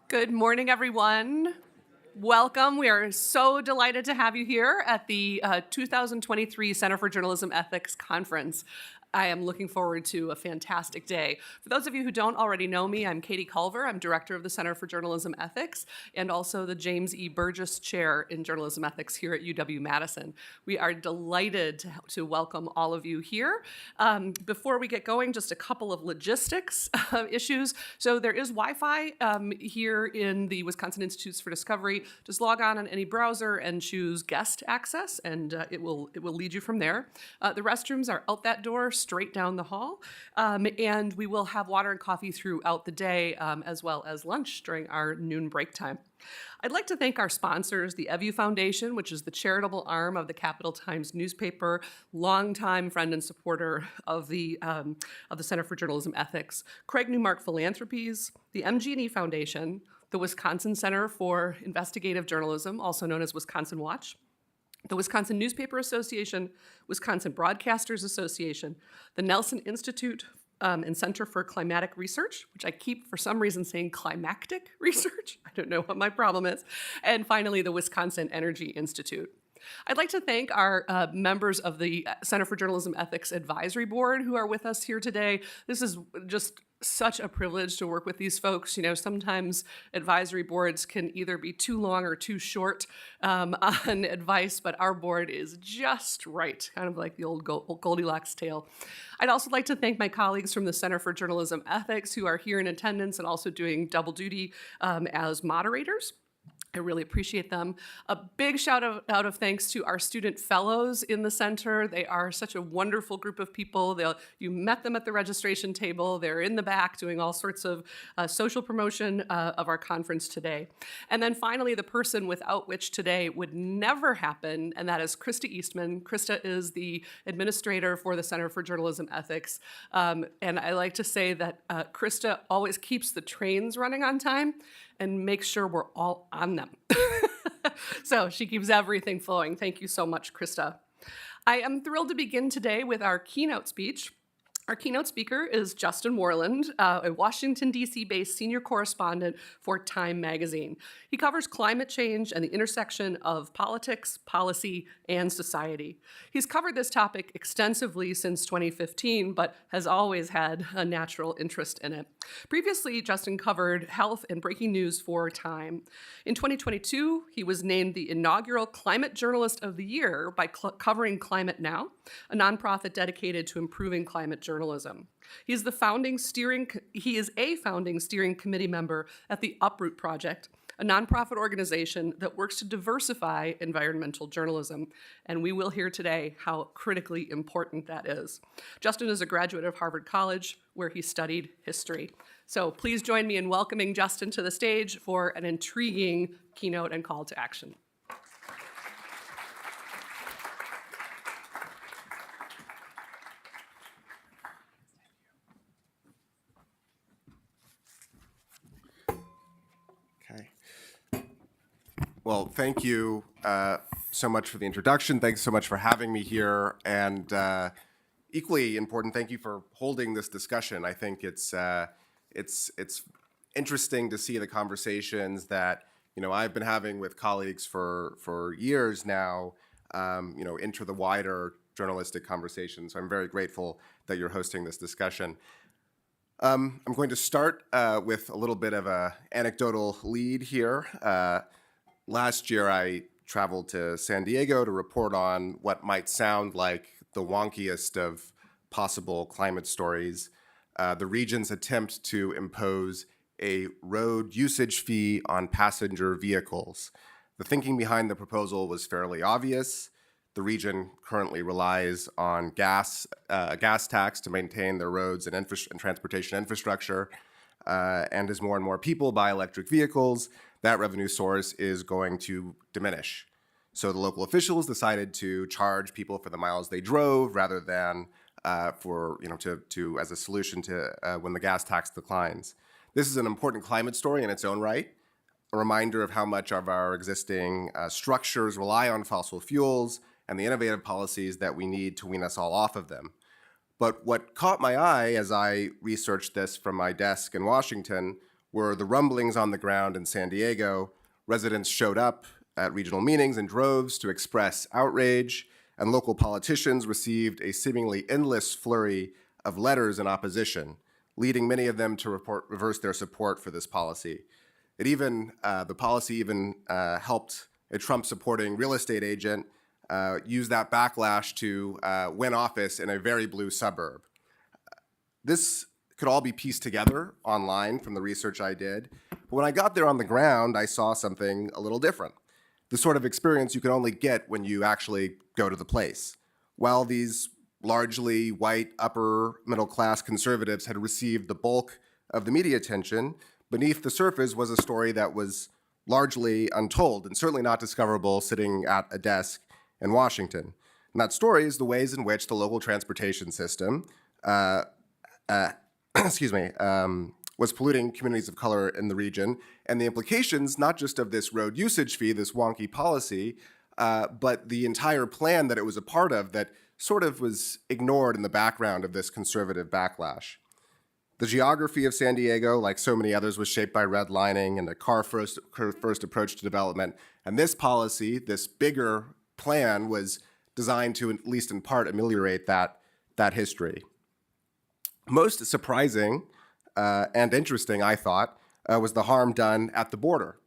Good morning, everyone. Welcome. We are so delighted to have you here at the 2023 Center for Journalism Ethics Conference. I am looking forward to a fantastic day. For those of you who don't already know me, I'm Katie Culver. I'm director of the Center for Journalism Ethics and also the James E. Burgess Chair in Journalism Ethics here at UW-Madison. We are delighted to welcome all of you here. Before we get going, just a couple of logistics issues. So there is Wi-Fi here in the Wisconsin Institutes for Discovery. Just log on any browser and choose guest access, and it will lead you from there. The restrooms are out that door, straight down the hall, and we will have water and coffee throughout the day, as well as lunch during our noon break time. I'd like to thank our sponsors, the EVU Foundation, which is the charitable arm of the Capital Times newspaper, longtime friend and supporter of the Center for Journalism Ethics, Craig Newmark Philanthropies, the MG&E Foundation, the Wisconsin Center for Investigative Journalism, also known as Wisconsin Watch, the Wisconsin Newspaper Association, Wisconsin Broadcasters Association, the Nelson Institute and Center for Climatic Research, which I keep for some reason saying climactic research. I don't know what my problem is. And finally, the Wisconsin Energy Institute. I'd like to thank our members of the Center for Journalism Ethics Advisory Board who are with us here today. This is just such a privilege to work with these folks. You know, sometimes advisory boards can either be too long or too short on advice, but our board is just right, kind of like the old Goldilocks tale. I'd also like to thank my colleagues from the Center for Journalism Ethics who are here in attendance and also doing double duty as moderators. I really appreciate them. A big shout out of thanks to our student fellows in the center. They are such a wonderful group of people. You met them at the registration table. They're in the back doing all sorts of social promotion of our conference today. And then finally, the person without which today would never happen, and that is Krista Eastman. Krista is the administrator for the Center for Journalism Ethics. And I like to say that Krista always keeps the trains running on time and make sure we're all on them. So she keeps everything flowing. Thank you so much, Krista. I am thrilled to begin today with our keynote speech. Our keynote speaker is Justin Warland, a Washington, D.C.-based senior correspondent for Time magazine. He covers climate change and the intersection of politics, policy, and society. He's covered this topic extensively since 2015, but has always had a natural interest in it. Previously, Justin covered health and breaking news for Time. In 2022, he was named the inaugural Climate Journalist of the Year by covering Climate Now, a nonprofit dedicated to improving climate journalism. He is a founding steering committee member at the Uproot Project, a nonprofit organization that works to diversify environmental journalism. And we will hear today how critically important that is. Justin is a graduate of Harvard College, where he studied history. So please join me in welcoming Justin to the stage for an intriguing keynote and call to action. Well, thank you so much for the introduction. Thanks so much for having me here. And equally important, thank you for holding this discussion. I think it's interesting to see the conversations that I've been having with colleagues for years now. Enter the wider journalistic conversation. So I'm very grateful that you're hosting this discussion. I'm going to start with a little bit of an anecdotal lead here. Last year, I traveled to San Diego to report on what might sound like the wonkiest of possible climate stories, the region's attempt to impose a road usage fee on passenger vehicles. The thinking behind the proposal was fairly obvious. The region currently relies on a gas tax to maintain their roads and transportation infrastructure, and as more and more people buy electric vehicles, that revenue source is going to diminish. So the local officials decided to charge people for the miles they drove rather than as a solution to when the gas tax declines. This is an important climate story in its own right, a reminder of how much of our existing structures rely on fossil fuels and the innovative policies that we need to wean us all off of them. But what caught my eye as I researched this from my desk in Washington were the rumblings on the ground in San Diego. Residents showed up at regional meetings in droves to express outrage, and local politicians received a seemingly endless flurry of letters in opposition, leading many of them to reverse their support for this policy. The policy even helped a Trump-supporting real estate agent use that backlash to win office in a very blue suburb. This could all be pieced together online from the research I did, but when I got there on the ground, I saw something a little different. The sort of experience you can only get when you actually go to the place. While these largely white, upper middle class conservatives had received the bulk of the media attention, beneath the surface was a story that was largely untold and certainly not discoverable sitting at a desk in Washington. And that story is the ways in which the local transportation system was polluting communities of color in the region, and the implications not just of this road usage fee, this wonky policy, but the entire plan that it was a part of that sort of was ignored in the background of this conservative backlash. The geography of San Diego, like so many others, was shaped by redlining and a car-first approach to development. And this policy, this bigger plan, was designed to, at least in part, ameliorate that history. Most surprising and interesting, I thought, was the harm done at the border.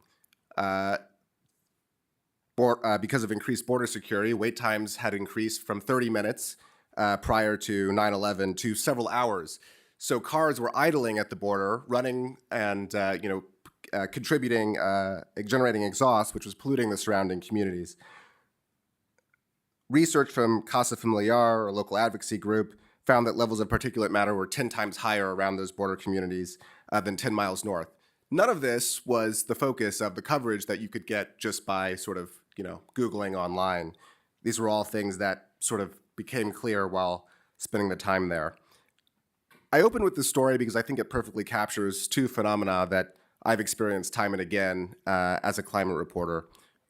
Because of increased border security, wait times had increased from 30 minutes prior to 9/11 to several hours. So cars were idling at the border, running and contributing, generating exhaust, which was polluting the surrounding communities. Research from Casa Familiar, a local advocacy group, found that levels of particulate matter were 10 times higher around those border communities than 10 miles north. None of this was the focus of the coverage that you could get just by sort of, Googling online. These were all things that sort of became clear while spending the time there. I open with this story because I think it perfectly captures two phenomena that I've experienced time and again as a climate reporter.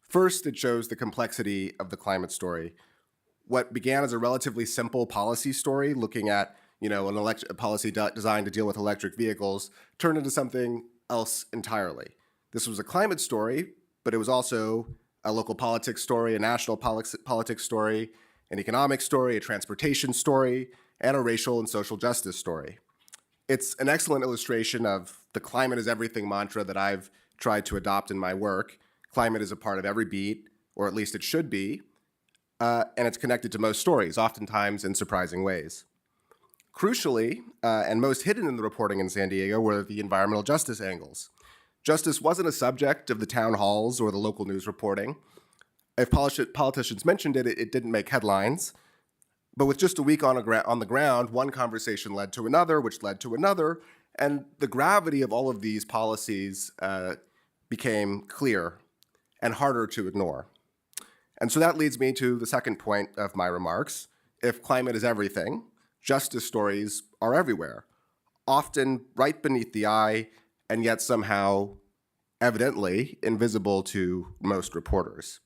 First, it shows the complexity of the climate story. What began as a relatively simple policy story, looking at a policy designed to deal with electric vehicles, turned into something else entirely. This was a climate story, but it was also a local politics story, a national politics story, an economic story, a transportation story, and a racial and social justice story. It's an excellent illustration of the climate is everything mantra that I've tried to adopt in my work. Climate is a part of every beat, or at least it should be, and it's connected to most stories, oftentimes in surprising ways. Crucially, and most hidden in the reporting in San Diego, were the environmental justice angles. Justice wasn't a subject of the town halls or the local news reporting. If politicians mentioned it, it didn't make headlines. But with just a week on the ground, one conversation led to another, which led to another, and the gravity of all of these policies became clear and harder to ignore. And so that leads me to the second point of my remarks. If climate is everything, justice stories are everywhere, often right beneath the eye, and yet somehow, evidently, invisible to most reporters.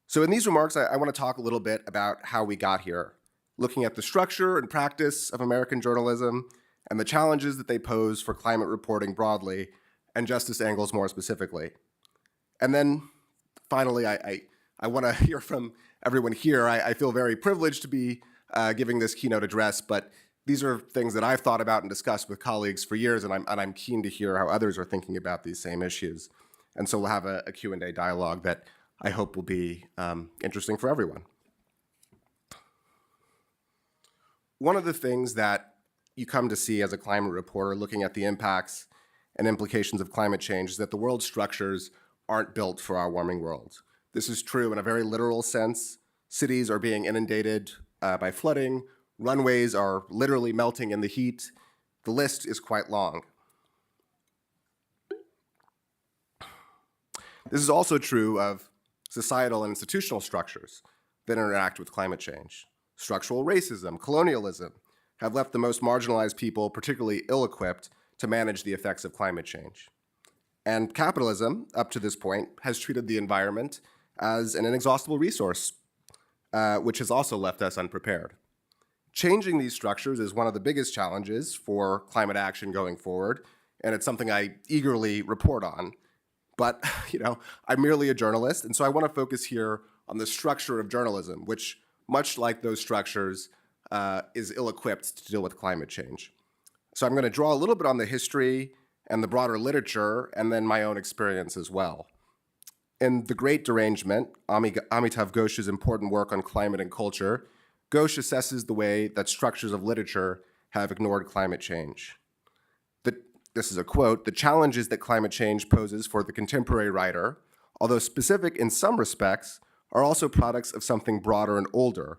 So in these remarks, I want to talk a little bit about how we got here, looking at the structure and practice of American journalism and the challenges that they pose for climate reporting broadly and justice angles more specifically. And then finally, I want to hear from everyone here. I feel very privileged to be giving this keynote address, but these are things that I've thought about and discussed with colleagues for years, and I'm keen to hear how others are thinking about these same issues. And so we'll have a Q&A dialogue that I hope will be interesting for everyone. One of the things that you come to see as a climate reporter looking at the impacts and implications of climate change is that the world's structures aren't built for our warming world. This is true in a very literal sense. Cities are being inundated by flooding. Runways are literally melting in the heat. The list is quite long. This is also true of societal and institutional structures that interact with climate change. Structural racism, colonialism have left the most marginalized people particularly ill-equipped to manage the effects of climate change. And capitalism, up to this point, has treated the environment as an inexhaustible resource, which has also left us unprepared. Changing these structures is one of the biggest challenges for climate action going forward, and it's something I eagerly report on. But, I'm merely a journalist, and so I want to focus here on the structure of journalism, which, much like those structures, is ill-equipped to deal with climate change. So I'm going to draw a little bit on the history and the broader literature, and then my own experience as well. In The Great Derangement, Amitav Ghosh's important work on climate and culture, Ghosh assesses the way that structures of literature have ignored climate change. This is a quote: "The challenges that climate change poses for the contemporary writer, although specific in some respects, are also products of something broader and older,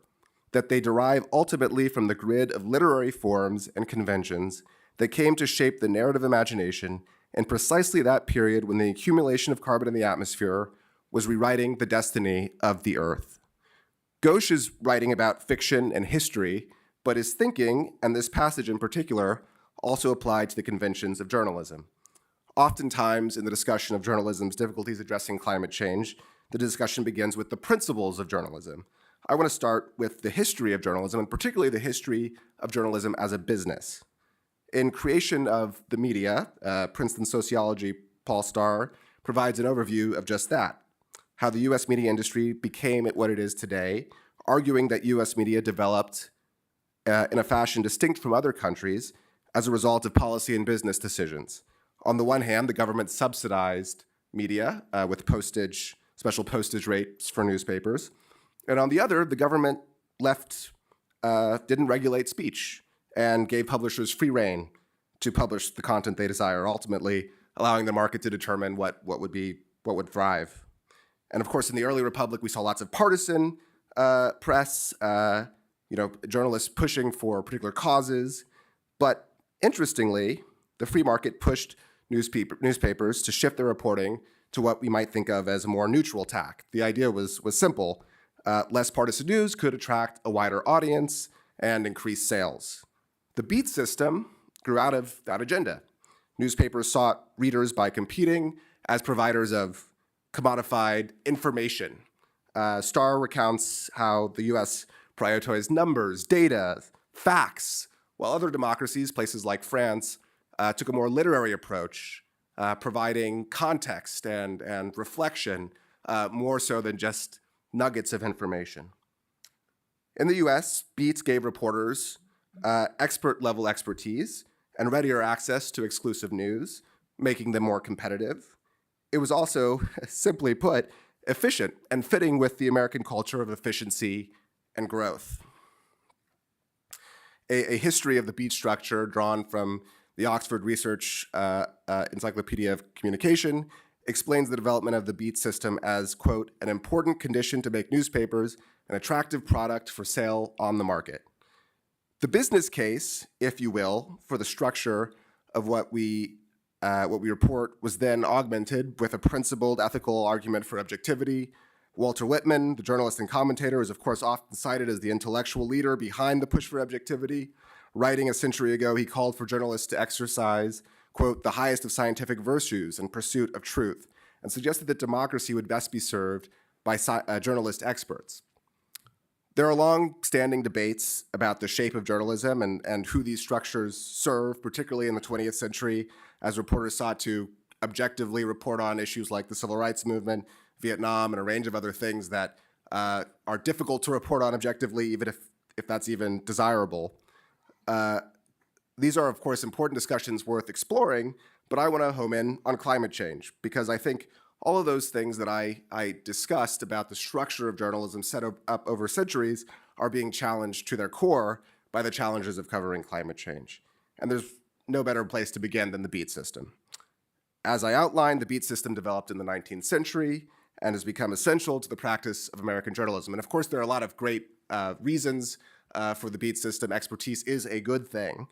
that they derive ultimately from the grid of literary forms and conventions that came to shape the narrative imagination in precisely that period when the accumulation of carbon in the atmosphere was rewriting the destiny of the Earth." Ghosh is writing about fiction and history, but his thinking, and this passage in particular, also applied to the conventions of journalism. Oftentimes, in the discussion of journalism's difficulties addressing climate change, the discussion begins with the principles of journalism. I want to start with the history of journalism, and particularly the history of journalism as a business. In Creation of the Media, Princeton sociology Paul Starr provides an overview of just that, how the U.S. media industry became what it is today, arguing that U.S. media developed in a fashion distinct from other countries as a result of policy and business decisions. On the one hand, the government subsidized media with special postage rates for newspapers. And on the other, the government didn't regulate speech and gave publishers free rein to publish the content they desire, ultimately allowing the market to determine what would thrive. And of course, in the early republic, we saw lots of partisan press, journalists pushing for particular causes. But interestingly, the free market pushed newspapers to shift their reporting to what we might think of as a more neutral tack. The idea was simple. Less partisan news could attract a wider audience and increase sales. The beat system grew out of that agenda. Newspapers sought readers by competing as providers of commodified information. Starr recounts how the U.S. prioritized numbers, data, facts, while other democracies, places like France, took a more literary approach, providing context and reflection more so than just nuggets of information. In the US, beats gave reporters expert-level expertise and readier access to exclusive news, making them more competitive. It was also, simply put, efficient and fitting with the American culture of efficiency and growth. A history of the beat structure drawn from the Oxford Research Encyclopedia of Communication explains the development of the beat system as, quote, "an important condition to make newspapers an attractive product for sale on the market." The business case, if you will, for the structure of what we report was then augmented with a principled ethical argument for objectivity. Walter Whitman, the journalist and commentator, is of course often cited as the intellectual leader behind the push for objectivity. Writing a century ago, he called for journalists to exercise, quote, "the highest of scientific virtues in pursuit of truth," and suggested that democracy would best be served by journalist experts. There are long-standing debates about the shape of journalism and who these structures serve, particularly in the 20th century, as reporters sought to objectively report on issues like the civil rights movement, Vietnam, and a range of other things that are difficult to report on objectively, even if that's even desirable. These are, of course, important discussions worth exploring, but I want to home in on climate change, because I think all of those things that I discussed about the structure of journalism set up over centuries are being challenged to their core by the challenges of covering climate change. And there's no better place to begin than the beat system. As I outlined, the beat system developed in the 19th century and has become essential to the practice of American journalism. And of course, there are a lot of great reasons for the beat system. Expertise is a good thing,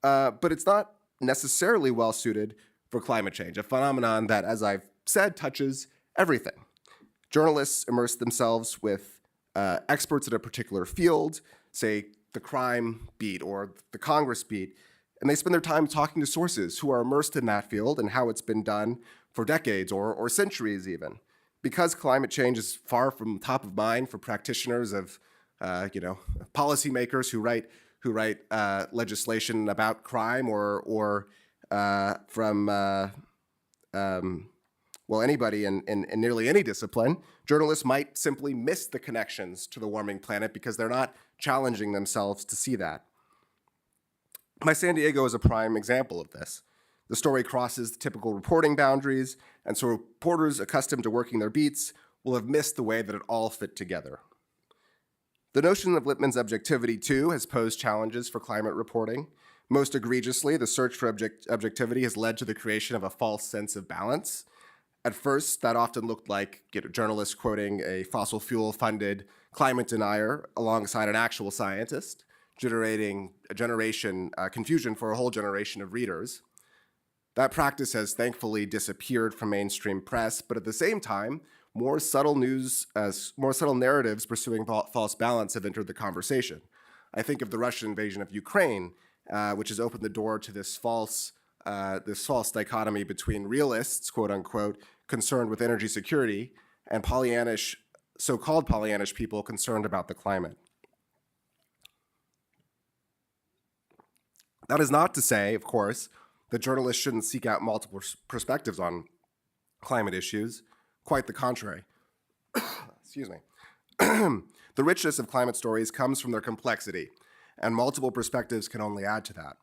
but it's not necessarily well suited for climate change, a phenomenon that, as I've said, touches everything. Journalists immerse themselves with experts in a particular field, say the crime beat or the Congress beat, and they spend their time talking to sources who are immersed in that field and how it's been done for decades or centuries even. Because climate change is far from top of mind for practitioners of, policymakers who write legislation about crime or anybody in nearly any discipline, journalists might simply miss the connections to the warming planet because they're not challenging themselves to see that. My San Diego is a prime example of this. The story crosses the typical reporting boundaries, and so reporters accustomed to working their beats will have missed the way that it all fit together. The notion of Lippmann's objectivity, too, has posed challenges for climate reporting. Most egregiously, the search for objectivity has led to the creation of a false sense of balance. At first, that often looked like journalists quoting a fossil fuel-funded climate denier alongside an actual scientist, generating confusion for a whole generation of readers. That practice has thankfully disappeared from mainstream press, but at the same time, more subtle narratives pursuing false balance have entered the conversation. I think of the Russian invasion of Ukraine, which has opened the door to this false dichotomy between realists, quote unquote, concerned with energy security, and so-called Pollyannish people concerned about the climate. That is not to say, of course, that journalists shouldn't seek out multiple perspectives on climate issues. Quite the contrary. Excuse me. The richness of climate stories comes from their complexity, and multiple perspectives can only add to that.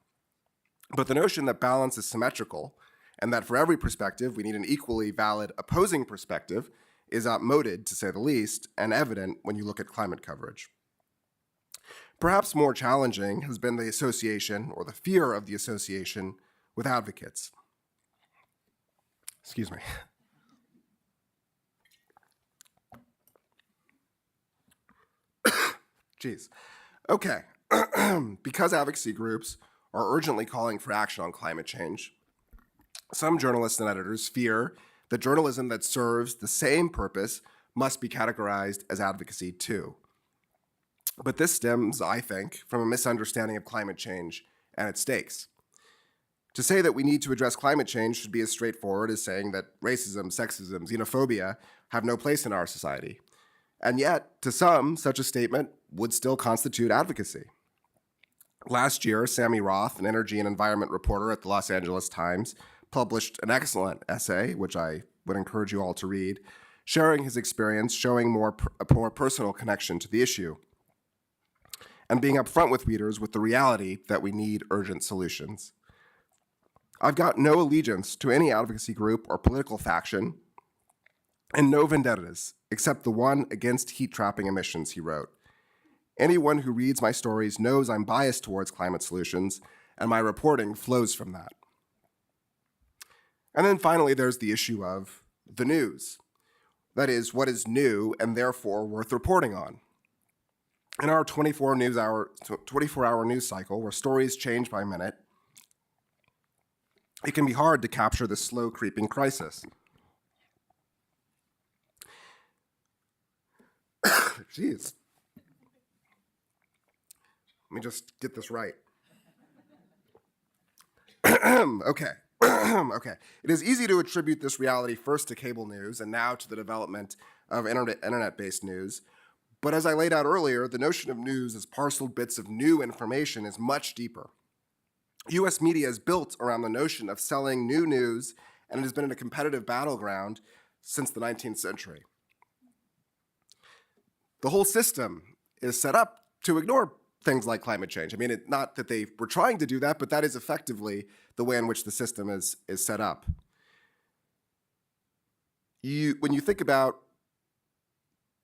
But the notion that balance is symmetrical, and that for every perspective we need an equally valid opposing perspective, is outmoded, to say the least, and evident when you look at climate coverage. Perhaps more challenging has been the association, or the fear of the association, with advocates. Excuse me. Jeez. Okay. Because advocacy groups are urgently calling for action on climate change, some journalists and editors fear that journalism that serves the same purpose must be categorized as advocacy too. But this stems, I think, from a misunderstanding of climate change and its stakes. To say that we need to address climate change should be as straightforward as saying that racism, sexism, xenophobia have no place in our society. And yet, to some, such a statement would still constitute advocacy. Last year, Sammy Roth, an energy and environment reporter at the Los Angeles Times, published an excellent essay, which I would encourage you all to read, sharing his experience, showing a more personal connection to the issue, and being upfront with readers with the reality that we need urgent solutions. I've got no allegiance to any advocacy group or political faction, and no vendettas, except the one against heat-trapping emissions, he wrote. Anyone who reads my stories knows I'm biased towards climate solutions, and my reporting flows from that. And then finally, there's the issue of the news. That is, what is new and therefore worth reporting on. In our 24-hour news cycle, where stories change by minute, it can be hard to capture the slow creeping crisis. Jeez. Let me just get this right. Okay. Okay. It is easy to attribute this reality first to cable news and now to the development of internet-based news. But as I laid out earlier, the notion of news as parceled bits of new information is much deeper. US media is built around the notion of selling new news, and it has been in a competitive battleground since the 19th century. The whole system is set up to ignore things like climate change. I mean, not that they were trying to do that, but that is effectively the way in which the system is set up. When you think about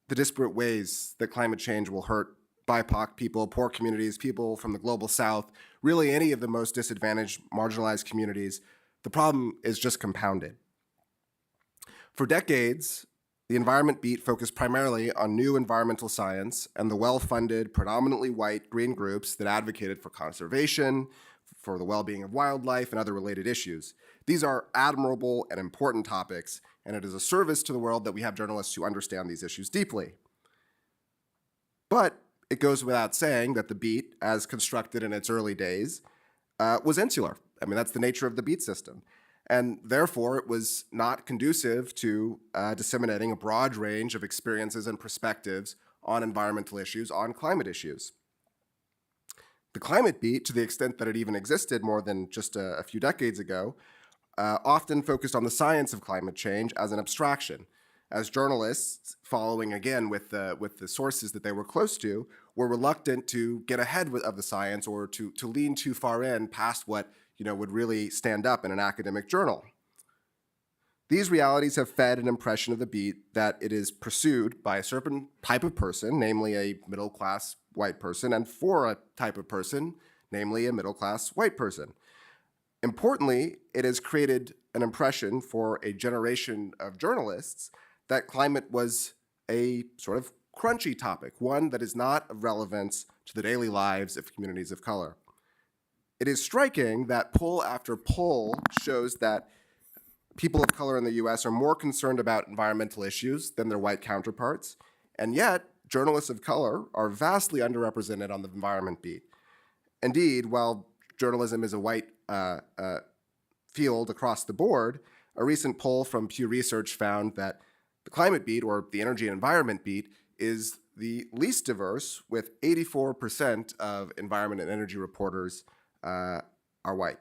the disparate ways that climate change will hurt BIPOC people, poor communities, people from the global south, really any of the most disadvantaged, marginalized communities, the problem is just compounded. For decades, the Environment Beat focused primarily on new environmental science and the well-funded, predominantly white green groups that advocated for conservation, for the well-being of wildlife, and other related issues. These are admirable and important topics, and it is a service to the world that we have journalists who understand these issues deeply. But it goes without saying that the Beat, as constructed in its early days, was insular. I mean, that's the nature of the Beat system. And therefore, it was not conducive to disseminating a broad range of experiences and perspectives on environmental issues, on climate issues. The climate beat, to the extent that it even existed more than just a few decades ago, often focused on the science of climate change as an abstraction. As journalists, following again with the sources that they were close to, were reluctant to get ahead of the science or to lean too far in past what would really stand up in an academic journal. These realities have fed an impression of the beat that it is pursued by a certain type of person, namely a middle-class white person, and for a type of person, namely a middle-class white person. Importantly, it has created an impression for a generation of journalists that climate was a sort of crunchy topic, one that is not of relevance to the daily lives of communities of color. It is striking that poll after poll shows that people of color in the US are more concerned about environmental issues than their white counterparts, and yet journalists of color are vastly underrepresented on the environment beat. Indeed, while journalism is a white field across the board, a recent poll from Pew Research found that the climate beat, or the energy and environment beat, is the least diverse, with 84% of environment and energy reporters are white.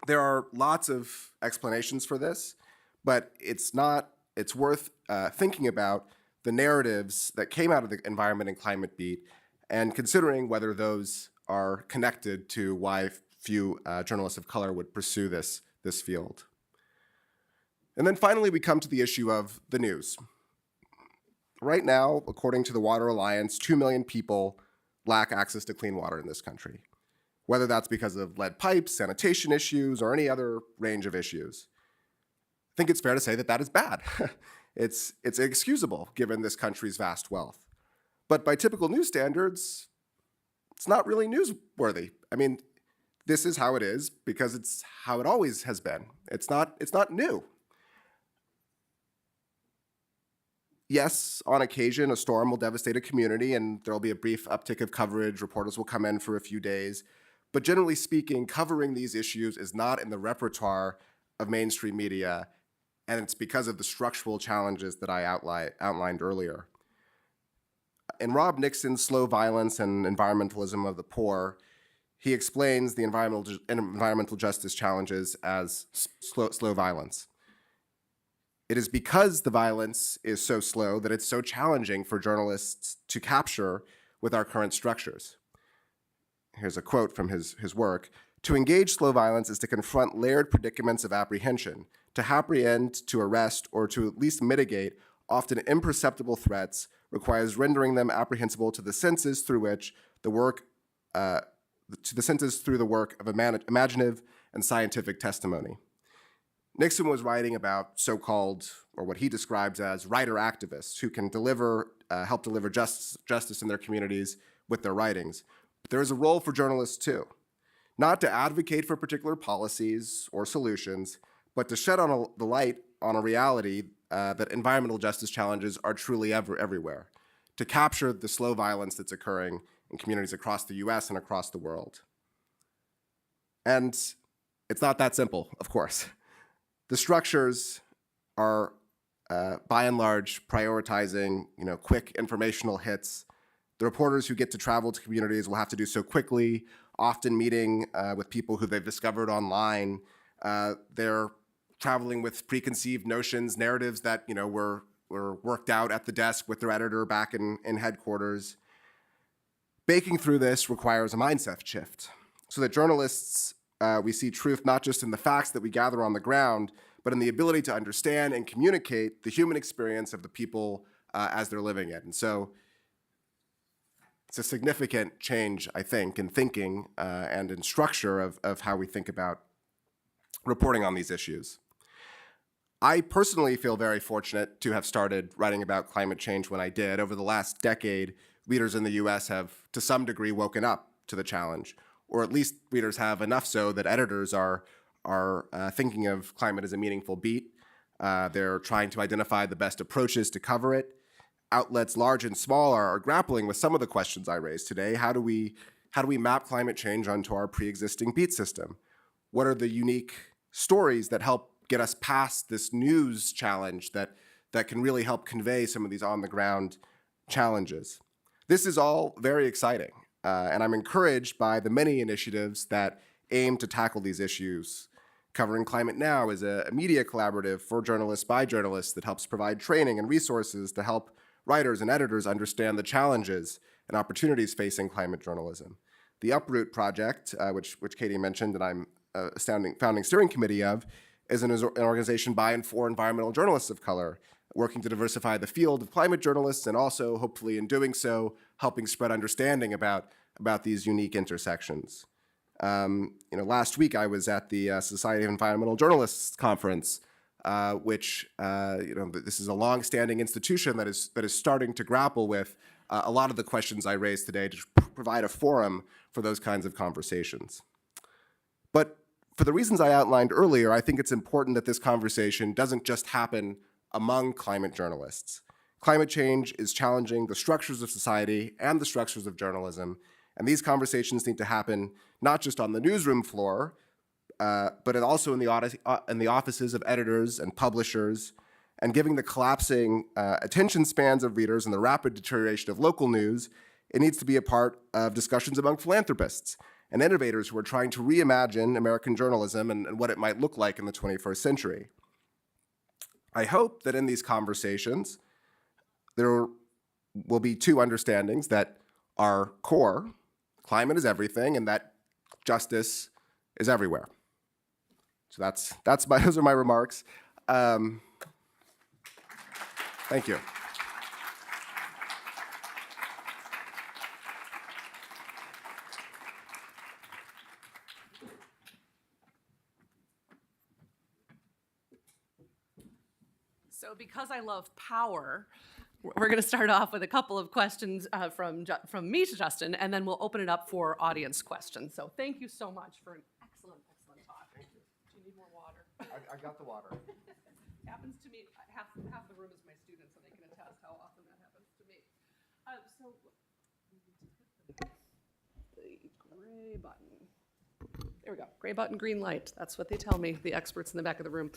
There are lots of explanations for this, but it's worth thinking about the narratives that came out of the environment and climate beat and considering whether those are connected to why few journalists of color would pursue this field. And then finally, we come to the issue of the news. Right now, according to the Water Alliance, 2 million people lack access to clean water in this country, whether that's because of lead pipes, sanitation issues, or any other range of issues. I think it's fair to say that that is bad. It's inexcusable given this country's vast wealth. But by typical news standards, it's not really newsworthy. I mean, this is how it is because it's how it always has been. It's not new. Yes, on occasion, a storm will devastate a community and there'll be a brief uptick of coverage. Reporters will come in for a few days. But generally speaking, covering these issues is not in the repertoire of mainstream media, and it's because of the structural challenges that I outlined earlier. In Rob Nixon's Slow Violence and Environmentalism of the Poor, he explains the environmental justice challenges as slow violence. It is because the violence is so slow that it's so challenging for journalists to capture with our current structures. Here's a quote from his work. To engage slow violence is to confront layered predicaments of apprehension, to apprehend, to arrest, or to at least mitigate often imperceptible threats requires rendering them apprehensible to the senses through the work of imaginative and scientific testimony. Nixon was writing about so-called, or what he describes as, writer activists who can help deliver justice in their communities with their writings. But there is a role for journalists too, not to advocate for particular policies or solutions, but to shed the light on a reality that environmental justice challenges are truly everywhere, to capture the slow violence that's occurring in communities across the US and across the world. And it's not that simple, of course. The structures are, by and large, prioritizing quick informational hits. The reporters who get to travel to communities will have to do so quickly, often meeting with people who they've discovered online. They're traveling with preconceived notions, narratives that were worked out at the desk with their editor back in headquarters. Baking through this requires a mindset shift, so that journalists we see truth not just in the facts that we gather on the ground, but in the ability to understand and communicate the human experience of the people as they're living it. And so it's a significant change, I think, in thinking and in structure of how we think about reporting on these issues. I personally feel very fortunate to have started writing about climate change when I did. Over the last decade, readers in the US have, to some degree, woken up to the challenge, or at least readers have enough so that editors are thinking of climate as a meaningful beat. They're trying to identify the best approaches to cover it. Outlets large and small are grappling with some of the questions I raised today. How do we map climate change onto our pre-existing beat system? What are the unique stories that help get us past this news challenge that can really help convey some of these on-the-ground challenges? This is all very exciting. and I'm encouraged by the many initiatives that aim to tackle these issues. Covering Climate Now is a media collaborative for journalists by journalists that helps provide training and resources to help writers and editors understand the challenges and opportunities facing climate journalism. The Uproot Project, which Katie mentioned and I'm a founding steering committee of, is an organization by and for environmental journalists of color, working to diversify the field of climate journalists and also, hopefully in doing so, helping spread understanding about these unique intersections. Last week I was at the Society of Environmental Journalists conference, which this is a long-standing institution that is starting to grapple with a lot of the questions I raised today to provide a forum for those kinds of conversations. But for the reasons I outlined earlier, I think it's important that this conversation doesn't just happen among climate journalists. Climate change is challenging the structures of society and the structures of journalism, and these conversations need to happen not just on the newsroom floor, but also in the offices of editors and publishers. And given the collapsing attention spans of readers and the rapid deterioration of local news, it needs to be a part of discussions among philanthropists and innovators who are trying to reimagine American journalism and what it might look like in the 21st century. I hope that in these conversations, there will be two understandings that are core: climate is everything, and that justice is everywhere. So those are my remarks. Thank you. So because I love power, we're going to start off with a couple of questions from me to Justin, and then we'll open it up for audience questions. So thank you so much for an excellent talk. Thank you. Do you need more water? I got the water. Happens to me. Half the room is my students, and they can attest how often that happens to me. So the gray button. There we go. Gray button, green light. That's what they tell me, the experts in the back of the room.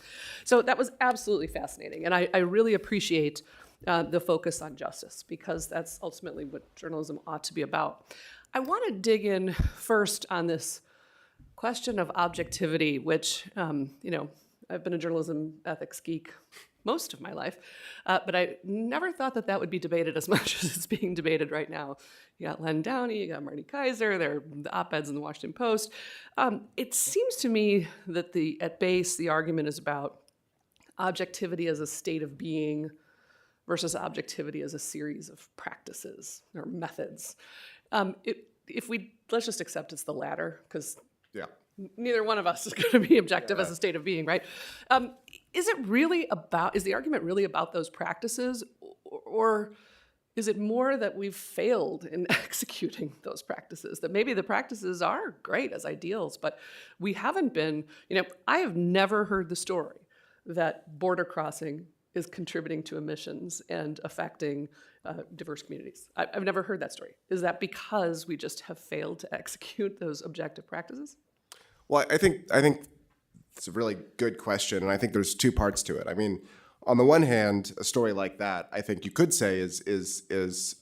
So that was absolutely fascinating, and I really appreciate the focus on justice, because that's ultimately what journalism ought to be about. I want to dig in first on this question of objectivity, which, I've been a journalism ethics geek most of my life, but I never thought that would be debated as much as it's being debated right now. You got Len Downey, you got Marty Kaiser, there are the op-eds in the Washington Post. It seems to me that at base, the argument is about objectivity as a state of being versus objectivity as a series of practices or methods. Let's just accept it's the latter, because Yeah. neither one of us is going to be objective as a state of being, right? Is the argument really about those practices, or is it more that we've failed in executing those practices? That maybe the practices are great as ideals, but we haven't been, I have never heard the story that border crossing is contributing to emissions and affecting diverse communities. I've never heard that story. Is that because we just have failed to execute those objective practices? Well, I think it's a really good question, and I think there's two parts to it. I mean, on the one hand, a story like that, I think you could say is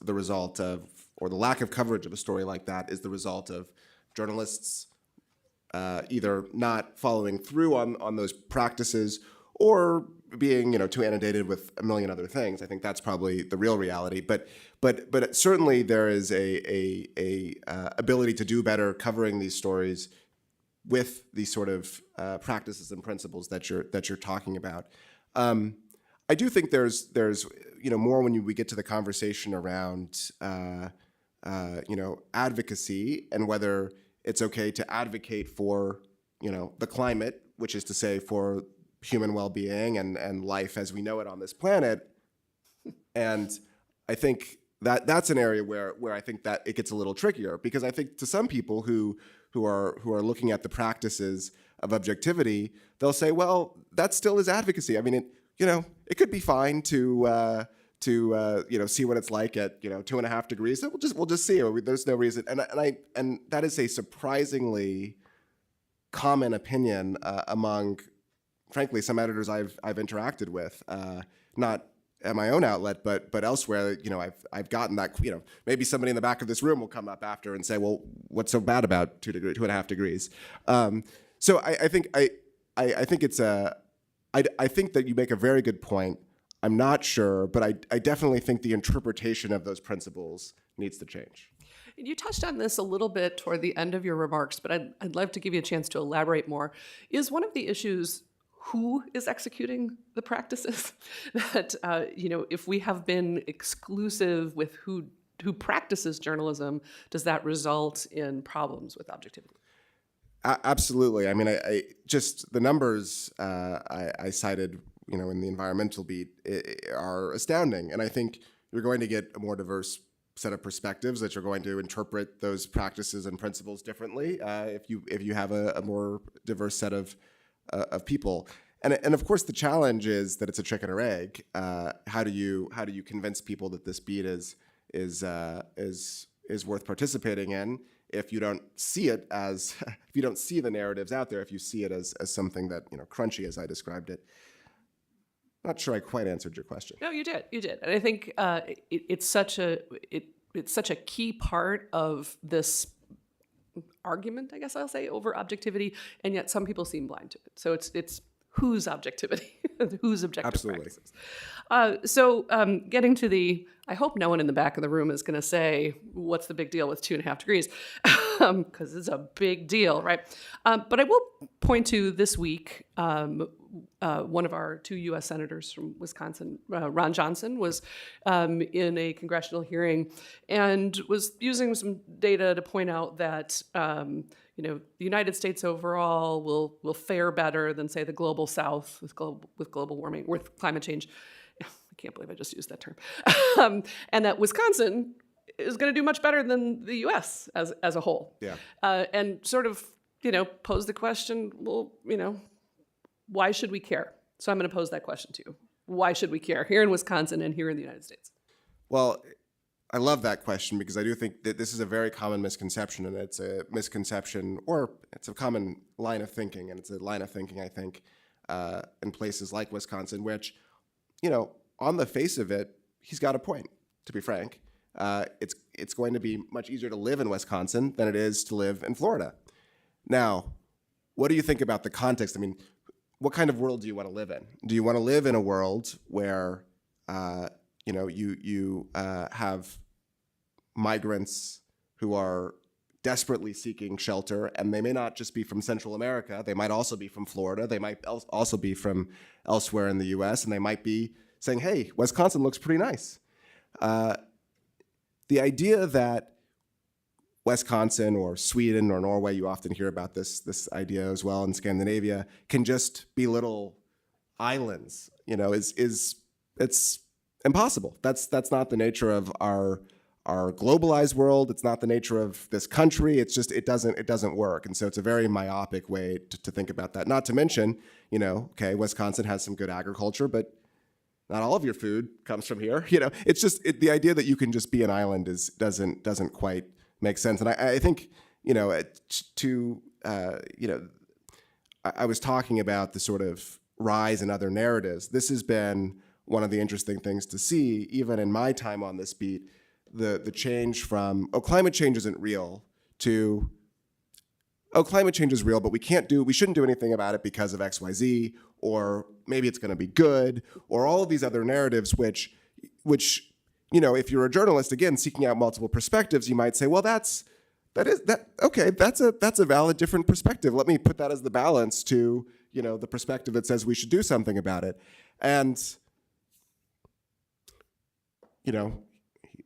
the result of, or the lack of coverage of a story like that is the result of journalists either not following through on those practices or being too inundated with a million other things. I think that's probably the real reality. But certainly there is a ability to do better covering these stories with these sort of practices and principles that you're talking about. I do think there's more when we get to the conversation around advocacy and whether it's okay to advocate for the climate, which is to say for human well-being and life as we know it on this planet. And I think that's an area where I think that it gets a little trickier, because I think to some people who are looking at the practices of objectivity, they'll say, well, that still is advocacy. I mean, it could be fine to see what it's like at 2.5 degrees. We'll just see. There's no reason, and that is a surprisingly common opinion among, frankly, some editors I've interacted with. Not at my own outlet, but elsewhere, I've gotten that, maybe somebody in the back of this room will come up after and say, well, what's so bad about 2.5 degrees? So I think it's I think that you make a very good point. I'm not sure, but I definitely think the interpretation of those principles needs to change. You touched on this a little bit toward the end of your remarks, but I'd love to give you a chance to elaborate more. Is one of the issues who is executing the practices? That, if we have been exclusive with who practices journalism, does that result in problems with objectivity? Absolutely. I mean, I just the numbers I cited, in the environmental beat are astounding, and I think you're going to get a more diverse set of perspectives that you're going to interpret those practices and principles differently if you have a more diverse set of people. And of course, the challenge is that it's a chicken or egg. How do you convince people that this beat is worth participating in if you don't see it as if you don't see the narratives out there, if you see it as something that crunchy as I described it? Not sure I quite answered your question. No, you did, and I think it's such a key part of this argument, I guess I'll say, over objectivity, and yet some people seem blind to it. So it's whose objectivity, whose objective Absolutely. practices. So getting to I hope no one in the back of the room is going to say, what's the big deal with 2.5 degrees? Because it's a big deal, right? But I will point to this week, one of our 2 U.S. senators from Wisconsin, Ron Johnson, was in a congressional hearing and was using some data to point out that the United States overall will fare better than, say, the global South with global warming, with climate change. I can't believe I just used that term. And that Wisconsin is going to do much better than the U.S. as a whole. Yeah. And sort of, pose the question, well, why should we care? So I'm going to pose that question to you. Why should we care here in Wisconsin and here in the United States? Well, I love that question because I do think that this is a very common misconception, and it's a misconception, or it's a common line of thinking, and it's a line of thinking, I think, in places like Wisconsin, which, on the face of it, he's got a point, to be frank. It's going to be much easier to live in Wisconsin than it is to live in Florida. Now, what do you think about the context? I mean, what kind of world do you want to live in? Do you want to live in a world where you have migrants who are desperately seeking shelter, and they may not just be from Central America, they might also be from Florida, they might also be from elsewhere in the US, and they might be saying, hey, Wisconsin looks pretty nice. The idea that Wisconsin or Sweden or Norway, you often hear about this idea as well in Scandinavia, can just be little islands, it's impossible. That's not the nature of our globalized world. It's not the nature of this country. It's just it doesn't work. And so it's a very myopic way to think about that. Not to mention, okay, Wisconsin has some good agriculture, but not all of your food comes from here. It's just the idea that you can just be an island doesn't quite make sense. And I think I was talking about the sort of rise in other narratives. This has been one of the interesting things to see, even in my time on this beat, the change from, climate change isn't real, to, climate change is real, but we shouldn't do anything about it because of XYZ, or maybe it's going to be good, or all of these other narratives, which if you're a journalist, again, seeking out multiple perspectives, you might say, well, that's a valid different perspective. Let me put that as the balance to, the perspective that says we should do something about it. And,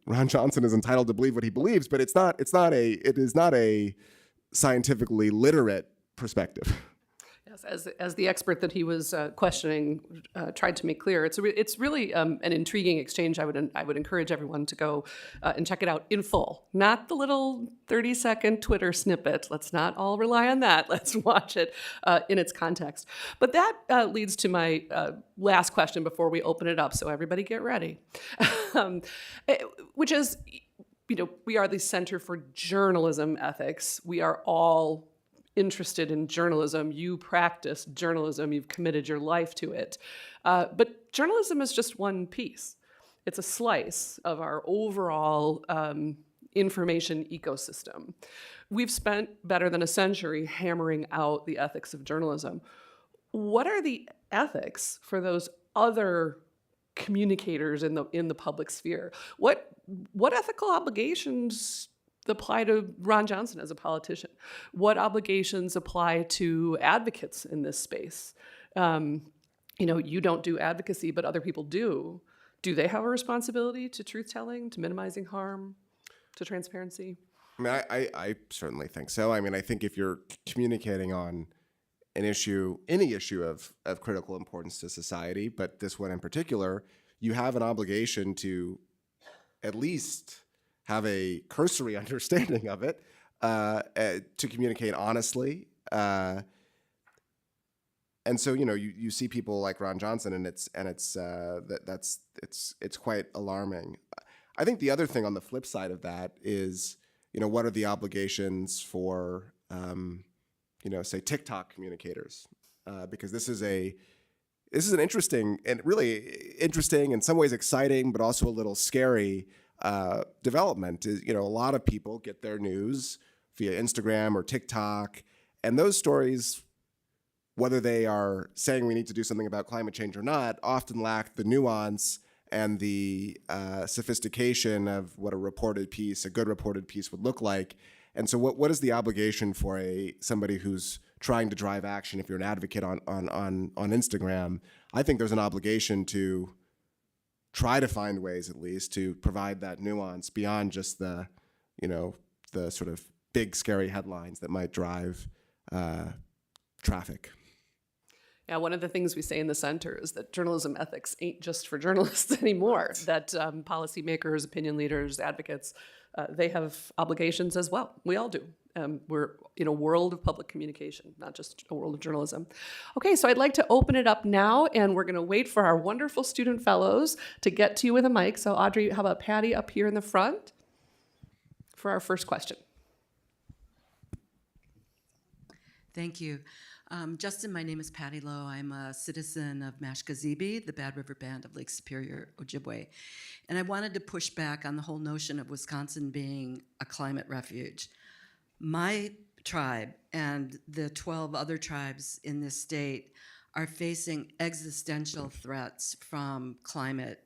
Ron Johnson is entitled to believe what he believes, but it is not a scientifically literate perspective. Yes, as the expert that he was questioning tried to make clear, it's really an intriguing exchange. I would encourage everyone to go and check it out in full, not the little 30-second Twitter snippet. Let's not all rely on that. Let's watch it in its context. But that leads to my last question before we open it up. So everybody get ready, which is, we are the Center for Journalism Ethics. We are all interested in journalism. You practice journalism. You've committed your life to it. But journalism is just one piece. It's a slice of our overall information ecosystem. We've spent better than a century hammering out the ethics of journalism. What are the ethics for those other communicators in the public sphere? What ethical obligations apply to Ron Johnson as a politician? What obligations apply to advocates in this space? You don't do advocacy, but other people do. Do they have a responsibility to truth-telling, to minimizing harm, to transparency? I mean, I certainly think so. I mean, I think if you're communicating on an issue, any issue of critical importance to society, but this one in particular, you have an obligation to at least have a cursory understanding of it, to communicate honestly. And so, you see people like Ron Johnson, and it's quite alarming. I think the other thing on the flip side of that is, what are the obligations for, say TikTok communicators? Because this is an interesting and really interesting, in some ways exciting, but also a little scary development. Is, a lot of people get their news via Instagram or TikTok, and those stories, whether they are saying we need to do something about climate change or not, often lack the nuance and the sophistication of what a good reported piece would look like. And so what is the obligation for somebody who's trying to drive action? If you're an advocate on Instagram, I think there's an obligation to try to find ways, at least, to provide that nuance beyond just the sort of big scary headlines that might drive traffic. Yeah, one of the things we say in the center is that journalism ethics ain't just for journalists anymore, that policymakers, opinion leaders, advocates, they have obligations as well. We all do. We're in a world of public communication, not just a world of journalism. Okay, so I'd like to open it up now, and we're going to wait for our wonderful student fellows to get to you with a mic. So Audrey, how about Patty up here in the front for our first question? Thank you. Justin, my name is Patty Lowe. I'm a citizen of Mashkazibi, the Bad River Band of Lake Superior, Ojibwe. And I wanted to push back on the whole notion of Wisconsin being a climate refuge. My tribe and the 12 other tribes in this state are facing existential threats from climate.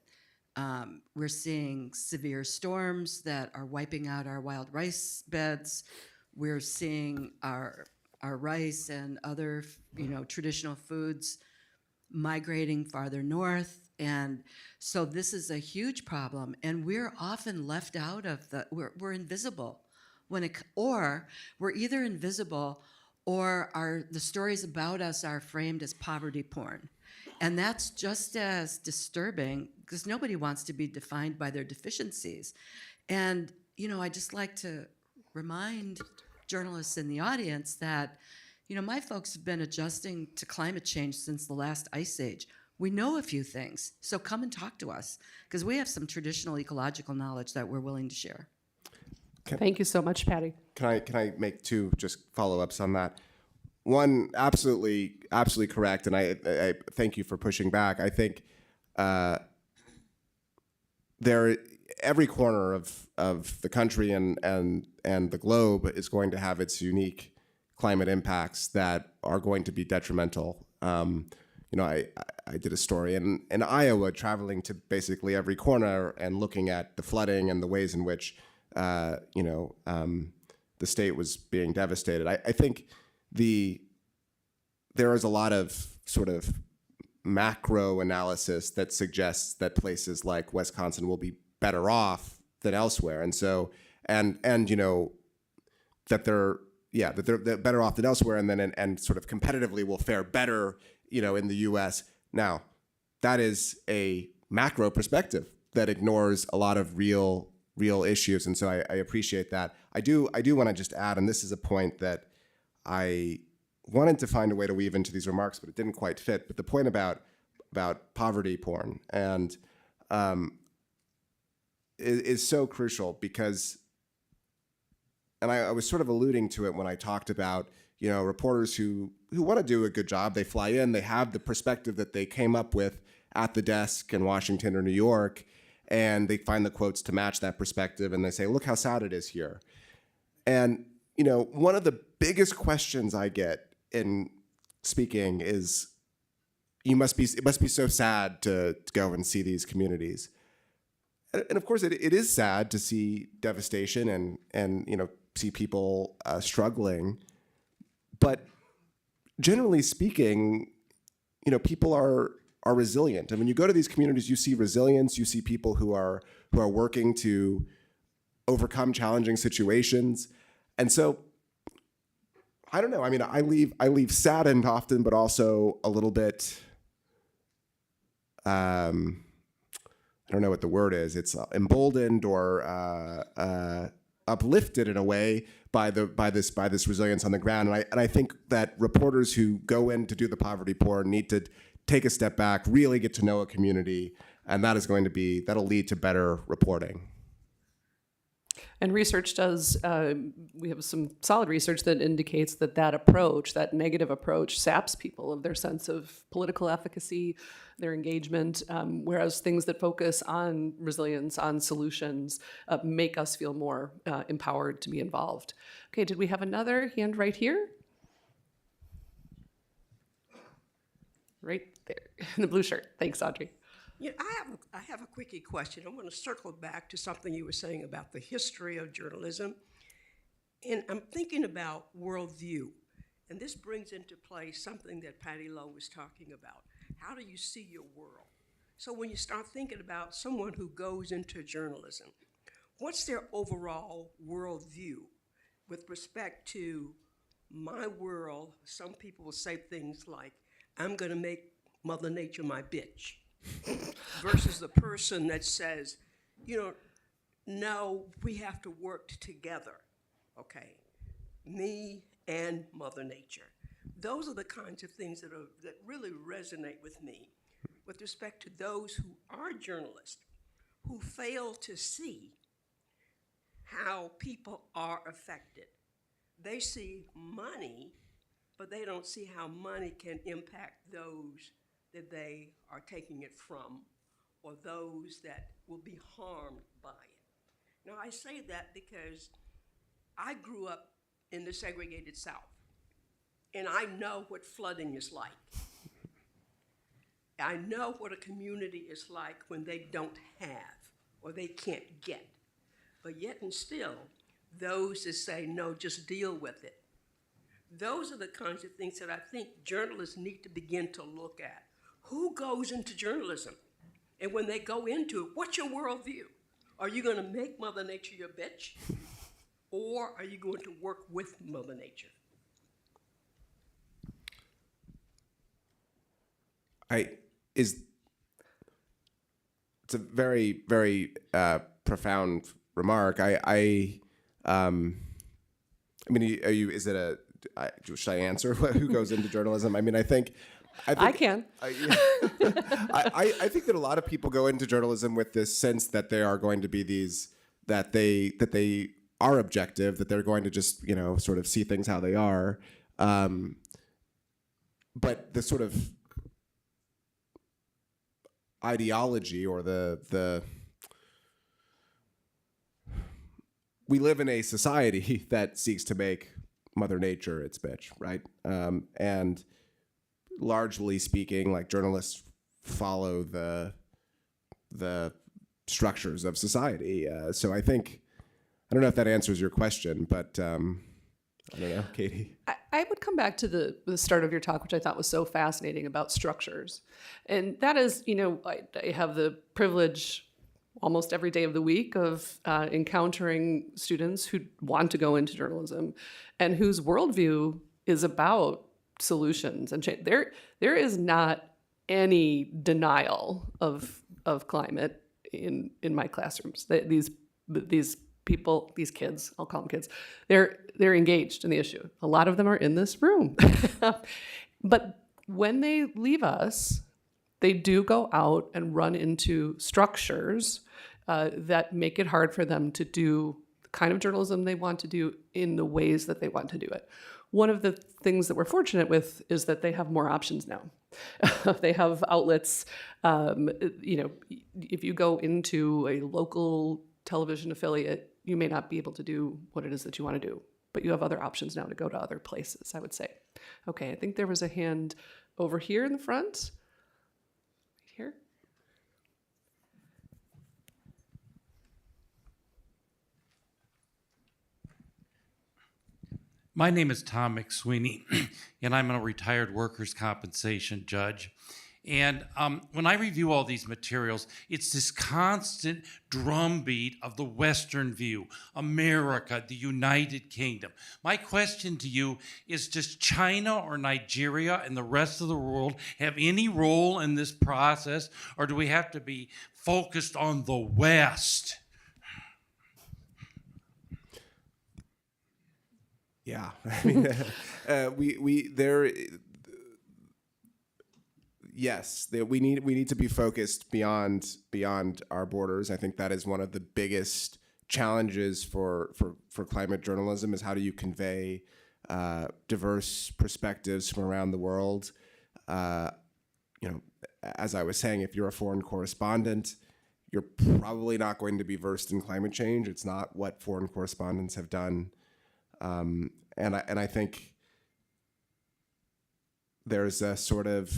We're seeing severe storms that are wiping out our wild rice beds. We're seeing our rice and other, traditional foods migrating farther north. And so this is a huge problem, and we're often left out of we're invisible or we're either invisible or the stories about us are framed as poverty porn. And that's just as disturbing because nobody wants to be defined by their deficiencies. And, I just like to remind journalists in the audience that, my folks have been adjusting to climate change since the last ice age. We know a few things, so come and talk to us because we have some traditional ecological knowledge that we're willing to share. Thank you so much, Patty. Can I make two just follow-ups on that? One, absolutely correct, and I thank you for pushing back. I think every corner of the country and the globe is going to have its unique climate impacts that are going to be detrimental. I did a story in Iowa, traveling to basically every corner and looking at the flooding and the ways in which the state was being devastated. I think there is a lot of sort of macro analysis that suggests that places like Wisconsin will be better off than elsewhere, and so that they're better off than elsewhere, and then and sort of competitively will fare better, in the U.S. Now, that is a macro perspective that ignores a lot of real issues, and so I appreciate that. I do want to just add, and this is a point that I wanted to find a way to weave into these remarks, but it didn't quite fit. But the point about poverty porn and is so crucial because, and I was sort of alluding to it when I talked about reporters who want to do a good job. They fly in, they have the perspective that they came up with at the desk in Washington or New York, and they find the quotes to match that perspective, and they say, look how sad it is here. And, one of the biggest questions I get in speaking is, it must be so sad to go and see these communities. And of course, it is sad to see devastation and see people struggling. But generally speaking, people are resilient. And when you go to these communities, you see resilience. You see people who are working to overcome challenging situations. And so, I don't know. I mean, I leave saddened often, but also a little bit. I don't know what the word is. It's emboldened or uplifted in a way by this resilience on the ground. And I think that reporters who go in to do the poverty report need to take a step back, really get to know a community, and that'll lead to better reporting. And research does, we have some solid research that indicates that approach, that negative approach, saps people of their sense of political efficacy, their engagement, whereas things that focus on resilience, on solutions, make us feel more empowered to be involved. Okay, did we have another hand right here? Right there, in the blue shirt. Thanks, Audrey. Yeah, I have a quickie question. I want to circle back to something you were saying about the history of journalism. And I'm thinking about worldview. And this brings into play something that Patty Lowe was talking about. How do you see your world? So when you start thinking about someone who goes into journalism, what's their overall worldview with respect to my world? Some people will say things like, I'm going to make Mother Nature my bitch. Versus the person that says, no, we have to work together, okay? Me and Mother Nature. Those are the kinds of things that really resonate with me with respect to those who are journalists who fail to see how people are affected. They see money, but they don't see how money can impact those that they are taking it from, or those that will be harmed by it. Now, I say that because I grew up in the segregated South, and I know what flooding is like. I know what a community is like when they don't have, or they can't get. But yet and still, those that say, no, just deal with it. Those are the kinds of things that I think journalists need to begin to look at. Who goes into journalism? And when they go into it, what's your worldview? Are you going to make Mother Nature your bitch? Or are you going to work with Mother Nature? It's a very, very profound remark. Is it should I answer who goes into journalism? I mean, I think I can. I think that a lot of people go into journalism with this sense that they are going to be that they are objective, that they're going to just, sort of see things how they are. But the sort of ideology or we live in a society that seeks to make Mother Nature its bitch, right? And largely speaking, like, journalists follow the structures of society. So I don't know if that answers your question, but I don't know, Katie. I would come back to the start of your talk, which I thought was so fascinating, about structures. And that is, I have the privilege almost every day of the week of encountering students who want to go into journalism and whose worldview is about solutions and change. There is not any denial of climate in my classrooms. These people, these kids, I'll call them kids, they're engaged in the issue. A lot of them are in this room. But when they leave us, they do go out and run into structures that make it hard for them to do the kind of journalism they want to do in the ways that they want to do it. One of the things that we're fortunate with is that they have more options now. They have outlets. If you go into a local television affiliate, you may not be able to do what it is that you want to do, but you have other options now to go to other places, I would say. Okay, I think there was a hand over here in the front. Here. My name is Tom McSweeney, and I'm a retired workers' compensation judge. And when I review all these materials, it's this constant drumbeat of the Western view, America, the United Kingdom. My question to you is, does China or Nigeria and the rest of the world have any role in this process, or do we have to be focused on the West? Yeah, I mean, we need to be focused beyond our borders. I think that is one of the biggest challenges for climate journalism, is how do you convey diverse perspectives from around the world. As I was saying, if you're a foreign correspondent, you're probably not going to be versed in climate change. It's not what foreign correspondents have done. And I think there's a sort of,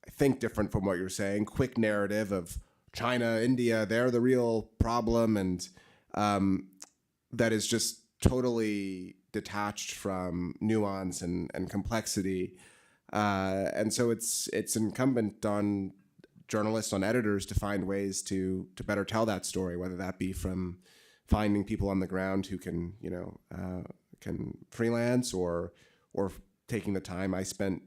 I think different from what you're saying, quick narrative of China, India, they're the real problem, and that is just totally detached from nuance and complexity. And so it's incumbent on journalists, on editors, to find ways to better tell that story, whether that be from finding people on the ground who can freelance, or taking the time. I spent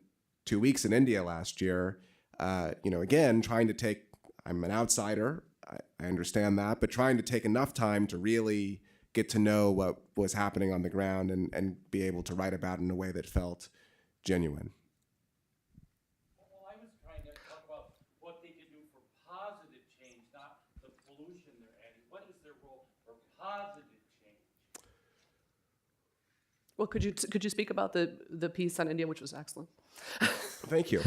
2 weeks in India last year, again, trying to take, I'm an outsider, I understand that, but trying to take enough time to really get to know what was happening on the ground and be able to write about it in a way that felt genuine. Well, I was trying to talk about what they can do for positive change, not the pollution they're adding. What is their role for positive change? Well, could you speak about the piece on India, which was excellent? Thank you.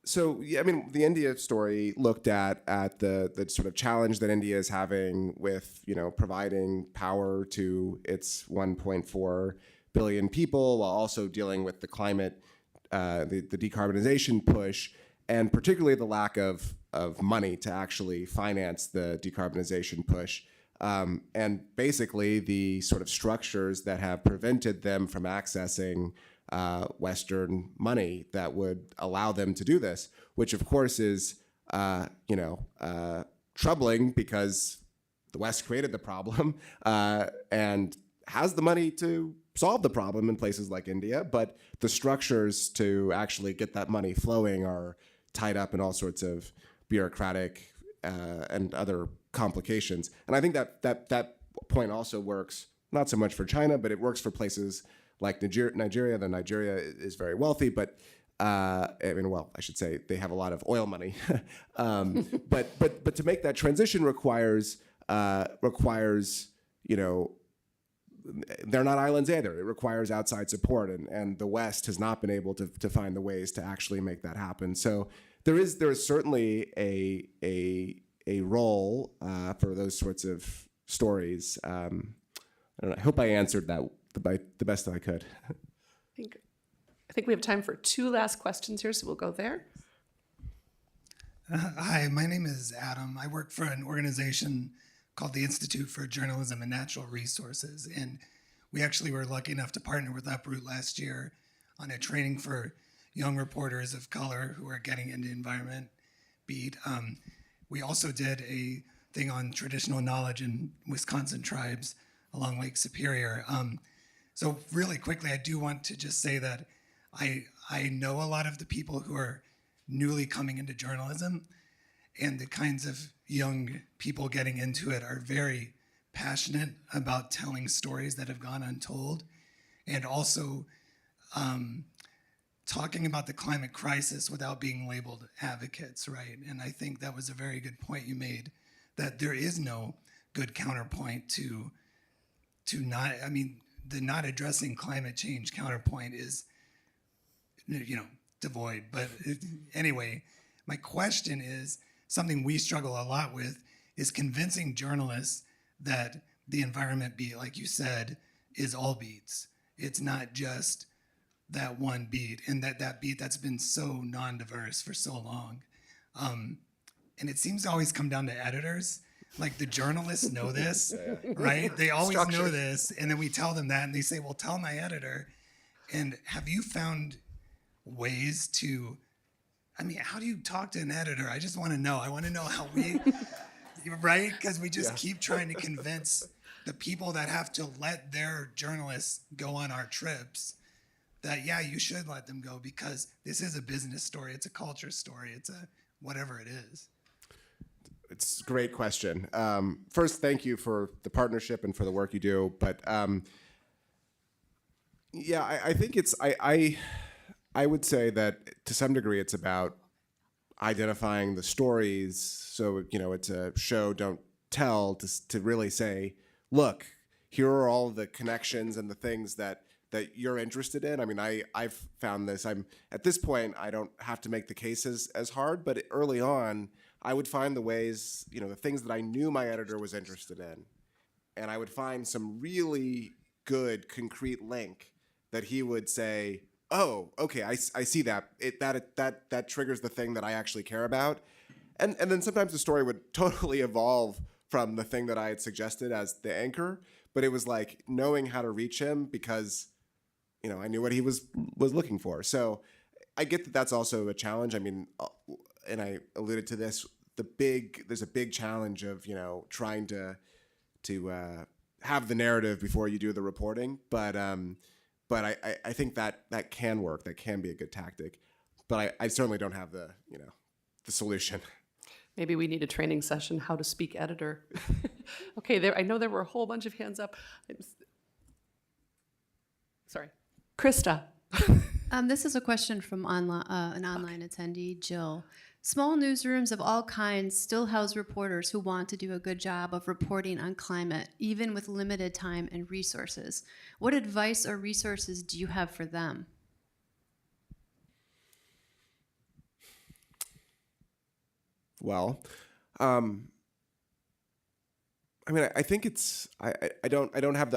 So, yeah, I mean, the India story looked at the sort of challenge that India is having with, providing power to its 1.4 billion people, while also dealing with the climate, the decarbonization push, and particularly the lack of money to actually finance the decarbonization push. And basically the sort of structures that have prevented them from accessing Western money that would allow them to do this, which of course is, troubling, because the West created the problem and has the money to solve the problem in places like India, but the structures to actually get that money flowing are tied up in all sorts of bureaucratic and other complications. And I think that point also works not so much for China, but it works for places like Nigeria. Though Nigeria is very wealthy, but I should say they have a lot of oil money. But to make that transition requires they're not islands either. It requires outside support, and the West has not been able to find the ways to actually make that happen. So there is certainly a role for those sorts of stories. I don't know, I hope I answered that the best that I could. I think we have time for 2 last questions here, so we'll go there. Hi, my name is Adam. I work for an organization called the Institute for Journalism and Natural Resources, and we actually were lucky enough to partner with Uproot last year on a training for young reporters of color who are getting into environment beat. We also did a thing on traditional knowledge in Wisconsin tribes along Lake Superior. So really quickly, I do want to just say that I know a lot of the people who are newly coming into journalism, and the kinds of young people getting into it are very passionate about telling stories that have gone untold, and also talking about the climate crisis without being labeled advocates, right? And I think that was a very good point you made, that there is no good counterpoint to to not, I mean, the not addressing climate change counterpoint is, devoid. But anyway, my question is something we struggle a lot with is convincing journalists that the environment beat, like you said, is all beats. It's not just that one beat, and that beat that's been so non-diverse for so long. And it seems to always come down to editors. Like the journalists know this, right? They always know this, and then we tell them that, and they say, well, tell my editor. And have you found ways to, how do you talk to an editor? I just want to know. I want to know how we, right? Because we just keep trying to convince the people that have to let their journalists go on our trips that, yeah, you should let them go because this is a business story. It's a culture story. It's a whatever it is. It's a great question. First, thank you for the partnership and for the work you do. But I think I would say that to some degree it's about identifying the stories. So, it's a show, don't tell, to really say, look, here are all the connections and the things that you're interested in. I've found this. At this point, I don't have to make the cases as hard, but early on, I would find the ways, the things that I knew my editor was interested in, and I would find some really good, concrete link that he would say, oh, okay, I see that. That triggers the thing that I actually care about. And then sometimes the story would totally evolve from the thing that I had suggested as the anchor, but it was like knowing how to reach him because, I knew what he was looking for. So I get that that's also a challenge. And I alluded to this, there's a big challenge of, trying to have the narrative before you do the reporting. But I think that can work. That can be a good tactic. But I certainly don't have the solution. Maybe we need a training session, how to speak editor. Okay, I know there were a whole bunch of hands up. Sorry. Krista. This is a question from an online attendee, Jill. Small newsrooms of all kinds still house reporters who want to do a good job of reporting on climate, even with limited time and resources. What advice or resources do you have for them? Well, I think it's I don't have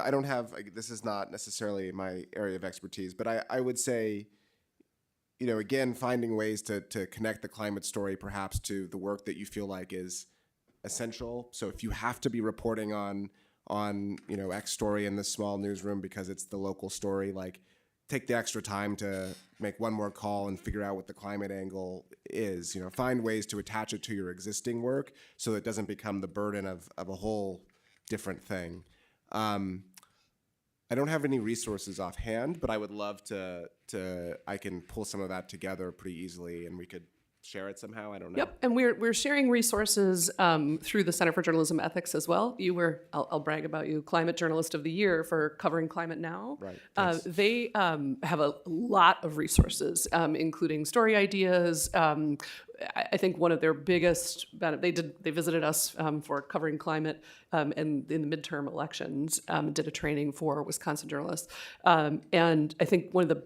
this is not necessarily my area of expertise, but I would say, again, finding ways to connect the climate story perhaps to the work that you feel like is essential. So if you have to be reporting on X story in this small newsroom because it's the local story, like take the extra time to make one more call and figure out what the climate angle is. Find ways to attach it to your existing work so it doesn't become the burden of a whole different thing. I don't have any resources offhand, but I would love I can pull some of that together pretty easily and we could share it somehow. I don't know. Yep, and we're sharing resources through the Center for Journalism Ethics as well. You were, I'll brag about you, Climate Journalist of the Year for covering climate now. Right. Thanks. They have a lot of resources, including story ideas. I think one of their biggest, they visited us for covering climate in the midterm elections, did a training for Wisconsin journalists. And I think one of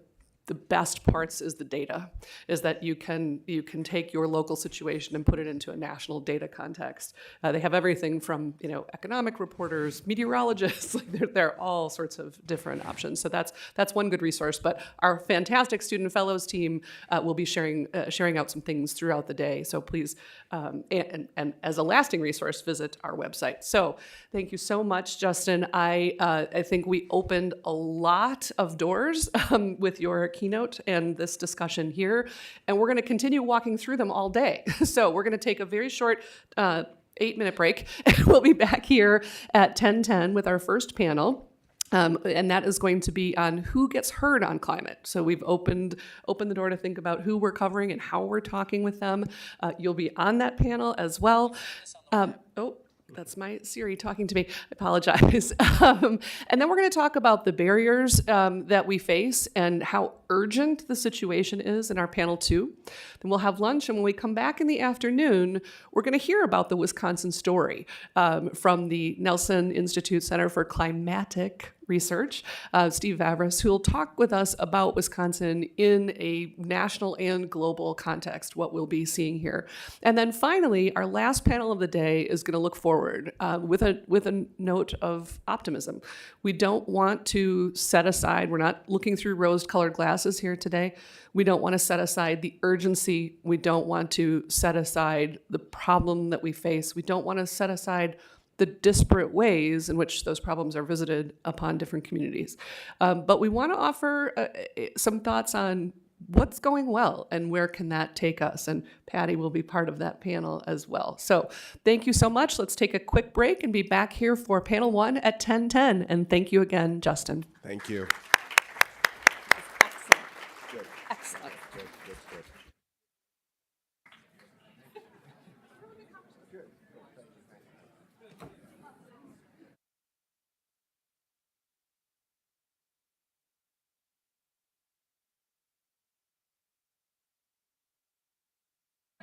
the best parts is the data, is that you can take your local situation and put it into a national data context. They have everything from economic reporters, meteorologists, like there are all sorts of different options. So that's one good resource. But our fantastic student fellows team will be sharing out some things throughout the day. So please, and as a lasting resource, visit our website. So thank you so much, Justin. I think we opened a lot of doors with your keynote and this discussion here, and we're going to continue walking through them all day. So we're going to take a very short 8-minute break, and we'll be back here at 10:10 with our first panel. And that is going to be on who gets heard on climate. So we've opened the door to think about who we're covering and how we're talking with them. You'll be on that panel as well. That's my Siri talking to me. I apologize. And then we're going to talk about the barriers that we face and how urgent the situation is in our panel 2. Then we'll have lunch, and when we come back in the afternoon, we're going to hear about the Wisconsin story from the Nelson Institute Center for Climatic Research, Steve Vavris, who will talk with us about Wisconsin in a national and global context, what we'll be seeing here. And then finally, our last panel of the day is going to look forward with a note of optimism. We don't want to set aside, we're not looking through rose-colored glasses here today. We don't want to set aside the urgency. We don't want to set aside the problem that we face. We don't want to set aside the disparate ways in which those problems are visited upon different communities. But we want to offer some thoughts on what's going well and where can that take us. And Patty will be part of that panel as well. So thank you so much. Let's take a quick break and be back here for panel 1 at 10:10. And thank you again, Justin. Thank you. Excellent.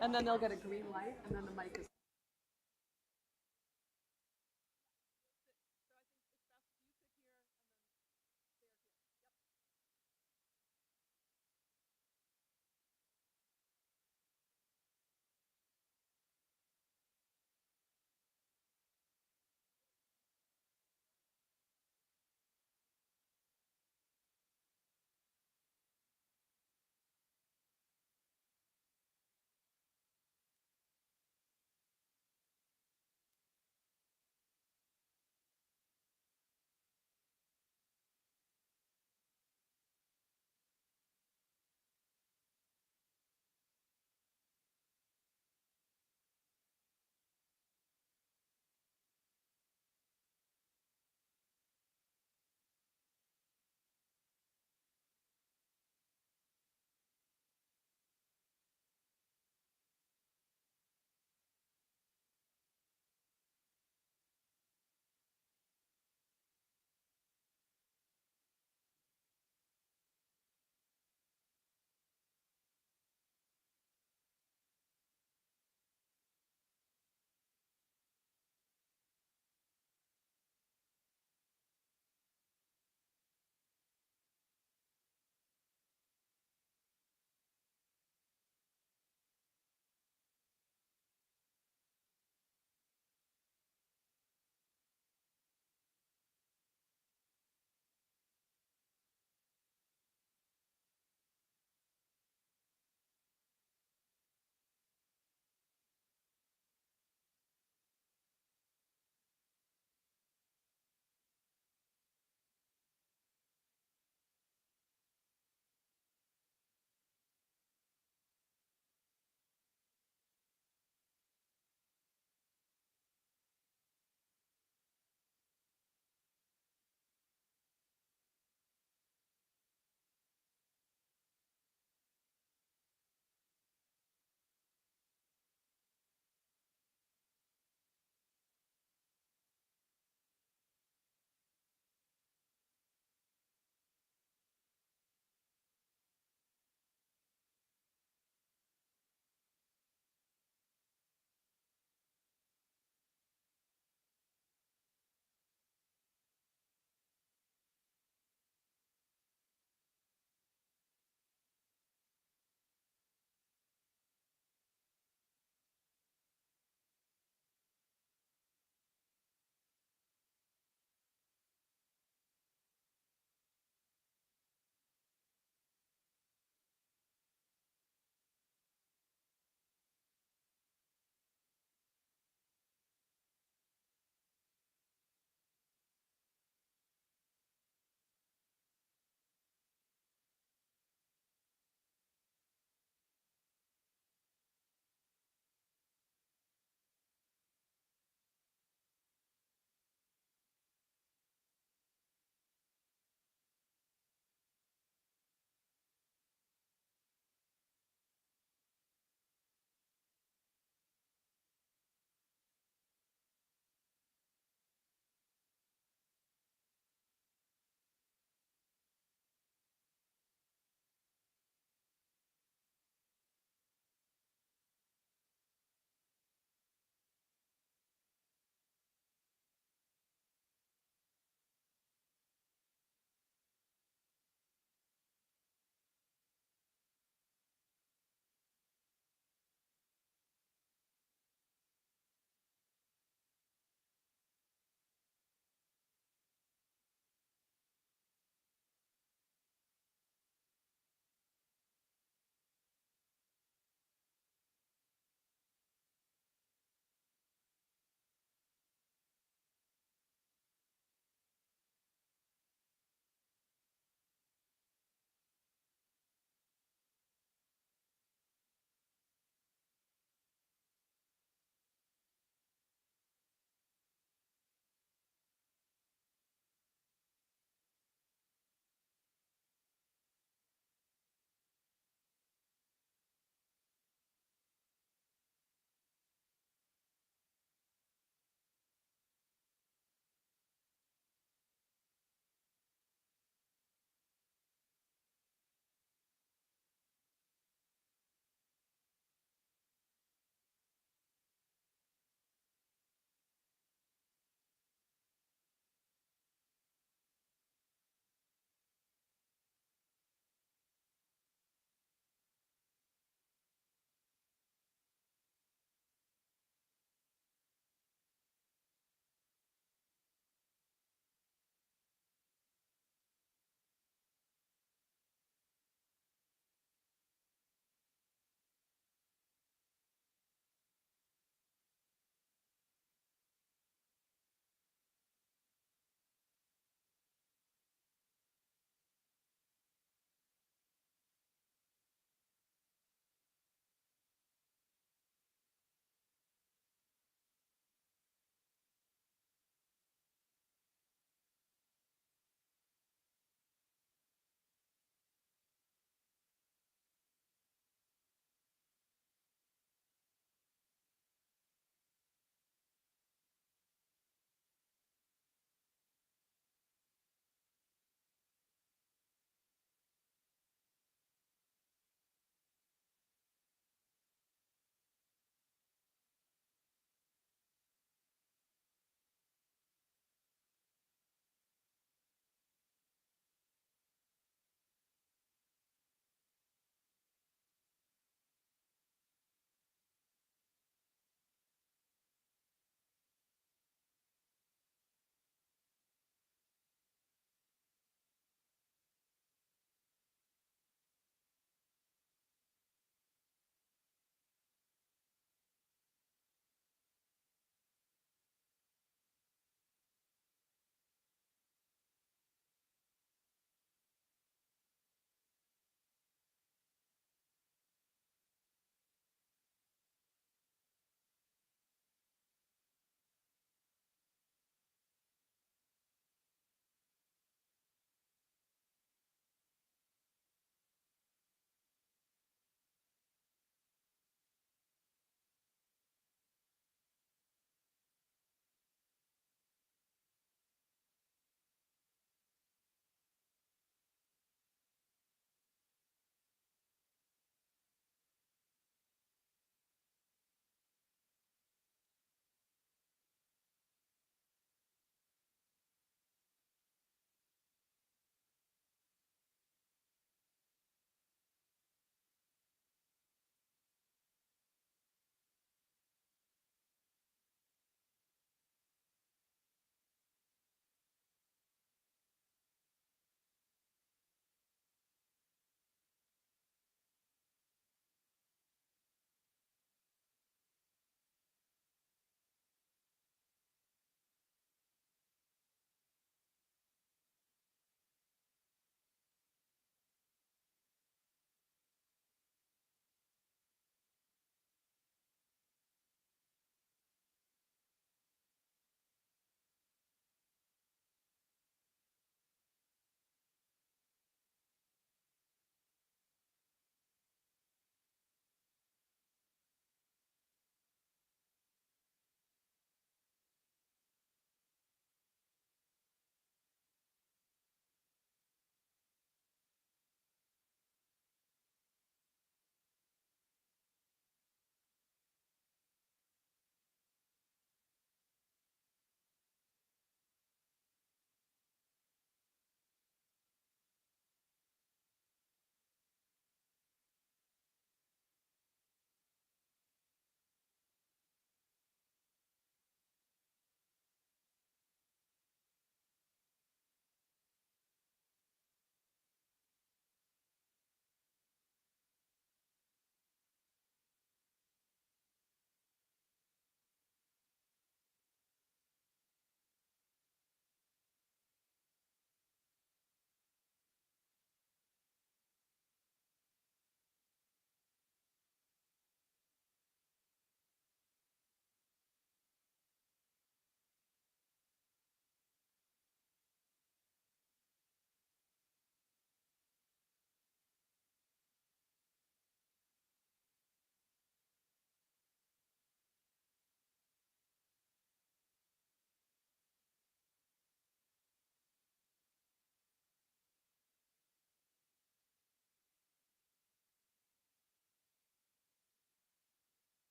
And then they'll get a green light, and then the mic is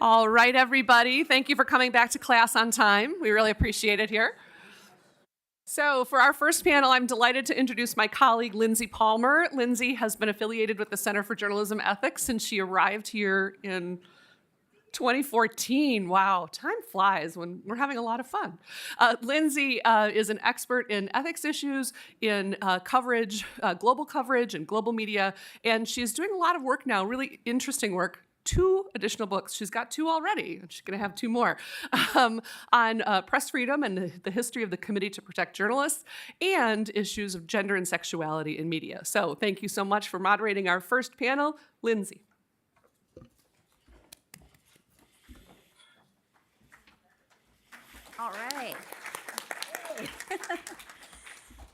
All right, everybody. Thank you for coming back to class on time. We really appreciate it here. So for our first panel, I'm delighted to introduce my colleague, Lindsay Palmer. Lindsay has been affiliated with the Center for Journalism Ethics since she arrived here in 2014. Wow, time flies when we're having a lot of fun. Lindsay is an expert in ethics issues, in coverage, global coverage and global media, and she's doing a lot of work now, really interesting work. 2 additional books. She's got 2 already, and she's going to have 2 more, on press freedom and the history of the Committee to Protect Journalists and issues of gender and sexuality in media. So thank you so much for moderating our first panel. Lindsay. All right.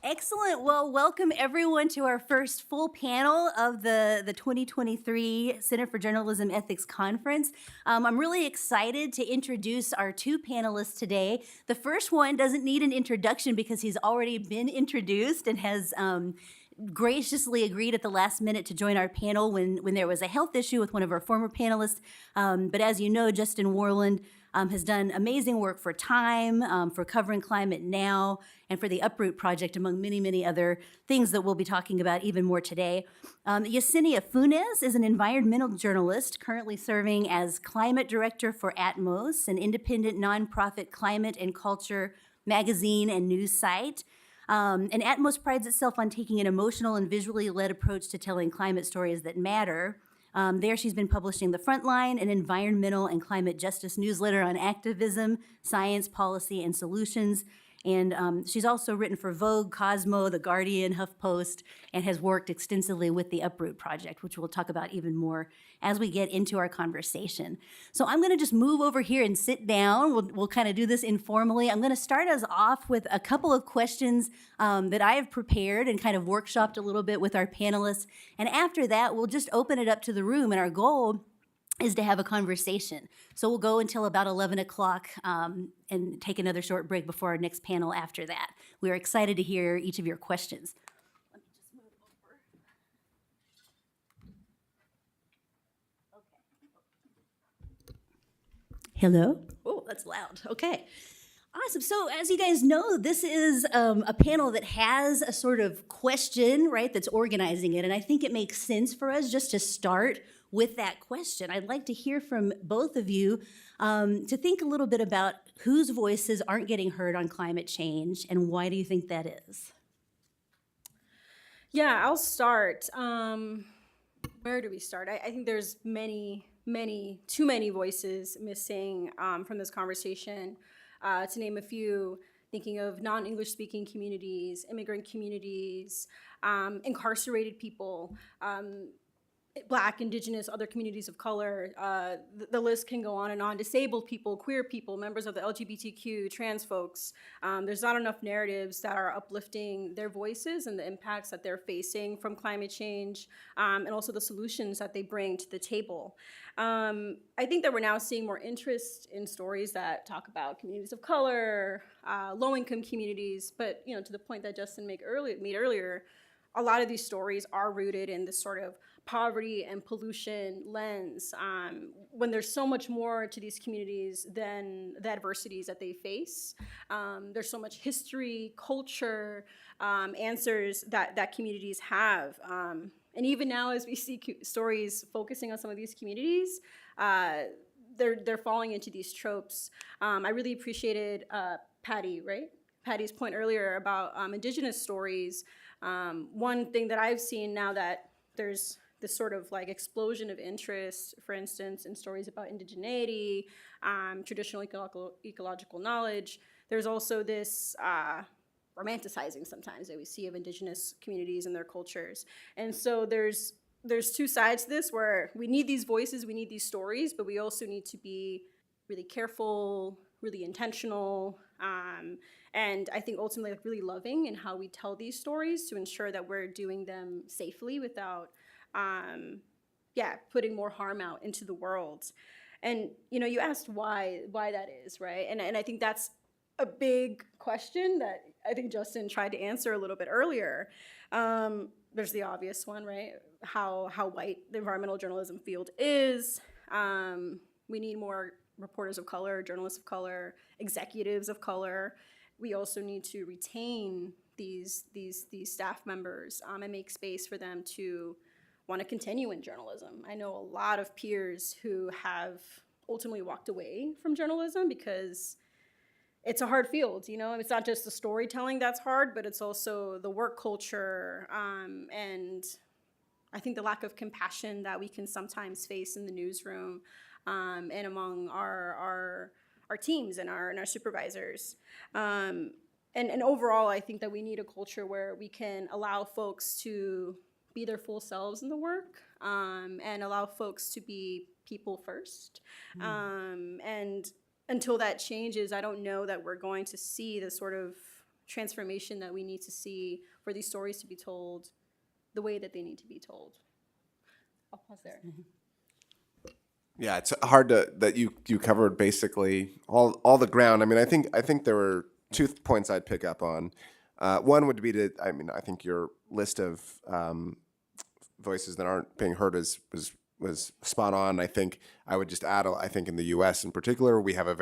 Excellent. Well, welcome everyone to our first full panel of the 2023 Center for Journalism Ethics Conference. I'm really excited to introduce our 2 panelists today. The first one doesn't need an introduction because he's already been introduced and has graciously agreed at the last minute to join our panel when there was a health issue with one of our former panelists. But as you know, Justin Worland has done amazing work for Time, for Covering Climate Now, and for the Uproot Project, among many, many other things that we'll be talking about even more today. Yesenia Funes is an environmental journalist currently serving as climate director for Atmos, an independent nonprofit climate and culture magazine and news site. And Atmos prides itself on taking an emotional and visually led approach to telling climate stories that matter. There she's been publishing The Frontline, an environmental and climate justice newsletter on activism, science, policy, and solutions. And she's also written for Vogue, Cosmo, The Guardian, HuffPost, and has worked extensively with the Uproot Project, which we'll talk about even more as we get into our conversation. So I'm going to just move over here and sit down. We'll kind of do this informally. I'm going to start us off with a couple of questions that I have prepared and kind of workshopped a little bit with our panelists. And after that, we'll just open it up to the room. And our goal is to have a conversation. So we'll go until about 11 o'clock and take another short break before our next panel after that. We're excited to hear each of your questions. Let me just move over. Okay. Hello? Oh, that's loud. Okay. Awesome. So as you guys know, this is a panel that has a sort of question, right, that's organizing it. And I think it makes sense for us just to start with that question. I'd like to hear from both of you to think a little bit about whose voices aren't getting heard on climate change and why do you think that is? Yeah, I'll start. Where do we start? I think there's too many voices missing from this conversation. To name a few, thinking of non-English speaking communities, immigrant communities, incarcerated people, Black, Indigenous, other communities of color, the list can go on and on. Disabled people, queer people, members of the LGBTQ, trans folks. There's not enough narratives that are uplifting their voices and the impacts that they're facing from climate change, and also the solutions that they bring to the table. I think that we're now seeing more interest in stories that talk about communities of color, low-income communities, but to the point that Justin made earlier, a lot of these stories are rooted in this sort of poverty and pollution lens, when there's so much more to these communities than the adversities that they face. There's so much history, culture, answers that communities have. And even now, as we see stories focusing on some of these communities, they're falling into these tropes. I really appreciated Patty's point earlier about Indigenous stories. One thing that I've seen now that there's this sort of like explosion of interest, for instance, in stories about indigeneity, traditional ecological knowledge. There's also this romanticizing sometimes that we see of Indigenous communities and their cultures. And so there's 2 sides to this where we need these voices, we need these stories, but we also need to be really careful, really intentional, and I think ultimately like really loving in how we tell these stories to ensure that we're doing them safely without putting more harm out into the world. And you asked why that is, right? And I think that's a big question that I think Justin tried to answer a little bit earlier. There's the obvious one, right? How white the environmental journalism field is. We need more reporters of color, journalists of color, executives of color. We also need to retain these staff members and make space for them to want to continue in journalism. I know a lot of peers who have ultimately walked away from journalism because it's a hard field, you know. It's not just the storytelling that's hard, but it's also the work culture, and I think the lack of compassion that we can sometimes face in the newsroom and among our teams and our supervisors. And overall, I think that we need a culture where we can allow folks to be their full selves in the work and allow folks to be people first. And until that changes, I don't know that we're going to see the sort of transformation that we need to see for these stories to be told the way that they need to be told. I'll pause there. Yeah, it's hard that you covered basically all the ground. I mean, I think there were 2 points I'd pick up on. One would be I think your list of voices that aren't being heard was spot on. I think I would just add, I think in the U.S. in particular, we can have a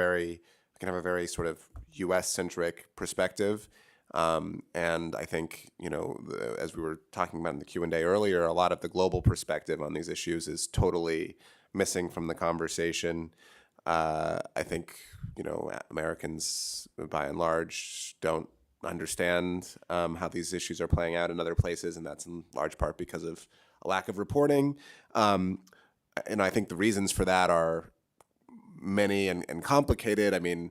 very sort of U.S.-centric perspective. And I think, as we were talking about in the Q&A earlier, a lot of the global perspective on these issues is totally missing from the conversation. I think, Americans, by and large, don't understand how these issues are playing out in other places, and that's in large part because of a lack of reporting. And I think the reasons for that are many and complicated. I mean,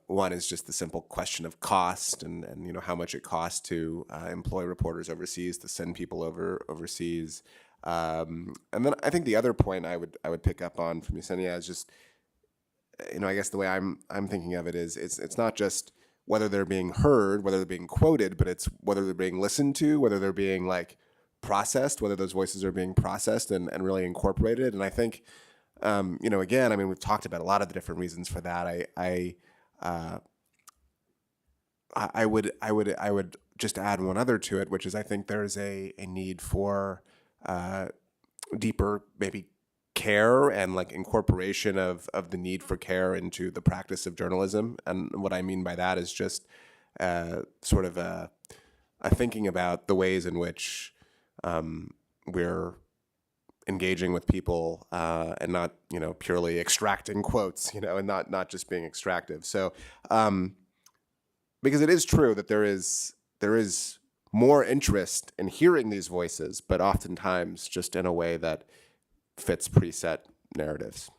one is just the simple question of cost and how much it costs to employ reporters overseas, to send people overseas. And then I think the other point I would pick up on from Yesenia is just, I guess the way I'm thinking of it is it's not just whether they're being heard, whether they're being quoted, but it's whether they're being listened to, whether they're being processed, whether those voices are being processed and really incorporated. And I think, again, I mean, we've talked about a lot of the different reasons for that. I would just add one other to it, which is I think there's a need for deeper maybe care and incorporation of the need for care into the practice of journalism. And what I mean by that is just sort of a thinking about the ways in which we're engaging with people and not purely extracting quotes, and not just being extractive. So because it is true that there is more interest in hearing these voices, but oftentimes just in a way that fits preset narratives.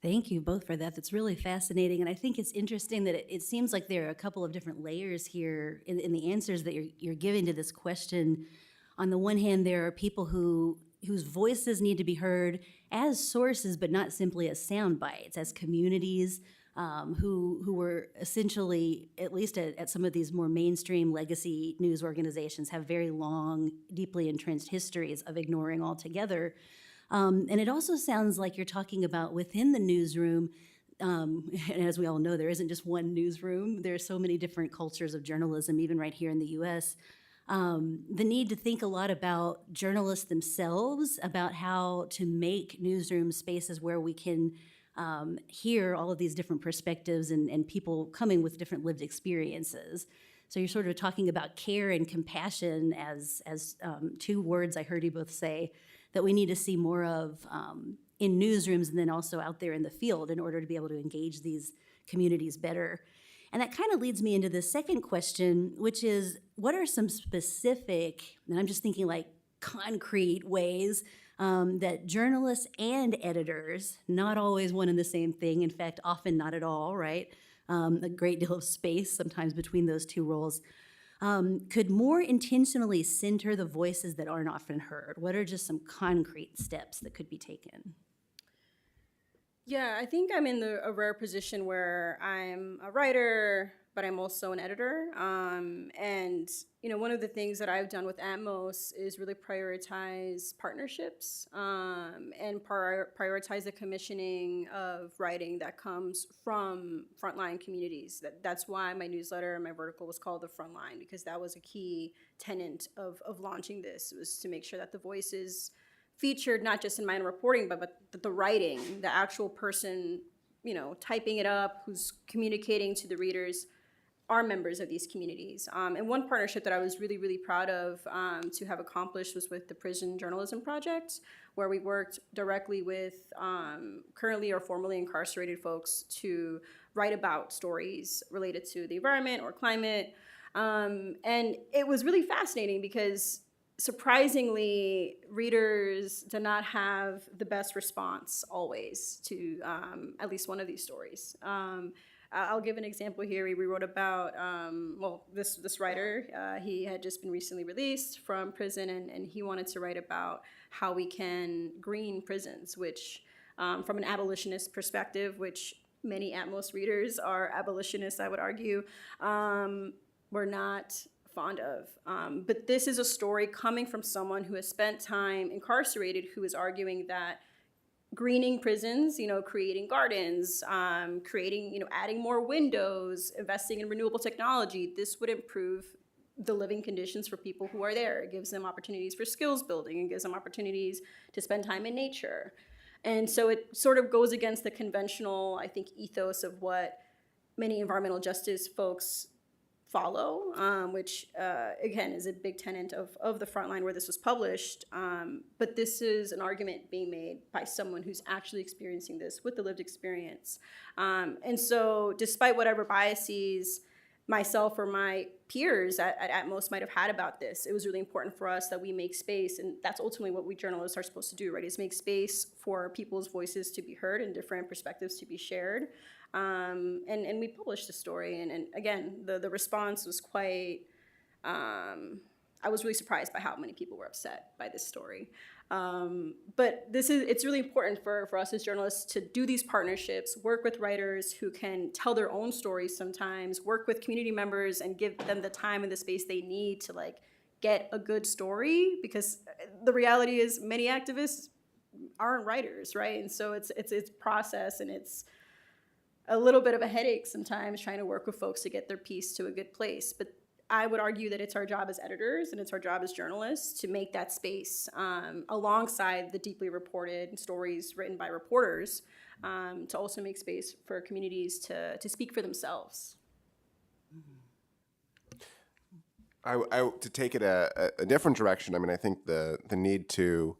Thank you both for that. That's really fascinating. And I think it's interesting that it seems like there are a couple of different layers here in the answers that you're giving to this question. On the one hand, there are people whose voices need to be heard as sources, but not simply as sound bites, as communities who were essentially, at least at some of these more mainstream legacy news organizations, have very long, deeply entrenched histories of ignoring altogether. And it also sounds like you're talking about within the newsroom, and as we all know, there isn't just one newsroom. There are so many different cultures of journalism, even right here in the U.S., the need to think a lot about journalists themselves, about how to make newsroom spaces where we can hear all of these different perspectives and people coming with different lived experiences. So you're sort of talking about care and compassion as 2 words I heard you both say that we need to see more of in newsrooms and then also out there in the field in order to be able to engage these communities better. And that kind of leads me into the second question, which is, what are some specific, and I'm just thinking concrete ways that journalists and editors, not always one and the same thing, in fact, often not at all, right? A great deal of space sometimes between those 2 roles, could more intentionally center the voices that aren't often heard? What are just some concrete steps that could be taken? Yeah, I think I'm in a rare position where I'm a writer, but I'm also an editor. And one of the things that I've done with Atmos is really prioritize partnerships and prioritize the commissioning of writing that comes from frontline communities. That's why my newsletter and my vertical was called The Frontline, because that was a key tenet of launching this, was to make sure that the voices featured not just in my own reporting, but the writing, the actual person, typing it up, who's communicating to the readers, are members of these communities. And one partnership that I was really, really proud of to have accomplished was with the Prison Journalism Project, where we worked directly with currently or formerly incarcerated folks to write about stories related to the environment or climate. And it was really fascinating because surprisingly, readers do not have the best response always to at least one of these stories. I'll give an example here. We wrote about, this writer, he had just been recently released from prison, and he wanted to write about how we can green prisons, which from an abolitionist perspective, which many Atmos readers are abolitionists, I would argue, we're not fond of. But this is a story coming from someone who has spent time incarcerated, who is arguing that greening prisons, creating gardens, creating, adding more windows, investing in renewable technology, this would improve the living conditions for people who are there. It gives them opportunities for skills building and gives them opportunities to spend time in nature. And so it sort of goes against the conventional, I think, ethos of what many environmental justice folks follow, which again is a big tenet of the Frontline where this was published. But this is an argument being made by someone who's actually experiencing this with the lived experience. And so despite whatever biases myself or my peers at Atmos might have had about this, it was really important for us that we make space, and that's ultimately what we journalists are supposed to do, right, is make space for people's voices to be heard and different perspectives to be shared. And we published the story, and again, the response was quite, I was really surprised by how many people were upset by this story. But it's really important for us as journalists to do these partnerships, work with writers who can tell their own stories sometimes, work with community members and give them the time and the space they need to get a good story, because the reality is many activists aren't writers, right? And so it's process, and it's a little bit of a headache sometimes trying to work with folks to get their piece to a good place. But I would argue that it's our job as editors and it's our job as journalists to make that space alongside the deeply reported stories written by reporters, to also make space for communities to speak for themselves. To take it a different direction, I mean, I think the need to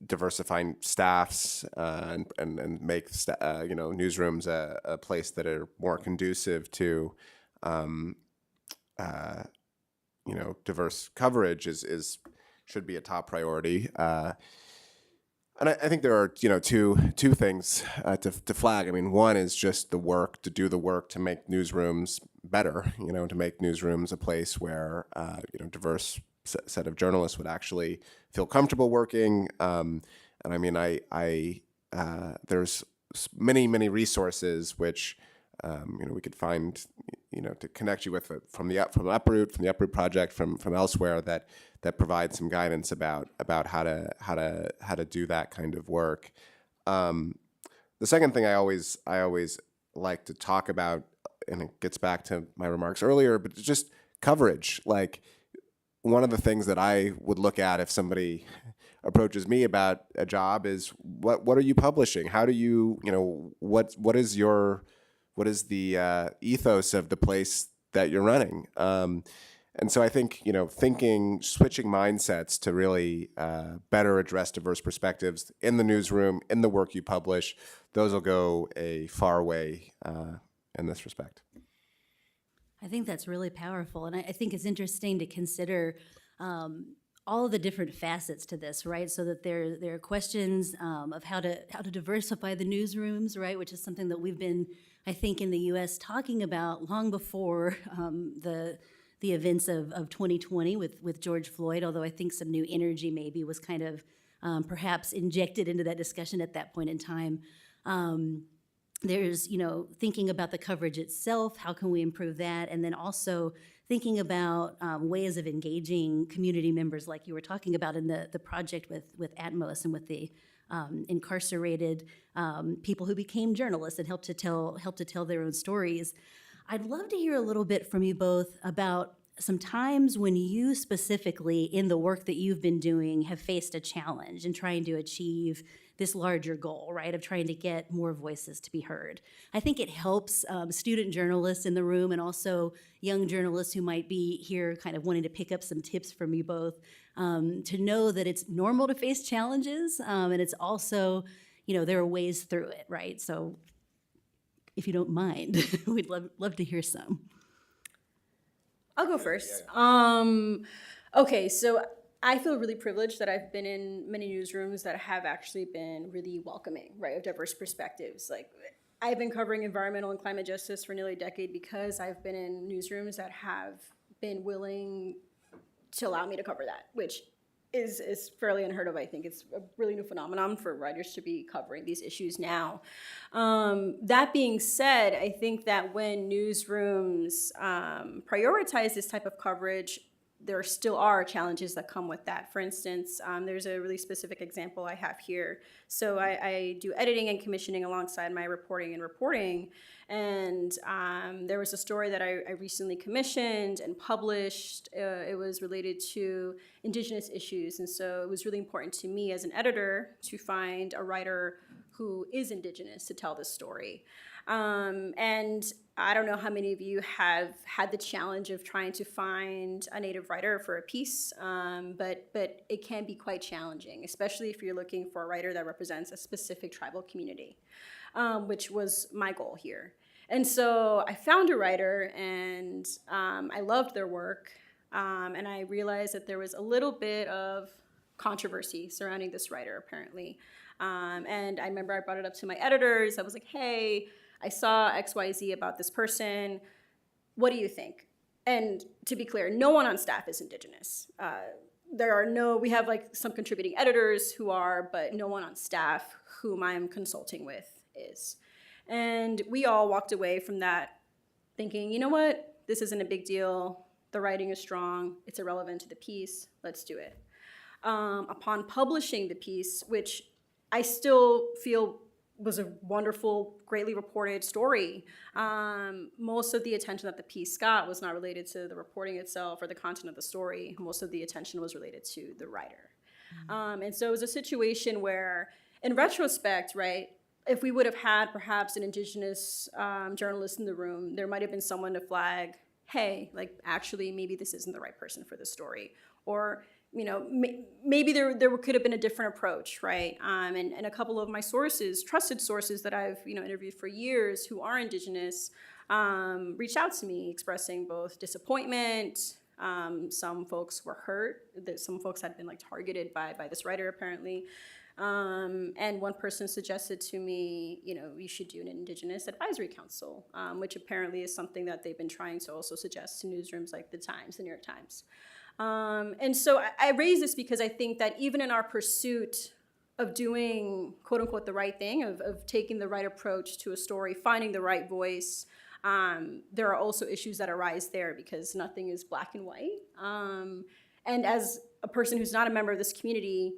diversify staffs and make newsrooms a place that are more conducive to diverse coverage should be a top priority. And I think there are two things to flag. I mean, one is just to do the work to make newsrooms better. To make newsrooms a place where diverse set of journalists would actually feel comfortable working. And I mean, there's many resources which we could find to connect you with from the Uproot project, from elsewhere that provide some guidance about how to do that kind of work. The second thing I always like to talk about, and it gets back to my remarks earlier, but it's just coverage. One of the things that I would look at if somebody approaches me about a job is what are you publishing? How do you what is the ethos of the place that you're running? And so I think switching mindsets to really better address diverse perspectives in the newsroom, in the work you publish, those will go a far way in this respect. I think that's really powerful, and I think it's interesting to consider all of the different facets to this, right? So that there are questions of how to diversify the newsrooms, right? Which is something that we've been, I think, in the U.S. talking about long before the events of 2020 with George Floyd. Although I think some new energy maybe was kind of perhaps injected into that discussion at that point in time. There's, thinking about the coverage itself, how can we improve that? And then also thinking about ways of engaging community members like you were talking about in the project with Atmos and with the incarcerated people who became journalists and helped to tell their own stories. I'd love to hear a little bit from you both about some times when you specifically, in the work that you've been doing, have faced a challenge in trying to achieve this larger goal, right, of trying to get more voices to be heard. I think it helps student journalists in the room and also young journalists who might be here kind of wanting to pick up some tips from you both to know that it's normal to face challenges, and it's also, there are ways through it, right? So if you don't mind, we'd love to hear some. I'll go first. Okay, so I feel really privileged that I've been in many newsrooms that have actually been really welcoming, right, of diverse perspectives. Like, I've been covering environmental and climate justice for nearly a decade because I've been in newsrooms that have been willing to allow me to cover that, which is fairly unheard of. I think it's a really new phenomenon for writers to be covering these issues now. That being said, I think that when newsrooms prioritize this type of coverage, there still are challenges that come with that. For instance, there's a really specific example I have here. So I do editing and commissioning alongside my reporting. And there was a story that I recently commissioned and published. It was related to Indigenous issues. And so it was really important to me as an editor to find a writer who is Indigenous to tell this story. And I don't know how many of you have had the challenge of trying to find a Native writer for a piece, but it can be quite challenging, especially if you're looking for a writer that represents a specific tribal community, which was my goal here. And so I found a writer, and I loved their work, and I realized that there was a little bit of controversy surrounding this writer, apparently. And I remember I brought it up to my editors. I was like, hey, I saw XYZ about this person. What do you think? And to be clear, no one on staff is Indigenous. We have like some contributing editors who are, but no one on staff whom I'm consulting with is. And we all walked away from that thinking, you know what? This isn't a big deal. The writing is strong. It's irrelevant to the piece. Let's do it. Upon publishing the piece, which I still feel was a wonderful, greatly reported story. Most of the attention that the piece got was not related to the reporting itself or the content of the story. Most of the attention was related to the writer. And so it was a situation where, in retrospect, right, if we would have had perhaps an Indigenous journalist in the room, there might have been someone to flag, hey, like, actually, maybe this isn't the right person for this story. Or, maybe there could have been a different approach, right? And a couple of my sources, trusted sources that I've interviewed for years who are Indigenous, reached out to me expressing both disappointment. Some folks were hurt. Some folks had been targeted by this writer apparently. And one person suggested to me, you should do an Indigenous Advisory Council, which apparently is something that they've been trying to also suggest to newsrooms like the Times, the New York Times. And so I raise this because I think that even in our pursuit of doing, quote unquote, the right thing, of taking the right approach to a story, finding the right voice, there are also issues that arise there because nothing is black and white. And as a person who's not a member of this community,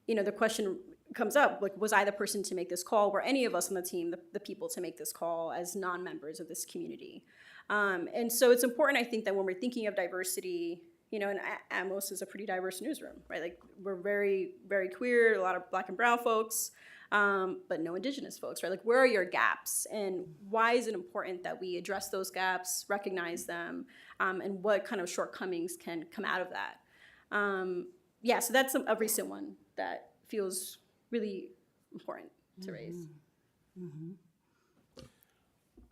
the question comes up, was I the person to make this call? Were any of us on the team the people to make this call as non-members of this community? And so it's important, I think, that when we're thinking of diversity, and Amos is a pretty diverse newsroom, right? We're very, very queer, a lot of Black and brown folks, but no Indigenous folks, right? Where are your gaps? And why is it important that we address those gaps, recognize them, and what kind of shortcomings can come out of that? So that's a recent one that feels really important to raise. Mm-hmm.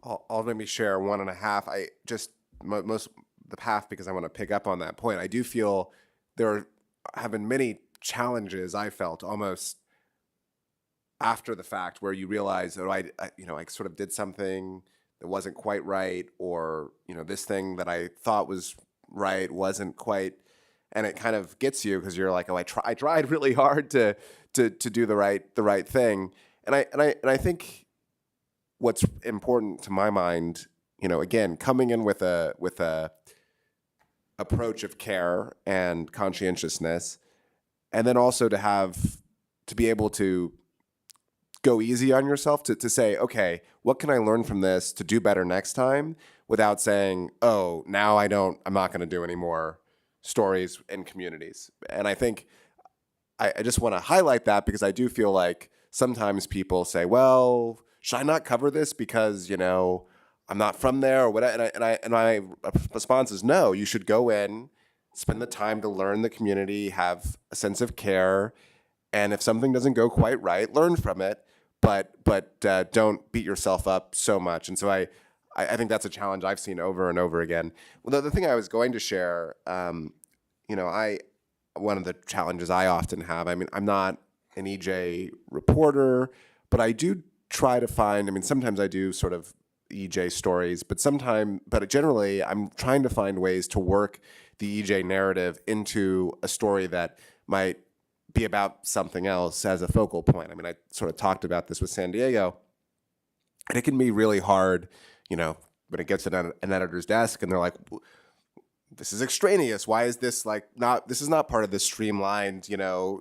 I'll maybe share one and a half. I just most the half because I want to pick up on that point. I do feel there have been many challenges I felt almost after the fact where you realize that I sort of did something that wasn't quite right, or this thing that I thought was right wasn't quite, and it kind of gets you because you're like, oh, I tried really hard to do the right thing, and I think what's important to my mind, again, coming in with a approach of care and conscientiousness, and then also to be able to go easy on yourself, to say, okay, what can I learn from this to do better next time? without saying, oh, now I'm not going to do any more stories in communities. And I think I just want to highlight that because I do feel like sometimes people say, well, should I not cover this because, I'm not from there or whatever. And my response is no, you should go in, spend the time to learn the community, have a sense of care. And if something doesn't go quite right, learn from it, but don't beat yourself up so much. And so I think that's a challenge I've seen over and over again. Well, the thing I was going to share, one of the challenges I often have, I'm not an EJ reporter, but I do try to find, sometimes I do sort of EJ stories, but generally I'm trying to find ways to work the EJ narrative into a story that might be about something else as a focal point. I sort of talked about this with San Diego, and it can be really hard, when it gets to an editor's desk and they're like, this is extraneous. Why is this this is not part of this streamlined,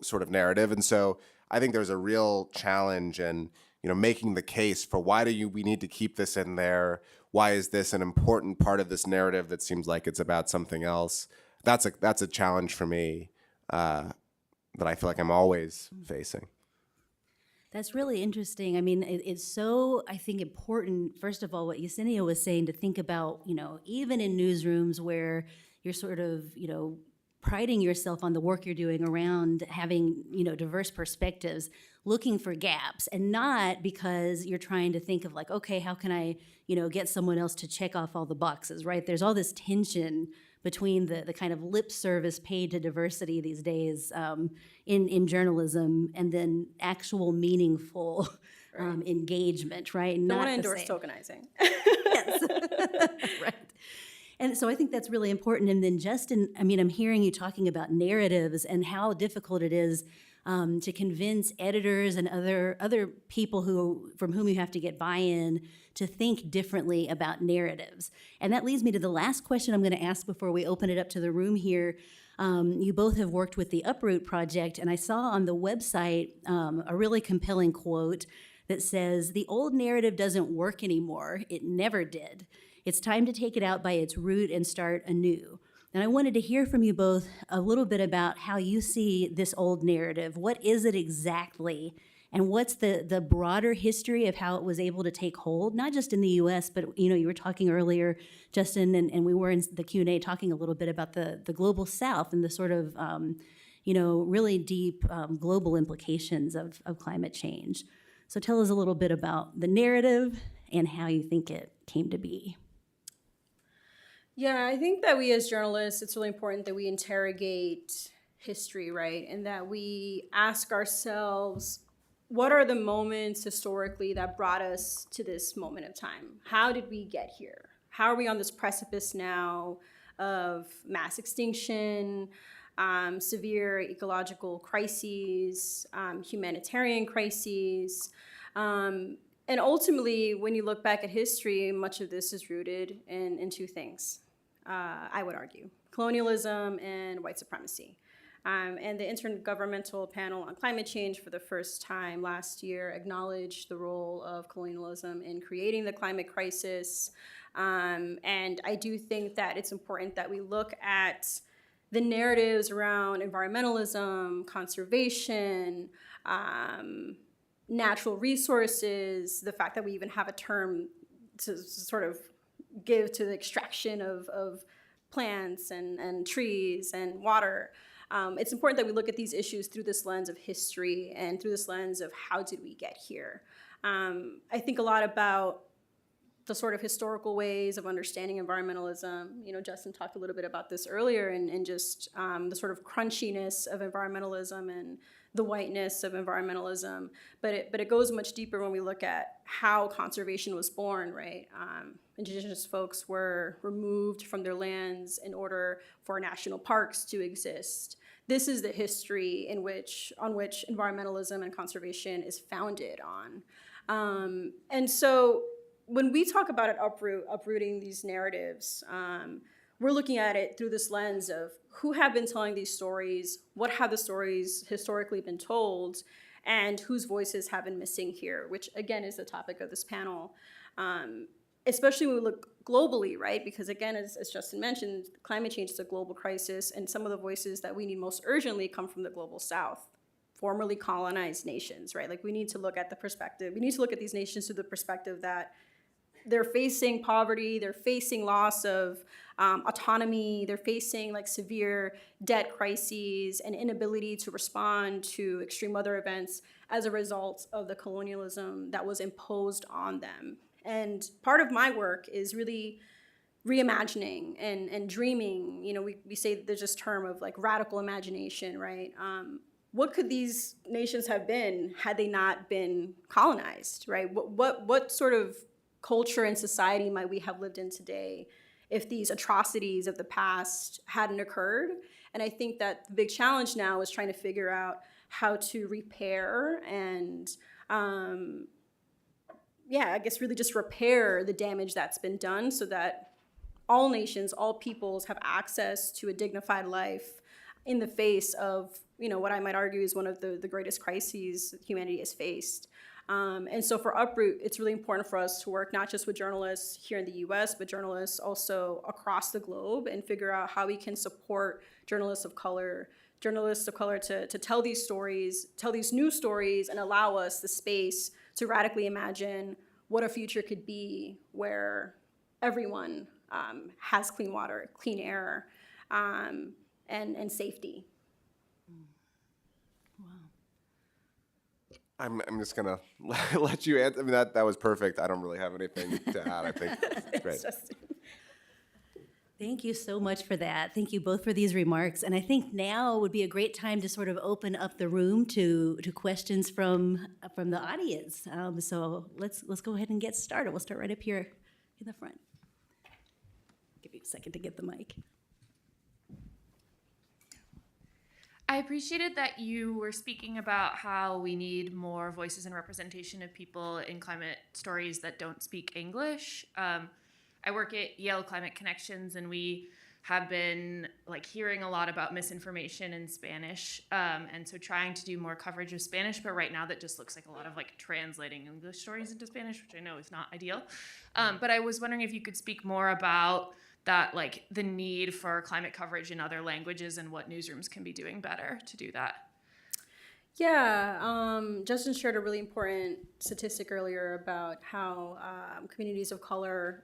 sort of narrative. And so I think there's a real challenge in, making the case for why we need to keep this in there? Why is this an important part of this narrative that seems like it's about something else? That's a challenge for me that I feel like I'm always facing. That's really interesting. It's so, I think, important, first of all, what Yesenia was saying, to think about, even in newsrooms where you're sort of, priding yourself on the work you're doing around having, diverse perspectives, looking for gaps, and not because you're trying to think of okay, how can I, get someone else to check off all the boxes, right? There's all this tension between the kind of lip service paid to diversity these days in journalism and then actual meaningful engagement, right? Don't Not want to the endorse same. tokenizing. Yes. Right. And so I think that's really important. And then Justin, I'm hearing you talking about narratives and how difficult it is to convince editors and other people from whom you have to get buy-in to think differently about narratives. And that leads me to the last question I'm going to ask before we open it up to the room here. You both have worked with the Uproot Project, and I saw on the website a really compelling quote that says, "The old narrative doesn't work anymore. It never did. It's time to take it out by its root and start anew." And I wanted to hear from you both a little bit about how you see this old narrative. What is it exactly? And what's the broader history of how it was able to take hold, not just in the U.S., but you were talking earlier, Justin, and we were in the Q&A talking a little bit about the global South and the sort of really deep global implications of climate change. So tell us a little bit about the narrative and how you think it came to be. Yeah, I think that we as journalists, it's really important that we interrogate history, right? And that we ask ourselves, what are the moments historically that brought us to this moment of time? How did we get here? How are we on this precipice now of mass extinction, severe ecological crises, humanitarian crises? And ultimately, when you look back at history, much of this is rooted in two things, I would argue: colonialism and white supremacy. And the Intergovernmental Panel on Climate Change for the first time last year acknowledged the role of colonialism in creating the climate crisis. And I do think that it's important that we look at the narratives around environmentalism, conservation, natural resources, the fact that we even have a term to sort of give to the extraction of plants and trees and water. It's important that we look at these issues through this lens of history and through this lens of how did we get here. I think a lot about the sort of historical ways of understanding environmentalism. Justin talked a little bit about this earlier, and just the sort of crunchiness of environmentalism and the whiteness of environmentalism. But it goes much deeper when we look at how conservation was born, right? Indigenous folks were removed from their lands in order for national parks to exist. This is the history on which environmentalism and conservation is founded on. And so when we talk about uprooting these narratives, we're looking at it through this lens of who have been telling these stories, what have the stories historically been told, and whose voices have been missing here, which again is the topic of this panel. especially when we look globally, right? Because again, as Justin mentioned, climate change is a global crisis, and some of the voices that we need most urgently come from the global south, formerly colonized nations, right? Like we need to look at the perspective, we need to look at these nations through the perspective that they're facing poverty, they're facing loss of autonomy, they're facing like severe debt crises and inability to respond to extreme weather events as a result of the colonialism that was imposed on them. And part of my work is really reimagining and dreaming. You know, we say there's this term of like radical imagination, right? What could these nations have been had they not been colonized, right? What sort of culture and society might we have lived in today if these atrocities of the past hadn't occurred? And I think that the big challenge now is trying to figure out how to repair and I guess really just repair the damage that's been done so that all nations, all peoples have access to a dignified life in the face of, you know, what I might argue is one of the greatest crises humanity has faced. And so for Uproot, it's really important for us to work not just with journalists here in the US, but journalists also across the globe and figure out how we can support journalists of color to tell these stories, tell these new stories, and allow us the space to radically imagine what a future could be where everyone has clean water, clean air, and safety. I'm just gonna let you answer. I mean, that was perfect. I don't really have anything to add. I think it's great. Thank you so much for that. Thank you both for these remarks. And I think now would be a great time to sort of open up the room to questions from the audience. So let's go ahead and get started. We'll start right up here in the front. Give me a second to get the mic. I appreciated that you were speaking about how we need more voices and representation of people in climate stories that don't speak English. I work at Yale Climate Connections, and we have been like hearing a lot about misinformation in Spanish, and so trying to do more coverage of Spanish. But right now, that just looks like a lot of like translating English stories into Spanish, which I know is not ideal. But I was wondering if you could speak more about that, like the need for climate coverage in other languages and what newsrooms can be doing better to do that. Yeah, Justin shared a really important statistic earlier about how communities of color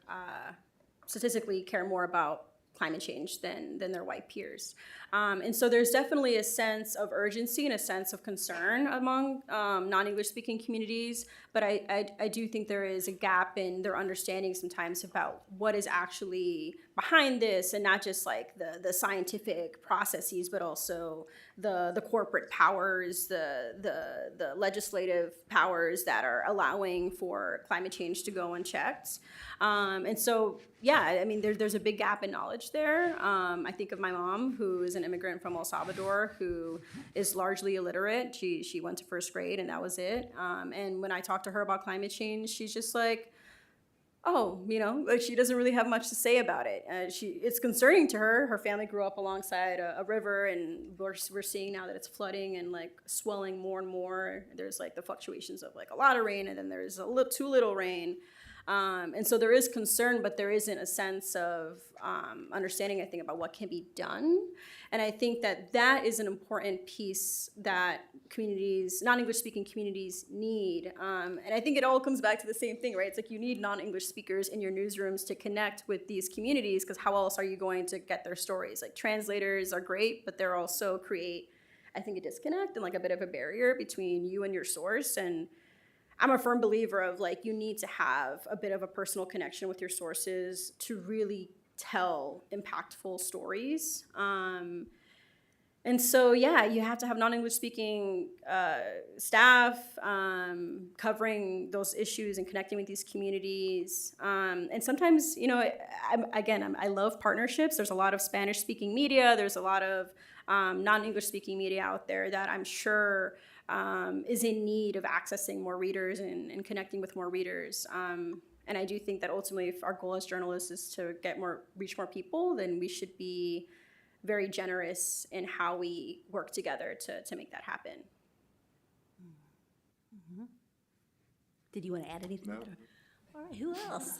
statistically care more about climate change than their white peers. And so there's definitely a sense of urgency and a sense of concern among non-English speaking communities, but I do think there is a gap in their understanding sometimes about what is actually behind this, and not just like the scientific processes, but also the corporate powers, the legislative powers that are allowing for climate change to go unchecked. And so, yeah, I mean, there's a big gap in knowledge there. I think of my mom, who is an immigrant from El Salvador, who is largely illiterate. She went to first grade and that was it. And when I talk to her about climate change, she's just like, oh, you know, like she doesn't really have much to say about it. It's concerning to her. Her family grew up alongside a river, and we're seeing now that it's flooding and like swelling more and more. There's like the fluctuations of like a lot of rain, and then there's too little rain. And so there is concern, but there isn't a sense of understanding, I think, about what can be done. And I think that is an important piece that communities, non-English speaking communities need. And I think it all comes back to the same thing, right? It's like you need non-English speakers in your newsrooms to connect with these communities, because how else are you going to get their stories? Like translators are great, but they're also create, I think, a disconnect and like a bit of a barrier between you and your source. And I'm a firm believer of like, you need to have a bit of a personal connection with your sources to really tell impactful stories. And so, yeah, you have to have non-English speaking staff covering those issues and connecting with these communities. And sometimes, you know, I love partnerships. There's a lot of Spanish speaking media. There's a lot of non-English speaking media out there that I'm sure is in need of accessing more readers and connecting with more readers. And I do think that ultimately, if our goal as journalists is to reach more people, then we should be very generous in how we work together to make that happen. Mm-hmm. Did you want to add anything? No. All right, who else?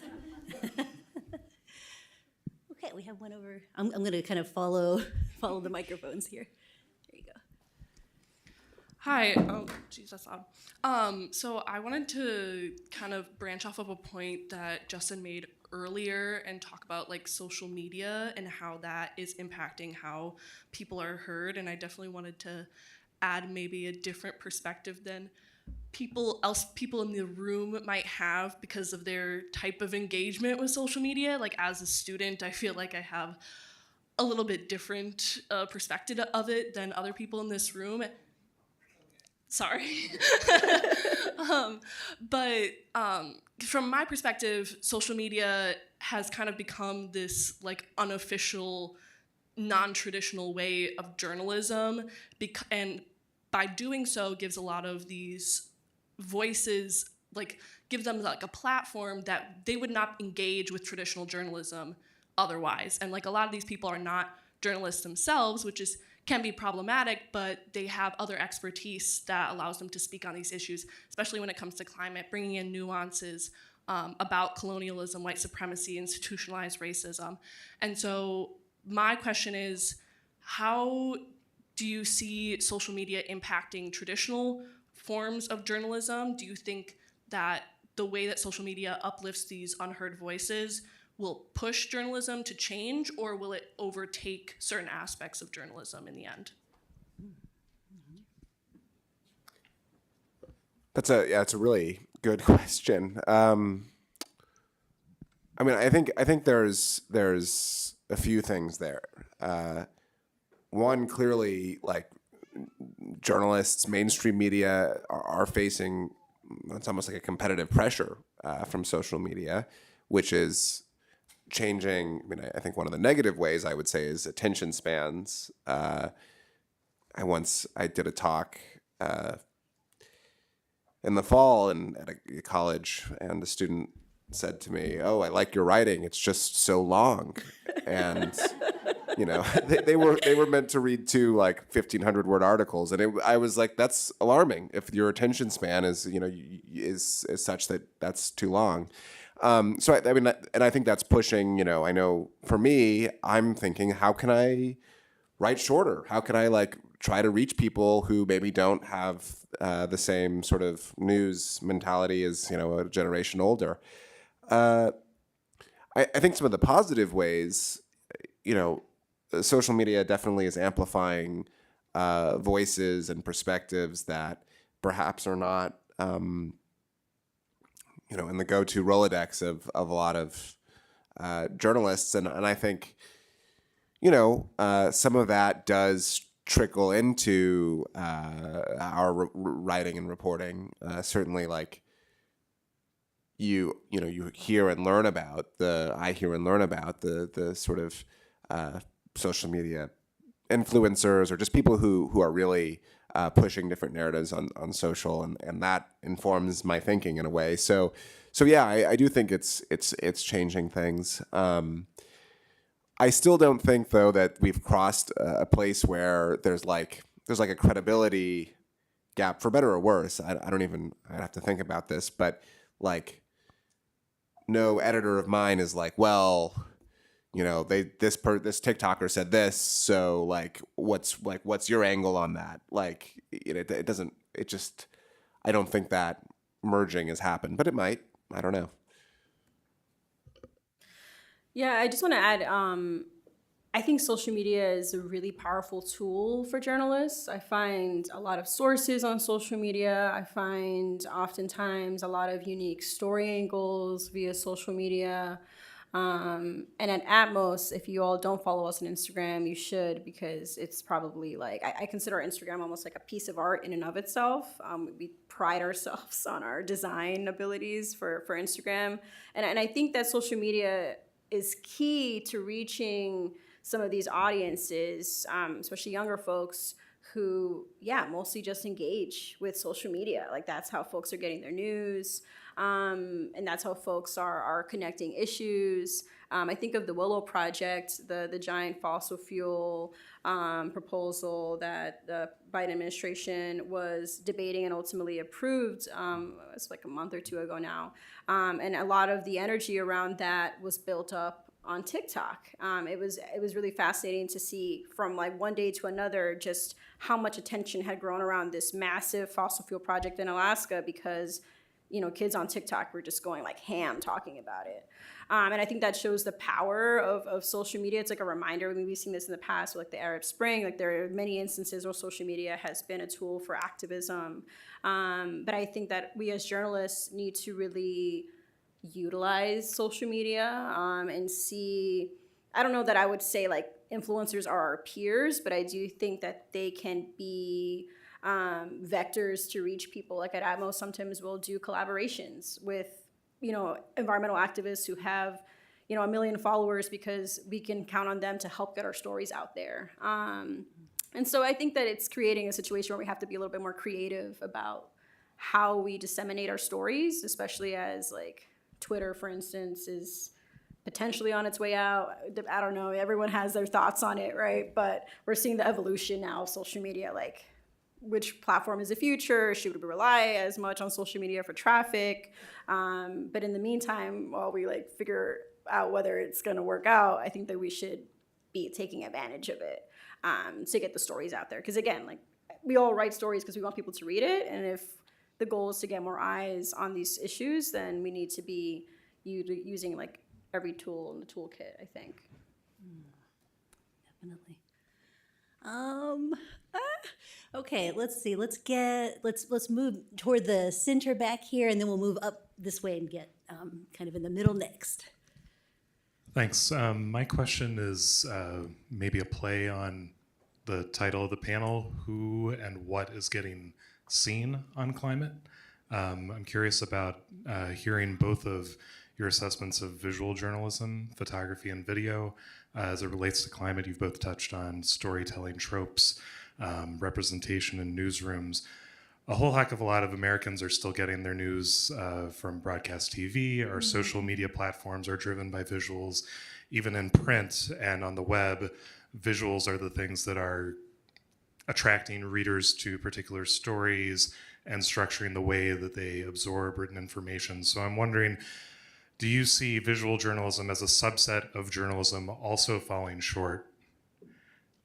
Okay, we have one over. I'm going to kind of follow the microphones here. There you go. Hi. Oh, geez, that's loud. So I wanted to kind of branch off of a point that Justin made earlier and talk about like social media and how that is impacting how people are heard. And I definitely wanted to add maybe a different perspective than people in the room might have because of their type of engagement with social media. Like as a student, I feel like I have a little bit different perspective of it than other people in this room. Sorry. But from my perspective, social media has kind of become this like unofficial, non-traditional way of journalism, and by doing so gives a lot of these voices, like give them like a platform that they would not engage with traditional journalism otherwise. And like a lot of these people are not journalists themselves, which can be problematic, but they have other expertise that allows them to speak on these issues, especially when it comes to climate, bringing in nuances about colonialism, white supremacy, institutionalized racism. And so my question is, how do you see social media impacting traditional forms of journalism? Do you think that the way that social media uplifts these unheard voices will push journalism to change, or will it overtake certain aspects of journalism in the end? That's a really good question. I mean, I think there's a few things there. One, clearly, like journalists, mainstream media are facing, it's almost like a competitive pressure from social media, which is changing. I mean, I think one of the negative ways I would say is attention spans. I did a talk in the fall at a college, and a student said to me, "Oh, I like your writing. It's just so long," and they were meant to read two like 1,500 word articles, and I was like, that's alarming. If your attention span is is such that that's too long. So I mean, and I think that's pushing. I know for me, I'm thinking, how can I write shorter? How can I like try to reach people who maybe don't have the same sort of news mentality as a generation older? I think some of the positive ways, social media definitely is amplifying voices and perspectives that perhaps are not, in the go-to Rolodex of a lot of journalists. And I think, some of that does trickle into our writing and reporting. Certainly, like, you hear and learn about the sort of social media influencers or just people who are really pushing different narratives on social, and that informs my thinking in a way. So yeah, I do think it's changing things. I still don't think though that we've crossed a place where there's like a credibility gap, for better or worse. I'd have to think about this, but like, no editor of mine is like, this TikToker said this, so like what's your angle on that? Like I don't think that merging has happened, but it might. I don't know. Yeah, I just want to add, I think social media is a really powerful tool for journalists. I find a lot of sources on social media. I find oftentimes a lot of unique story angles via social media. And at Atmos, if you all don't follow us on Instagram, you should, because it's probably like, I consider Instagram almost like a piece of art in and of itself. We pride ourselves on our design abilities for Instagram. And I think that social media is key to reaching some of these audiences, especially younger folks who, mostly just engage with social media. Like, that's how folks are getting their news. And that's how folks are connecting issues. I think of the Willow Project, the giant fossil fuel proposal that the Biden administration was debating and ultimately approved. It's like a month or two ago now. And a lot of the energy around that was built up on TikTok. It was really fascinating to see from like one day to another just how much attention had grown around this massive fossil fuel project in Alaska because kids on TikTok were just going like ham talking about it. And I think that shows the power of social media. It's like a reminder. I mean, we've seen this in the past with like the Arab Spring. Like there are many instances where social media has been a tool for activism. But I think that we as journalists need to really utilize social media and see, I don't know that I would say like influencers are our peers, but I do think that they can be vectors to reach people. Like at Atmos, sometimes we'll do collaborations with environmental activists who have 1 million followers because we can count on them to help get our stories out there. And so I think that it's creating a situation where we have to be a little bit more creative about how we disseminate our stories, especially as like Twitter, for instance, is potentially on its way out. I don't know, everyone has their thoughts on it, right? But we're seeing the evolution now of social media, like which platform is the future? Should we rely as much on social media for traffic? But in the meantime, while we like figure out whether it's going to work out, I think that we should be taking advantage of it to get the stories out there. Because again, like we all write stories because we want people to read it, and if the goal is to get more eyes on these issues, then we need to be using like every tool in the toolkit, I think. Definitely. Okay, let's see. Let's move toward the center back here, and then we'll move up this way and get kind of in the middle next. Thanks. My question is maybe a play on the title of the panel, Who and What is Getting Seen on Climate? I'm curious about hearing both of your assessments of visual journalism, photography, and video. As it relates to climate, you've both touched on storytelling tropes, representation in newsrooms. A whole heck of a lot of Americans are still getting their news from broadcast TV. Our social media platforms are driven by visuals. Even in print and on the web, visuals are the things that are attracting readers to particular stories and structuring the way that they absorb written information. So I'm wondering, do you see visual journalism as a subset of journalism also falling short?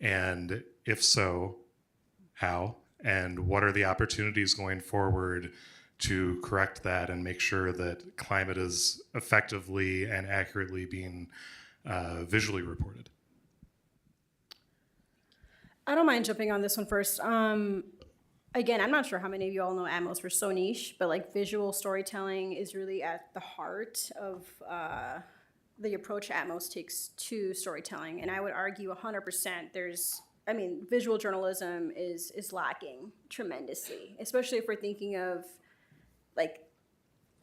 And if so, how? And what are the opportunities going forward to correct that and make sure that climate is effectively and accurately being visually reported? I don't mind jumping on this one first. Again, I'm not sure how many of you all know Atmos. We're so niche, but like visual storytelling is really at the heart of the approach Atmos takes to storytelling. And I would argue 100% visual journalism is lacking tremendously, especially if we're thinking of like,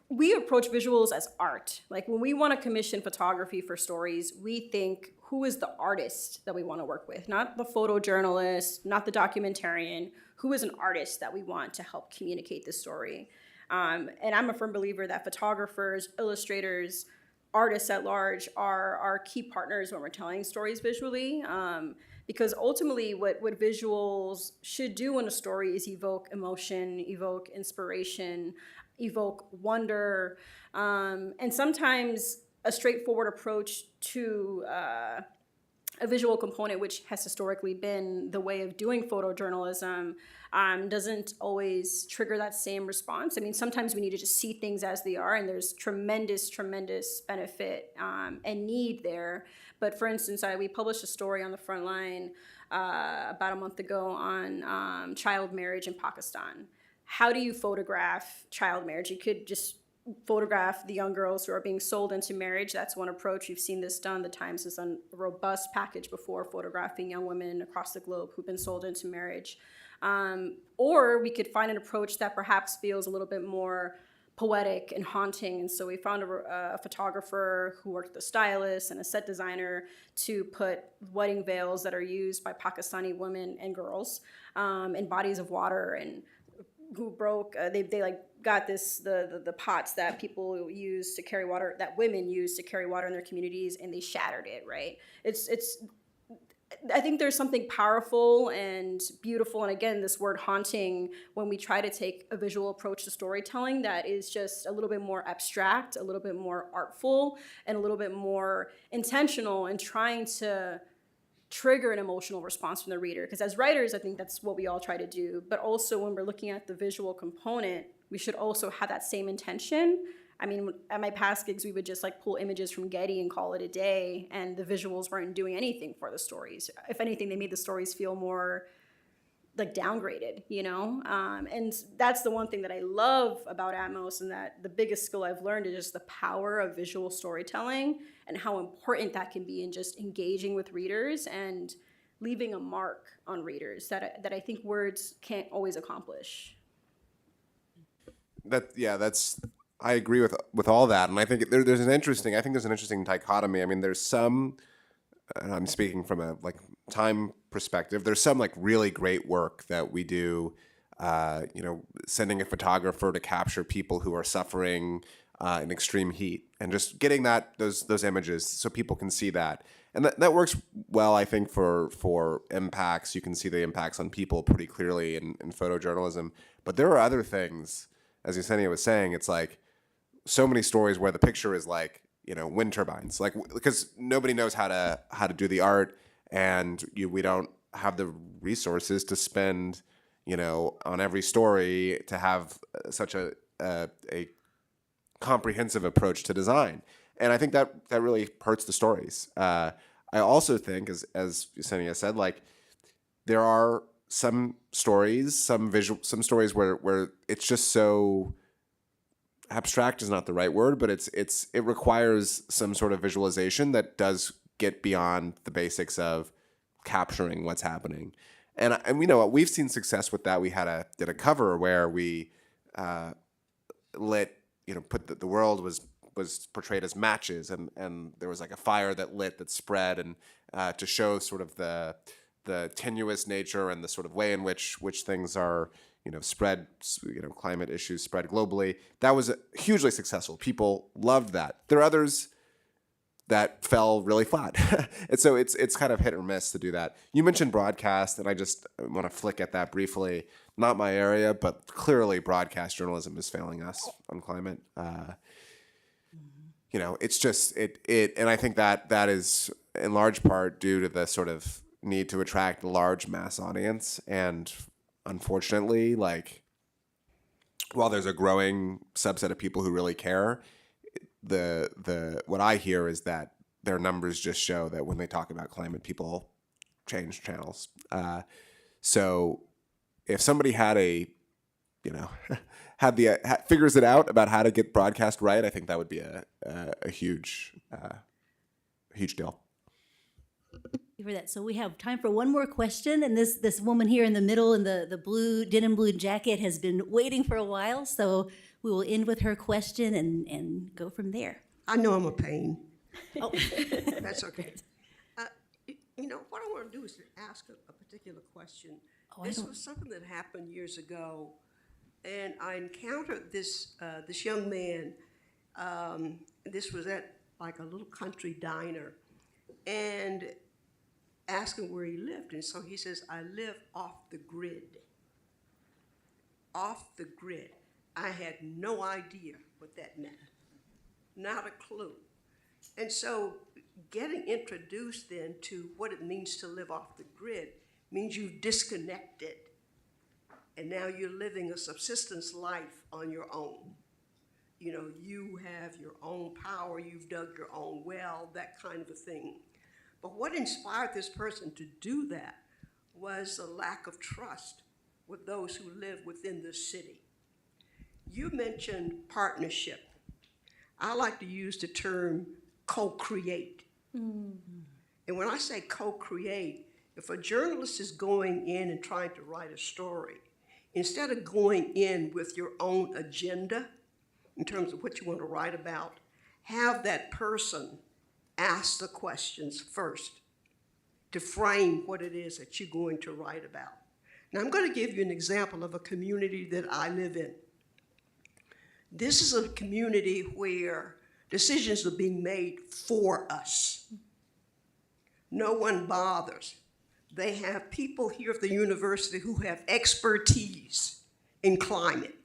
we approach visuals as art. Like when we want to commission photography for stories, we think, who is the artist that we want to work with? Not the photojournalist, not the documentarian. Who is an artist that we want to help communicate the story? And I'm a firm believer that photographers, illustrators, artists at large are key partners when we're telling stories visually. Because ultimately what visuals should do in a story is evoke emotion, evoke inspiration, evoke wonder, and sometimes a straightforward approach to a visual component, which has historically been the way of doing photojournalism, doesn't always trigger that same response. I mean, sometimes we need to just see things as they are, and there's tremendous benefit and need there. But for instance, we published a story on the front line about a month ago on child marriage in Pakistan. How do you photograph child marriage? You could just photograph the young girls who are being sold into marriage. That's one approach. You've seen this done. The Times has done a robust package before photographing young women across the globe who've been sold into marriage. Or we could find an approach that perhaps feels a little bit more poetic and haunting. And so we found a photographer who worked with a stylist and a set designer to put wedding veils that are used by Pakistani women and girls in bodies of water, and who broke, they got this the pots that people use to carry water, that women use to carry water in their communities, and they shattered it, right? It's I think there's something powerful and beautiful, and again, this word haunting, when we try to take a visual approach to storytelling that is just a little bit more abstract, a little bit more artful, and a little bit more intentional in trying to trigger an emotional response from the reader. Because as writers, I think that's what we all try to do. But also when we're looking at the visual component, we should also have that same intention. I mean, at my past gigs, we would just like pull images from Getty and call it a day, and the visuals weren't doing anything for the stories. If anything, they made the stories feel more like downgraded, you know? And that's the one thing that I love about Atmos, and that the biggest skill I've learned is just the power of visual storytelling and how important that can be in just engaging with readers and leaving a mark on readers that I think words can't always accomplish. I agree with all that, and I think there's an interesting dichotomy. I mean, there's some, and I'm speaking from a like time perspective. There's some like really great work that we do, sending a photographer to capture people who are suffering in extreme heat, and just getting those images so people can see that, and that works well. I think for impacts, you can see the impacts on people pretty clearly in photojournalism. But there are other things, as Yesenia was saying. It's like so many stories where the picture is like, wind turbines, like, because nobody knows how to do the art, and we don't have the resources to spend, on every story to have such a comprehensive approach to design. And I think that really hurts the stories. I also think, as Yesenia said, like, there are some stories, some stories where it's just so abstract is not the right word, but it requires some sort of visualization that does get beyond the basics of capturing what's happening. And we know we've seen success with that. We did a cover where we lit, the world was portrayed as matches, and there was like a fire that spread, and to show sort of the tenuous nature and the sort of way in which things are spread, climate issues spread globally. That was hugely successful. People loved that. There are others that fell really flat. And so it's kind of hit or miss to do that. You mentioned broadcast, and I just want to flick at that briefly. Not my area, but clearly broadcast journalism is failing us on climate. It's just, and I think that is in large part due to the sort of need to attract a large mass audience. And unfortunately, like, while there's a growing subset of people who really care, the what I hear is that their numbers just show that when they talk about climate, people change channels. So if somebody had figures it out about how to get broadcast right, I think that would be a huge deal. For that. So we have time for one more question, and this woman here in the middle in the blue denim blue jacket has been waiting for a while, so we will end with her question and go from there. I know I'm a pain. Oh. That's okay. What I want to do is to ask a particular question. This was something that happened years ago, and I encountered this young man. This was at like a little country diner, and asked him where he lived. And so he says, I live off the grid. Off the grid. I had no idea what that meant. Not a clue. And so getting introduced then to what it means to live off the grid means you've disconnected. And now you're living a subsistence life on your own. You have your own power, you've dug your own well, that kind of a thing. But what inspired this person to do that was a lack of trust with those who live within the city. You mentioned partnership. I like to use the term co-create. Mm-hmm. And when I say co-create, if a journalist is going in and trying to write a story, instead of going in with your own agenda in terms of what you want to write about, have that person ask the questions first to frame what it is that you're going to write about. Now, I'm going to give you an example of a community that I live in. This is a community where decisions are being made for us. No one bothers. They have people here at the university who have expertise in climate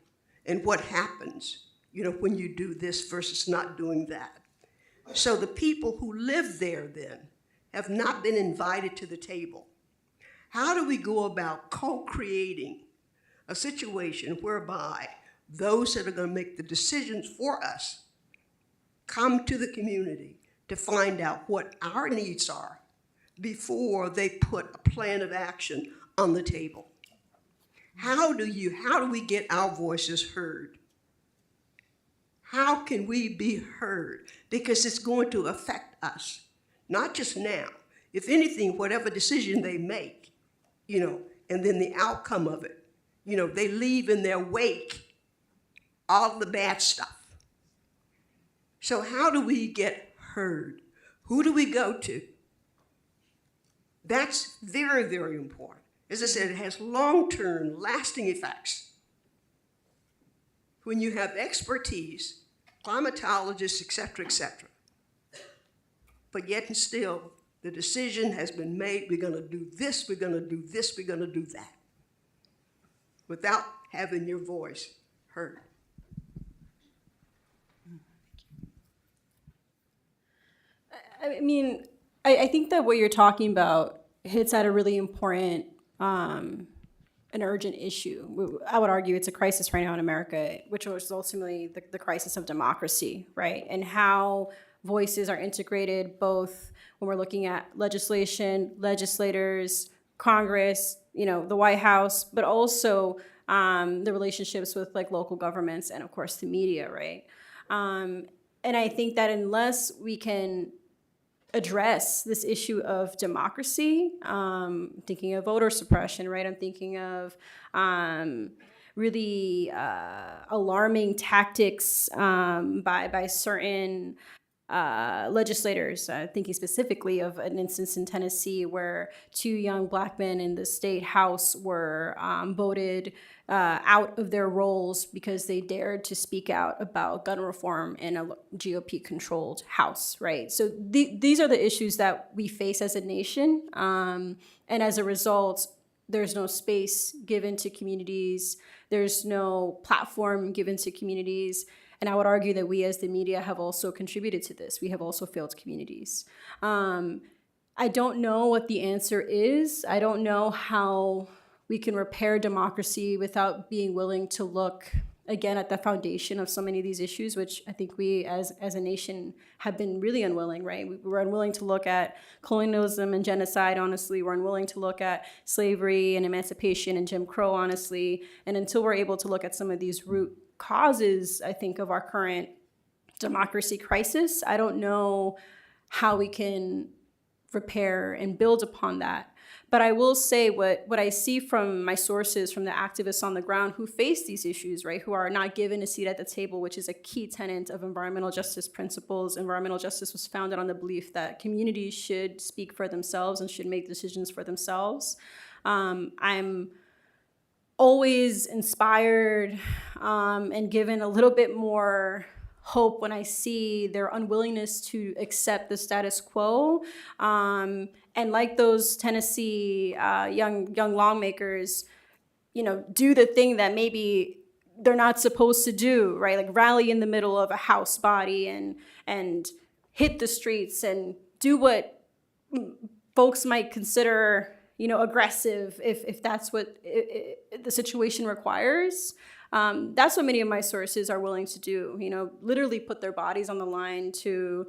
and what happens, when you do this versus not doing that. So the people who live there then have not been invited to the table. How do we go about co-creating a situation whereby those that are going to make the decisions for us come to the community to find out what our needs are before they put a plan of action on the table? How do we get our voices heard? How can we be heard? Because it's going to affect us, not just now. If anything, whatever decision they make, and then the outcome of it, they leave in their wake all the bad stuff. So how do we get heard? Who do we go to? That's very, very important. As I said, it has long-term, lasting effects. When you have expertise, climatologists, et cetera, but yet and still, the decision has been made, we're gonna do this, we're gonna do this, we're gonna do that, without having your voice heard. I think that what you're talking about hits at a really important an urgent issue. I would argue it's a crisis right now in America, which was ultimately the crisis of democracy, right? And how voices are integrated both when we're looking at legislation, legislators, Congress, the White House, but also the relationships with local governments and of course the media, right? And I think that unless we can address this issue of democracy, thinking of voter suppression, right? I'm thinking of really alarming tactics by certain legislators, thinking specifically of an instance in Tennessee where 2 young Black men in the state house were voted out of their roles because they dared to speak out about gun reform in a GOP-controlled house, right? So these are the issues that we face as a nation, and as a result, there's no space given to communities, there's no platform given to communities, and I would argue that we as the media have also contributed to this. We have also failed communities. I don't know what the answer is. I don't know how we can repair democracy without being willing to look again at the foundation of so many of these issues, which I think we as a nation have been really unwilling, right? We're unwilling to look at colonialism and genocide, honestly. We're unwilling to look at slavery and emancipation and Jim Crow, honestly. And until we're able to look at some of these root causes, I think, of our current democracy crisis, I don't know how we can repair and build upon that. But I will say what I see from my sources, from the activists on the ground who face these issues, right, who are not given a seat at the table, which is a key tenet of environmental justice principles. Environmental justice was founded on the belief that communities should speak for themselves and should make decisions for themselves. I'm always inspired and given a little bit more hope when I see their unwillingness to accept the status quo. And like those Tennessee young lawmakers, do the thing that maybe they're not supposed to do, right? Like rally in the middle of a House body and hit the streets and do what folks might consider, aggressive if that's what the situation requires. That's what many of my sources are willing to do, literally put their bodies on the line to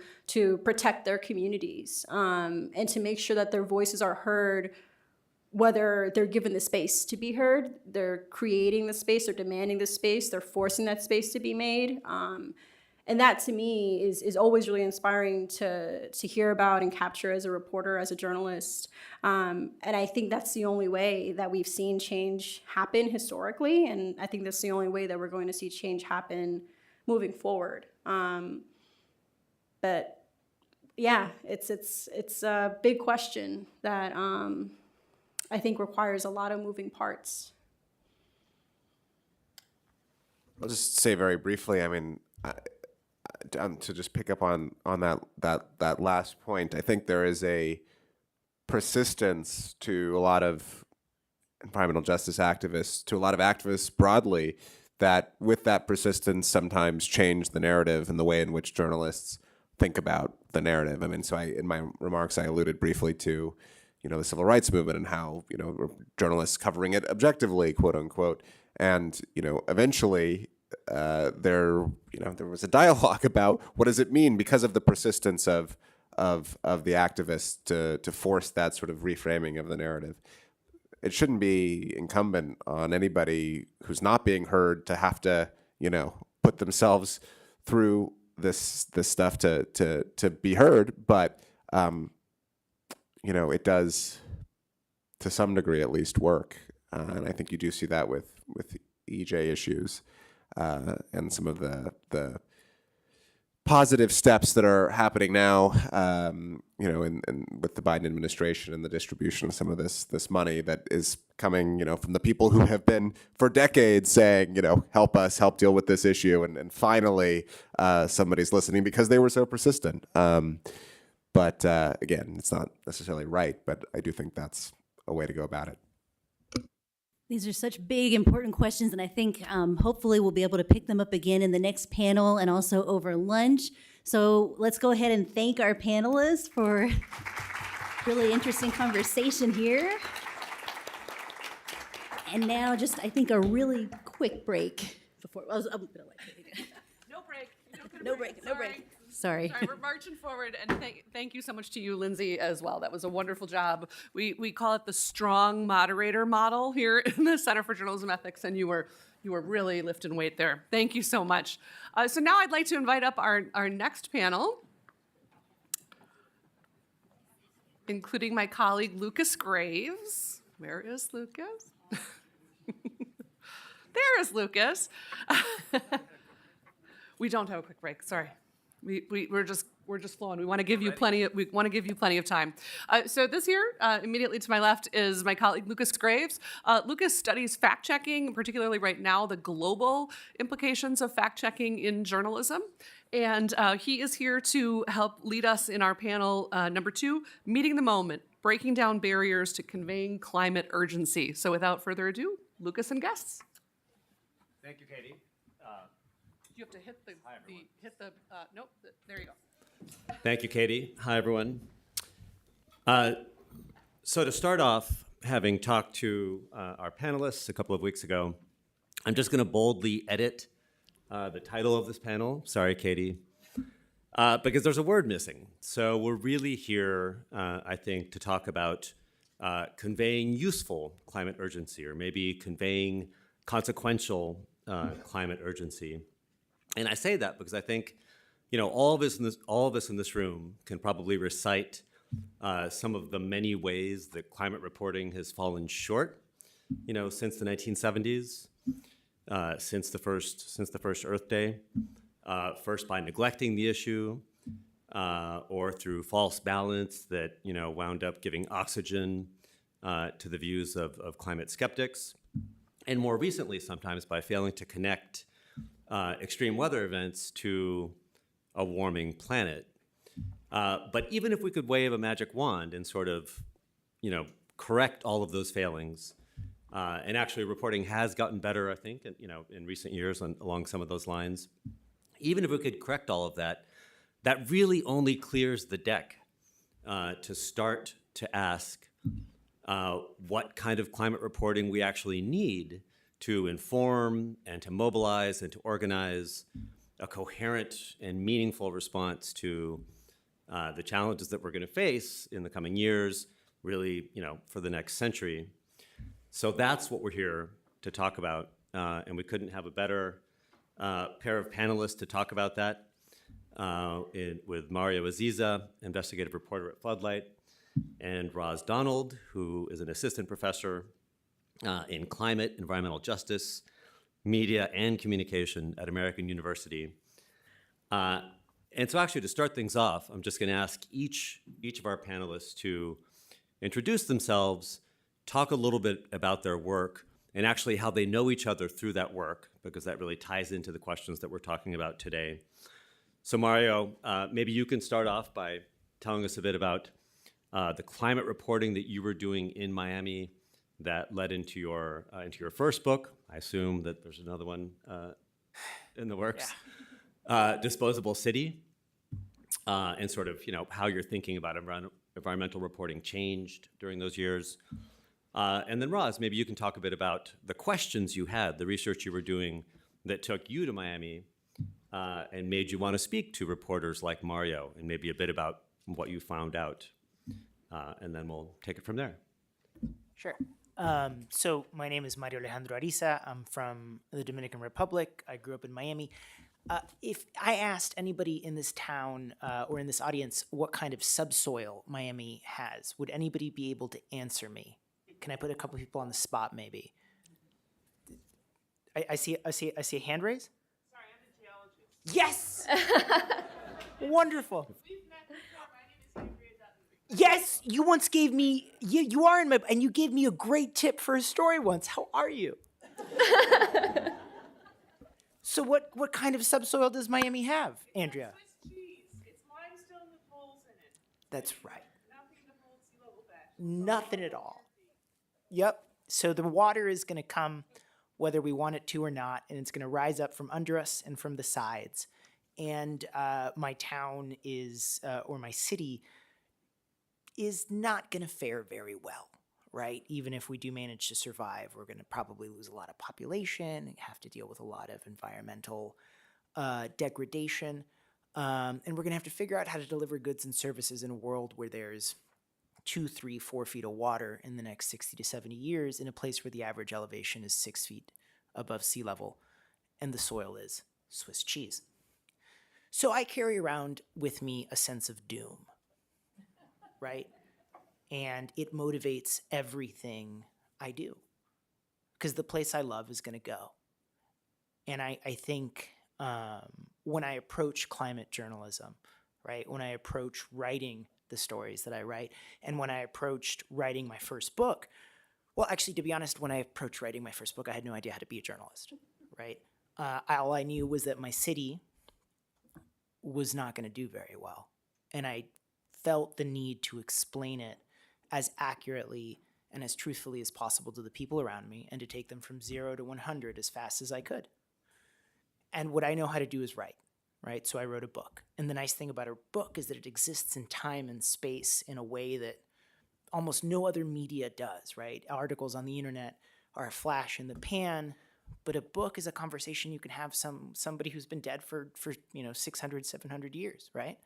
protect their communities and to make sure that their voices are heard, whether they're given the space to be heard, they're creating the space, they're demanding the space, they're forcing that space to be made. And that to me is always really inspiring to hear about and capture as a reporter, as a journalist. And I think that's the only way that we've seen change happen historically. And I think that's the only way that we're going to see change happen moving forward. But yeah, it's a big question that I think requires a lot of moving parts. I'll just say very briefly. I mean, to just pick up on that last point, I think there is a persistence to a lot of environmental justice activists, to a lot of activists broadly, that with that persistence sometimes change the narrative and the way in which journalists think about the narrative. I mean, so in my remarks, I alluded briefly to, the civil rights movement and how, journalists covering it objectively, quote unquote. And, eventually there was a dialogue about what does it mean because of the persistence of the activists to force that sort of reframing of the narrative. It shouldn't be incumbent on anybody who's not being heard to have to, put themselves through this stuff to be heard. But, it does, to some degree at least, work. And I think you do see that with EJ issues and some of the positive steps that are happening now, and with the Biden administration and the distribution of some of this money that is coming, from the people who have been for decades saying, help us, help deal with this issue, and finally somebody's listening because they were so persistent. But again, it's not necessarily right, but I do think that's a way to go about it. These are such big, important questions, and I think hopefully we'll be able to pick them up again in the next panel and also over lunch. So let's go ahead and thank our panelists for really interesting conversation here. And now just, I think, a really quick break before, I'm gonna let Katie do it. No break. No break, no break. Sorry. Sorry, we're marching forward, and thank you so much to you, Lindsay, as well. That was a wonderful job. We call it the strong moderator model here in the Center for Journalism Ethics, and you were really lifting weight there. Thank you so much. So now I'd like to invite up our next panel, including my colleague Lucas Graves. Where is Lucas? There is Lucas. We don't have a quick break. Sorry. We're just flowing. We want to give you plenty of time. So this here, immediately to my left, is my colleague Lucas Graves. Lucas studies fact checking, particularly right now the global implications of fact checking in journalism, and he is here to help lead us in our panel number 2, meeting the moment, breaking down barriers to conveying climate urgency. So without further ado, Lucas and guests. Thank you, Katie. You have to hit nope, there you go. Thank you, Katie. Hi, everyone. So to start off, having talked to our panelists a couple of weeks ago, I'm just going to boldly edit the title of this panel. Sorry, Katie. Because there's a word missing. So we're really here, I think, to talk about conveying useful climate urgency, or maybe conveying consequential climate urgency. And I say that because I think, all of us in this room can probably recite some of the many ways that climate reporting has fallen short, since the 1970s, since the first Earth Day, first by neglecting the issue, or through false balance that wound up giving oxygen to the views of climate skeptics, and more recently sometimes by failing to connect extreme weather events to a warming planet. But even if we could wave a magic wand and sort of, correct all of those failings, and actually reporting has gotten better, I think, in recent years along some of those lines. Even if we could correct all of that, that really only clears the deck to start to ask what kind of climate reporting we actually need to inform and to mobilize and to organize a coherent and meaningful response to the challenges that we're going to face in the coming years, really, for the next century. So that's what we're here to talk about, and we couldn't have a better pair of panelists to talk about that with Mario Aziza, investigative reporter at Floodlight, and Roz Donald, who is an assistant professor in climate, environmental justice, media, and communication at American University. And so actually, to start things off, I'm just going to ask each of our panelists to introduce themselves, talk a little bit about their work, and actually how they know each other through that work, because that really ties into the questions that we're talking about today. So Mario, maybe you can start off by telling us a bit about the climate reporting that you were doing in Miami that led into your first book. I assume that there's another one in the works. Yeah. Disposable City, and sort of how you're thinking about environmental reporting changed during those years. And then Roz, maybe you can talk a bit about the questions you had, the research you were doing that took you to Miami and made you want to speak to reporters like Mario, and maybe a bit about what you found out. And then we'll take it from there. Sure. So my name is Mario Alejandro Ariza. I'm from the Dominican Republic. I grew up in Miami. If I asked anybody in this town or in this audience what kind of subsoil Miami has, would anybody be able to answer me? Can I put a couple people on the spot, maybe? I see a hand raise. Sorry, I'm a geologist. Yes. Wonderful. Yes, you once gave me, you are in my, and you gave me a great tip for a story once. How are you? So what kind of subsoil does Miami have, Andrea? Swiss cheese. It's limestone with holes in it. That's right. Nothing to hold sea level back. Nothing at all. Yep. So the water is going to come whether we want it to or not, and it's going to rise up from under us and from the sides. And my town is, or my city, is not going to fare very well, right? Even if we do manage to survive, we're going to probably lose a lot of population and have to deal with a lot of environmental degradation. And we're going to have to figure out how to deliver goods and services in a world where there's 2, 3, 4 feet of water in the next 60 to 70 years in a place where the average elevation is 6 feet above sea level and the soil is Swiss cheese. So I carry around with me a sense of doom, right? And it motivates everything I do because the place I love is going to go. And I think when I approach climate journalism, right, when I approach writing the stories that I write, and when I approached writing my first book, well, actually, to be honest, when I approached writing my first book, I had no idea how to be a journalist, right? All I knew was that my city was not going to do very well. And I felt the need to explain it as accurately and as truthfully as possible to the people around me and to take them from 0 to 100 as fast as I could. And what I know how to do is write, right? So I wrote a book. And the nice thing about a book is that it exists in time and space in a way that almost no other media does, right? Articles on the internet are a flash in the pan, but a book is a conversation you can have somebody who's been dead for 600, 700 years, right?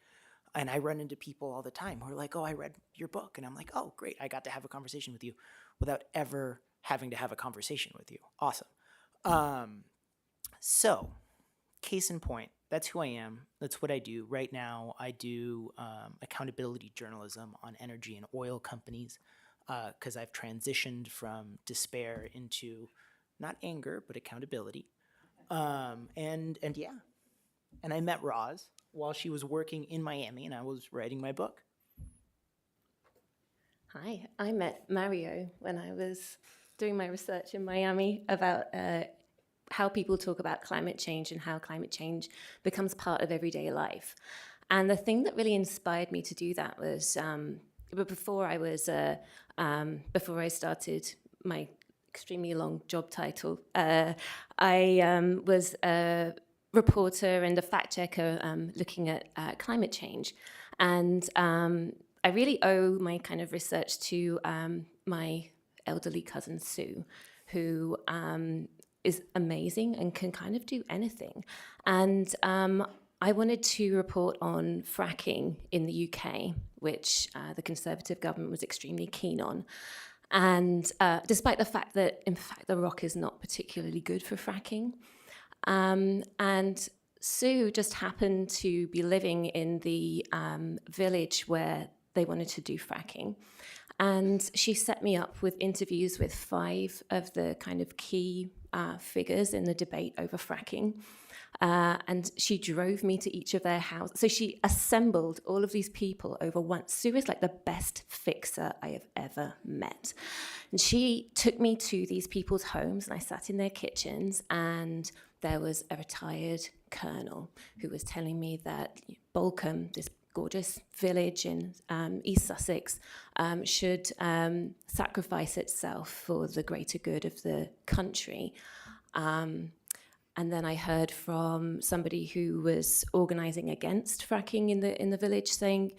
And I run into people all the time who are like, oh, I read your book. And I'm like, oh, great. I got to have a conversation with you without ever having to have a conversation with you. Awesome. So, case in point, that's who I am. That's what I do. Right now, I do accountability journalism on energy and oil companies because I've transitioned from despair into not anger, but accountability. And yeah. And I met Roz while she was working in Miami and I was writing my book. Hi, I met Mario when I was doing my research in Miami about how people talk about climate change and how climate change becomes part of everyday life. And the thing that really inspired me to do that was, but before I started my extremely long job title, I was a reporter and a fact checker looking at climate change. And I really owe my kind of research to my elderly cousin Sue, who is amazing and can kind of do anything. And I wanted to report on fracking in the UK, which the Conservative government was extremely keen on. And despite the fact that, in fact, the rock is not particularly good for fracking. And Sue just happened to be living in the village where they wanted to do fracking. And she set me up with interviews with 5 of the kind of key figures in the debate over fracking. And she drove me to each of their houses. So she assembled all of these people over once. Sue is like the best fixer I have ever met. And she took me to these people's homes, and I sat in their kitchens, and there was a retired colonel who was telling me that Bolcombe, this gorgeous village in East Sussex, should sacrifice itself for the greater good of the country. And then I heard from somebody who was organising against fracking in the village, saying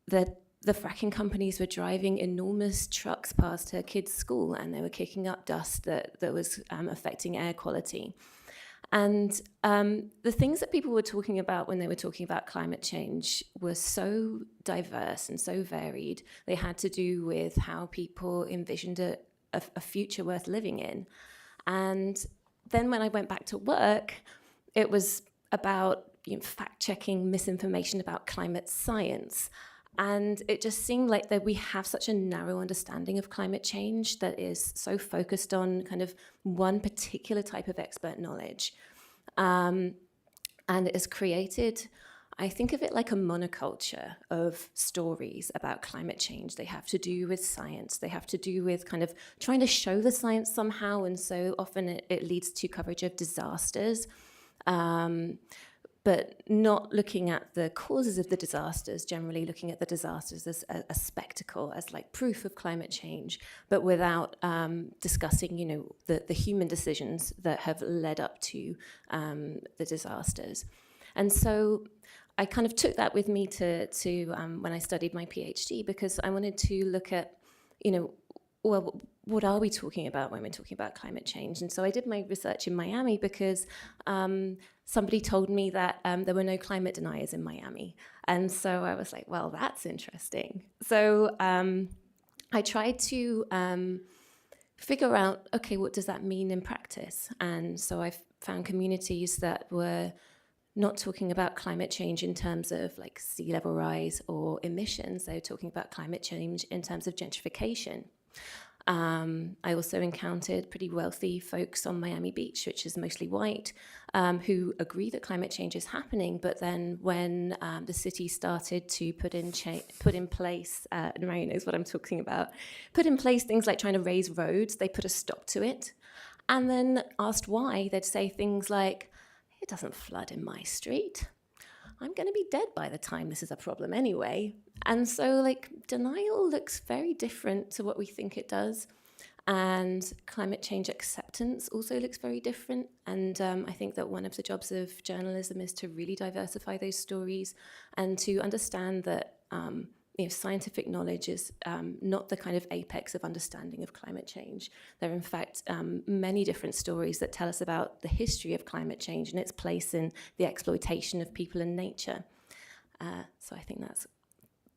that the fracking companies were driving enormous trucks past her kids' school, and they were kicking up dust that was affecting air quality. And the things that people were talking about when they were talking about climate change were so diverse and so varied. They had to do with how people envisioned a future worth living in. And then when I went back to work, it was about fact-checking misinformation about climate science. And it just seemed like that we have such a narrow understanding of climate change that is so focused on kind of one particular type of expert knowledge. And it has created, I think of it like a monoculture of stories about climate change. They have to do with science. They have to do with kind of trying to show the science somehow. And so often it leads to coverage of disasters. But not looking at the causes of the disasters, generally looking at the disasters as a spectacle, as like proof of climate change, but without discussing, the human decisions that have led up to the disasters. And so I kind of took that with me to when I studied my PhD, because I wanted to look at, well, what are we talking about when we're talking about climate change? And so I did my research in Miami because somebody told me that there were no climate deniers in Miami. And so I was like, well, that's interesting. So I tried to figure out, okay, what does that mean in practice? And so I found communities that were not talking about climate change in terms of like sea level rise or emissions. They were talking about climate change in terms of gentrification. I also encountered pretty wealthy folks on Miami Beach, which is mostly white, who agree that climate change is happening. But then when the city started to put in place, and Mary knows what I'm talking about, put in place things like trying to raise roads, they put a stop to it. And then asked why, they'd say things like, it doesn't flood in my street. I'm going to be dead by the time this is a problem anyway. And so, like, denial looks very different to what we think it does. And climate change acceptance also looks very different. And I think that one of the jobs of journalism is to really diversify those stories and to understand that scientific knowledge is not the kind of apex of understanding of climate change. There are, in fact, many different stories that tell us about the history of climate change and its place in the exploitation of people and nature. So I think that's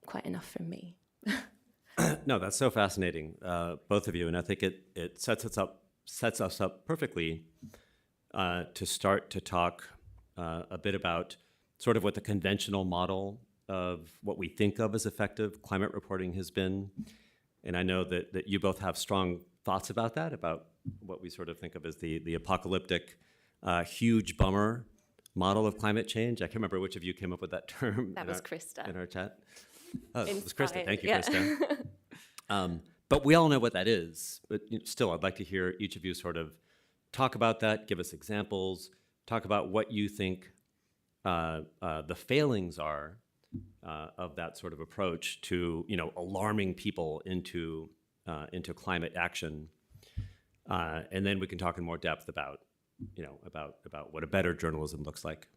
quite enough from me. No, that's so fascinating, both of you, and I think it sets us up perfectly to start to talk a bit about sort of what the conventional model of what we think of as effective climate reporting has been. And I know that you both have strong thoughts about that, about what we sort of think of as the apocalyptic, huge bummer model of climate change. I can't remember which of you came up with that term. That was Krista. In our chat. Oh, it was Krista. Inspired, Thank you, yeah. Krista. But we all know what that is. But still, I'd like to hear each of you sort of talk about that, give us examples, talk about what you think the failings are of that sort of approach to, alarming people into climate action, and then we can talk in more depth about, about what a better journalism looks like.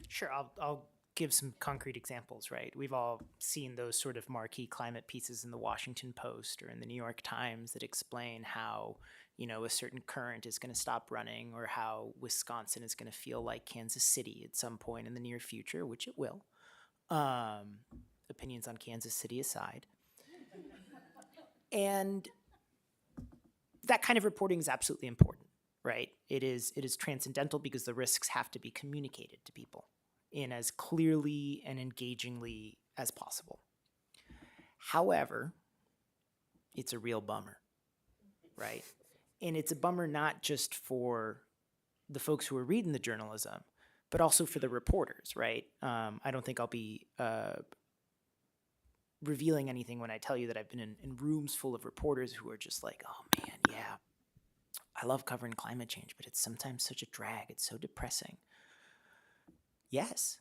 Sure, I'll give some concrete examples, right? We've all seen those sort of marquee climate pieces in the Washington Post or in the New York Times that explain how, a certain current is going to stop running, or how Wisconsin is going to feel like Kansas City at some point in the near future, which it will. Opinions on Kansas City aside. And that kind of reporting is absolutely important, right? It is transcendental because the risks have to be communicated to people in as clearly and engagingly as possible. However, it's a real bummer, right? And it's a bummer not just for the folks who are reading the journalism, but also for the reporters, right? I don't think I'll be revealing anything when I tell you that I've been in rooms full of reporters who are just like, oh man, yeah, I love covering climate change, but it's sometimes such a drag. It's so depressing. Yes,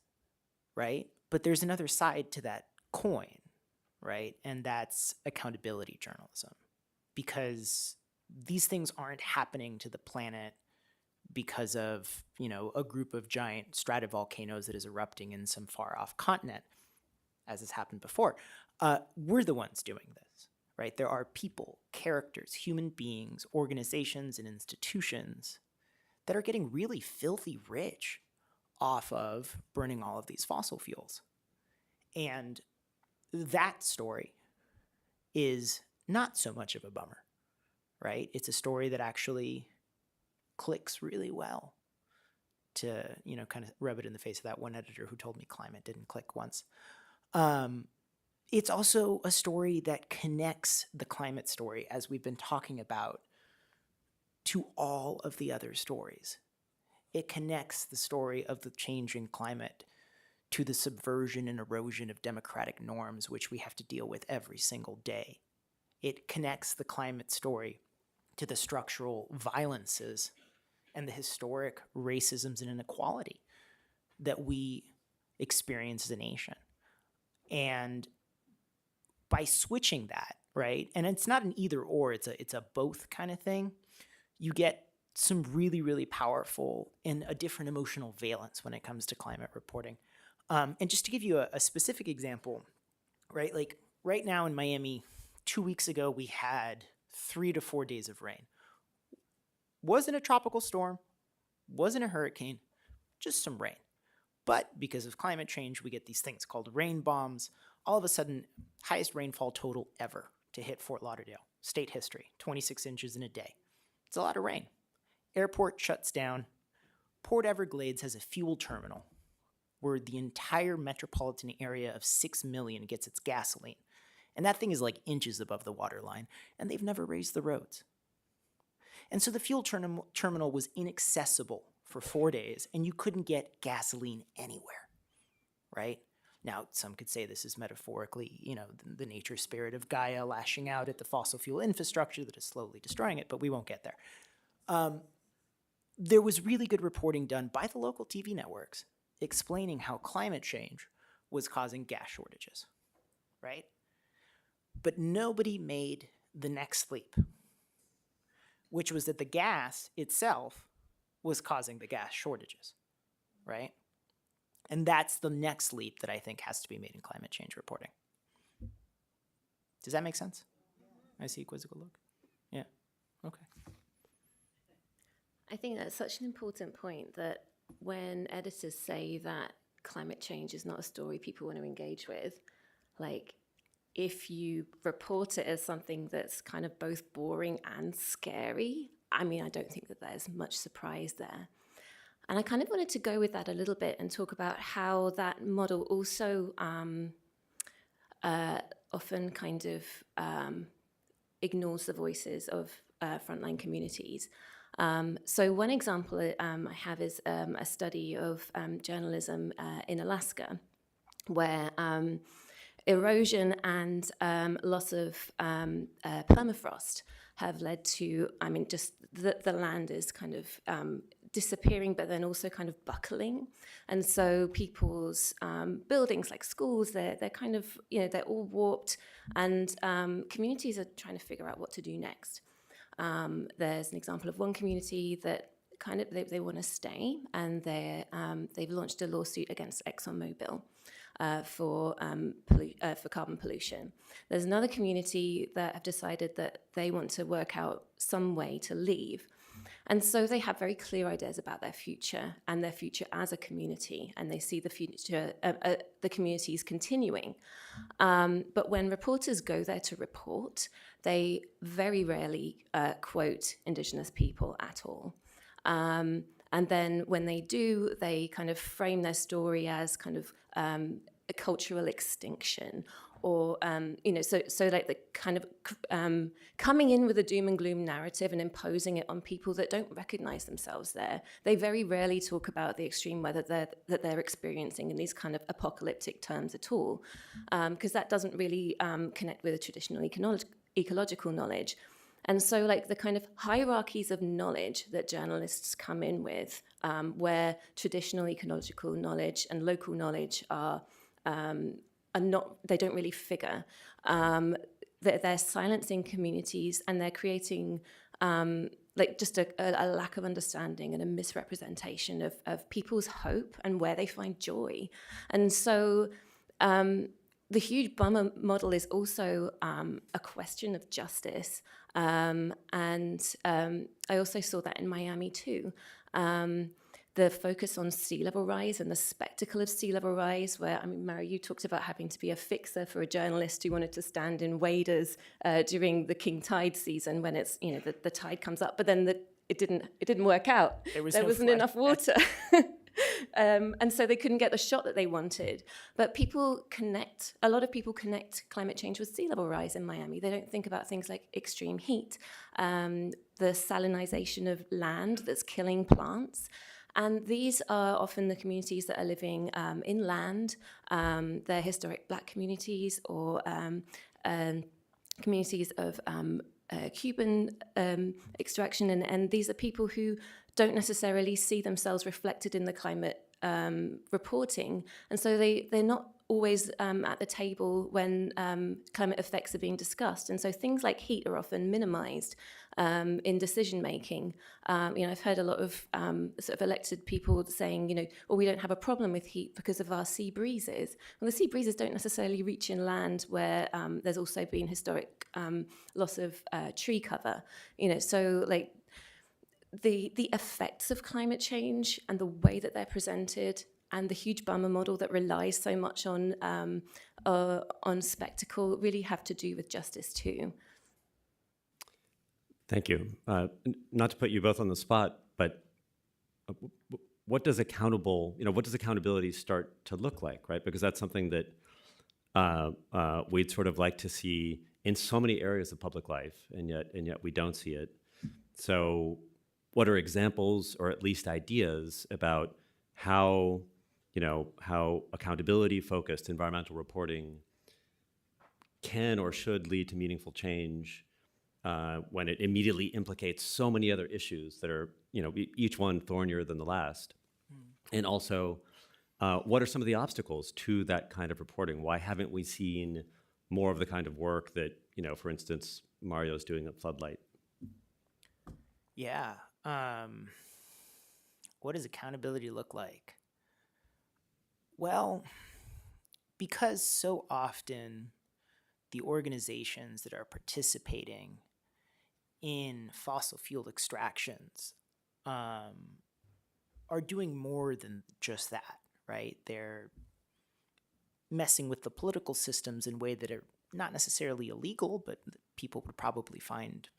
right? But there's another side to that coin, right? And that's accountability journalism. Because these things aren't happening to the planet because of, a group of giant stratovolcanoes that is erupting in some far-off continent, as has happened before. We're the ones doing this, right? There are people, characters, human beings, organizations, and institutions that are getting really filthy rich off of burning all of these fossil fuels. And that story is not so much of a bummer, right? It's a story that actually clicks really well to, kind of rub it in the face of that one editor who told me climate didn't click once. It's also a story that connects the climate story, as we've been talking about, to all of the other stories. It connects the story of the changing climate to the subversion and erosion of democratic norms, which we have to deal with every single day. It connects the climate story to the structural violences and the historic racisms and inequality that we experience as a nation. And by switching that, right, and it's not an either or, it's a both kind of thing, you get some really, really powerful and a different emotional valence when it comes to climate reporting. And just to give you a specific example, right, like right now in Miami, 2 weeks ago, we had 3 to 4 days of rain. Wasn't a tropical storm, wasn't a hurricane, just some rain. But because of climate change, we get these things called rain bombs. All of a sudden, highest rainfall total ever to hit Fort Lauderdale. State history, 26 inches in a day. It's a lot of rain. Airport shuts down. Port Everglades has a fuel terminal where the entire metropolitan area of 6 million gets its gasoline. And that thing is like inches above the waterline, and they've never raised the roads. And so the fuel terminal was inaccessible for 4 days, and you couldn't get gasoline anywhere, right? Now, some could say this is metaphorically, the nature spirit of Gaia lashing out at the fossil fuel infrastructure that is slowly destroying it, but we won't get there. There was really good reporting done by the local TV networks explaining how climate change was causing gas shortages, right? But nobody made the next leap, which was that the gas itself was causing the gas shortages, right? And that's the next leap that I think has to be made in climate change reporting. Does that make sense? I see a quizzical look. Yeah, okay. I think that's such an important point that when editors say that climate change is not a story people want to engage with, like if you report it as something that's kind of both boring and scary, I don't think that there's much surprise there. And I kind of wanted to go with that a little bit and talk about how that model also often kind of ignores the voices of frontline communities. So one example I have is a study of journalism in Alaska, where erosion and loss of permafrost have led to, just the land is kind of disappearing, but then also kind of buckling. And so people's buildings like schools, they're kind of, they're all warped, and communities are trying to figure out what to do next. There's an example of one community that kind of, they want to stay, and they've launched a lawsuit against ExxonMobil for carbon pollution. There's another community that have decided that they want to work out some way to leave. And so they have very clear ideas about their future and their future as a community, and they see the future, the communities continuing. But when reporters go there to report, they very rarely quote Indigenous people at all. And then when they do, they kind of frame their story as kind of a cultural extinction or so like the kind of coming in with a doom and gloom narrative and imposing it on people that don't recognize themselves there. They very rarely talk about the extreme weather that they're experiencing in these kind of apocalyptic terms at all, because that doesn't really connect with a traditional ecological knowledge. And so like the kind of hierarchies of knowledge that journalists come in with, where traditional ecological knowledge and local knowledge are not, they don't really figure. They're silencing communities, and they're creating like just a lack of understanding and a misrepresentation of people's hope and where they find joy. And so the huge bummer model is also a question of justice. And I also saw that in Miami too. The focus on sea level rise and the spectacle of sea level rise, where, I mean, Mary, you talked about having to be a fixer for a journalist who wanted to stand in waders during the king tide season when it's, the tide comes up, but then it didn't work out. There wasn't enough water. And so they couldn't get the shot that they wanted. But a lot of people connect climate change with sea level rise in Miami. They don't think about things like extreme heat, the salinization of land that's killing plants. And these are often the communities that are living inland. They're historic Black communities or communities of Cuban extraction. And these are people who don't necessarily see themselves reflected in the climate reporting. And so they're not always at the table when climate effects are being discussed. And so things like heat are often minimized in decision making. I've heard a lot of sort of elected people saying, well, we don't have a problem with heat because of our sea breezes. Well, the sea breezes don't necessarily reach inland where there's also been historic loss of tree cover. So like the effects of climate change and the way that they're presented, and the huge bummer model that relies so much on spectacle really have to do with justice too. Thank you. Not to put you both on the spot, but what does accountability start to look like, right? Because that's something that we'd sort of like to see in so many areas of public life, and yet we don't see it. So, what are examples, or at least ideas, about how accountability-focused environmental reporting can or should lead to meaningful change when it immediately implicates so many other issues that are, each one thornier than the last? And also, what are some of the obstacles to that kind of reporting? Why haven't we seen more of the kind of work that, for instance, Mario's doing at Floodlight? Yeah. What does accountability look like? Well, because so often the organizations that are participating in fossil fuel extractions are doing more than just that, right? They're messing with the political systems in a way that are not necessarily illegal, but people would probably find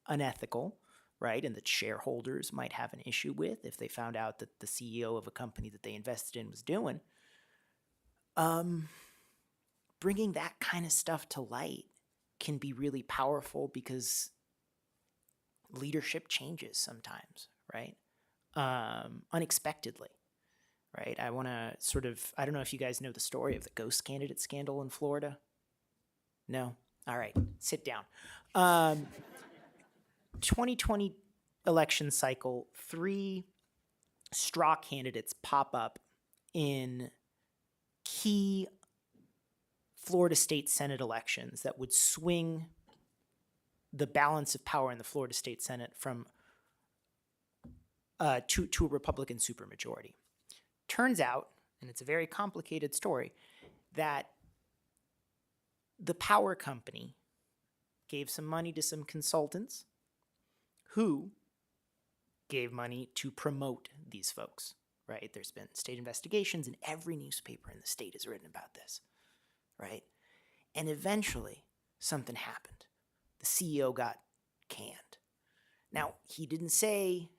unethical, right? And that shareholders might have an issue with if they found out that the CEO of a company that they invested in was doing. Bringing that kind of stuff to light can be really powerful because leadership changes sometimes, right? Unexpectedly, right? I want to I don't know if you guys know the story of the ghost candidate scandal in Florida. No? All right, sit down. 2020 election cycle, 3 straw candidates pop up in key Florida State Senate elections that would swing the balance of power in the Florida State Senate from to a Republican supermajority. Turns out, and it's a very complicated story, that the power company gave some money to some consultants who gave money to promote these folks, right? There's been state investigations, and every newspaper in the state has written about this, right? And eventually, something happened. The CEO got canned. Now, he didn't say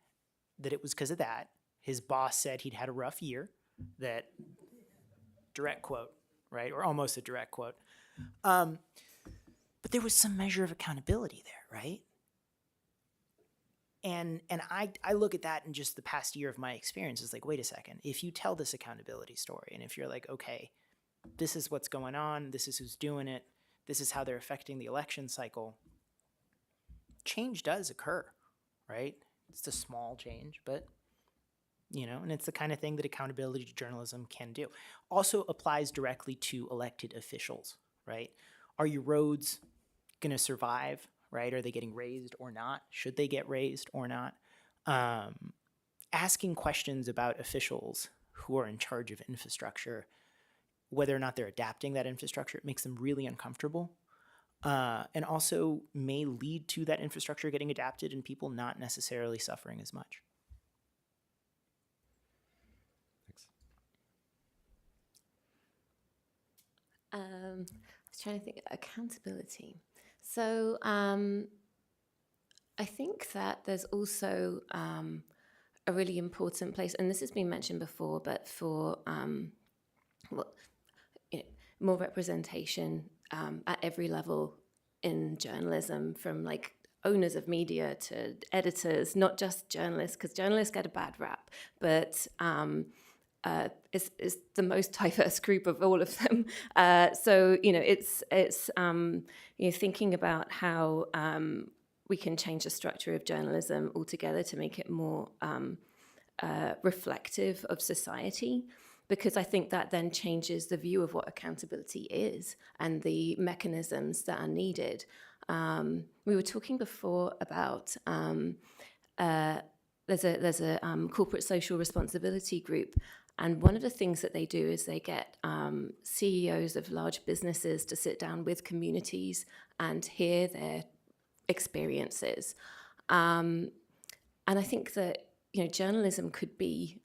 that it was because of that. His boss said he'd had a rough year, that, direct quote, right? Or almost a direct quote. But there was some measure of accountability there, right? And I look at that in just the past year of my experience is like, wait a second, if you tell this accountability story and if you're like, okay, this is what's going on, this is who's doing it, this is how they're affecting the election cycle, change does occur, right? It's a small change, but and it's the kind of thing that accountability journalism can do. Also applies directly to elected officials, right? Are your roads going to survive, right? Are they getting raised or not? Should they get raised or not? Asking questions about officials who are in charge of infrastructure, whether or not they're adapting that infrastructure, it makes them really uncomfortable. And also may lead to that infrastructure getting adapted and people not necessarily suffering as much. I was trying to think accountability. So I think that there's also a really important place, and this has been mentioned before, but for more representation at every level in journalism, from like owners of media to editors, not just journalists, because journalists get a bad rap, but is the most diverse group of all of them. So it's thinking about how we can change the structure of journalism altogether to make it more reflective of society, because I think that then changes the view of what accountability is and the mechanisms that are needed. We were talking before about there's a corporate social responsibility group. And one of the things that they do is they get CEOs of large businesses to sit down with communities and hear their experiences. And I think that journalism could be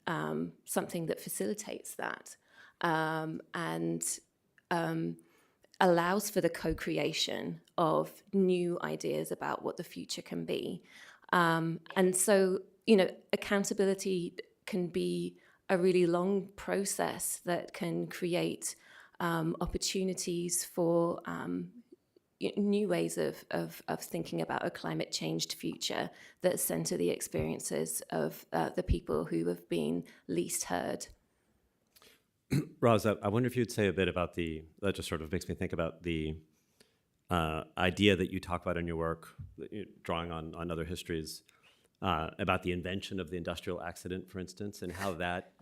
something that facilitates that and allows for the co-creation of new ideas about what the future can be. And so, accountability can be a really long process that can create opportunities for new ways of thinking about a climate changed future that center the experiences of the people who have been least heard. Roz, I wonder if you'd say a bit about that just sort of makes me think about the idea that you talk about in your work, drawing on other histories, about the invention of the industrial accident, for instance, and how that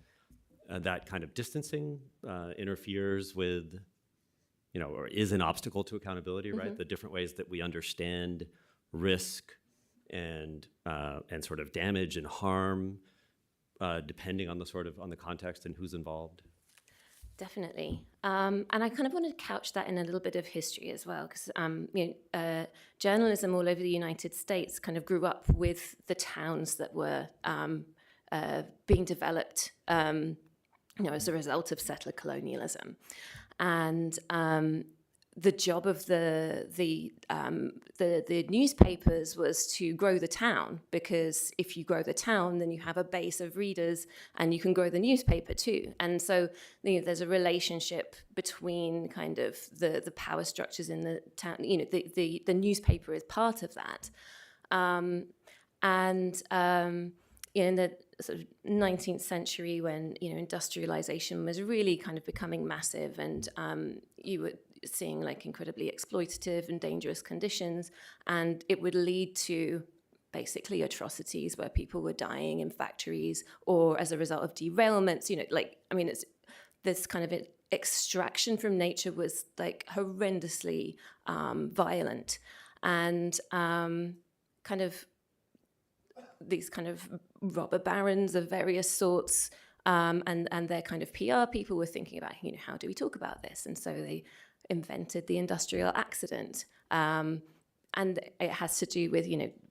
kind of distancing interferes with, or is an obstacle to accountability, right? The different ways that we understand risk and sort of damage and harm, depending on the context and who's involved. Definitely. And I kind of want to couch that in a little bit of history as well, because journalism all over the United States kind of grew up with the towns that were being developed as a result of settler colonialism. And the job of the newspapers was to grow the town, because if you grow the town, then you have a base of readers and you can grow the newspaper too. And so there's a relationship between kind of the power structures in the town. The newspaper is part of that. In the sort of 19th century, when industrialization was really kind of becoming massive, and you were seeing like incredibly exploitative and dangerous conditions, and it would lead to basically atrocities where people were dying in factories or as a result of derailments. It's this kind of extraction from nature was like horrendously violent, and kind of these kind of robber barons of various sorts and their kind of PR people were thinking about, how do we talk about this? And so they invented the industrial accident. And it has to do with,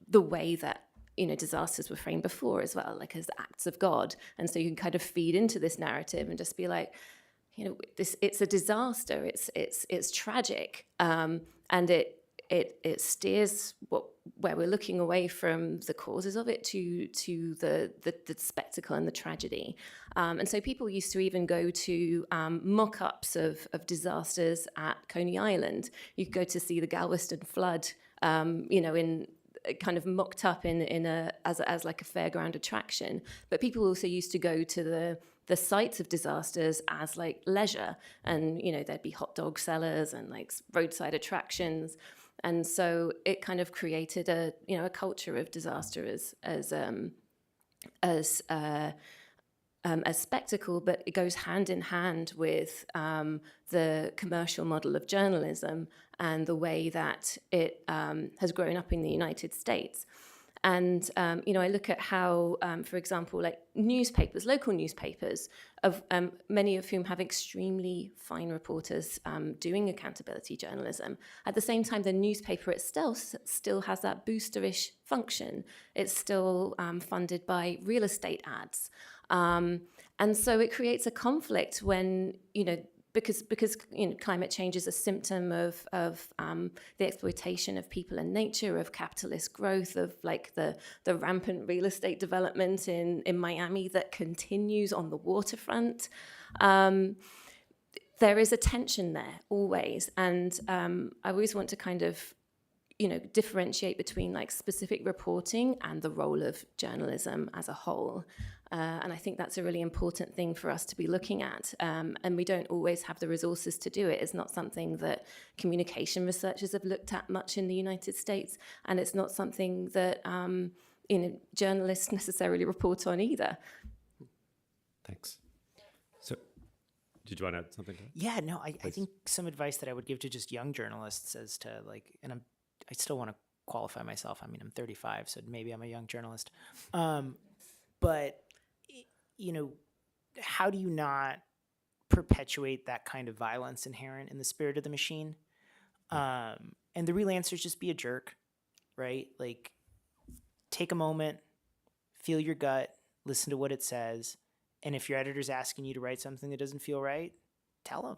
the way that, disasters were framed before as well, like as acts of God. And so you can kind of feed into this narrative and just be like, it's a disaster. It's tragic. And it steers where we're looking away from the causes of it to the spectacle and the tragedy. And so people used to even go to mock-ups of disasters at Coney Island. You could go to see the Galveston flood, in kind of mocked up as like a fairground attraction. But people also used to go to the sites of disasters as like leisure, and there'd be hot dog sellers and like roadside attractions. And so it kind of created a culture of disaster as spectacle, but it goes hand in hand with the commercial model of journalism and the way that it has grown up in the United States. And I look at how, for example, like newspapers, local newspapers, of many of whom have extremely fine reporters doing accountability journalism. At the same time, the newspaper itself still has that boosterish function. It's still funded by real estate ads. And so it creates a conflict when, because climate change is a symptom of the exploitation of people and nature, of capitalist growth, of like the rampant real estate development in Miami that continues on the waterfront. There is a tension there always, and I always want to kind of differentiate between like specific reporting and the role of journalism as a whole. And I think that's a really important thing for us to be looking at. And we don't always have the resources to do it. It's not something that communication researchers have looked at much in the United States. And it's not something that journalists necessarily report on either. Thanks. So, did you want to add something to that? Yeah, no, I think some advice that I would give to just young journalists as to like, and I still want to qualify myself. I mean, I'm 35, so maybe I'm a young journalist. But how do you not perpetuate that kind of violence inherent in the spirit of the machine? And the real answer is just be a jerk, right? Like, take a moment, feel your gut, listen to what it says, and if your editor's asking you to write something that doesn't feel right, tell them,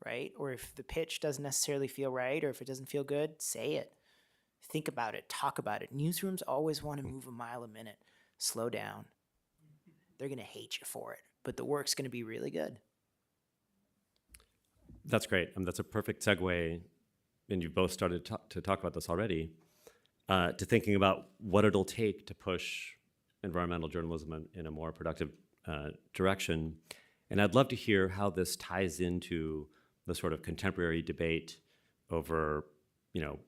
right? Or if the pitch doesn't necessarily feel right, or if it doesn't feel good, say it. Think about it, talk about it. Newsrooms always want to move a mile a minute. Slow down. They're going to hate you for it, but the work's going to be really good. That's great. That's a perfect segue, and you've both started to talk about this already, to thinking about what it'll take to push environmental journalism in a more productive direction. And I'd love to hear how this ties into the sort of contemporary debate over,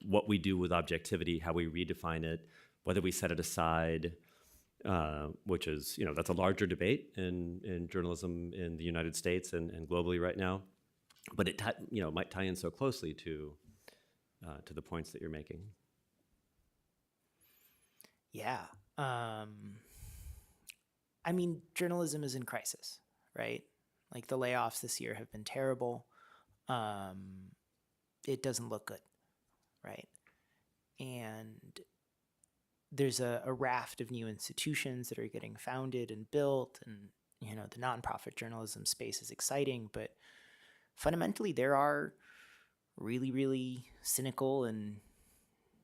what we do with objectivity, how we redefine it, whether we set it aside, which is, that's a larger debate in journalism in the United States and globally right now. But it, might tie in so closely to the points that you're making. Yeah. I mean, journalism is in crisis, right? Like the layoffs this year have been terrible. It doesn't look good, right? And there's a raft of new institutions that are getting founded and built, and the nonprofit journalism space is exciting, but fundamentally there are really, really cynical and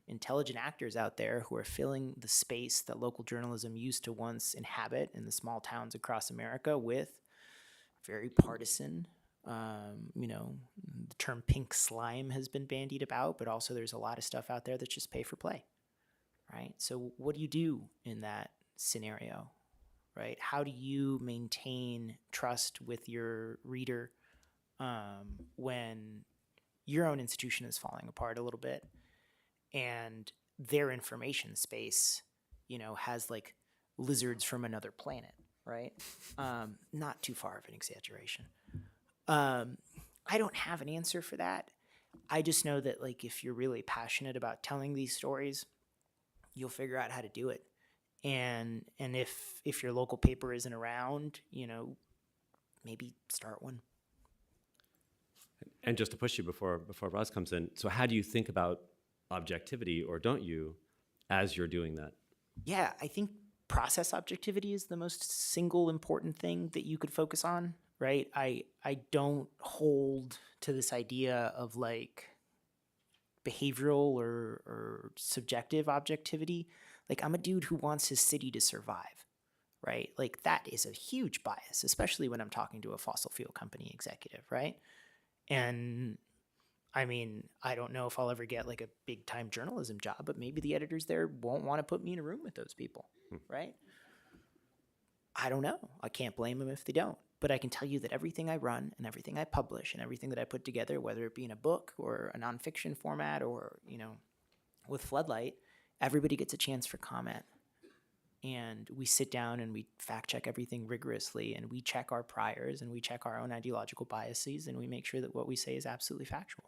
intelligent actors out there who are filling the space that local journalism used to once inhabit in the small towns across America with very partisan, the term pink slime has been bandied about, but also there's a lot of stuff out there that's just pay for play, right? So what do you do in that scenario, right? How do you maintain trust with your reader when your own institution is falling apart a little bit and their information space, has like lizards from another planet, right? Not too far of an exaggeration. I don't have an answer for that. I just know that like if you're really passionate about telling these stories, you'll figure out how to do it. And if your local paper isn't around, maybe start one. And just to push you before Roz comes in, so how do you think about objectivity, or don't you, as you're doing that? Yeah, I think process objectivity is the most single important thing that you could focus on, right? I don't hold to this idea of like behavioral or subjective objectivity. Like, I'm a dude who wants his city to survive, right? Like, that is a huge bias, especially when I'm talking to a fossil fuel company executive, right? And I mean, I don't know if I'll ever get like a big time journalism job, but maybe the editors there won't want to put me in a room with those people, right? I don't know. I can't blame them if they don't. But I can tell you that everything I run and everything I publish and everything that I put together, whether it be in a book or a nonfiction format or, you know, with Floodlight, everybody gets a chance for comment. And we sit down and we fact check everything rigorously, and we check our priors and we check our own ideological biases, and we make sure that what we say is absolutely factual.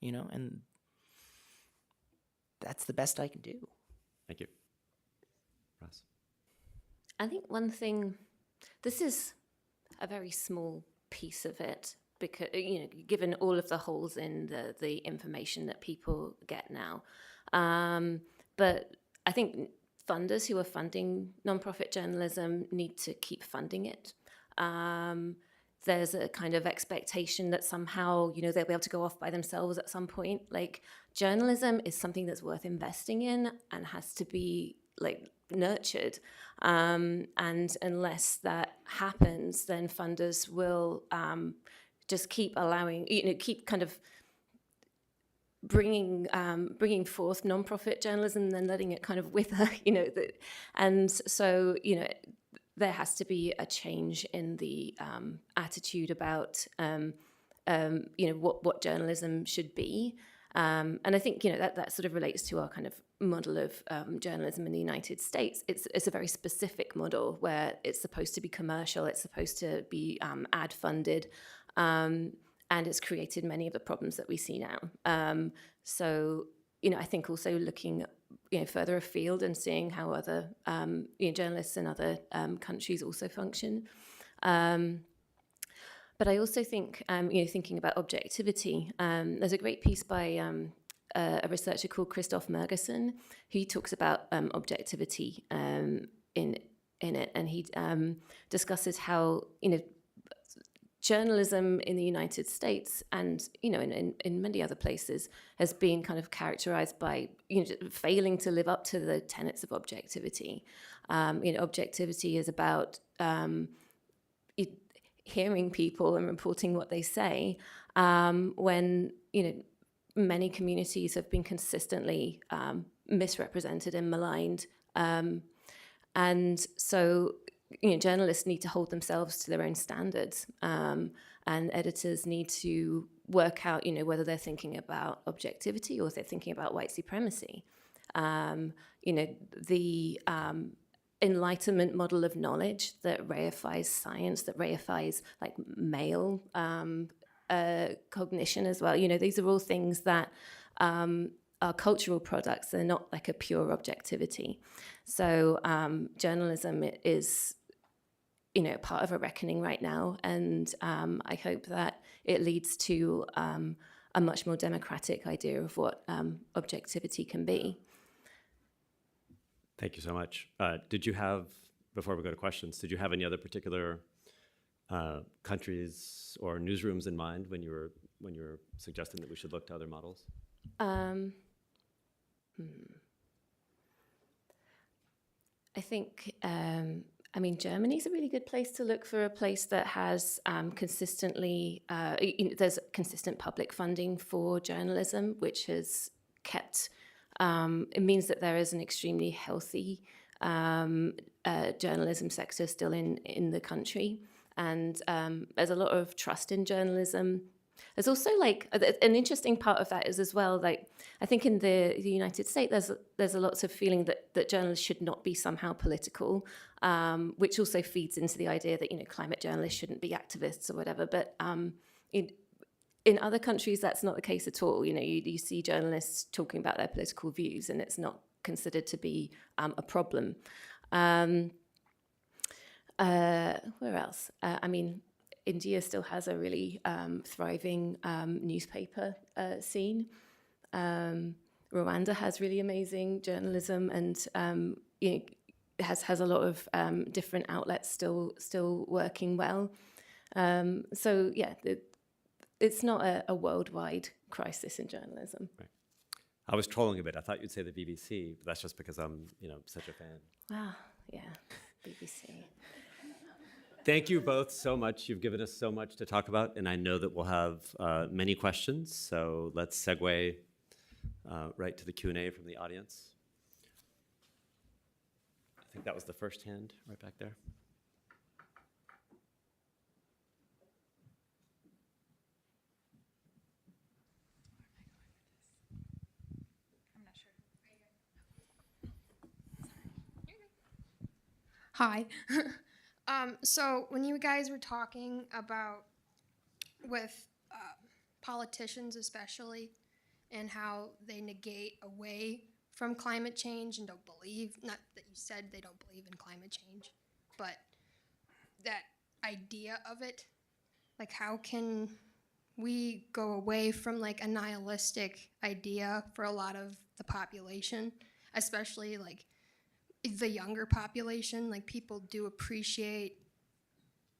You know, and that's the best I can do. Thank you. Ross. I think one thing, this is a very small piece of it, because, you know, given all of the holes in the information that people get now. But I think funders who are funding nonprofit journalism need to keep funding it. There's a kind of expectation that somehow, you know, they'll be able to go off by themselves at some point. Like, journalism is something that's worth investing in and has to be like nurtured. And unless that happens, then funders will just keep allowing, you know, keep kind of bringing forth nonprofit journalism and then letting it kind of wither, you know. And so, you know, there has to be a change in the attitude about, you know, what journalism should be. And I think, you know, that sort of relates to our kind of model of journalism in the United States. It's a very specific model where it's supposed to be commercial, it's supposed to be ad funded, and it's created many of the problems that we see now. So, you know, I think also looking, you know, further afield and seeing how other you know, journalists in other countries also function. But I also think, you know, thinking about objectivity, there's a great piece by a researcher called Christoph Mergerson. He talks about objectivity in it, and he discusses how, you know, journalism in the United States and, you know, in many other places has been kind of characterized by, you know, failing to live up to the tenets of objectivity. You know, objectivity is about hearing people and reporting what they say, when, you know, many communities have been consistently misrepresented and maligned. And so, you know, journalists need to hold themselves to their own standards, and editors need to work out, you know, whether they're thinking about objectivity or if they're thinking about white supremacy. You know, the Enlightenment model of knowledge that reifies science, that reifies like male cognition as well. You know, these are all things that are cultural products. They're not like a pure objectivity. So journalism is, you know, part of a reckoning right now, and I hope that it leads to a much more democratic idea of what objectivity can be. Thank you so much. Did you have, before we go to questions, did you have any other particular countries or newsrooms in mind when you were suggesting that we should look to other models? I think, I mean, Germany's a really good place to look for a place that has consistently, there's consistent public funding for journalism, which has kept, it means that there is an extremely healthy journalism sector still in the country. And there's a lot of trust in journalism. There's also like an interesting part of that is as well, like I think in the United States there's a lot of feeling that journalists should not be somehow political, which also feeds into the idea that, you know, climate journalists shouldn't be activists or whatever. But in other countries that's not the case at all. You know, you see journalists talking about their political views and it's not considered to be a problem. Where else? I mean, India still has a really thriving newspaper scene. Rwanda has really amazing journalism, and you know, has a lot of different outlets still working well. So yeah, it's not a worldwide crisis in journalism. Right. I was trolling a bit. I thought you'd say the BBC, but that's just because I'm, such a fan. Ah, yeah, BBC. Thank you both so much. You've given us so much to talk about, and I know that we'll have many questions. So let's segue right to the Q&A from the audience. I think that was the first hand right back there. Hi. So when you guys were talking about with politicians especially and how they negate away from climate change and don't believe, not that you said they don't believe in climate change, but that idea of it, like how can we go away from like a nihilistic idea for a lot of the population, especially like the younger population? Like people do appreciate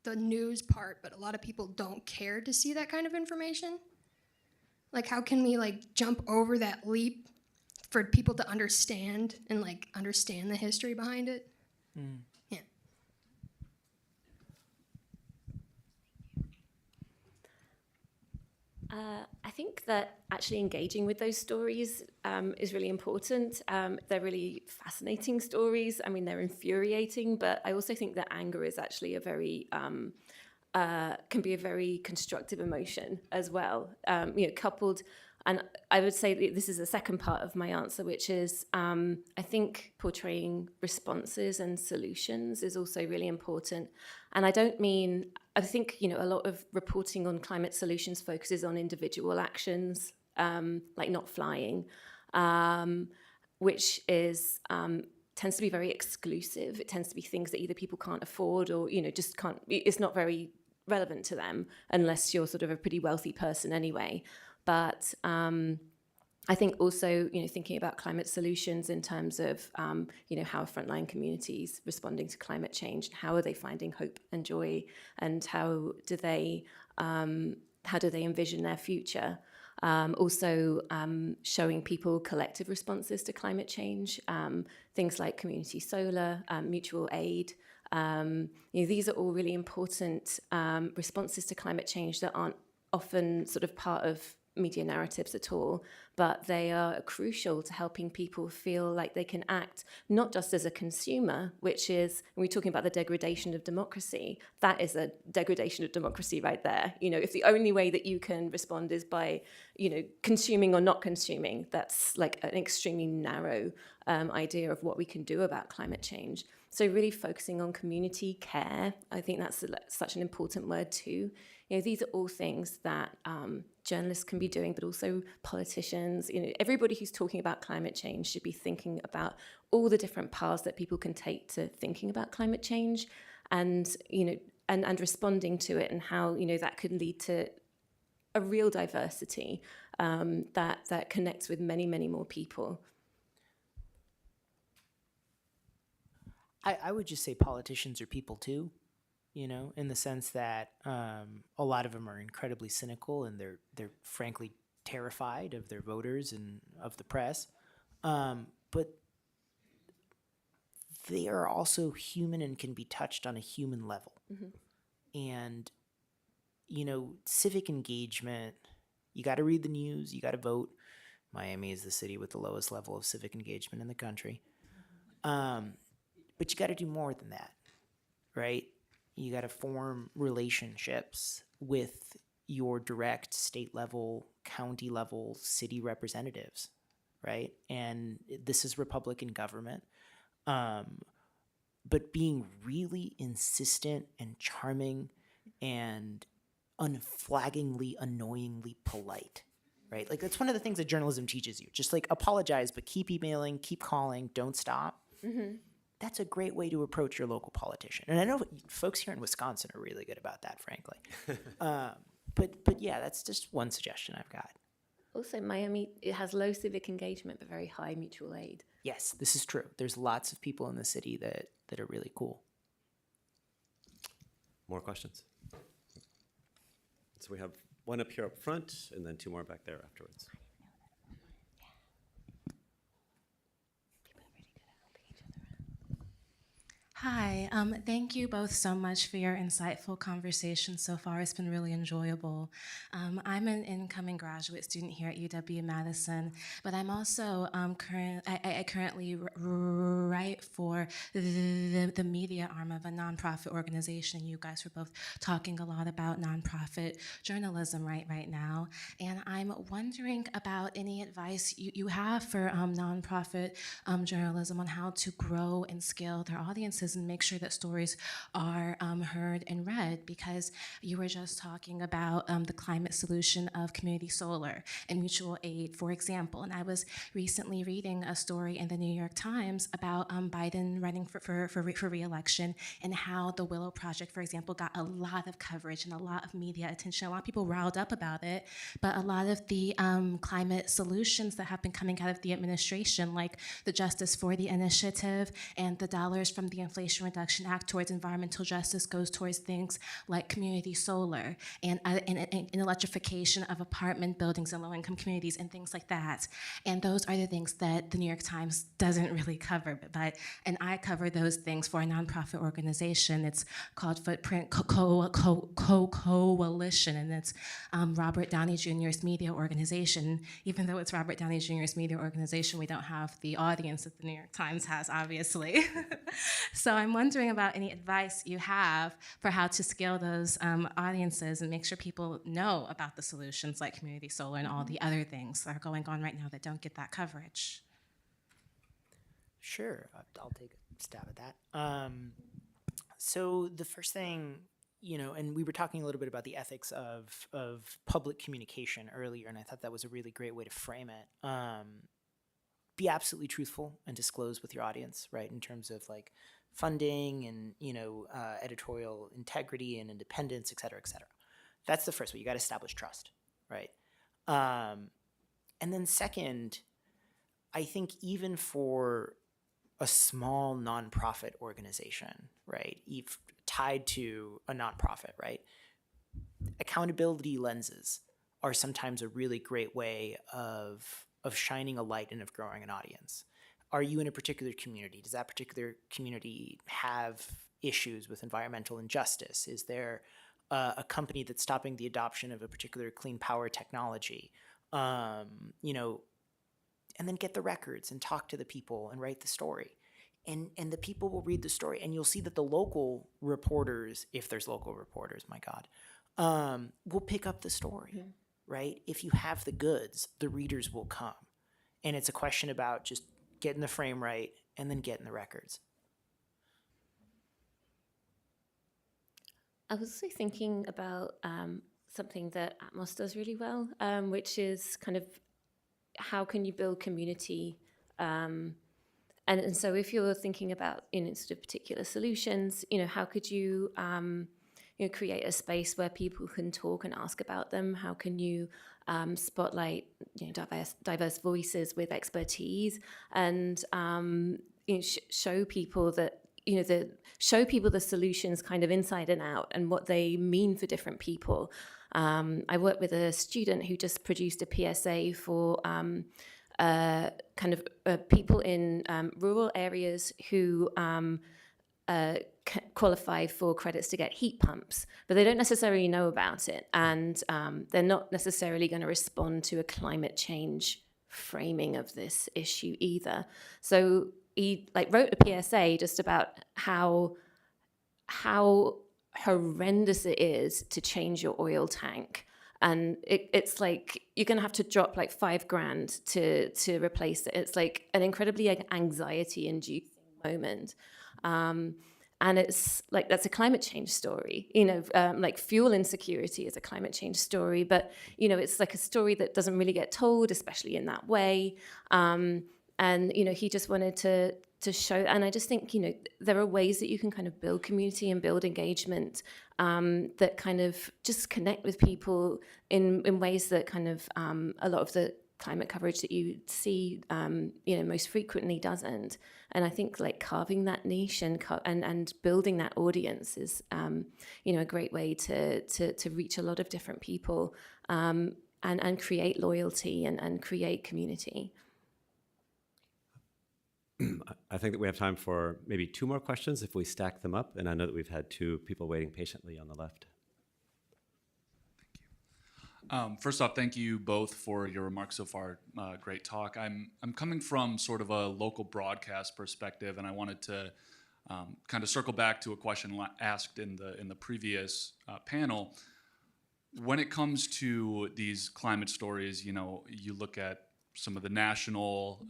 the news part, but a lot of people don't care to see that kind of information. Like how can we like jump over that leap for people to understand and like understand the history behind it? Yeah. I think that actually engaging with those stories is really important. They're really fascinating stories. I mean, they're infuriating, but I also think that anger is actually a very can be a very constructive emotion as well. Coupled, and I would say that this is the second part of my answer, which is I think portraying responses and solutions is also really important. And I don't mean, I think, a lot of reporting on climate solutions focuses on individual actions, like not flying, which is tends to be very exclusive. It tends to be things that either people can't afford or, just can't, it's not very relevant to them unless you're sort of a pretty wealthy person anyway. But I think also, thinking about climate solutions in terms of, how are frontline communities responding to climate change? How are they finding hope and joy? And how do they envision their future? Also, showing people collective responses to climate change, things like community solar, mutual aid. These are all really important responses to climate change that aren't often sort of part of media narratives at all, but they are crucial to helping people feel like they can act not just as a consumer, which is, when we're talking about the degradation of democracy, that is a degradation of democracy right there. If the only way that you can respond is by, consuming or not consuming, that's like an extremely narrow idea of what we can do about climate change. So really focusing on community care, I think that's such an important word too. These are all things that journalists can be doing, but also politicians. Everybody who's talking about climate change should be thinking about all the different paths that people can take to thinking about climate change, and and responding to it, and how that could lead to a real diversity that connects with many, many more people. I would just say politicians are people too, in the sense that a lot of them are incredibly cynical, and they're frankly terrified of their voters and of the press. But they are also human and can be touched on a human level. Mm-hmm. And, civic engagement, you got to read the news, you got to vote. Miami is the city with the lowest level of civic engagement in the country. But you got to do more than that, right? You got to form relationships with your direct state level, county level, city representatives, right? And this is Republican government. But being really insistent and charming and unflaggingly, annoyingly polite, right? Like that's one of the things that journalism teaches you. Just like apologize, but keep emailing, keep calling, don't stop. Mm-hmm. That's a great way to approach your local politician. And I know folks here in Wisconsin are really good about that, frankly. But yeah, that's just one suggestion I've got. Also, Miami, it has low civic engagement, but very high mutual aid. Yes, this is true. There's lots of people in the city that are really cool. More questions? So we have one up here up front, and then two more back there afterwards. Hi, thank you both so much for your insightful conversation so far. It's been really enjoyable. I'm an incoming graduate student here at UW-Madison, but I'm also I currently write for the media arm of a nonprofit organization. You guys were both talking a lot about nonprofit journalism right now, and I'm wondering about any advice you have for nonprofit journalism on how to grow and scale their audiences and make sure that stories are heard and read, because you were just talking about the climate solution of community solar and mutual aid, for example. And I was recently reading a story in the New York Times about Biden running for re-election, and how the Willow Project, for example, got a lot of coverage and a lot of media attention. A lot of people riled up about it, but a lot of the climate solutions that have been coming out of the administration, like the Justice for the Initiative and the dollars from the Inflation Reduction Act towards environmental justice, goes towards things like community solar and electrification of apartment buildings in low-income communities and things like that. And those are the things that the New York Times doesn't really cover, and I cover those things for a nonprofit organization. It's called Footprint Coalition, and it's Robert Downey Jr.'s media organization. Even though it's Robert Downey Jr.'s media organization, we don't have the audience that the New York Times has, obviously. So I'm wondering about any advice you have for how to scale those audiences and make sure people know about the solutions like community solar and all the other things that are going on right now that don't get that coverage. Sure, I'll take a stab at that. So the first thing, and we were talking a little bit about the ethics of public communication earlier, and I thought that was a really great way to frame it. Be absolutely truthful and disclose with your audience, right, in terms of like funding and editorial integrity and independence, et cetera, et cetera. That's the first way. You got to establish trust, right? And then second, I think even for a small nonprofit organization, right, tied to a nonprofit, right, accountability lenses are sometimes a really great way of shining a light and of growing an audience. Are you in a particular community? Does that particular community have issues with environmental injustice? Is there a company that's stopping the adoption of a particular clean power technology? And then get the records and talk to the people and write the story. And the people will read the story, and you'll see that the local reporters, if there's local reporters, my God, will pick up the story, right? If you have the goods, the readers will come. And it's a question about just getting the frame right and then getting the records. I was also thinking about something that Atmos does really well, which is kind of how can you build community? And so if you're thinking about sort of particular solutions, how could you create a space where people can talk and ask about them? How can you spotlight diverse voices with expertise and show people that show people the solutions kind of inside and out and what they mean for different people. I worked with a student who just produced a PSA for people in rural areas who qualify for credits to get heat pumps, but they don't necessarily know about it, and they're not necessarily going to respond to a climate change framing of this issue either. So he wrote a PSA just about how horrendous it is to change your oil tank. And it's like you're going to have to drop like $5,000 to replace it. It's like an incredibly anxiety-inducing moment. And it's like that's a climate change story, like fuel insecurity is a climate change story, but it's like a story that doesn't really get told, especially in that way. And he just wanted to show, and I just think there are ways that you can kind of build community and build engagement that kind of just connect with people in ways that kind of a lot of the climate coverage that you see, most frequently doesn't. And I think like carving that niche and building that audience is, a great way to reach a lot of different people and create loyalty and create community. I think that we have time for maybe 2 more questions if we stack them up. And I know that we've had 2 people waiting patiently on the left. First off, thank you both for your remarks so far. Great talk. I'm coming from sort of a local broadcast perspective, and I wanted to kind of circle back to a question asked in the previous panel. When it comes to these climate stories, you look at some of the national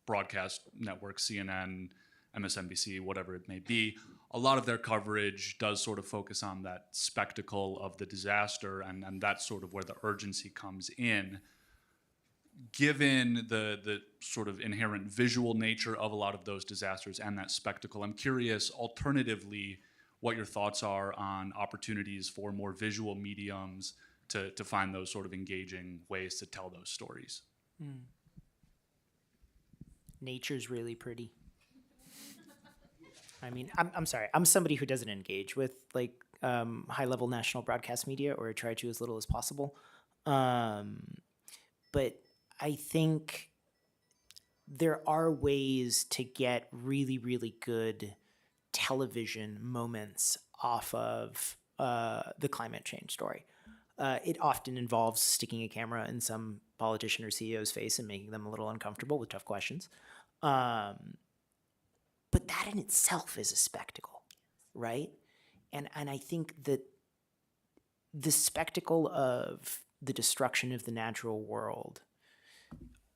broadcast networks, CNN, MSNBC, whatever it may be. A lot of their coverage does sort of focus on that spectacle of the disaster, and that's sort of where the urgency comes in. Given the sort of inherent visual nature of a lot of those disasters and that spectacle, I'm curious, alternatively, what your thoughts are on opportunities for more visual mediums to find those sort of engaging ways to tell those stories. Nature's really pretty. I mean, I'm sorry. I'm somebody who doesn't engage with like high-level national broadcast media, or try to as little as possible. But I think there are ways to get really, really good television moments off of the climate change story. It often involves sticking a camera in some politician or CEO's face and making them a little uncomfortable with tough questions. But that in itself is a spectacle, right? And I think that the spectacle of the destruction of the natural world,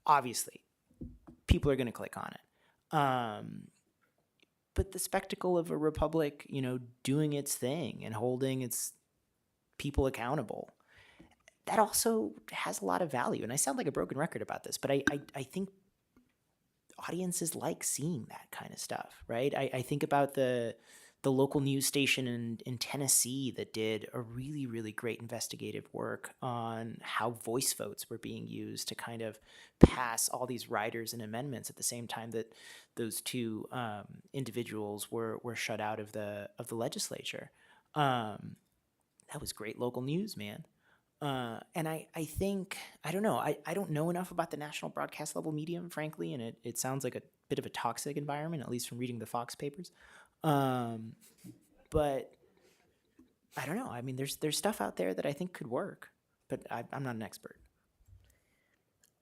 obviously, people are going to click on it. But the spectacle of a republic, doing its thing and holding its people accountable, that also has a lot of value. And I sound like a broken record about this, but I think audiences like seeing that kind of stuff, right? I think about the local news station in Tennessee that did a really, really great investigative work on how voice votes were being used to kind of pass all these riders and amendments at the same time that those 2 individuals were shut out of the legislature. That was great local news, man. And I think, I don't know, I don't know enough about the national broadcast level medium, frankly, and it sounds like a bit of a toxic environment, at least from reading the Fox papers. But I don't know. I mean, there's stuff out there that I think could work, but I'm not an expert.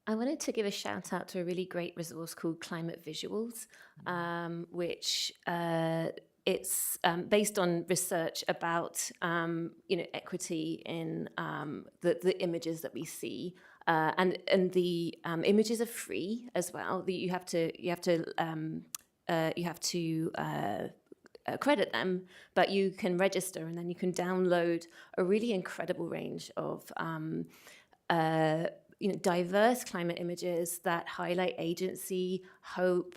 I wanted to give a shout out to a really great resource called Climate Visuals, which it's based on research about equity in the images that we see, and the images are free as well. You have to credit them, but you can register and then you can download a really incredible range of diverse climate images that highlight agency, hope,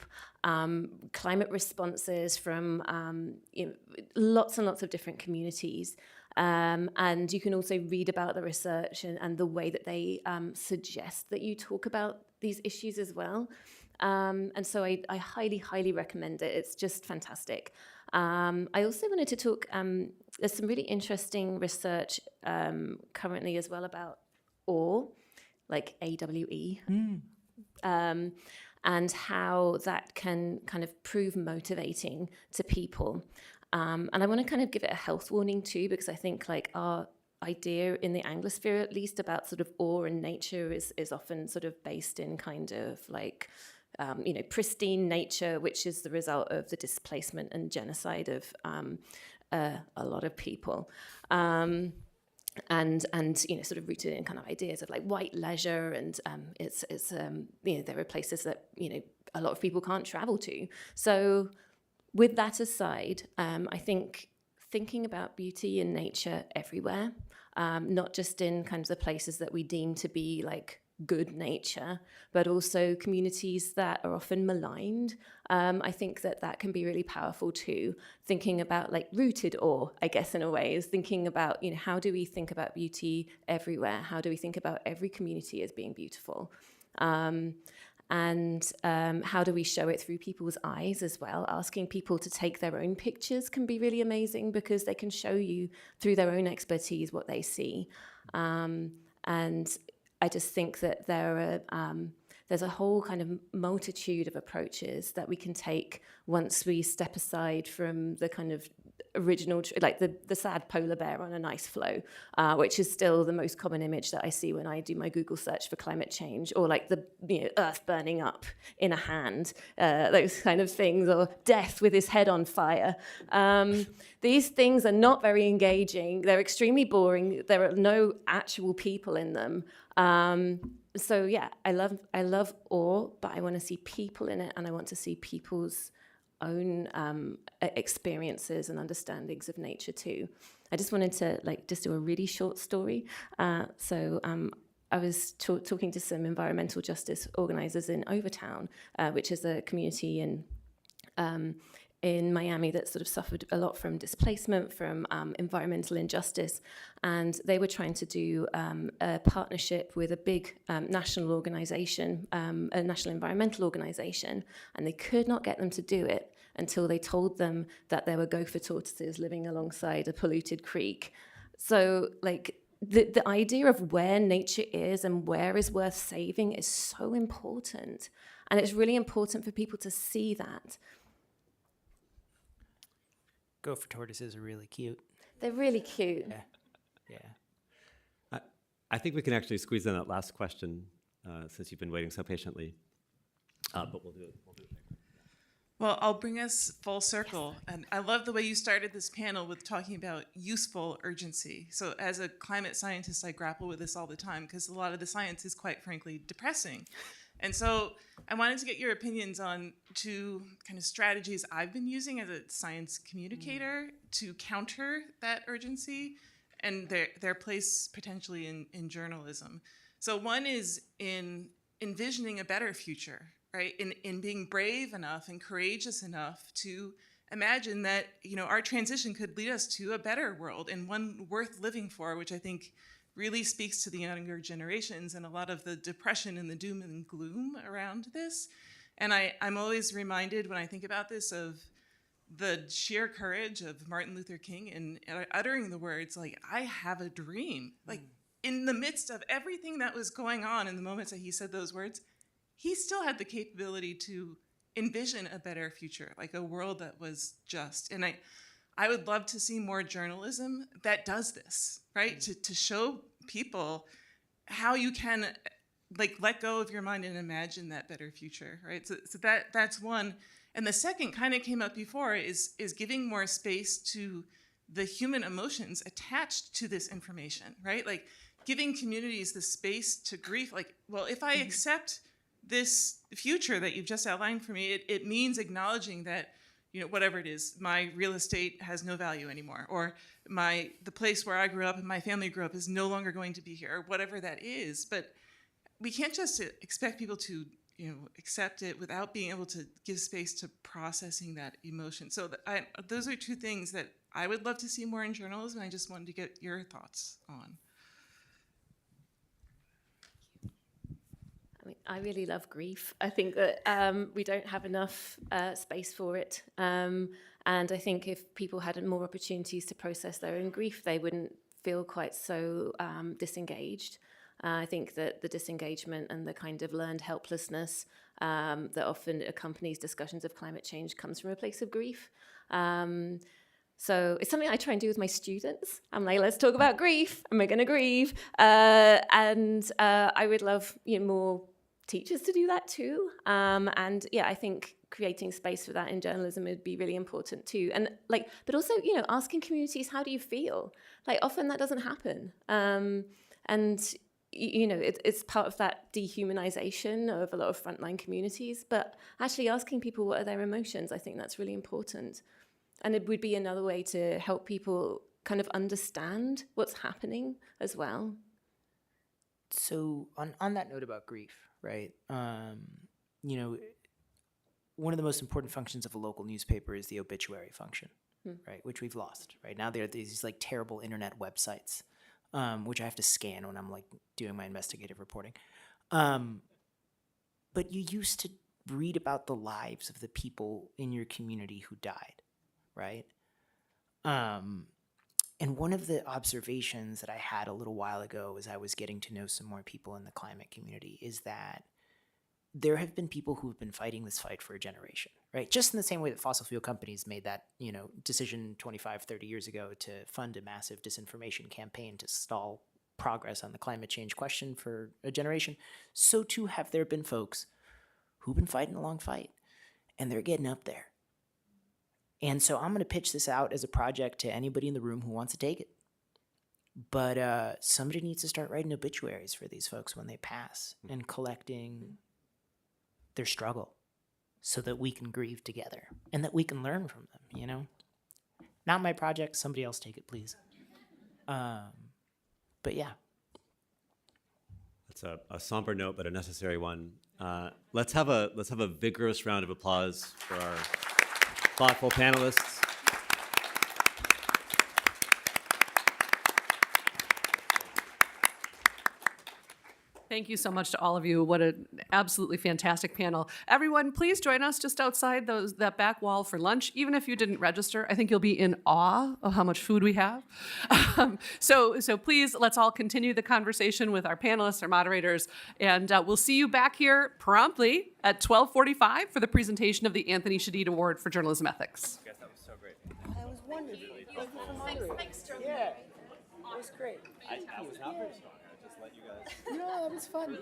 climate responses from lots and lots of different communities. And you can also read about the research and the way that they suggest that you talk about these issues as well. And so I highly, highly recommend it. It's just fantastic. I also wanted to talk, there's some really interesting research currently as well about awe, like AWE, and how that can kind of prove motivating to people. And I want to kind of give it a health warning too, because I think like our idea in the Anglosphere, at least, about sort of awe and nature is often sort of based in kind of like, pristine nature, which is the result of the displacement and genocide of a lot of people. And sort of rooted in kind of ideas of like white leisure, and it's there are places that a lot of people can't travel to. So with that aside, I think thinking about beauty in nature everywhere, not just in kind of the places that we deem to be like good nature, but also communities that are often maligned. I think that can be really powerful too. Thinking about like rooted awe, I guess, in a way, is thinking about, how do we think about beauty everywhere? How do we think about every community as being beautiful? And how do we show it through people's eyes as well? Asking people to take their own pictures can be really amazing because they can show you through their own expertise what they see. And I just think that there's a whole kind of multitude of approaches that we can take once we step aside from the kind of original, like the sad polar bear on an ice floe, which is still the most common image that I see when I do my Google search for climate change, or like the Earth burning up in a hand, those kind of things, or death with his head on fire. These things are not very engaging. They're extremely boring. There are no actual people in them. So yeah, I love awe, but I want to see people in it, and I want to see people's own experiences and understandings of nature too. I just wanted to just do a really short story. So I was talking to some environmental justice organizers in Overtown, which is a community in Miami that sort of suffered a lot from displacement, from environmental injustice. And they were trying to do a partnership with a big national organization, a national environmental organization, and they could not get them to do it until they told them that there were gopher tortoises living alongside a polluted creek. So the idea of where nature is and where is worth saving is so important. And it's really important for people to see that. Gopher tortoises are really cute. They're really cute. Yeah. I think we can actually squeeze in that last question since you've been waiting so patiently. But we'll do it. Well, I'll bring us full circle. And I love the way you started this panel with talking about useful urgency. So as a climate scientist, I grapple with this all the time because a lot of the science is quite frankly depressing. And so I wanted to get your opinions on two kind of strategies I've been using as a science communicator to counter that urgency and their place potentially in journalism. So one is in envisioning a better future, right? In being brave enough and courageous enough to imagine that, our transition could lead us to a better world and one worth living for, which I think really speaks to the younger generations and a lot of the depression and the doom and gloom around this. And I'm always reminded when I think about this of the sheer courage of Martin Luther King in uttering the words, I have a dream. In the midst of everything that was going on in the moments that he said those words, he still had the capability to envision a better future, like a world that was just. And I would love to see more journalism that does this, right? To show people how you can let go of your mind and imagine that better future, right? So that's one. And the second kind of came up before is giving more space to the human emotions attached to this information, right? Giving communities the space to grieve. Well, if I accept this future that you've just outlined for me, it means acknowledging that, whatever it is, my real estate has no value anymore, or the place where I grew up and my family grew up is no longer going to be here, or whatever that is. But we can't just expect people to, accept it without being able to give space to processing that emotion. So those are two things that I would love to see more in journalism. I just wanted to get your thoughts on. I really love grief. I think that we don't have enough space for it. And I think if people had more opportunities to process their own grief, they wouldn't feel quite so disengaged. I think that the disengagement and the kind of learned helplessness that often accompanies discussions of climate change comes from a place of grief. So it's something I try and do with my students. I'm like, let's talk about grief, and we're going to grieve. And I would love more teachers to do that too. And yeah, I think creating space for that in journalism would be really important too. And but also, asking communities, how do you feel? Often that doesn't happen. And it's part of that dehumanization of a lot of frontline communities, but actually asking people what are their emotions, I think that's really important. And it would be another way to help people kind of understand what's happening as well. So on that note about grief, right? One of the most important functions of a local newspaper is the obituary function, right? Which we've lost. Right now, there are these terrible internet websites, which I have to scan when I'm doing my investigative reporting. but you used to read about the lives of the people in your community who died, right? And one of the observations that I had a little while ago as I was getting to know some more people in the climate community is that there have been people who have been fighting this fight for a generation, right? Just in the same way that fossil fuel companies made that, decision 25, 30 years ago to fund a massive disinformation campaign to stall progress on the climate change question for a generation, so too have there been folks who've been fighting a long fight, and they're getting up there. And so I'm going to pitch this out as a project to anybody in the room who wants to take it. But somebody needs to start writing obituaries for these folks when they pass and collecting their struggle so that we can grieve together and that we can learn from them, Not my project. Somebody else take it, please. But yeah. That's a somber note, but a necessary one. Let's have a vigorous round of applause for our thoughtful panelists. Thank you so much to all of you. What an absolutely fantastic panel. Everyone, please join us just outside that back wall for lunch. Even if you didn't register, I think you'll be in awe of how much food we have. So please, let's all continue the conversation with our panelists, our moderators, and we'll see you back here promptly at 12:45 for the presentation of the Anthony Shadid Award for Journalism Ethics. Yes, that was so great. That was wonderful. Thank you for moderating. Thanks, Joe. Yeah, that was great. I was not very strong. I just let you guys. That was fun.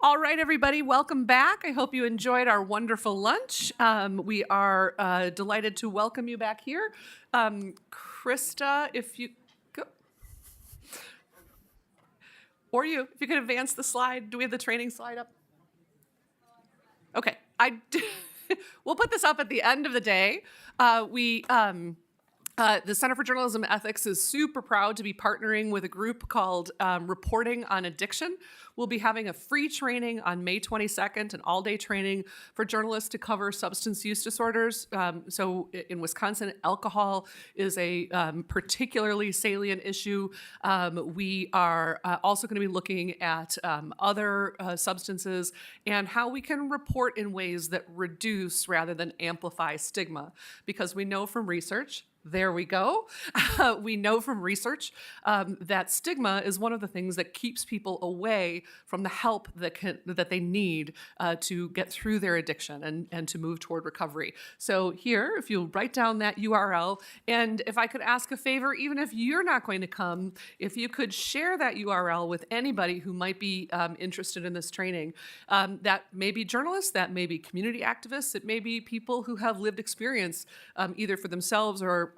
All right, everybody, welcome back. I hope you enjoyed our wonderful lunch. We are delighted to welcome you back here. Krista, if you go, or you, if you could advance the slide. Do we have the training slide up? Okay, we'll put this up at the end of the day. The Center for Journalism Ethics is super proud to be partnering with a group called Reporting on Addiction. We'll be having a free training on May 22nd, an all-day training for journalists to cover substance use disorders. So in Wisconsin, alcohol is a particularly salient issue. We are also going to be looking at other substances and how we can report in ways that reduce rather than amplify stigma. Because we know from research, there we go. We know from research that stigma is one of the things that keeps people away from the help that they need to get through their addiction and to move toward recovery. So here, if you'll write down that URL, and if I could ask a favor, even if you're not going to come, if you could share that URL with anybody who might be interested in this training. That may be journalists, that may be community activists, it may be people who have lived experience either for themselves or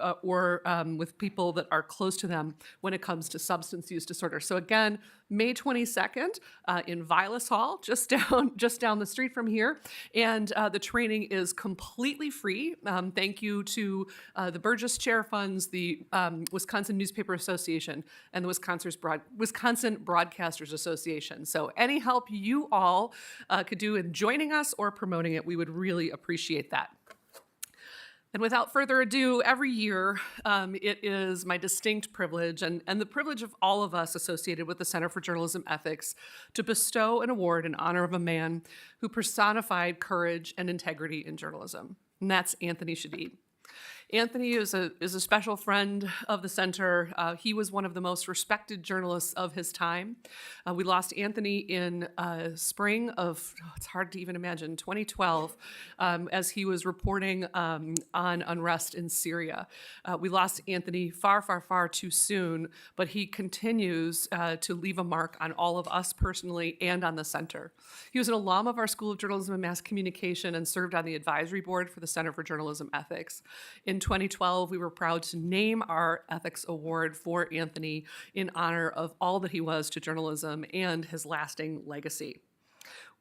with people that are close to them when it comes to substance use disorder. So again, May 22nd in Vilas Hall, just down the street from here. And the training is completely free. Thank you to the Burgess Chair Funds, the Wisconsin Newspaper Association, and the Wisconsin Broadcasters Association. So any help you all could do in joining us or promoting it, we would really appreciate that. And without further ado, every year it is my distinct privilege and the privilege of all of us associated with the Center for Journalism Ethics to bestow an award in honor of a man who personified courage and integrity in journalism, and that's Anthony Shadid. Anthony is a special friend of the center. He was one of the most respected journalists of his time. We lost Anthony in spring of, it's hard to even imagine, 2012, as he was reporting on unrest in Syria. We lost Anthony far, far, far too soon, but he continues to leave a mark on all of us personally and on the center. He was an alum of our School of Journalism and Mass Communication and served on the advisory board for the Center for Journalism Ethics. In 2012, we were proud to name our ethics award for Anthony in honor of all that he was to journalism and his lasting legacy.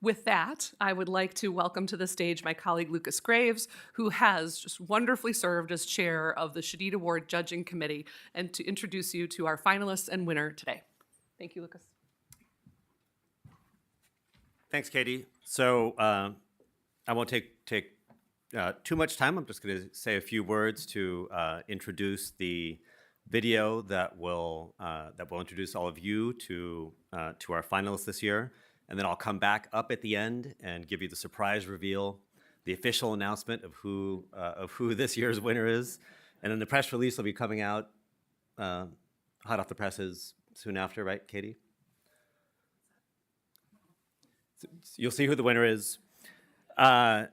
With that, I would like to welcome to the stage my colleague Lucas Graves, who has just wonderfully served as chair of the Shadid Award Judging Committee, and to introduce you to our finalists and winner today. Thank you, Lucas. Thanks, Katie. So I won't take too much time. I'm just going to say a few words to introduce the video that will introduce all of you to our finalists this year, and then I'll come back up at the end and give you the surprise reveal, the official announcement of who this year's winner is, and then the press release will be coming out hot off the presses soon after, right, Katie? So you'll see who the winner is. I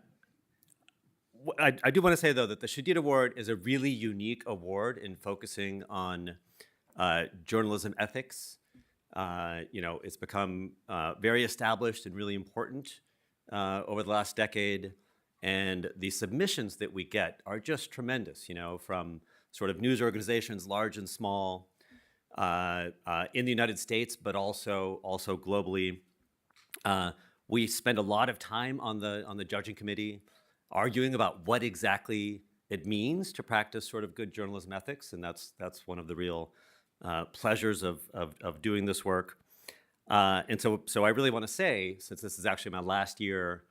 do want to say, though, that the Shadid Award is a really unique award in focusing on journalism ethics. It's become very established and really important over the last decade, and the submissions that we get are just tremendous, from sort of news organizations, large and small, in the United States, but also globally. We spend a lot of time on the judging committee arguing about what exactly it means to practice sort of good journalism ethics, and that's one of the real pleasures of doing this work. And so I really want to say, since this is actually my last year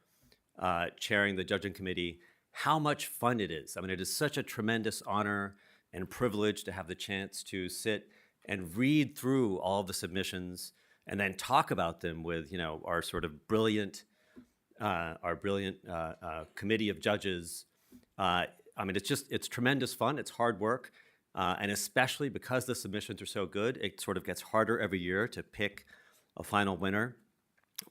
chairing the judging committee, how much fun it is. I mean, it is such a tremendous honor and privilege to have the chance to sit and read through all of the submissions and then talk about them with our sort of brilliant committee of judges. I mean, it's tremendous fun. It's hard work, and especially because the submissions are so good, it sort of gets harder every year to pick a final winner.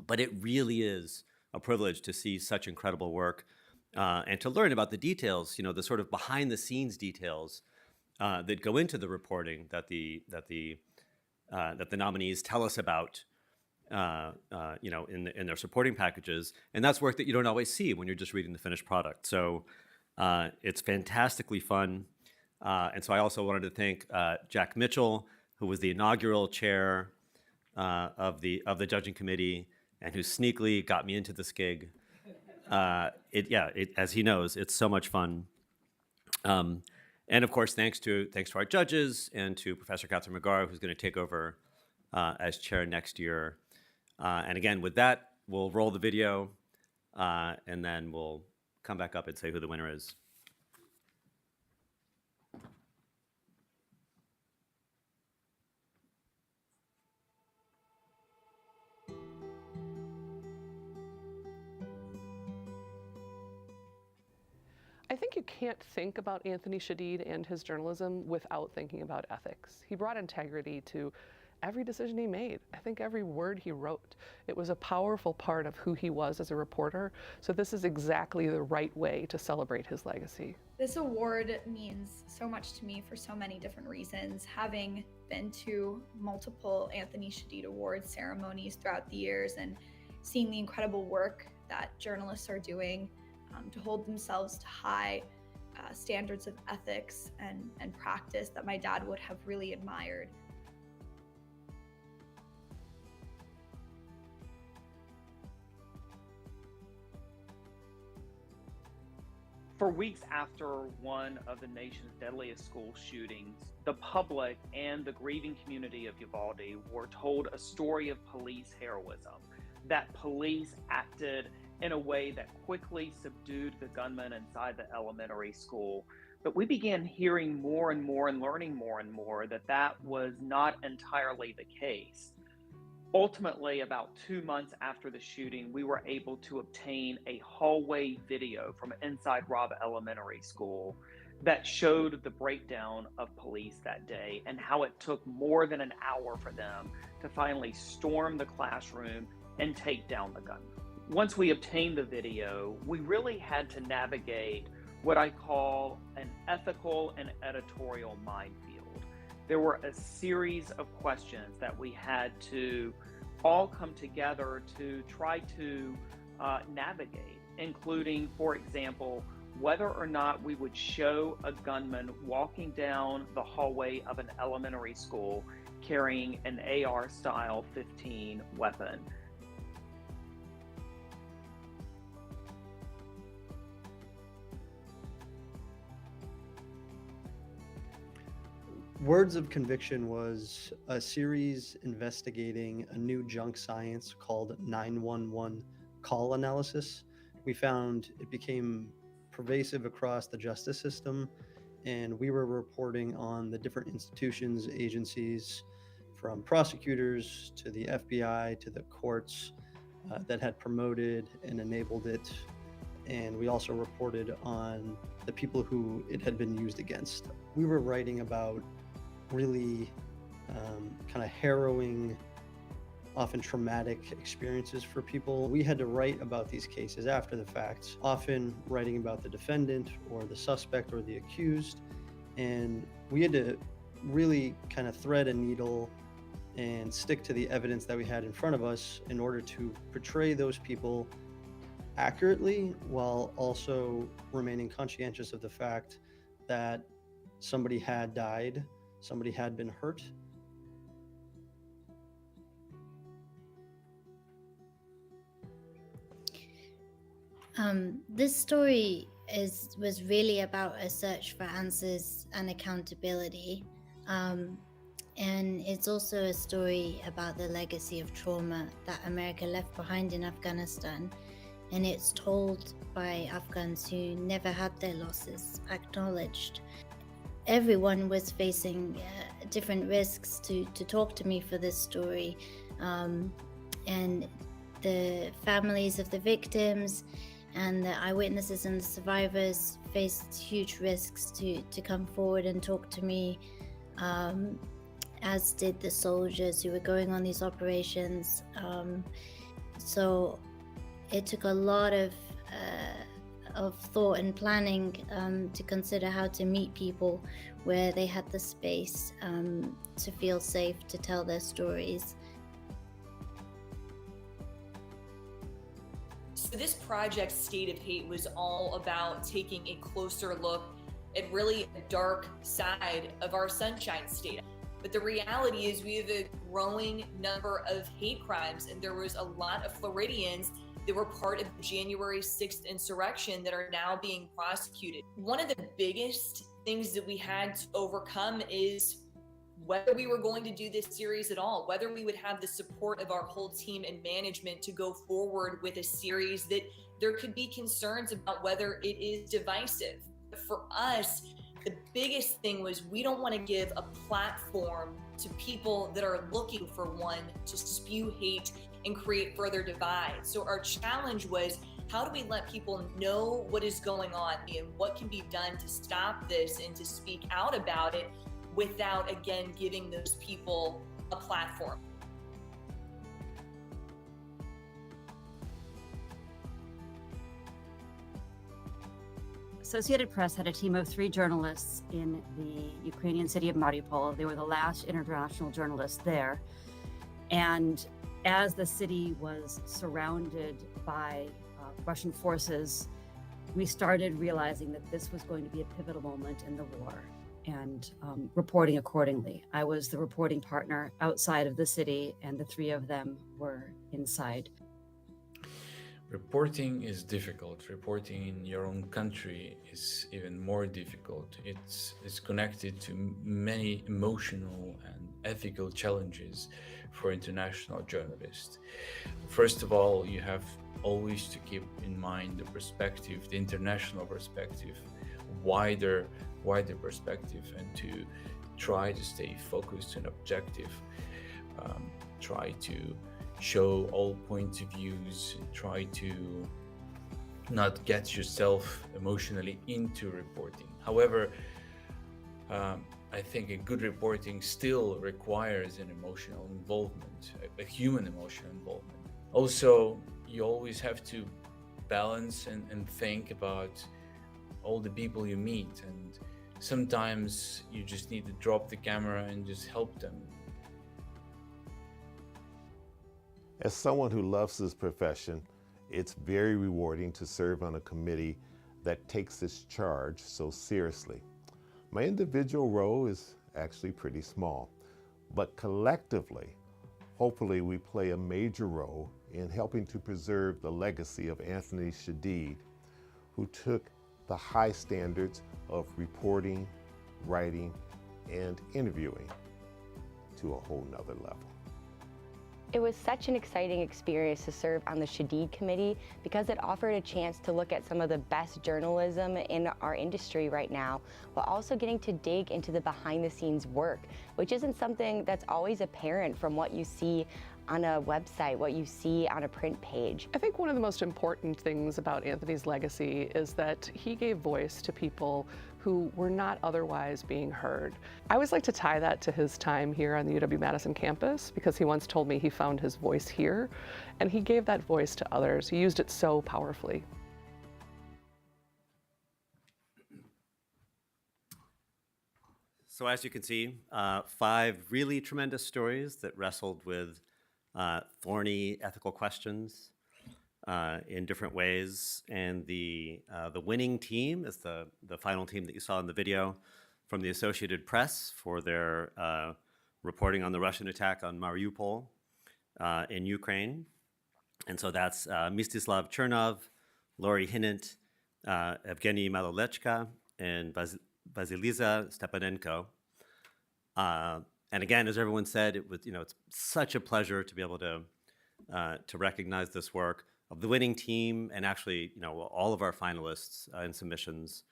But it really is a privilege to see such incredible work and to learn about the details, the sort of behind-the-scenes details that go into the reporting that the nominees tell us about. in their supporting packages. And that's work that you don't always see when you're just reading the finished product. So it's fantastically fun. And so I also wanted to thank Jack Mitchell, who was the inaugural chair of the judging committee and who sneakily got me into this gig. As he knows, it's so much fun. And of course, thanks to our judges and to Professor Catherine McGarr, who's going to take over as chair next year. And again, with that, we'll roll the video, and then we'll come back up and say who the winner is. I think you can't think about Anthony Shadid and his journalism without thinking about ethics. He brought integrity to every decision he made. I think every word he wrote. It was a powerful part of who he was as a reporter. So this is exactly the right way to celebrate his legacy. This award means so much to me for so many different reasons. Having been to multiple Anthony Shadid Award ceremonies throughout the years and seeing the incredible work that journalists are doing to hold themselves to high standards of ethics and practice that my dad would have really admired. For weeks after one of the nation's deadliest school shootings, the public and the grieving community of Uvalde were told a story of police heroism, that police acted in a way that quickly subdued the gunman inside the elementary school. But we began hearing more and more and learning more and more that that was not entirely the case. Ultimately, about 2 months after the shooting, we were able to obtain a hallway video from inside Robb Elementary School that showed the breakdown of police that day and how it took more than an hour for them to finally storm the classroom and take down the gunman. Once we obtained the video, we really had to navigate what I call an ethical and editorial minefield. There were a series of questions that we had to all come together to try to navigate, including, for example, whether or not we would show a gunman walking down the hallway of an elementary school carrying an AR-style 15 weapon. Words of Conviction was a series investigating a new junk science called 911 call analysis. We found it became pervasive across the justice system, and we were reporting on the different institutions, agencies, from prosecutors to the FBI to the courts that had promoted and enabled it. And we also reported on the people who it had been used against. We were writing about really kind of harrowing, often traumatic experiences for people. We had to write about these cases after the fact, often writing about the defendant or the suspect or the accused. And we had to really kind of thread a needle and stick to the evidence that we had in front of us in order to portray those people accurately, while also remaining conscientious of the fact that somebody had died, somebody had been hurt. This story was really about a search for answers and accountability. And it's also a story about the legacy of trauma that America left behind in Afghanistan. And it's told by Afghans who never had their losses acknowledged. Everyone was facing different risks to talk to me for this story. And the families of the victims and the eyewitnesses and the survivors faced huge risks to come forward and talk to me, as did the soldiers who were going on these operations. So it took a lot of thought and planning to consider how to meet people where they had the space to feel safe to tell their stories. So this project, State of Hate, was all about taking a closer look at really a dark side of our Sunshine State. But the reality is we have a growing number of hate crimes, and there was a lot of Floridians that were part of the January 6th insurrection that are now being prosecuted. One of the biggest things that we had to overcome is whether we were going to do this series at all, whether we would have the support of our whole team and management to go forward with a series that there could be concerns about whether it is divisive. For us, the biggest thing was we don't want to give a platform to people that are looking for one to spew hate and create further divide. So our challenge was, how do we let people know what is going on and what can be done to stop this and to speak out about it without, again, giving those people a platform? Associated Press had a team of 3 journalists in the Ukrainian city of Mariupol. They were the last international journalists there. And as the city was surrounded by Russian forces, we started realizing that this was going to be a pivotal moment in the war and reporting accordingly. I was the reporting partner outside of the city, and the 3 of them were inside. Reporting is difficult. Reporting in your own country is even more difficult. It's connected to many emotional and ethical challenges for international journalists. First of all, you have always to keep in mind the perspective, the international perspective, wider perspective, and to try to stay focused and objective. Try to show all points of views, try to not get yourself emotionally into reporting. However, I think a good reporting still requires an emotional involvement, a human emotional involvement. Also, you always have to balance and think about all the people you meet, and sometimes you just need to drop the camera and just help them. As someone who loves this profession, it's very rewarding to serve on a committee that takes this charge so seriously. My individual role is actually pretty small, but collectively, hopefully we play a major role in helping to preserve the legacy of Anthony Shadid, who took the high standards of reporting, writing, and interviewing to a whole nother level. It was such an exciting experience to serve on the Shadid Committee because it offered a chance to look at some of the best journalism in our industry right now, while also getting to dig into the behind-the-scenes work, which isn't something that's always apparent from what you see on a website, what you see on a print page. I think one of the most important things about Anthony's legacy is that he gave voice to people who were not otherwise being heard. I always like to tie that to his time here on the UW-Madison campus, because he once told me he found his voice here, and he gave that voice to others. He used it so powerfully. So as you can see, 5 really tremendous stories that wrestled with thorny ethical questions in different ways, and the winning team is the final team that you saw in the video from the Associated Press for their reporting on the Russian attack on Mariupol in Ukraine. And so that's Mstislav Chernov, Lori Hinnant, Evgeny Malolechka, and Vasilisa Stepanenko. And again, as everyone said, it was, it's such a pleasure to be able to recognize this work of the winning team and actually, all of our finalists and submissions.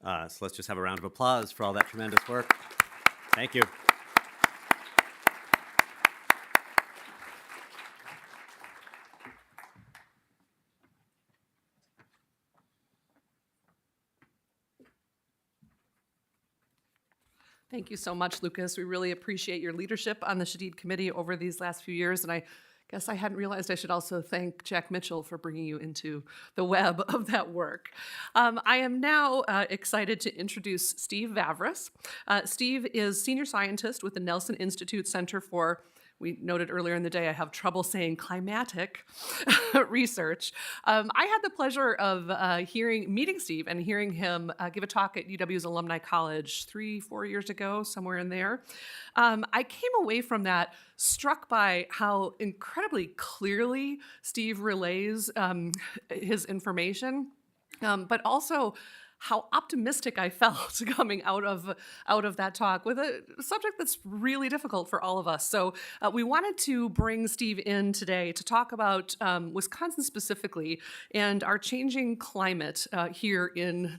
So let's just have a round of applause for all that tremendous work. Thank you. Thank you so much, Lucas. We really appreciate your leadership on the Shadid Committee over these last few years, and I guess I hadn't realized I should also thank Jack Mitchell for bringing you into the web of that work. I am now excited to introduce Steve Vavris. Steve is senior scientist with the Nelson Institute Center for we noted earlier in the day I have trouble saying climatic research. I had the pleasure of meeting Steve and hearing him give a talk at UW's Alumni College 3-4 years ago, somewhere in there. I came away from that struck by how incredibly clearly Steve relays his information, but also how optimistic I felt coming out of that talk with a subject that's really difficult for all of us. So we wanted to bring Steve in today to talk about Wisconsin specifically and our changing climate here in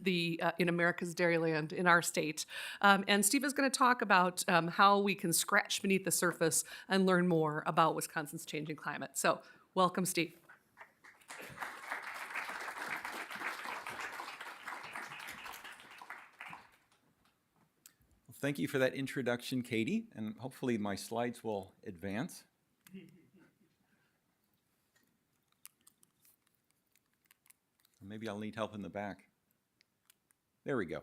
America's Dairyland, in our state. And Steve is going to talk about how we can scratch beneath the surface and learn more about Wisconsin's changing climate. So welcome, Steve. Thank you for that introduction, Katie, and hopefully my slides will advance. Maybe I'll need help in the back. There we go.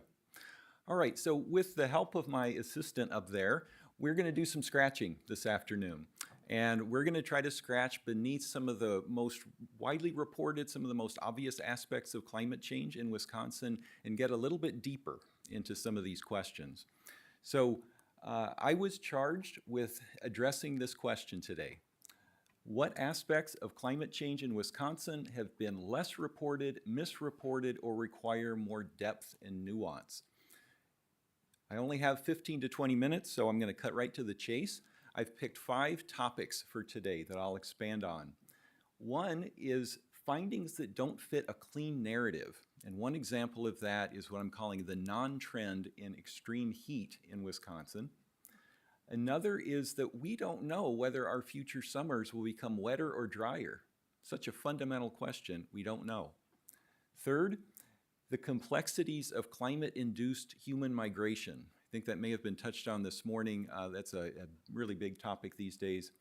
All right, so with the help of my assistant up there, we're going to do some scratching this afternoon. And we're going to try to scratch beneath some of the most widely reported, some of the most obvious aspects of climate change in Wisconsin and get a little bit deeper into some of these questions. So I was charged with addressing this question today. What aspects of climate change in Wisconsin have been less reported, misreported, or require more depth and nuance? I only have 15 to 20 minutes, so I'm going to cut right to the chase. I've picked 5 topics for today that I'll expand on. One is findings that don't fit a clean narrative. And one example of that is what I'm calling the non-trend in extreme heat in Wisconsin. Another is that we don't know whether our future summers will become wetter or drier. Such a fundamental question, we don't know. Third, the complexities of climate-induced human migration. I think that may have been touched on this morning. That's a really big topic these days.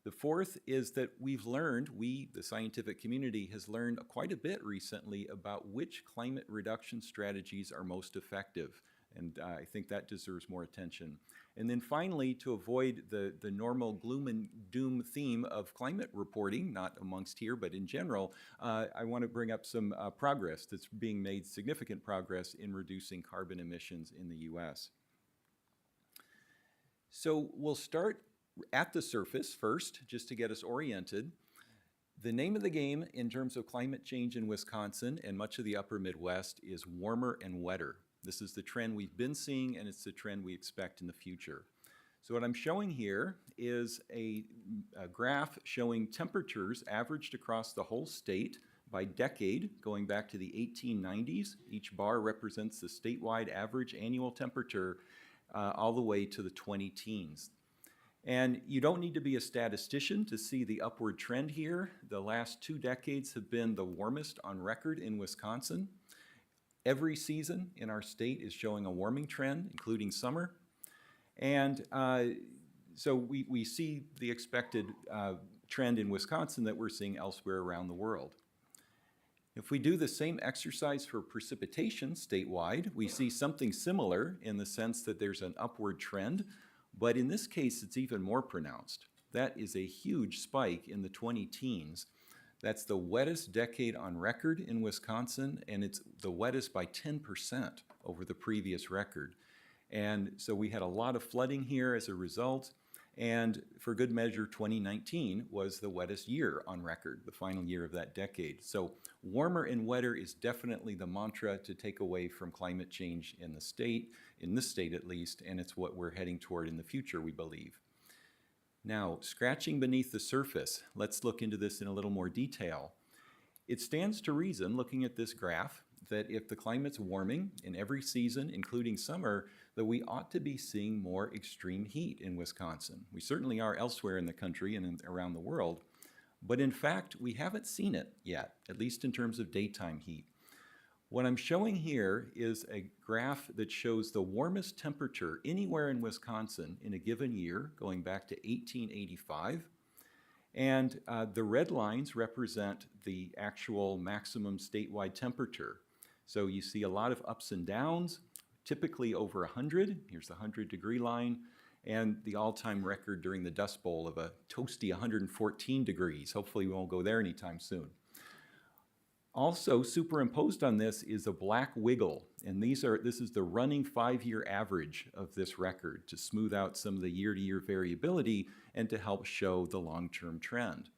The fourth is that we've learned, the scientific community has learned quite a bit recently about which climate reduction strategies are most effective. And I think that deserves more attention. And then finally, to avoid the normal gloom and doom theme of climate reporting, not amongst here, but in general, I want to bring up some progress that's being made, significant progress in reducing carbon emissions in the US. So we'll start at the surface first, just to get us oriented. The name of the game in terms of climate change in Wisconsin and much of the upper Midwest is warmer and wetter. This is the trend we've been seeing, and it's the trend we expect in the future. So what I'm showing here is a graph showing temperatures averaged across the whole state by decade, going back to the 1890s. Each bar represents the statewide average annual temperature all the way to the 20-teens. And you don't need to be a statistician to see the upward trend here. The last 2 decades have been the warmest on record in Wisconsin. Every season in our state is showing a warming trend, including summer. And so we see the expected trend in Wisconsin that we're seeing elsewhere around the world. If we do the same exercise for precipitation statewide, we see something similar in the sense that there's an upward trend. But in this case, it's even more pronounced. That is a huge spike in the 20-teens. That's the wettest decade on record in Wisconsin, and it's the wettest by 10% over the previous record. And so we had a lot of flooding here as a result. And for good measure, 2019 was the wettest year on record, the final year of that decade. So warmer and wetter is definitely the mantra to take away from climate change in the state, in this state at least, and it's what we're heading toward in the future, we believe. Now, scratching beneath the surface, let's look into this in a little more detail. It stands to reason, looking at this graph, that if the climate's warming in every season, including summer, that we ought to be seeing more extreme heat in Wisconsin. We certainly are elsewhere in the country and around the world, but in fact, we haven't seen it yet, at least in terms of daytime heat. What I'm showing here is a graph that shows the warmest temperature anywhere in Wisconsin in a given year, going back to 1885. And the red lines represent the actual maximum statewide temperature. So you see a lot of ups and downs, typically over 100. Here's the 100-degree line. and the all-time record during the Dust Bowl of a toasty 114 degrees. Hopefully we won't go there anytime soon. Also superimposed on this is a black wiggle, and this is the running 5-year average of this record to smooth out some of the year-to-year variability and to help show the long-term trend.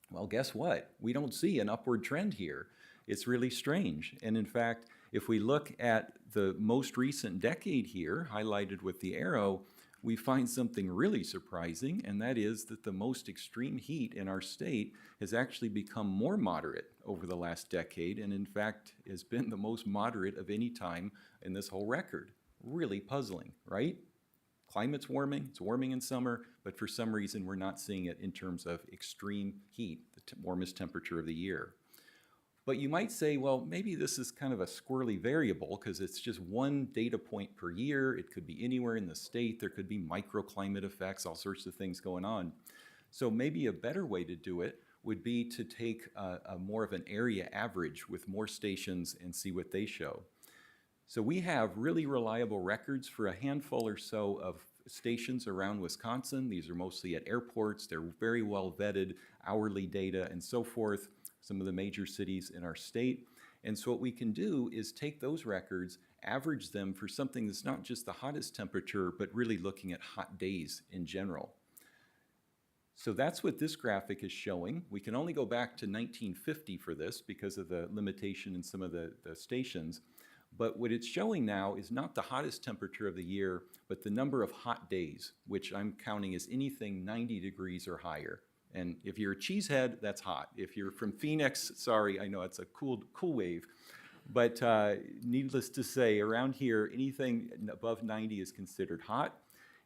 Well, guess what? We don't see an upward trend here. It's really strange. And in fact, if we look at the most recent decade here, highlighted with the arrow, we find something really surprising, and that is that the most extreme heat in our state has actually become more moderate over the last decade, and in fact has been the most moderate of any time in this whole record. Really puzzling, right? Climate's warming, it's warming in summer, but for some reason we're not seeing it in terms of extreme heat, the warmest temperature of the year. But you might say, well, maybe this is kind of a squirrely variable because it's just one data point per year. It could be anywhere in the state. There could be microclimate effects, all sorts of things going on. So maybe a better way to do it would be to take a more of an area average with more stations and see what they show. So we have really reliable records for a handful or so of stations around Wisconsin. These are mostly at airports. They're very well vetted, hourly data and so forth, some of the major cities in our state. And so what we can do is take those records, average them for something that's not just the hottest temperature, but really looking at hot days in general. So that's what this graphic is showing. We can only go back to 1950 for this because of the limitation in some of the stations. But what it's showing now is not the hottest temperature of the year, but the number of hot days, which I'm counting as anything 90 degrees or higher. And if you're a cheesehead, that's hot. If you're from Phoenix, sorry, I know it's a cool wave. But needless to say, around here, anything above 90 is considered hot.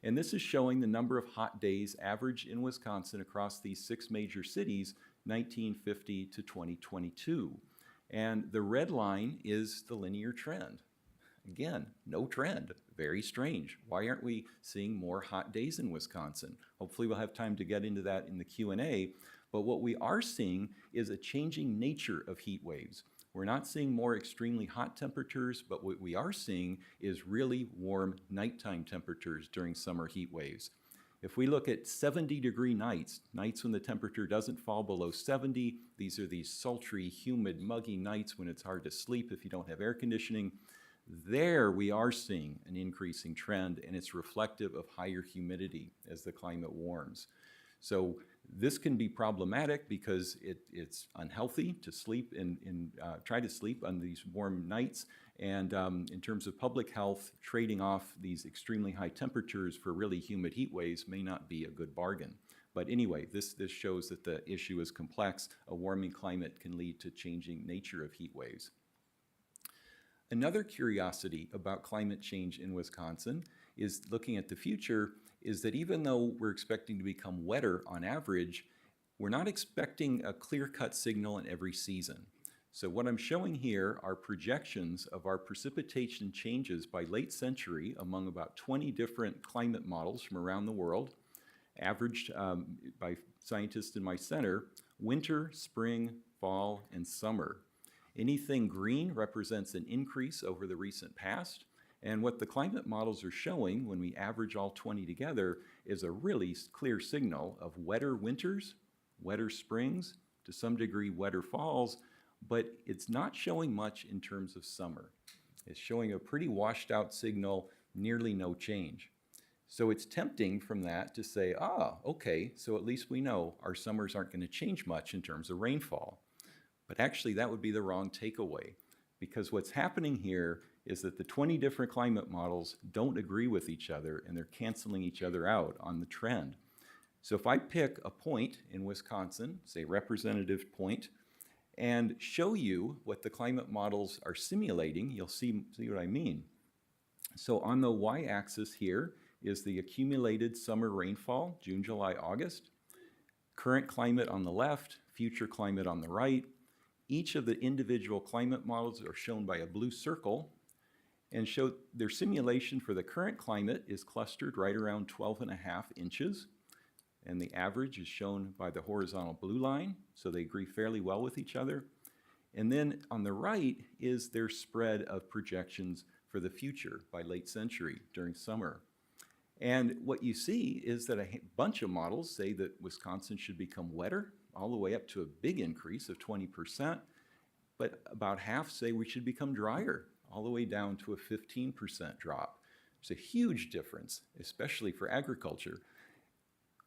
And this is showing the number of hot days average in Wisconsin across these 6 major cities, 1950 to 2022. And the red line is the linear trend. Again, no trend. Very strange. Why aren't we seeing more hot days in Wisconsin? Hopefully we'll have time to get into that in the Q&A. But what we are seeing is a changing nature of heat waves. We're not seeing more extremely hot temperatures, but what we are seeing is really warm nighttime temperatures during summer heat waves. If we look at 70-degree nights when the temperature doesn't fall below 70, these are these sultry, humid, muggy nights when it's hard to sleep if you don't have air conditioning. There we are seeing an increasing trend, and it's reflective of higher humidity as the climate warms. So this can be problematic because it's unhealthy to sleep try to sleep on these warm nights. And in terms of public health, trading off these extremely high temperatures for really humid heat waves may not be a good bargain. But anyway, this shows that the issue is complex. A warming climate can lead to changing nature of heat waves. Another curiosity about climate change in Wisconsin is looking at the future is that even though we're expecting to become wetter on average, we're not expecting a clear-cut signal in every season. So what I'm showing here are projections of our precipitation changes by late century among about 20 different climate models from around the world, averaged by scientists in my center, winter, spring, fall, and summer. Anything green represents an increase over the recent past, and what the climate models are showing when we average all 20 together is a really clear signal of wetter winters, wetter springs, to some degree wetter falls, but it's not showing much in terms of summer. It's showing a pretty washed out signal, nearly no change. So it's tempting from that to say, okay, so at least we know our summers aren't going to change much in terms of rainfall. But actually that would be the wrong takeaway, because what's happening here is that the 20 different climate models don't agree with each other and they're canceling each other out on the trend. So if I pick a point in Wisconsin, say representative point, and show you what the climate models are simulating, you'll see what I mean. So on the y-axis here is the accumulated summer rainfall, June, July, August. Current climate on the left, future climate on the right. Each of the individual climate models are shown by a blue circle and show their simulation for the current climate is clustered right around 12.5 inches. And the average is shown by the horizontal blue line, so they agree fairly well with each other. And then on the right is their spread of projections for the future by late century during summer. And what you see is that a bunch of models say that Wisconsin should become wetter, all the way up to a big increase of 20%, but about half say we should become drier, all the way down to a 15% drop. It's a huge difference, especially for agriculture.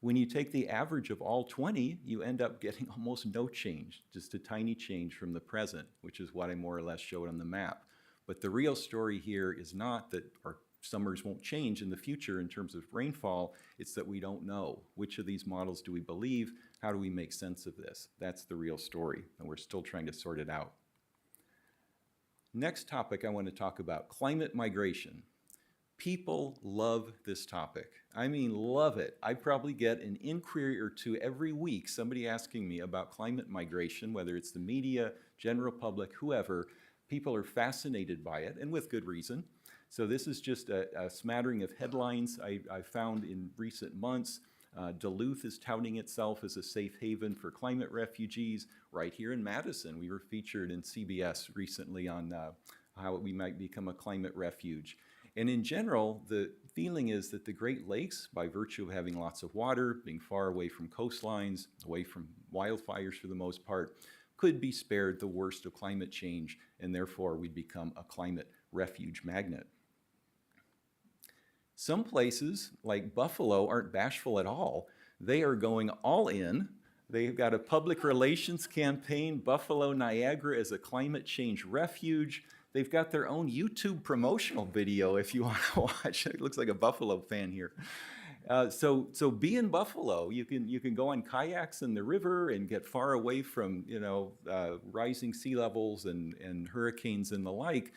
When you take the average of all 20, you end up getting almost no change, just a tiny change from the present, which is what I more or less showed on the map. But the real story here is not that our summers won't change in the future in terms of rainfall, it's that we don't know. Which of these models do we believe? How do we make sense of this? That's the real story, and we're still trying to sort it out. Next topic I want to talk about, climate migration. People love this topic. I mean, love it. I probably get an inquiry or two every week, somebody asking me about climate migration, whether it's the media, general public, whoever. People are fascinated by it, and with good reason. So this is just a smattering of headlines I found in recent months. Duluth is touting itself as a safe haven for climate refugees. Right here in Madison, we were featured in CBS recently on how we might become a climate refuge. And in general, the feeling is that the Great Lakes, by virtue of having lots of water, being far away from coastlines, away from wildfires for the most part, could be spared the worst of climate change, and therefore we'd become a climate refuge magnet. Some places, like Buffalo, aren't bashful at all. They are going all in. They've got a public relations campaign, Buffalo Niagara as a climate change refuge. They've got their own YouTube promotional video if you want to watch. It looks like a Buffalo fan here. So be in Buffalo. You can go on kayaks in the river and get far away from rising sea levels and hurricanes and the like.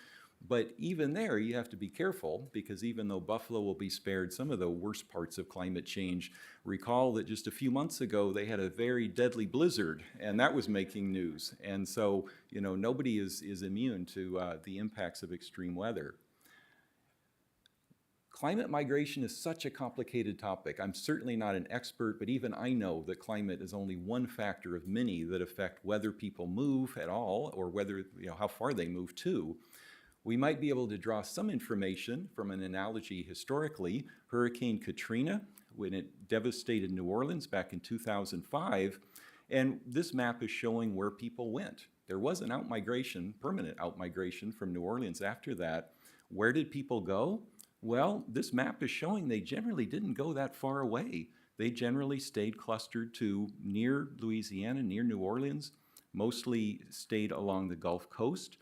But even there, you have to be careful, because even though Buffalo will be spared some of the worst parts of climate change, recall that just a few months ago they had a very deadly blizzard, and that was making news. And so, nobody is immune to the impacts of extreme weather. Climate migration is such a complicated topic. I'm certainly not an expert, but even I know that climate is only one factor of many that affect whether people move at all, or whether, how far they move to. We might be able to draw some information from an analogy historically. Hurricane Katrina, when it devastated New Orleans back in 2005, and this map is showing where people went. There was an outmigration, permanent outmigration from New Orleans after that. Where did people go? Well, this map is showing they generally didn't go that far away. They generally stayed clustered to near Louisiana, near New Orleans, mostly stayed along the Gulf Coast.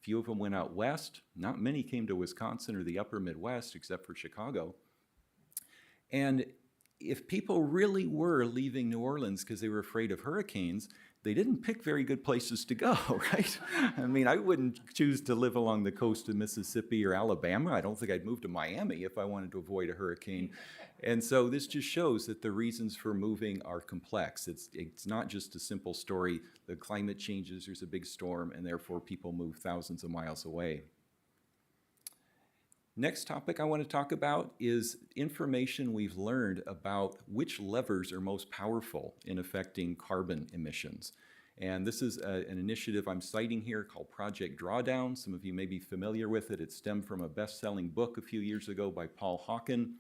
Few of them went out west. Not many came to Wisconsin or the upper Midwest, except for Chicago. And if people really were leaving New Orleans because they were afraid of hurricanes, they didn't pick very good places to go, right? I mean, I wouldn't choose to live along the coast of Mississippi or Alabama. I don't think I'd move to Miami if I wanted to avoid a hurricane. And so this just shows that the reasons for moving are complex. It's not just a simple story. The climate changes, there's a big storm, and therefore people move thousands of miles away. Next topic I want to talk about is information we've learned about which levers are most powerful in affecting carbon emissions. And this is an initiative I'm citing here called Project Drawdown. Some of you may be familiar with it. It stemmed from a best-selling book a few years ago by Paul Hawken.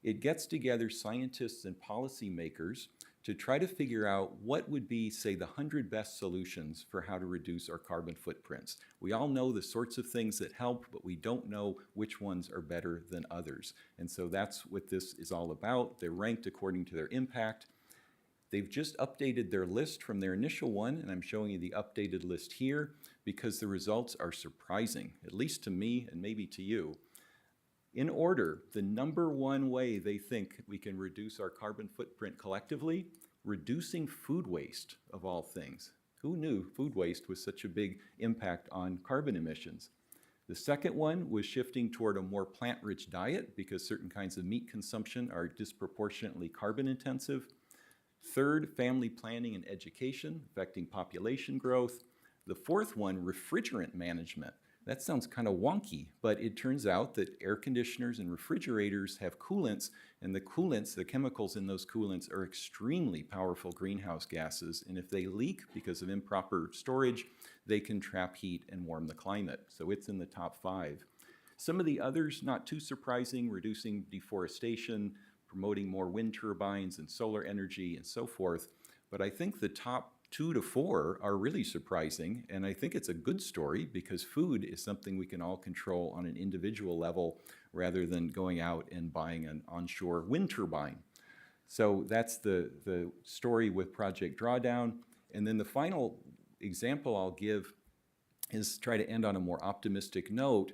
It gets together scientists and policymakers to try to figure out what would be, say, the 100 best solutions for how to reduce our carbon footprints. We all know the sorts of things that help, but we don't know which ones are better than others. And so that's what this is all about. They're ranked according to their impact. They've just updated their list from their initial one, and I'm showing you the updated list here because the results are surprising, at least to me and maybe to you. In order, the number one way they think we can reduce our carbon footprint collectively, reducing food waste, of all things. Who knew food waste was such a big impact on carbon emissions? The second one was shifting toward a more plant-rich diet because certain kinds of meat consumption are disproportionately carbon intensive. Third, family planning and education, affecting population growth. The fourth one, refrigerant management. That sounds kind of wonky, but it turns out that air conditioners and refrigerators have coolants, and the coolants, the chemicals in those coolants, are extremely powerful greenhouse gases, and if they leak because of improper storage, they can trap heat and warm the climate. So it's in the top 5. Some of the others, not too surprising, reducing deforestation, promoting more wind turbines and solar energy and so forth. But I think the top 2 to 4 are really surprising, and I think it's a good story because food is something we can all control on an individual level rather than going out and buying an onshore wind turbine. So that's the story with Project Drawdown. And then the final example I'll give is try to end on a more optimistic note.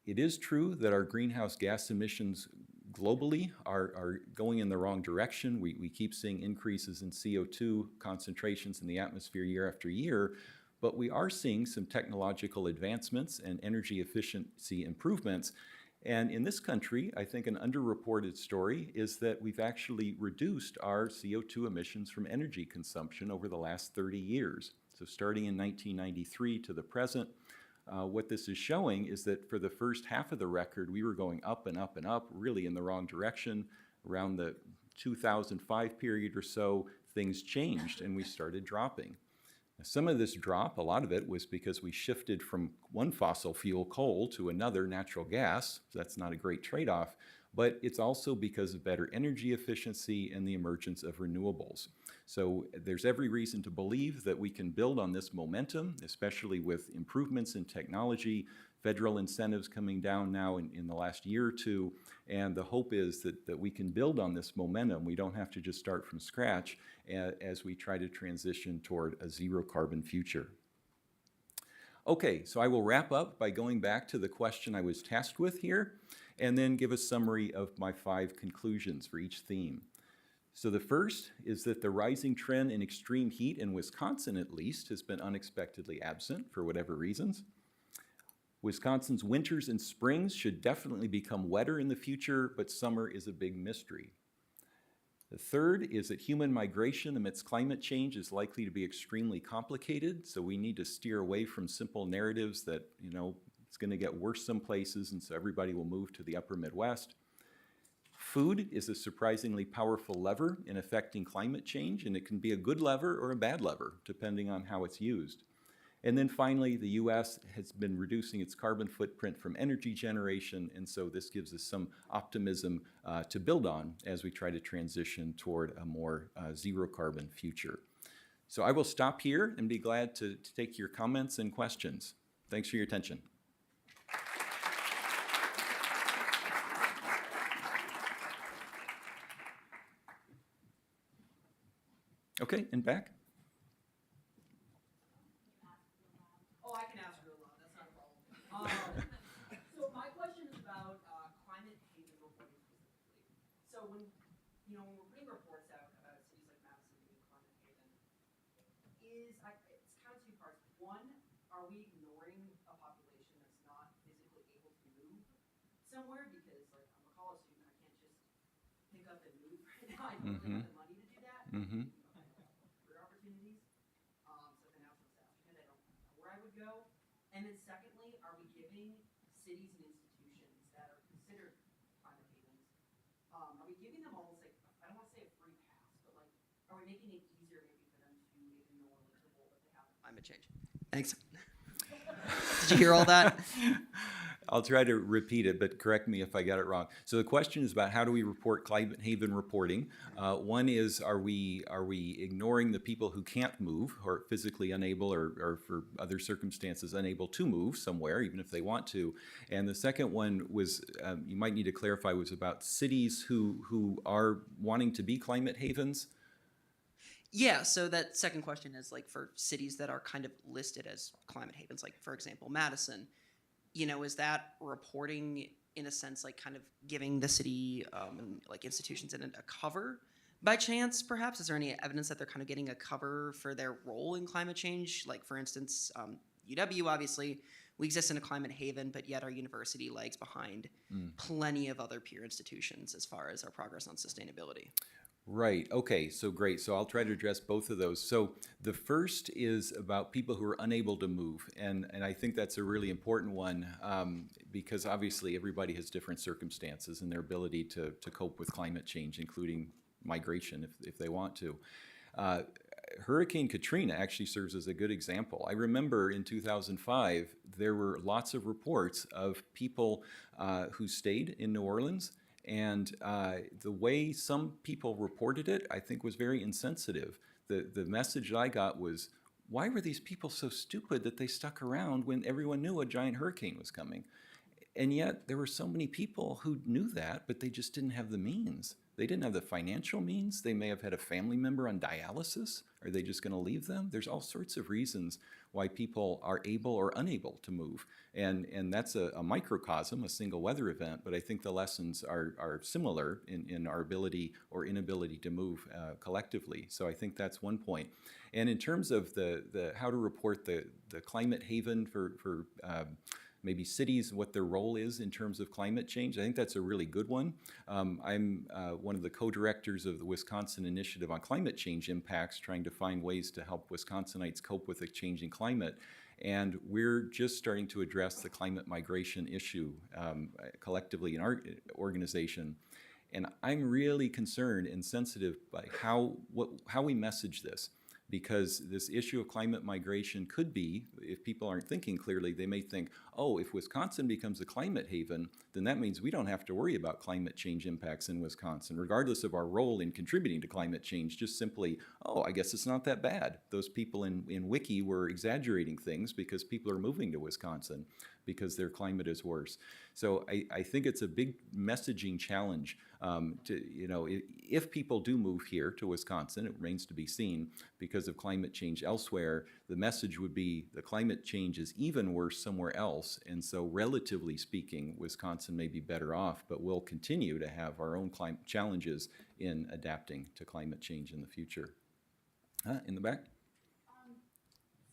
It is true that our greenhouse gas emissions globally are going in the wrong direction. We keep seeing increases in CO2 concentrations in the atmosphere year after year, but we are seeing some technological advancements and energy efficiency improvements. And in this country, I think an underreported story is that we've actually reduced our CO2 emissions from energy consumption over the last 30 years. So starting in 1993 to the present, what this is showing is that for the first half of the record, we were going up and up and up, really in the wrong direction. Around the 2005 period or so, things changed and we started dropping. Now, some of this drop, a lot of it was because we shifted from one fossil fuel, coal, to another, natural gas. So that's not a great trade-off, but it's also because of better energy efficiency and the emergence of renewables. So there's every reason to believe that we can build on this momentum, especially with improvements in technology, federal incentives coming down now in the last year or two, and the hope is that we can build on this momentum. We don't have to just start from scratch as we try to transition toward a zero carbon future. Okay, so I will wrap up by going back to the question I was tasked with here, and then give a summary of my 5 conclusions for each theme. So the first is that the rising trend in extreme heat in Wisconsin, at least, has been unexpectedly absent for whatever reasons. Wisconsin's winters and springs should definitely become wetter in the future, but summer is a big mystery. The third is that human migration amidst climate change is likely to be extremely complicated, so we need to steer away from simple narratives that, it's going to get worse some places, and so everybody will move to the upper Midwest. Food is a surprisingly powerful lever in affecting climate change, and it can be a good lever or a bad lever, depending on how it's used. And then finally, the US has been reducing its carbon footprint from energy generation, and so this gives us some optimism to build on as we try to transition toward a more zero carbon future. So I will stop here and be glad to take your comments and questions. Thanks for your attention. Okay, and back. Oh, I can ask real loud. That's not a problem. So my question is about climate haven reporting specifically. So when we're putting reports out about cities like Madison being climate haven, it's kind of 2 parts. One, are we ignoring a population that's not physically able to move somewhere? Because like I'm a college student, I can't just pick up and move right now. I don't really have the money to do that. Go? And then secondly, are we giving cities and institutions that are considered climate havens, are we giving them almost like, I don't want to say a free pass, but like, are we making it easier maybe for them to ignore like the role that they have in climate change? Thanks. Did you hear all that? I'll try to repeat it, but correct me if I got it wrong. So the question is about how do we report climate haven reporting? One is, are we ignoring the people who can't move or physically unable or for other circumstances unable to move somewhere, even if they want to? And the second one was, you might need to clarify, was about cities who are wanting to be climate havens. Yeah, so that second question is like for cities that are kind of listed as climate havens, like for example, Madison. Is that reporting in a sense like kind of giving the city like institutions in a cover by chance, perhaps? Is there any evidence that they're kind of getting a cover for their role in climate change? Like for instance, UW, obviously, we exist in a climate haven, but yet our university lags behind plenty of other peer institutions as far as our progress on sustainability. Right. Okay. So great. So I'll try to address both of those. So the first is about people who are unable to move. And I think that's a really important one because obviously everybody has different circumstances and their ability to cope with climate change, including migration if they want to. Hurricane Katrina actually serves as a good example. I remember in 2005, there were lots of reports of people who stayed in New Orleans, and the way some people reported it, I think, was very insensitive. The message that I got was, why were these people so stupid that they stuck around when everyone knew a giant hurricane was coming? And yet there were so many people who knew that, but they just didn't have the means. They didn't have the financial means. They may have had a family member on dialysis. Are they just going to leave them? There's all sorts of reasons why people are able or unable to move. And that's a microcosm, a single weather event, but I think the lessons are similar in our ability or inability to move collectively. So I think that's one point. And in terms of the how to report the climate haven for maybe cities, what their role is in terms of climate change, I think that's a really good one. I'm one of the co-directors of the Wisconsin Initiative on Climate Change Impacts, trying to find ways to help Wisconsinites cope with a changing climate. And we're just starting to address the climate migration issue collectively in our organization. And I'm really concerned and sensitive by how we message this. Because this issue of climate migration could be, if people aren't thinking clearly, they may think, oh, if Wisconsin becomes a climate haven, then that means we don't have to worry about climate change impacts in Wisconsin, regardless of our role in contributing to climate change. Just simply, oh, I guess it's not that bad. Those people in Wiki were exaggerating things because people are moving to Wisconsin because their climate is worse. So I think it's a big messaging challenge if people do move here to Wisconsin, it remains to be seen, because of climate change elsewhere, the message would be the climate change is even worse somewhere else, and so relatively speaking, Wisconsin may be better off, but we'll continue to have our own challenges in adapting to climate change in the future. In the back?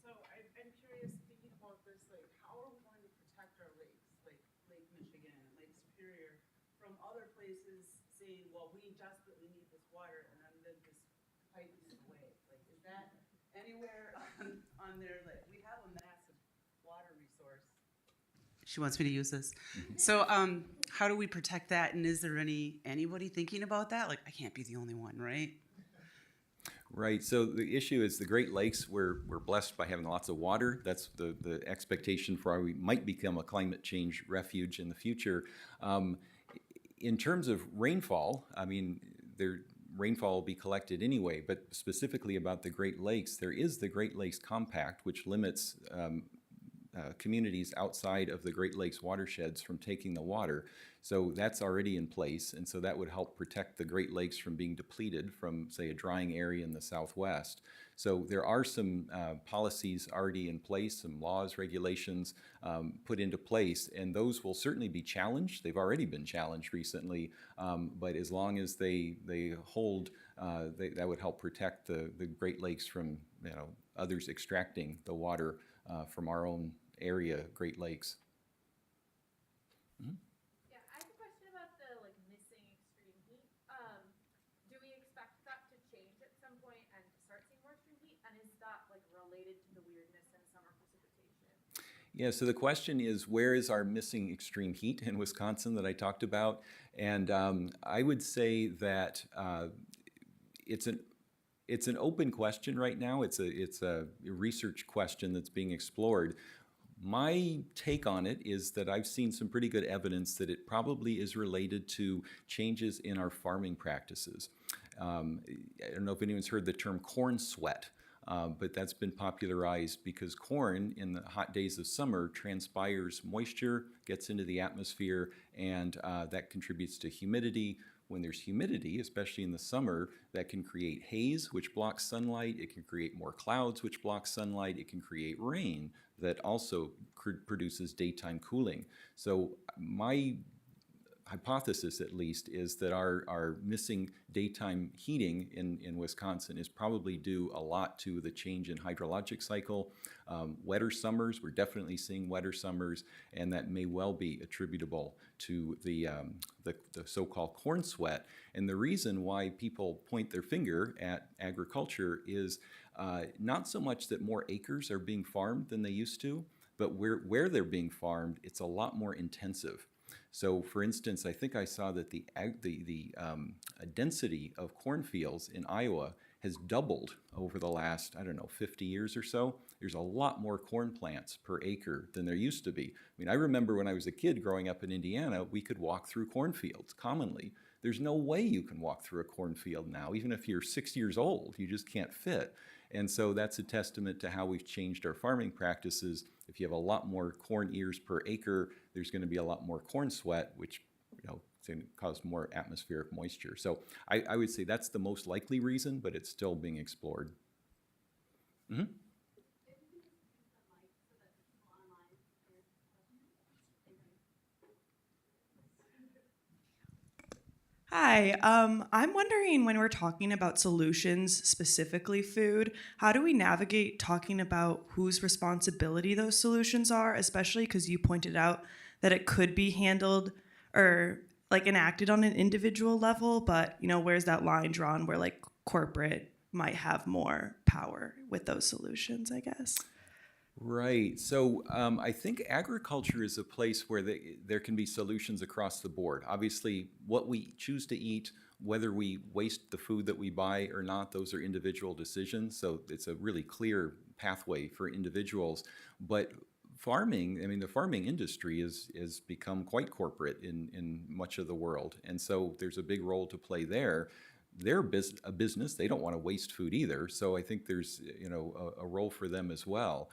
So I'm curious, thinking about this, like, how are we going to protect our lakes, like Lake Michigan and Lake Superior, from other places saying, well, we desperately need this water, and then just piping it away? Like, is that anywhere on there? Like, we have a massive water resource. She wants me to use this. So how do we protect that, and is there anybody thinking about that? Like, I can't be the only one, right? Right. So the issue is the Great Lakes, we're blessed by having lots of water. That's the expectation for how we might become a climate change refuge in the future. In terms of rainfall, I mean, rainfall will be collected anyway, but specifically about the Great Lakes, there is the Great Lakes Compact, which limits communities outside of the Great Lakes watersheds from taking the water. So that's already in place, and so that would help protect the Great Lakes from being depleted from, say, a drying area in the Southwest. So there are some policies already in place, some laws, regulations put into place, and those will certainly be challenged. They've already been challenged recently, but as long as they hold, that would help protect the Great Lakes from others extracting the water from our own area, Great Lakes. Mm-hmm. Yeah, I have a question about the missing extreme heat. Do we expect that to change at some point and start seeing more extreme heat? And is that related to the weirdness in summer precipitation? Yeah, so the question is, where is our missing extreme heat in Wisconsin that I talked about? And I would say that it's an open question right now. It's a research question that's being explored. My take on it is that I've seen some pretty good evidence that it probably is related to changes in our farming practices. I don't know if anyone's heard the term corn sweat, but that's been popularized because corn in the hot days of summer transpires moisture, gets into the atmosphere, and that contributes to humidity. When there's humidity, especially in the summer, that can create haze, which blocks sunlight. It can create more clouds, which block sunlight. It can create rain that also produces daytime cooling. So my hypothesis, at least, is that our missing daytime heating in Wisconsin is probably due a lot to the change in hydrologic cycle. Wetter summers, we're definitely seeing wetter summers, and that may well be attributable to the so-called corn sweat. And the reason why people point their finger at agriculture is not so much that more acres are being farmed than they used to, but where they're being farmed, it's a lot more intensive. So, for instance, I think I saw that the density of cornfields in Iowa has doubled over the last, I don't know, 50 years or so. There's a lot more corn plants per acre than there used to be. I mean, I remember when I was a kid growing up in Indiana, we could walk through cornfields commonly. There's no way you can walk through a cornfield now, even if you're 6 years old, you just can't fit. And so that's a testament to how we've changed our farming practices. If you have a lot more corn ears per acre, there's going to be a lot more corn sweat, which it's going to cause more atmospheric moisture. So I would say that's the most likely reason, but it's still being explored. Mm-hmm. Hi, I'm wondering, when we're talking about solutions, specifically food, how do we navigate talking about whose responsibility those solutions are, especially because you pointed out that it could be handled or like enacted on an individual level, but where's that line drawn where like corporate might have more power with those solutions, I guess? Right. So I think agriculture is a place where there can be solutions across the board. Obviously, what we choose to eat, whether we waste the food that we buy or not, those are individual decisions. So it's a really clear pathway for individuals. But farming, I mean, the farming industry has become quite corporate in much of the world. And so there's a big role to play there. They're a business. They don't want to waste food either. So I think there's a role for them as well.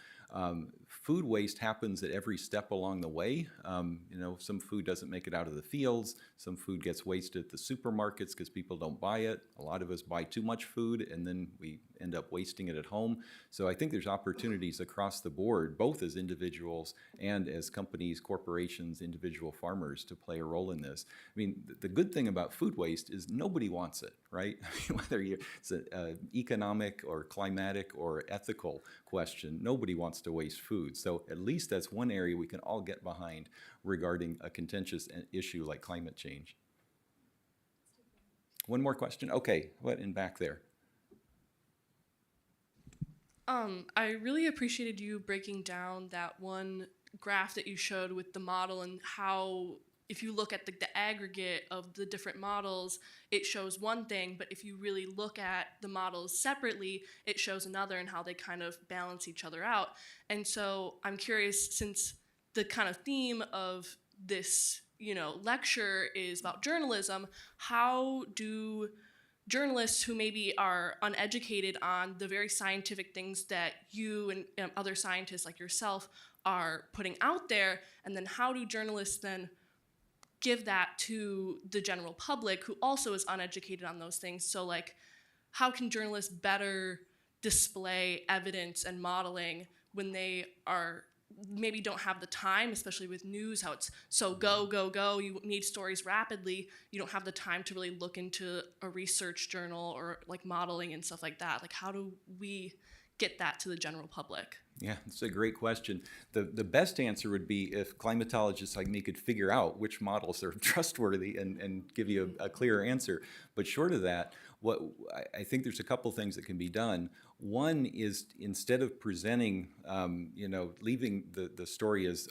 Food waste happens at every step along the way. Some food doesn't make it out of the fields. Some food gets wasted at the supermarkets because people don't buy it. A lot of us buy too much food and then we end up wasting it at home. So I think there's opportunities across the board, both as individuals and as companies, corporations, individual farmers, to play a role in this. I mean, the good thing about food waste is nobody wants it, right? Whether it's an economic or climatic or ethical question, nobody wants to waste food. So at least that's one area we can all get behind regarding a contentious issue like climate change. One more question? Okay, what in back there? I really appreciated you breaking down that one graph that you showed with the model and how if you look at the aggregate of the different models, it shows one thing, but if you really look at the models separately, it shows another and how they kind of balance each other out. And so I'm curious, since the kind of theme of this, lecture is about journalism, how do journalists who maybe are uneducated on the very scientific things that you and other scientists like yourself are putting out there, and then how do journalists then give that to the general public who also is uneducated on those things? So like, how can journalists better display evidence and modeling when they are maybe don't have the time, especially with news, how it's so go, you need stories rapidly. You don't have the time to really look into a research journal or like modeling and stuff like that. Like, how do we get that to the general public? Yeah, it's a great question. The best answer would be if climatologists like me could figure out which models are trustworthy and give you a clearer answer. But short of that, what I think there's a couple things that can be done. One is, instead of presenting, leaving the story as,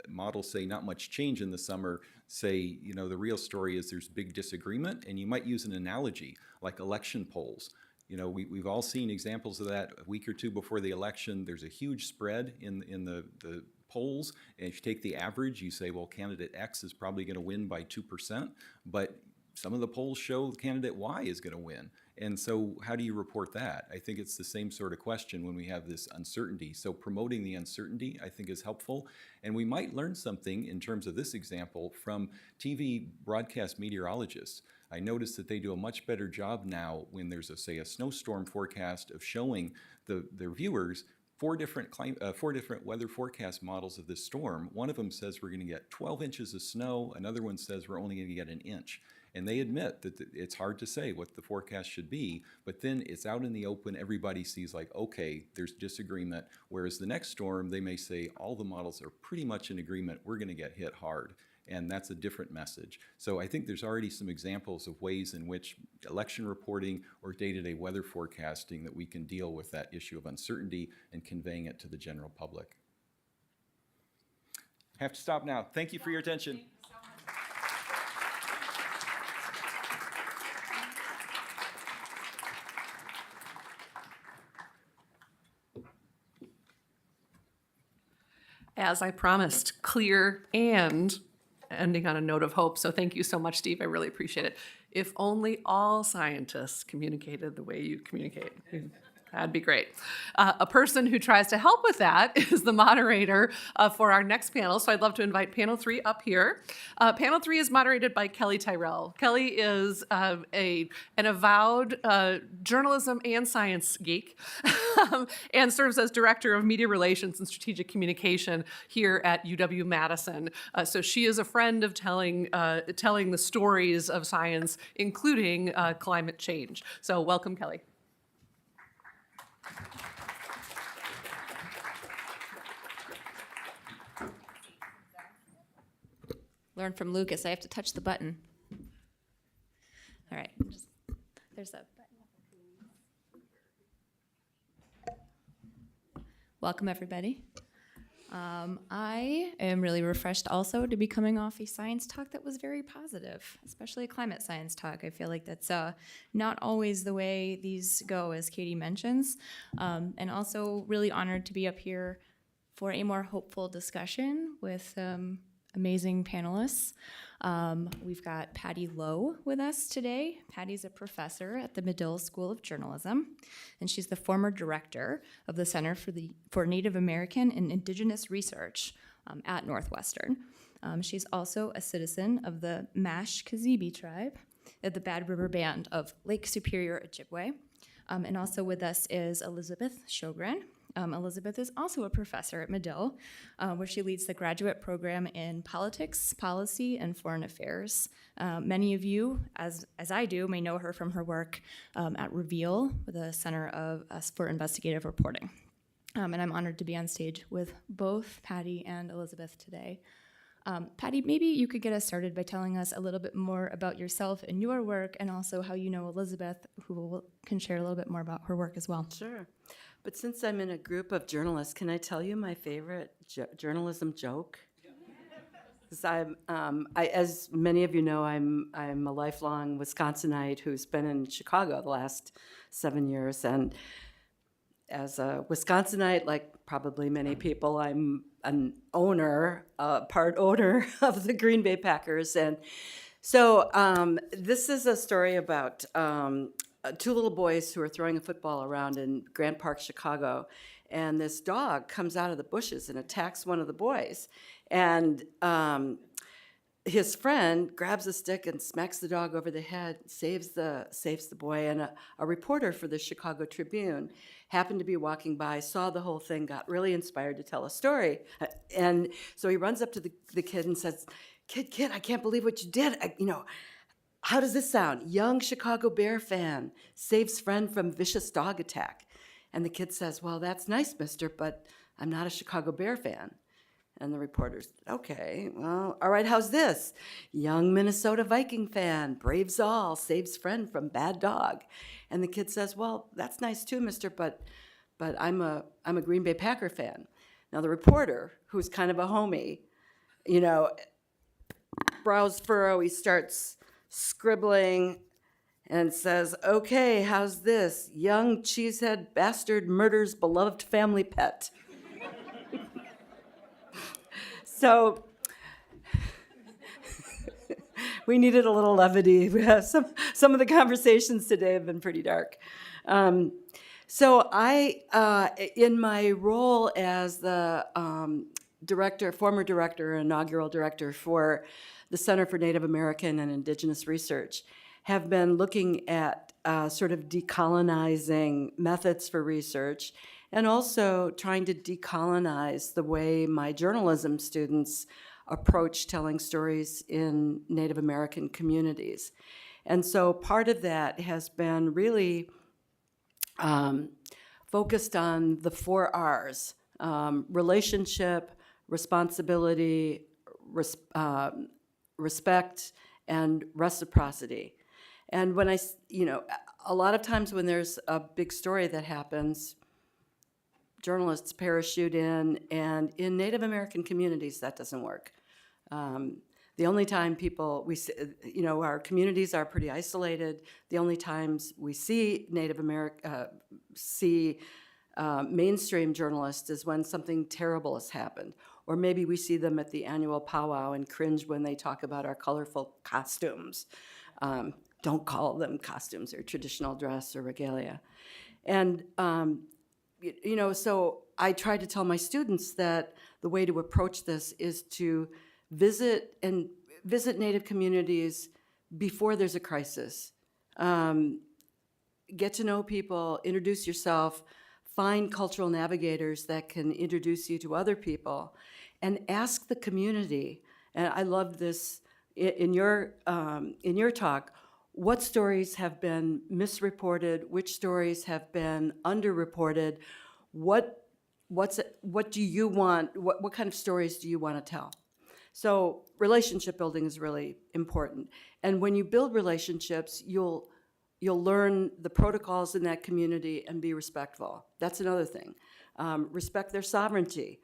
models say not much change in the summer, say, the real story is there's big disagreement, and you might use an analogy like election polls. We've all seen examples of that. A week or two before the election, there's a huge spread in the polls. And if you take the average, you say, well, candidate X is probably going to win by 2%. But some of the polls show candidate Y is going to win. And so how do you report that? I think it's the same sort of question when we have this uncertainty. So promoting the uncertainty, I think, is helpful. And we might learn something in terms of this example from TV broadcast meteorologists. I noticed that they do a much better job now when there's a snowstorm forecast of showing their viewers four different weather forecast models of this storm. One of them says we're going to get 12 inches of snow. Another one says we're only going to get an inch. And they admit that it's hard to say what the forecast should be, but then it's out in the open. Everybody sees like, okay, there's disagreement. Whereas the next storm, they may say all the models are pretty much in agreement. We're going to get hit hard. And that's a different message. So I think there's already some examples of ways in which election reporting or day-to-day weather forecasting that we can deal with that issue of uncertainty and conveying it to the general public. I have to stop now. Thank you for your attention. as I promised, clear and ending on a note of hope. So thank you so much, Steve. I really appreciate it. If only all scientists communicated the way you communicate. That'd be great. A person who tries to help with that is the moderator for our next panel. So I'd love to invite panel 3 up here. Panel 3 is moderated by Kelly Tyrell. Kelly is an avowed journalism and science geek and serves as director of media relations and strategic communication here at UW-Madison. So she is a friend of telling the stories of science, including climate change. So welcome, Kelly. Learn from Lucas. I have to touch the button. All right. There's that button. Welcome, everybody. I am really refreshed also to be coming off a science talk that was very positive, especially a climate science talk. I feel like that's not always the way these go, as Katie mentions. And also really honored to be up here for a more hopeful discussion with amazing panelists. We've got Patty Lowe with us today. Patty's a professor at the Medill School of Journalism, and she's the former director of the Center for Native American and Indigenous Research at Northwestern. She's also a citizen of the Mash-Kazibi tribe of the Bad River Band of Lake Superior, Ojibwe. And also with us is Elizabeth Sjogren. Elizabeth is also a professor at Medill, where she leads the graduate program in politics, policy, and foreign affairs. Many of you, as I do, may know her from her work at Reveal, the Center for Investigative Reporting. And I'm honored to be on stage with both Patty and Elizabeth today. Patty, maybe you could get us started by telling us a little bit more about yourself and your work, and also how you know Elizabeth, who can share a little bit more about her work as well. Sure. But since I'm in a group of journalists, can I tell you my favorite journalism joke? Because as many of you know, I'm a lifelong Wisconsinite who's been in Chicago the last 7 years, and as a Wisconsinite, like probably many people, I'm an owner, part owner of the Green Bay Packers, and so this is a story about two little boys who are throwing a football around in Grant Park, Chicago, and this dog comes out of the bushes and attacks one of the boys. And his friend grabs a stick and smacks the dog over the head, saves the boy. And a reporter for the Chicago Tribune happened to be walking by, saw the whole thing, got really inspired to tell a story. And so he runs up to the kid and says, Kid, I can't believe what you did. How does this sound? Young Chicago Bear fan saves friend from vicious dog attack. And the kid says, well, that's nice, mister, but I'm not a Chicago Bear fan. And the reporter's, okay, well, all right, how's this? Young Minnesota Viking fan, braves all, saves friend from bad dog. And the kid says, well, that's nice too, mister, but I'm a Green Bay Packer fan. Now the reporter, who's kind of a homie, brows furrow, he starts scribbling and says, okay, how's this? Young cheesehead bastard murders beloved family pet. So we needed a little levity. We have some of the conversations today have been pretty dark. So I, in my role as the former director, inaugural director for the Center for Native American and Indigenous Research, have been looking at sort of decolonizing methods for research, and also trying to decolonize the way my journalism students approach telling stories in Native American communities. And so part of that has been really focused on the 4 R's: relationship, responsibility, respect, and reciprocity. And when a lot of times when there's a big story that happens, journalists parachute in, and in Native American communities, that doesn't work. The only time our communities are pretty isolated. The only times we see mainstream journalists is when something terrible has happened, Or maybe we see them at the annual powwow and cringe when they talk about our colorful costumes. Don't call them costumes or traditional dress or regalia. And, so I try to tell my students that the way to approach this is to visit Native communities before there's a crisis. Get to know people, introduce yourself, find cultural navigators that can introduce you to other people, and ask the community. And I love this in your talk. What stories have been misreported? Which stories have been underreported? What do you want? What kind of stories do you want to tell? So relationship building is really important. And when you build relationships, you'll learn the protocols in that community and be respectful. That's another thing. Respect their sovereignty.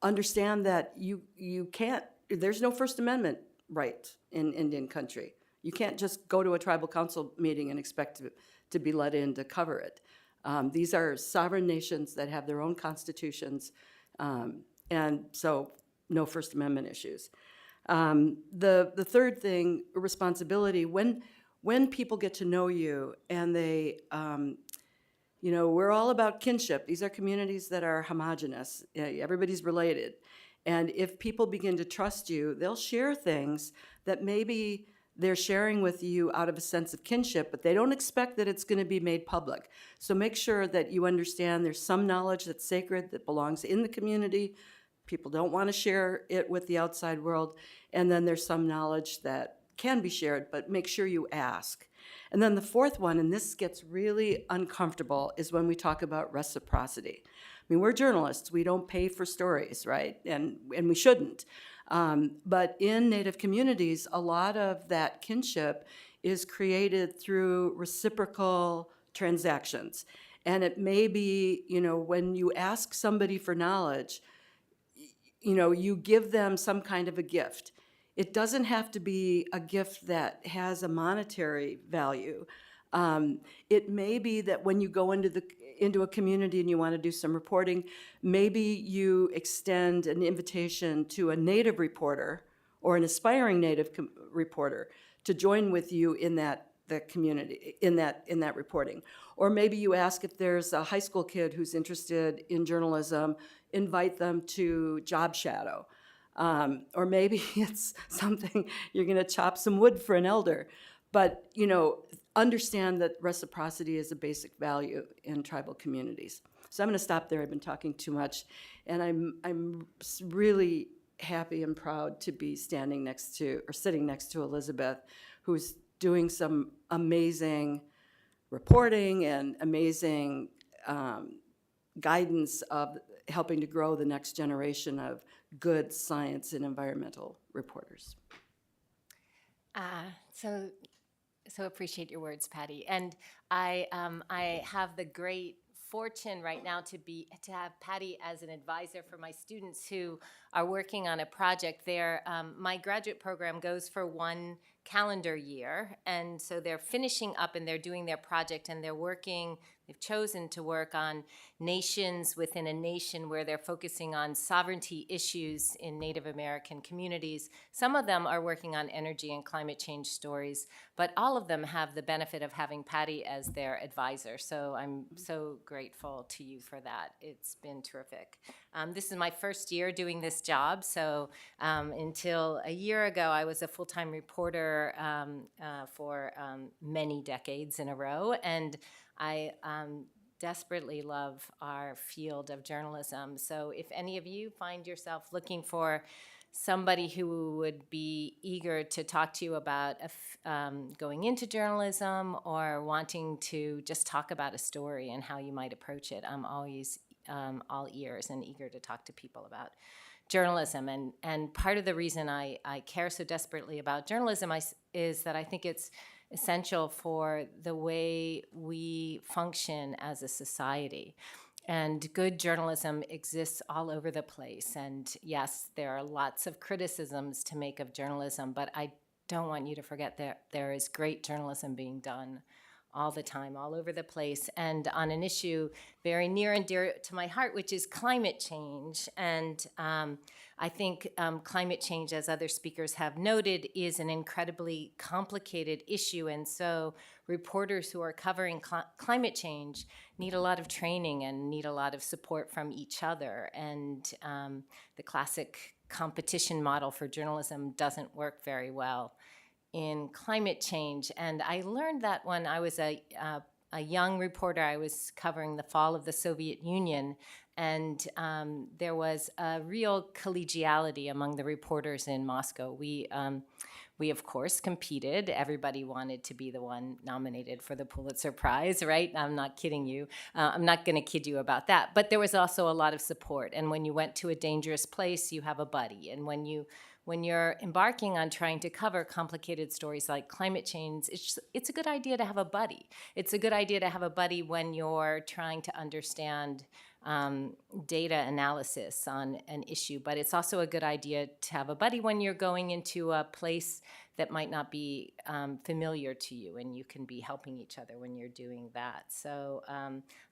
Understand that you can't, there's no First Amendment right in Indian country. You can't just go to a tribal council meeting and expect to be let in to cover it. These are sovereign nations that have their own constitutions, and so no First Amendment issues. The third thing, responsibility. When people get to know you and they, we're all about kinship. These are communities that are homogenous. Everybody's related. And if people begin to trust you, they'll share things that maybe they're sharing with you out of a sense of kinship, but they don't expect that it's going to be made public. So make sure that you understand there's some knowledge that's sacred that belongs in the community. People don't want to share it with the outside world. And then there's some knowledge that can be shared, but make sure you ask. And then the fourth one, and this gets really uncomfortable, is when we talk about reciprocity. I mean, we're journalists. We don't pay for stories, right? And we shouldn't. But in Native communities, a lot of that kinship is created through reciprocal transactions. And it may be, when you ask somebody for knowledge, you give them some kind of a gift. It doesn't have to be a gift that has a monetary value. It may be that when you go into a community and you want to do some reporting, maybe you extend an invitation to a Native reporter or an aspiring Native reporter to join with you in the community, in that reporting. Or maybe you ask if there's a high school kid who's interested in journalism, invite them to job shadow. Or maybe it's something you're going to chop some wood for an elder. But, understand that reciprocity is a basic value in tribal communities. So I'm going to stop there. I've been talking too much. And I'm really happy and proud to be sitting next to Elizabeth, who's doing some amazing reporting and amazing guidance of helping to grow the next generation of good science and environmental reporters. So appreciate your words, Patty. And I have the great fortune right now to have Patty as an advisor for my students who are working on a project there. My graduate program goes for 1 calendar year, and so they're finishing up and they're doing their project, and they've chosen to work on nations within a nation where they're focusing on sovereignty issues in Native American communities. Some of them are working on energy and climate change stories, but all of them have the benefit of having Patty as their advisor. So I'm so grateful to you for that. It's been terrific. This is my first year doing this job, so until a year ago, I was a full-time reporter for many decades in a row, and I desperately love our field of journalism. So if any of you find yourself looking for somebody who would be eager to talk to you about going into journalism or wanting to just talk about a story and how you might approach it, I'm always all ears and eager to talk to people about journalism. And part of the reason I care so desperately about journalism is that I think it's essential for the way we function as a society. And good journalism exists all over the place. And yes, there are lots of criticisms to make of journalism, but I don't want you to forget that there is great journalism being done all the time, all over the place, and on an issue very near and dear to my heart, which is climate change. And I think climate change, as other speakers have noted, is an incredibly complicated issue. And so reporters who are covering climate change need a lot of training and need a lot of support from each other. And the classic competition model for journalism doesn't work very well in climate change. And I learned that when I was a young reporter. I was covering the fall of the Soviet Union, and there was a real collegiality among the reporters in Moscow. We of course competed. Everybody wanted to be the one nominated for the Pulitzer Prize, right? I'm not kidding you. I'm not going to kid you about that. But there was also a lot of support. And when you went to a dangerous place, you have a buddy. And when you're embarking on trying to cover complicated stories like climate change, it's a good idea to have a buddy. It's a good idea to have a buddy when you're trying to understand data analysis on an issue, but it's also a good idea to have a buddy when you're going into a place that might not be familiar to you, and you can be helping each other when you're doing that. So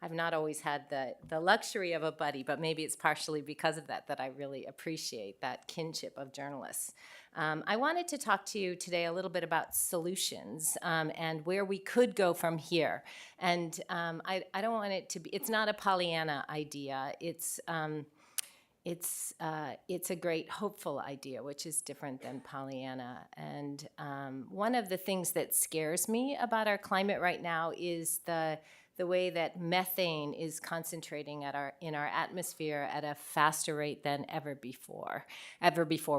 I've not always had the luxury of a buddy, but maybe it's partially because of that I really appreciate that kinship of journalists. I wanted to talk to you today a little bit about solutions and where we could go from here. And I don't want it to be, it's not a Pollyanna idea. It's a great hopeful idea, which is different than Pollyanna. And one of the things that scares me about our climate right now is the way that methane is concentrating in our atmosphere at a faster rate than ever before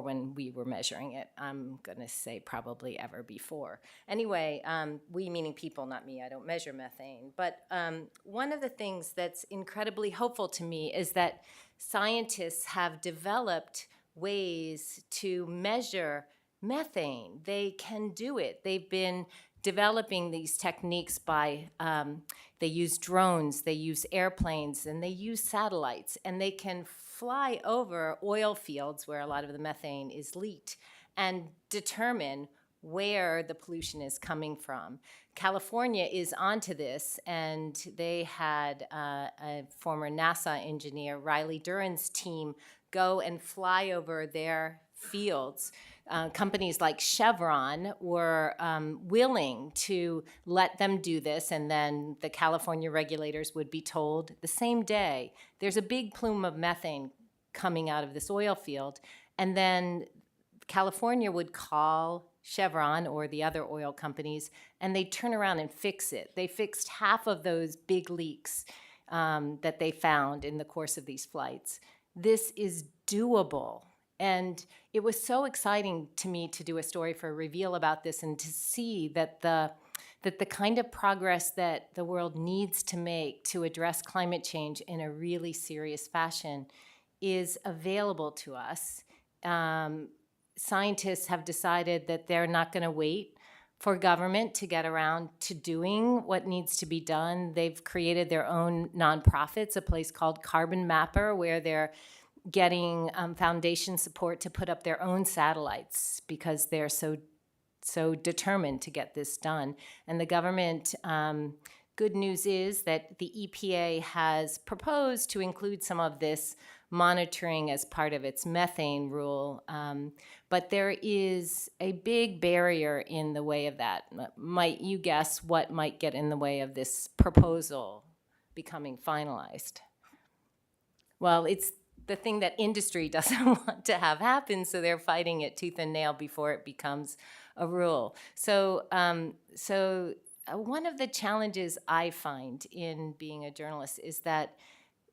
when we were measuring it. I'm going to say probably ever before. Anyway, we meaning people, not me. I don't measure methane. But one of the things that's incredibly hopeful to me is that scientists have developed ways to measure methane. They can do it. They've been developing these techniques by, they use drones, they use airplanes, and they use satellites, and they can fly over oil fields where a lot of the methane is leaked and determine where the pollution is coming from. California is onto this, and they had a former NASA engineer, Riley Duran's team, go and fly over their fields. Companies like Chevron were willing to let them do this, and then the California regulators would be told the same day, there's a big plume of methane coming out of this oil field, and then California would call Chevron or the other oil companies, and they'd turn around and fix it. They fixed half of those big leaks that they found in the course of these flights. This is doable. And it was so exciting to me to do a story for Reveal about this and to see that the kind of progress that the world needs to make to address climate change in a really serious fashion is available to us. Scientists have decided that they're not going to wait for government to get around to doing what needs to be done. They've created their own nonprofits, a place called Carbon Mapper, where they're getting foundation support to put up their own satellites because they're so determined to get this done. And the government, good news is that the EPA has proposed to include some of this monitoring as part of its methane rule, but there is a big barrier in the way of that. Might you guess what might get in the way of this proposal becoming finalized? Well, it's the thing that industry doesn't want to have happen, so they're fighting it tooth and nail before it becomes a rule. So one of the challenges I find in being a journalist is that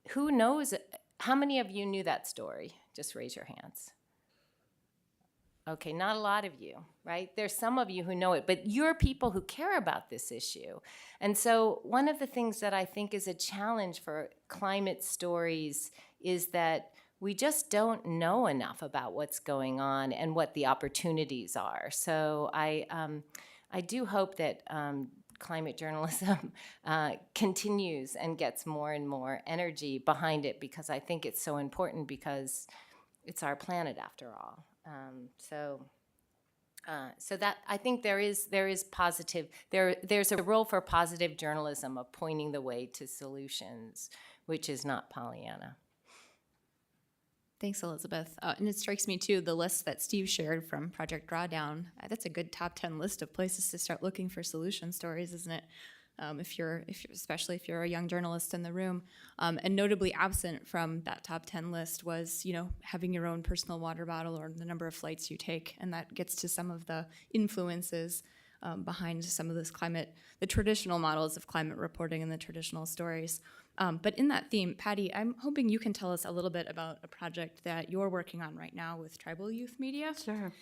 who knows, how many of you knew that story? Just raise your hands. Okay, not a lot of you, right? There's some of you who know it, but you're people who care about this issue. And so one of the things that I think is a challenge for climate stories is that we just don't know enough about what's going on and what the opportunities are. So I do hope that climate journalism continues and gets more and more energy behind it, because I think it's so important, because it's our planet after all. So So that I think there is positive there's a role for positive journalism of pointing the way to solutions, which is not Pollyanna. Thanks, Elizabeth. And it strikes me too, the list that Steve shared from Project Drawdown. That's a good top 10 list of places to start looking for solution stories, isn't it? Especially if you're a young journalist in the room. And notably absent from that top 10 list was, having your own personal water bottle or the number of flights you take. And that gets to some of the influences behind some of the traditional models of climate reporting and the traditional stories. But in that theme, Patty, I'm hoping you can tell us a little bit about a project that you're working on right now with Tribal Youth Media. Sure.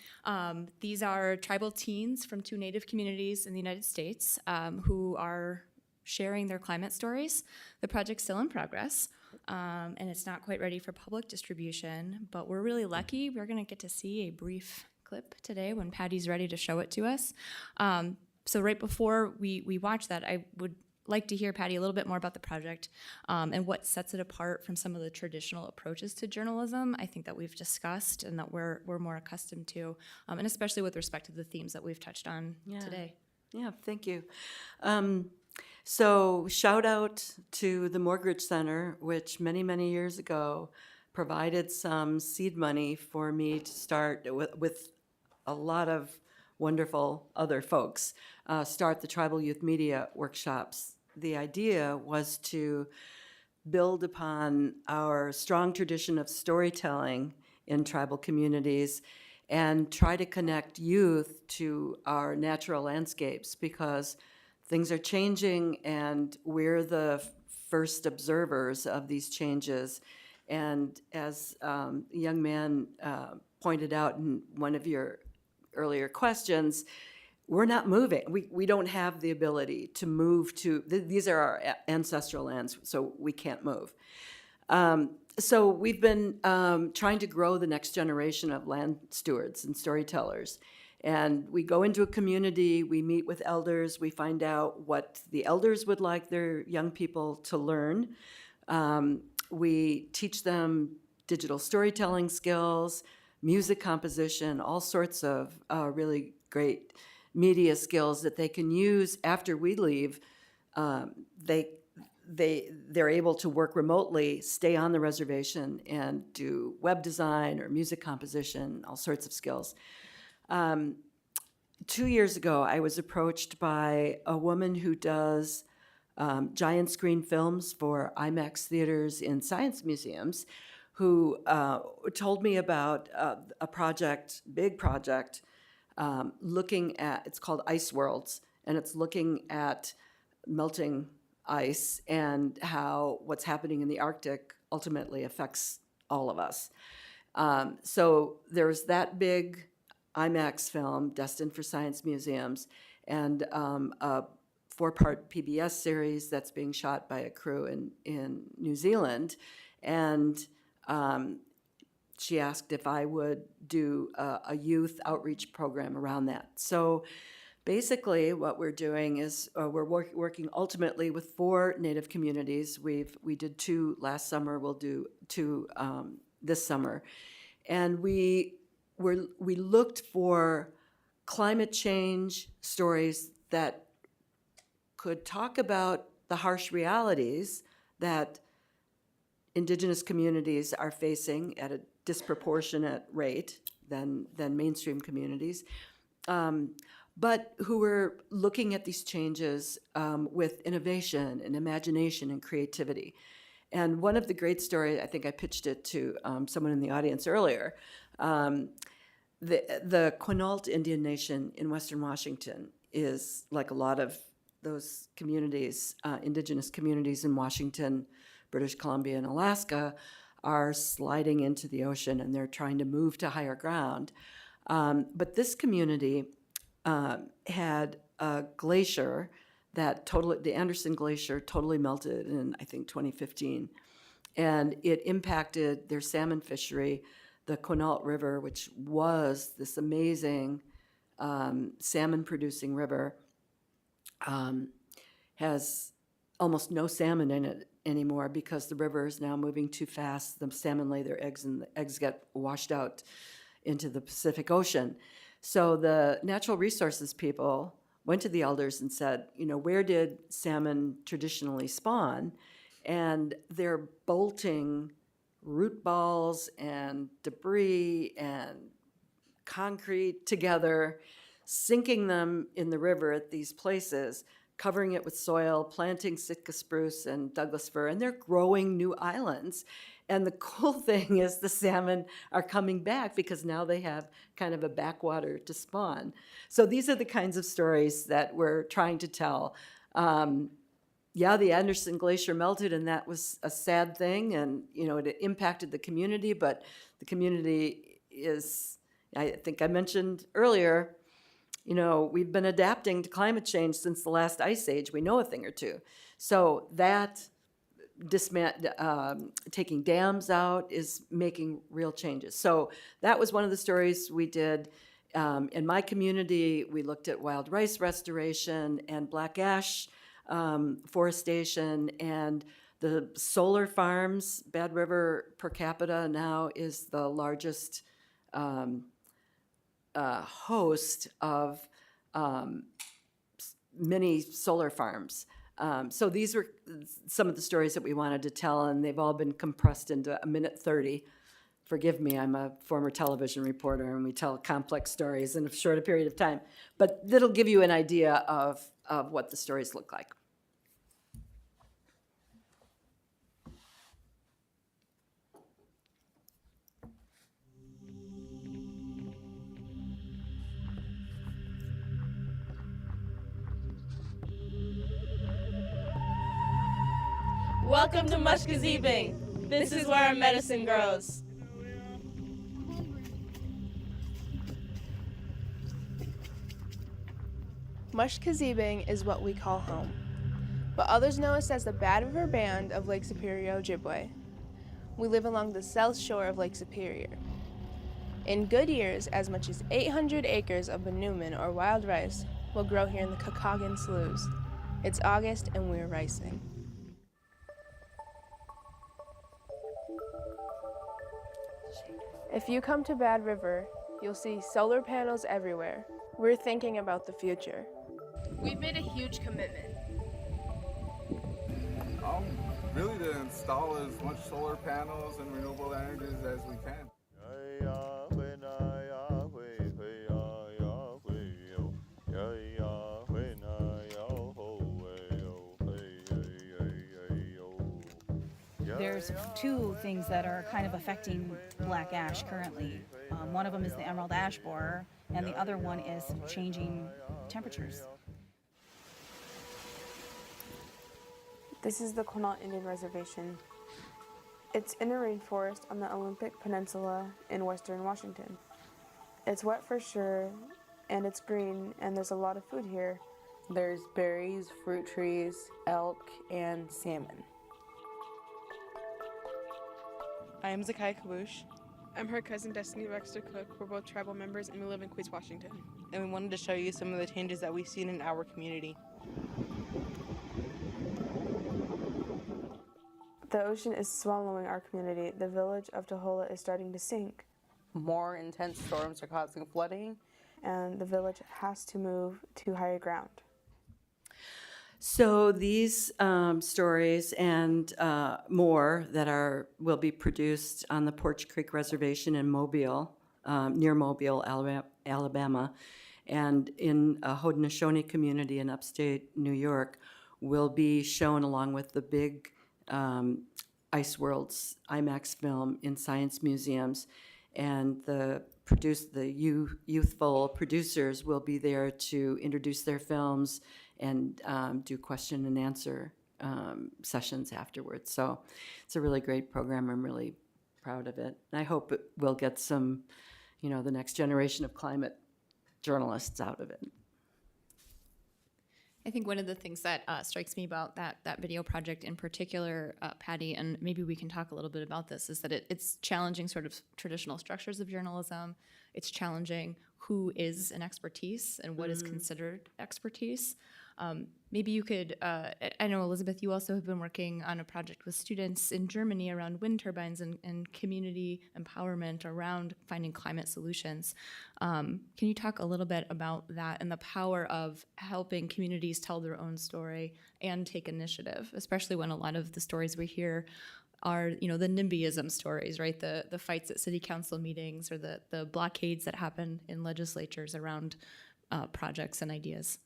These are tribal teens from 2 Native communities in the United States who are sharing their climate stories. The project's still in progress, and it's not quite ready for public distribution, but we're really lucky. We're going to get to see a brief clip today when Patty's ready to show it to us. So right before we watch that, I would like to hear, Patty, a little bit more about the project and what sets it apart from some of the traditional approaches to journalism I think that we've discussed and that we're more accustomed to, and especially with respect to the themes that we've touched on today. Yeah, thank you. So shout out to the Morgridge Center, which many, many years ago provided some seed money for me to start with a lot of wonderful other folks, start the Tribal Youth Media workshops. The idea was to build upon our strong tradition of storytelling in tribal communities and try to connect youth to our natural landscapes, because things are changing and we're the first observers of these changes. And as a young man pointed out in one of your earlier questions, we're not moving. We don't have the ability to move to, these are our ancestral lands, so we can't move. So we've been trying to grow the next generation of land stewards and storytellers. And we go into a community, we meet with elders, we find out what the elders would like their young people to learn. We teach them digital storytelling skills, music composition, all sorts of really great media skills that they can use after we leave. They're able to work remotely, stay on the reservation, and do web design or music composition, all sorts of skills. 2 years ago, I was approached by a woman who does giant screen films for IMAX theaters in science museums, who told me about a project, big project, looking at, it's called Ice Worlds, and it's looking at melting ice and how what's happening in the Arctic ultimately affects all of us. So there's that big IMAX film destined for science museums, and a 4-part PBS series that's being shot by a crew in New Zealand. And she asked if I would do a youth outreach program around that. So basically what we're doing is we're working ultimately with 4 Native communities. We did 2 last summer, we'll do 2 this summer. And we looked for climate change stories that could talk about the harsh realities that Indigenous communities are facing at a disproportionate rate than mainstream communities, but who were looking at these changes with innovation and imagination and creativity. And one of the great stories, I think I pitched it to someone in the audience earlier, the Quinault Indian Nation in Western Washington is like a lot of those communities, Indigenous communities in Washington, British Columbia, and Alaska, are sliding into the ocean and they're trying to move to higher ground. But this community had a glacier the Anderson Glacier totally melted in, I think, 2015. And it impacted their salmon fishery. The Quinault River, which was this amazing salmon-producing river, has almost no salmon in it anymore because the river is now moving too fast. The salmon lay their eggs and the eggs get washed out into the Pacific Ocean. So the natural resources people went to the elders and said, where did salmon traditionally spawn? And they're bolting root balls and debris and concrete together, sinking them in the river at these places, covering it with soil, planting Sitka spruce and Douglas fir, and they're growing new islands. And the cool thing is the salmon are coming back because now they have kind of a backwater to spawn. So these are the kinds of stories that we're trying to tell. Yeah, the Anderson Glacier melted, and that was a sad thing, and it impacted the community, but the community is, I think I mentioned earlier, we've been adapting to climate change since the last ice age. We know a thing or two. So that taking dams out is making real changes. So that was one of the stories we did. In my community, we looked at wild rice restoration and black ash forestation, and the solar farms. Bad River per capita now is the largest host of many solar farms. So these were some of the stories that we wanted to tell, and they've all been compressed into a minute 30. Forgive me, I'm a former television reporter, and we tell complex stories in a short period of time. But that'll give you an idea of what the stories look like. Welcome to Mushkazibing. This is where our medicine grows. Mushkazibing is what we call home, but others know us as the Bad River Band of Lake Superior, Ojibwe. We live along the south shore of Lake Superior. In good years, as much as 800 acres of Benoomin or wild rice will grow here in the Kakagan Sloughs. It's August and we're ricing. If you come to Bad River, you'll see solar panels everywhere. We're thinking about the future. We've made a huge commitment. Really to install as much solar panels and renewable energies as we can. There's two things that are kind of affecting black ash currently. One of them is the emerald ash borer, and the other one is changing temperatures. This is the Quinault Indian Reservation. It's in a rainforest on the Olympic Peninsula in western Washington. It's wet for sure, and it's green, and there's a lot of food here. There's berries, fruit trees, elk, and salmon. I am Zakai Kabush. I'm her cousin Destiny Wexter Cook. We're both tribal members and we live in Queens, Washington. And we wanted to show you some of the changes that we've seen in our community. The ocean is swallowing our community. The village of Tohola is starting to sink. More intense storms are causing flooding. And the village has to move to higher ground. So these stories and more that will be produced on the Porch Creek Reservation in Mobile, near Mobile, Alabama, and in a Haudenosaunee community in upstate New York, will be shown along with the big Ice Worlds IMAX film in science museums, and the youthful producers will be there to introduce their films and do question and answer sessions afterwards. So it's a really great program. I'm really proud of it. I hope it will get some, the next generation of climate journalists out of it. I think one of the things that strikes me about that video project in particular, Patty, and maybe we can talk a little bit about this, is that it's challenging sort of traditional structures of journalism. It's challenging who is an expertise and what is considered expertise. Maybe you could, I know, Elizabeth, you also have been working on a project with students in Germany around wind turbines and community empowerment around finding climate solutions. Can you talk a little bit about that and the power of helping communities tell their own story and take initiative, especially when a lot of the stories we hear are, you know, the NIMBYism stories, right? The fights at city council meetings or the blockades that happen in legislatures around projects and ideas.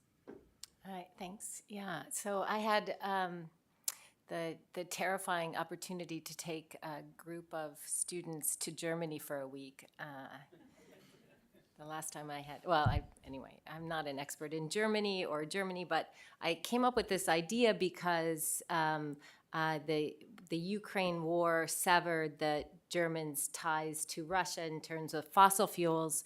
All right, thanks. Yeah, so I had the terrifying opportunity to take a group of students to Germany for a week. The last time I had, anyway, I'm not an expert in Germany, but I came up with this idea because the Ukraine war severed the Germans' ties to Russia in terms of fossil fuels,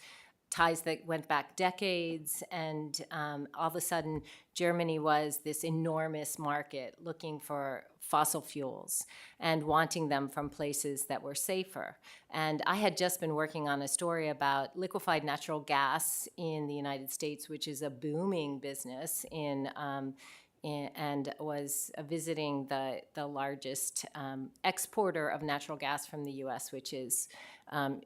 ties that went back decades, and all of a sudden Germany was this enormous market looking for fossil fuels and wanting them from places that were safer. And I had just been working on a story about liquefied natural gas in the United States, which is a booming business and was visiting the largest exporter of natural gas from the U.S., which is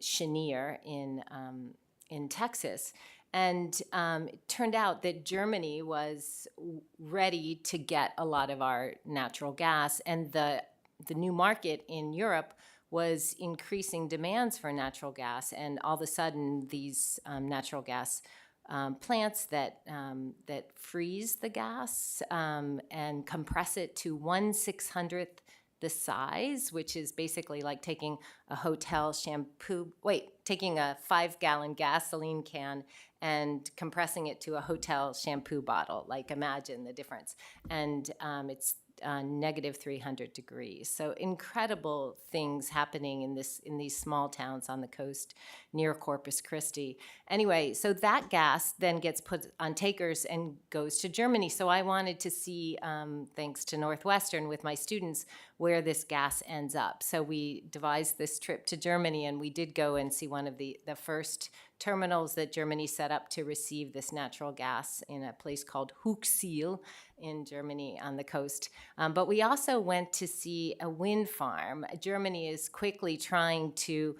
Cheniere in Texas. And it turned out that Germany was ready to get a lot of our natural gas, and the new market in Europe was increasing demands for natural gas, and all of a sudden these natural gas plants that freeze the gas and compress it to 1/600th the size, which is basically like taking a 5-gallon gasoline can and compressing it to a hotel shampoo bottle. Like, imagine the difference. And it's negative 300 degrees. So incredible things happening in these small towns on the coast near Corpus Christi. Anyway, so that gas then gets put on tankers and goes to Germany. So I wanted to see, thanks to Northwestern with my students, where this gas ends up. So we devised this trip to Germany, and we did go and see one of the first terminals that Germany set up to receive this natural gas in a place called Huxil in Germany on the coast. But we also went to see a wind farm. Germany is quickly trying to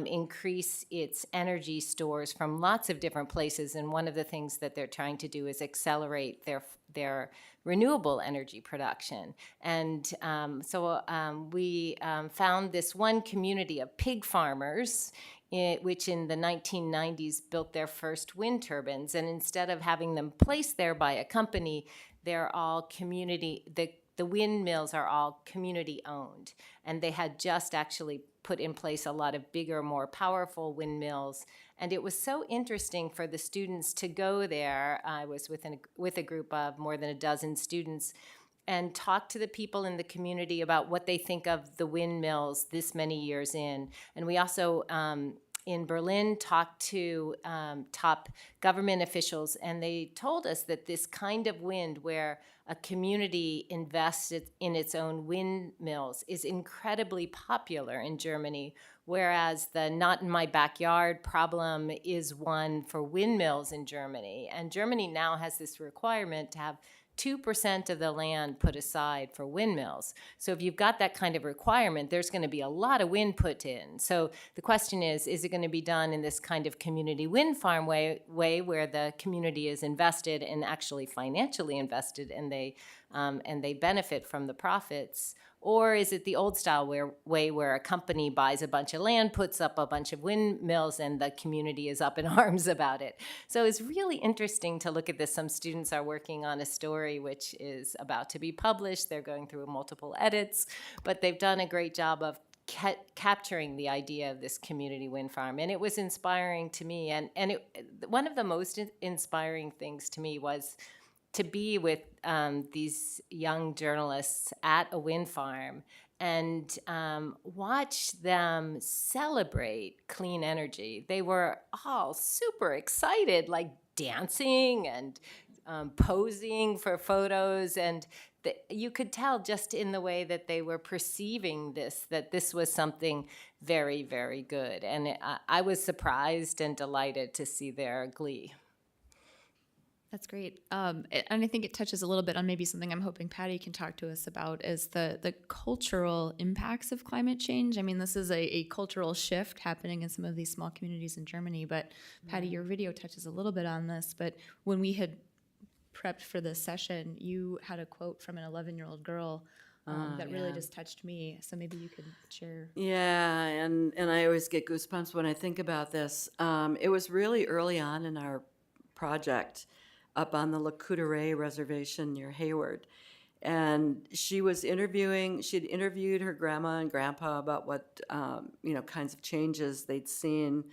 increase its energy stores from lots of different places, and one of the things that they're trying to do is accelerate their renewable energy production. And so we found this one community of pig farmers which in the 1990s built their first wind turbines. And instead of having them placed there by a company, they're all community, the windmills are all community owned. And they had just actually put in place a lot of bigger, more powerful windmills. And it was so interesting for the students to go there. I was with a group of more than a dozen students and talk to the people in the community about what they think of the windmills this many years in. And we also, in Berlin, talked to top government officials, and they told us that this kind of wind where a community invested in its own windmills is incredibly popular in Germany, whereas the not in my backyard problem is one for windmills in Germany. And Germany now has this requirement to have 2% of the land put aside for windmills. So if you've got that kind of requirement, there's going to be a lot of wind put in. So the question is it going to be done in this kind of community wind farm way where the community is invested and actually financially invested, and they benefit from the profits? Or is it the old style way where a company buys a bunch of land, puts up a bunch of windmills, and the community is up in arms about it? So it's really interesting to look at this. Some students are working on a story which is about to be published. They're going through multiple edits, but they've done a great job of capturing the idea of this community wind farm. And it was inspiring to me. And one of the most inspiring things to me was to be with these young journalists at a wind farm and watch them celebrate clean energy. They were all super excited, like dancing and posing for photos. And you could tell just in the way that they were perceiving this, that this was something very, very good. And I was surprised and delighted to see their glee. That's great. And I think it touches a little bit on maybe something I'm hoping Patty can talk to us about is the cultural impacts of climate change. I mean, this is a cultural shift happening in some of these small communities in Germany, but Patty, your video touches a little bit on this, but when we had prepped for this session, you had a quote from an 11-year-old girl that really just touched me. So maybe you could share. Yeah, and I always get goosebumps when I think about this. It was really early on in our project up on the La Coudray Reservation near Hayward. And she'd interviewed her grandma and grandpa about what, kinds of changes they'd seen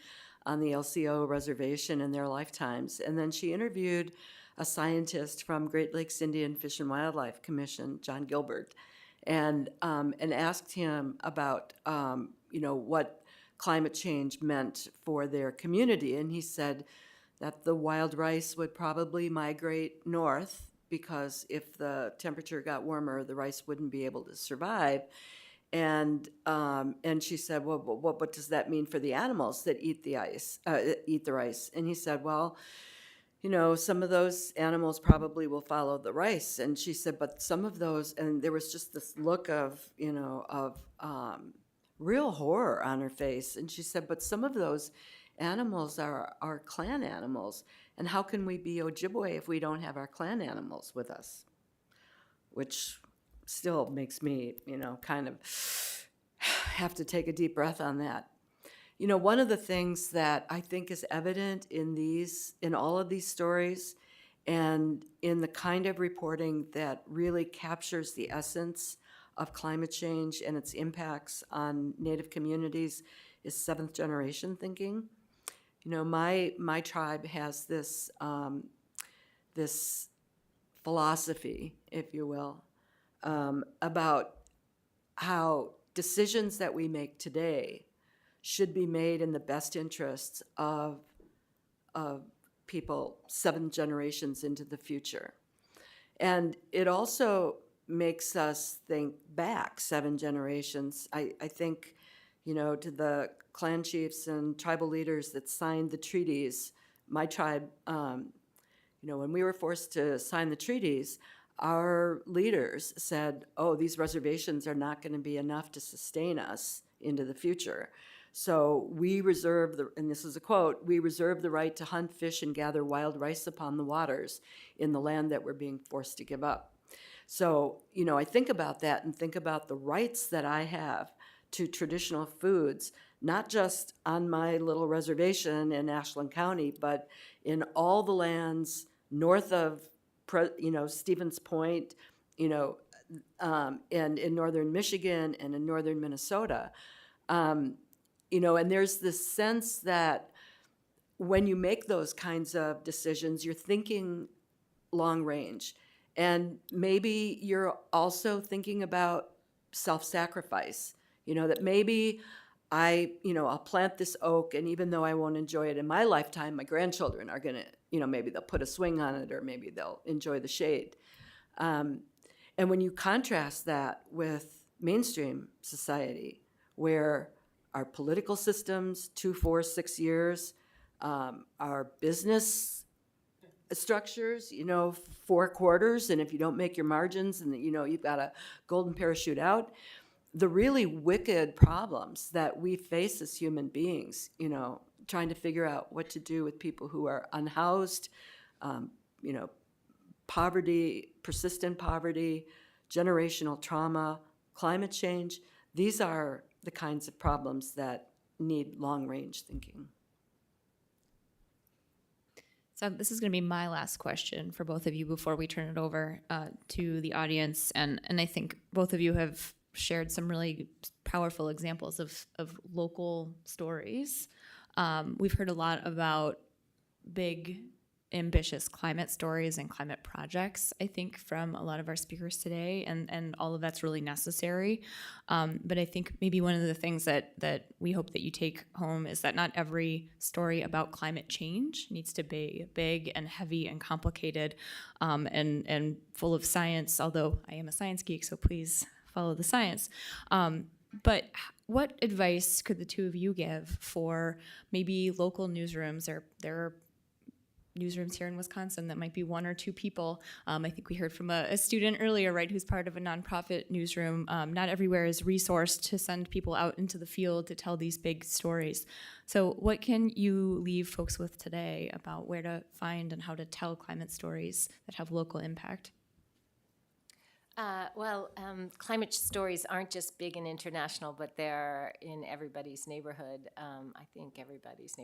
on the LCO reservation in their lifetimes. And then she interviewed a scientist from Great Lakes Indian Fish and Wildlife Commission, John Gilbert, and asked him about, what climate change meant for their community. And he said that the wild rice would probably migrate north because if the temperature got warmer, the rice wouldn't be able to survive. And she said, well, what does that mean for the animals that eat the rice? And he said, well, some of those animals probably will follow the rice. And she said, but some of those, and there was just this look of real horror on her face. And she said, but some of those animals are clan animals. And how can we be Ojibwe if we don't have our clan animals with us? Which still makes me, kind of have to take a deep breath on that. One of the things that I think is evident in all of these stories and in the kind of reporting that really captures the essence of climate change and its impacts on Native communities is seventh generation thinking. My tribe has this philosophy, if you will, about how decisions that we make today should be made in the best interests of people 7 generations into the future. And it also makes us think back 7 generations. I think, to the clan chiefs and tribal leaders that signed the treaties. My tribe, when we were forced to sign the treaties, our leaders said, oh, these reservations are not going to be enough to sustain us into the future. So we reserve and this is a quote, we reserve the right to hunt, fish, and gather wild rice upon the waters in the land that we're being forced to give up. So, I think about that and think about the rights that I have to traditional foods, not just on my little reservation in Ashland County, but in all the lands north of, Stevens Point, and in northern Michigan and in northern Minnesota. And there's this sense that when you make those kinds of decisions, you're thinking long range. And maybe you're also thinking about self-sacrifice, that maybe I'll plant this oak, and even though I won't enjoy it in my lifetime, my grandchildren are going to, maybe they'll put a swing on it, or maybe they'll enjoy the shade. And when you contrast that with mainstream society, where our political systems, 2, 4, 6 years, our business structures, 4 quarters, and if you don't make your margins and you've got a golden parachute out, the really wicked problems that we face as human beings, trying to figure out what to do with people who are unhoused, poverty, persistent poverty, generational trauma, climate change, these are the kinds of problems that need long-range thinking. So this is going to be my last question for both of you before we turn it over to the audience. And I think both of you have shared some really powerful examples of local stories. We've heard a lot about big, ambitious climate stories and climate projects, I think, from a lot of our speakers today, and all of that's really necessary. But I think maybe one of the things that we hope that you take home is that not every story about climate change needs to be big and heavy and complicated and full of science, although I am a science geek, so please follow the science. But what advice could the two of you give for maybe local newsrooms or their newsrooms here in Wisconsin that might be one or two people. I think we heard from a student earlier, right, who's part of a nonprofit newsroom. Not everywhere is resourced to send people out into the field to tell these big stories. So what can you leave folks with today about where to find and how to tell climate stories that have local impact? Climate stories aren't just big and international, but they're in everybody's neighborhood. I think everybody's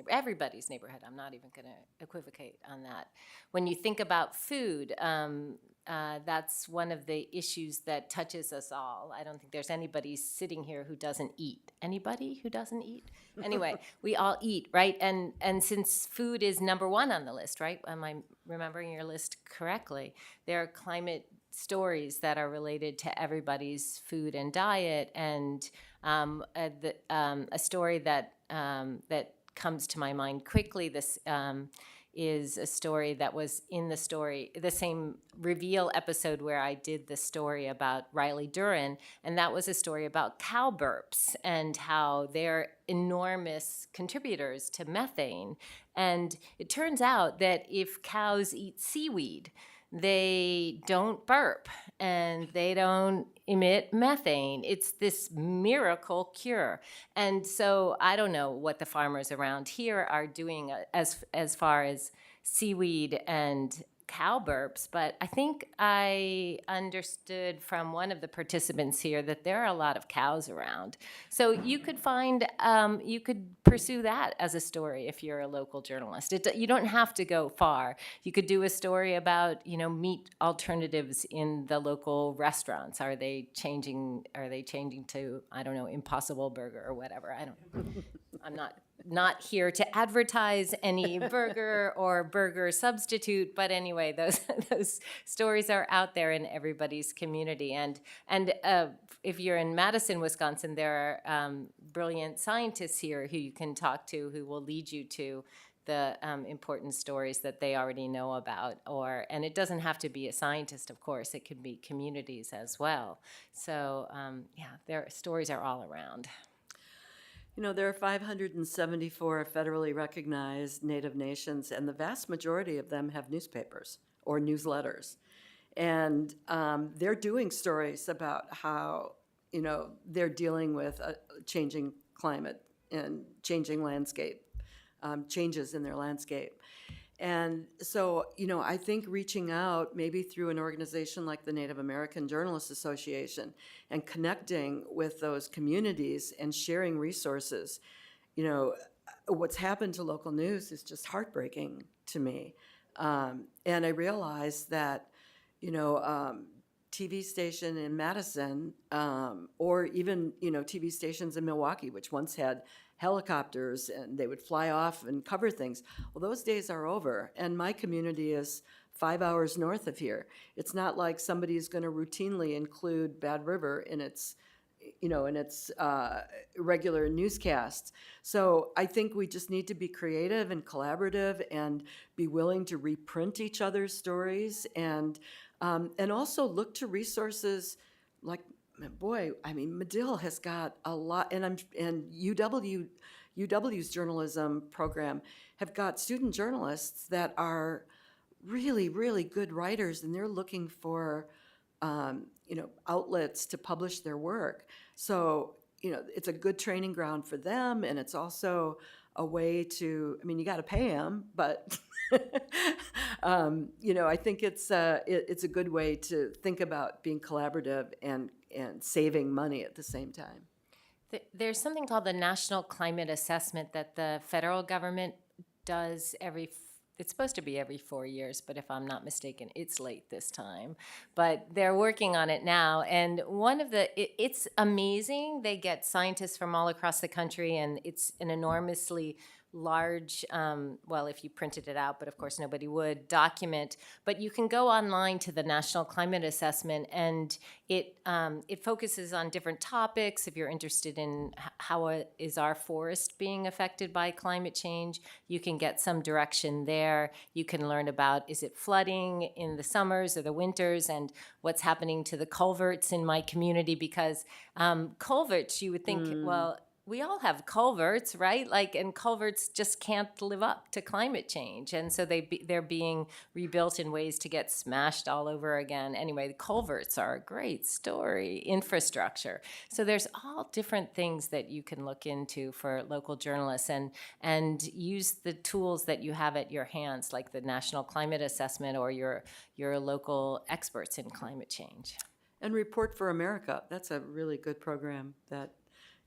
neighborhood. I'm not even going to equivocate on that. When you think about food, that's one of the issues that touches us all. I don't think there's anybody sitting here who doesn't eat. Anybody who doesn't eat? Anyway, we all eat, right? And since food is number one on the list, right? Am I remembering your list correctly? There are climate stories that are related to everybody's food and diet, and a story that comes to my mind quickly. This is a story that was in the same reveal episode where I did the story about Riley Duran, and that was a story about cow burps and how they're enormous contributors to methane. And it turns out that if cows eat seaweed, they don't burp and they don't emit methane. It's this miracle cure. And so I don't know what the farmers around here are doing as far as seaweed and cow burps, but I think I understood from one of the participants here that there are a lot of cows around. So you could you could pursue that as a story if you're a local journalist. You don't have to go far. You could do a story about, meat alternatives in the local restaurants. Are they changing to, I don't know, Impossible Burger or whatever? I'm not here to advertise any burger or burger substitute, but anyway, those stories are out there in everybody's community. And if you're in Madison, Wisconsin, there are brilliant scientists here who you can talk to, who will lead you to the important stories that they already know about. And it doesn't have to be a scientist, of course. It could be communities as well. So their stories are all around. There are 574 federally recognized Native nations, and the vast majority of them have newspapers or newsletters. And they're doing stories about how, they're dealing with a changing climate and changing landscape, changes in their landscape. And so, I think reaching out maybe through an organization like the Native American Journalists Association and connecting with those communities and sharing resources, what's happened to local news is just heartbreaking to me. And I realized that, TV station in Madison, or even, TV stations in Milwaukee, which once had helicopters and they would fly off and cover things. Well, those days are over, and my community is 5 hours north of here. It's not like somebody is going to routinely include Bad River in its regular newscasts. So I think we just need to be creative and collaborative and be willing to reprint each other's stories, and also look to resources like, Medill has got a lot, and UW's journalism program have got student journalists that are really, really good writers, and they're looking for, outlets to publish their work. So, it's a good training ground for them, and it's also a way to, you got to pay them, but, I think it's a good way to think about being collaborative and saving money at the same time. There's something called the National Climate Assessment that the federal government does it's supposed to be every 4 years, but if I'm not mistaken, it's late this time. But they're working on it now. And it's amazing. They get scientists from all across the country, and it's an enormously large, if you printed it out, but of course nobody would, document. But you can go online to the National Climate Assessment, and it focuses on different topics. If you're interested in how is our forest being affected by climate change, you can get some direction there. You can learn about, is it flooding in the summers or the winters, and what's happening to the culverts in my community, because culverts, you would think, we all have culverts, right? Like, and culverts just can't live up to climate change, and so they're being rebuilt in ways to get smashed all over again. Anyway, the culverts are a great story. Infrastructure. So there's all different things that you can look into for local journalists, and use the tools that you have at your hands, like the National Climate Assessment or your local experts in climate change. And Report for America. That's a really good program that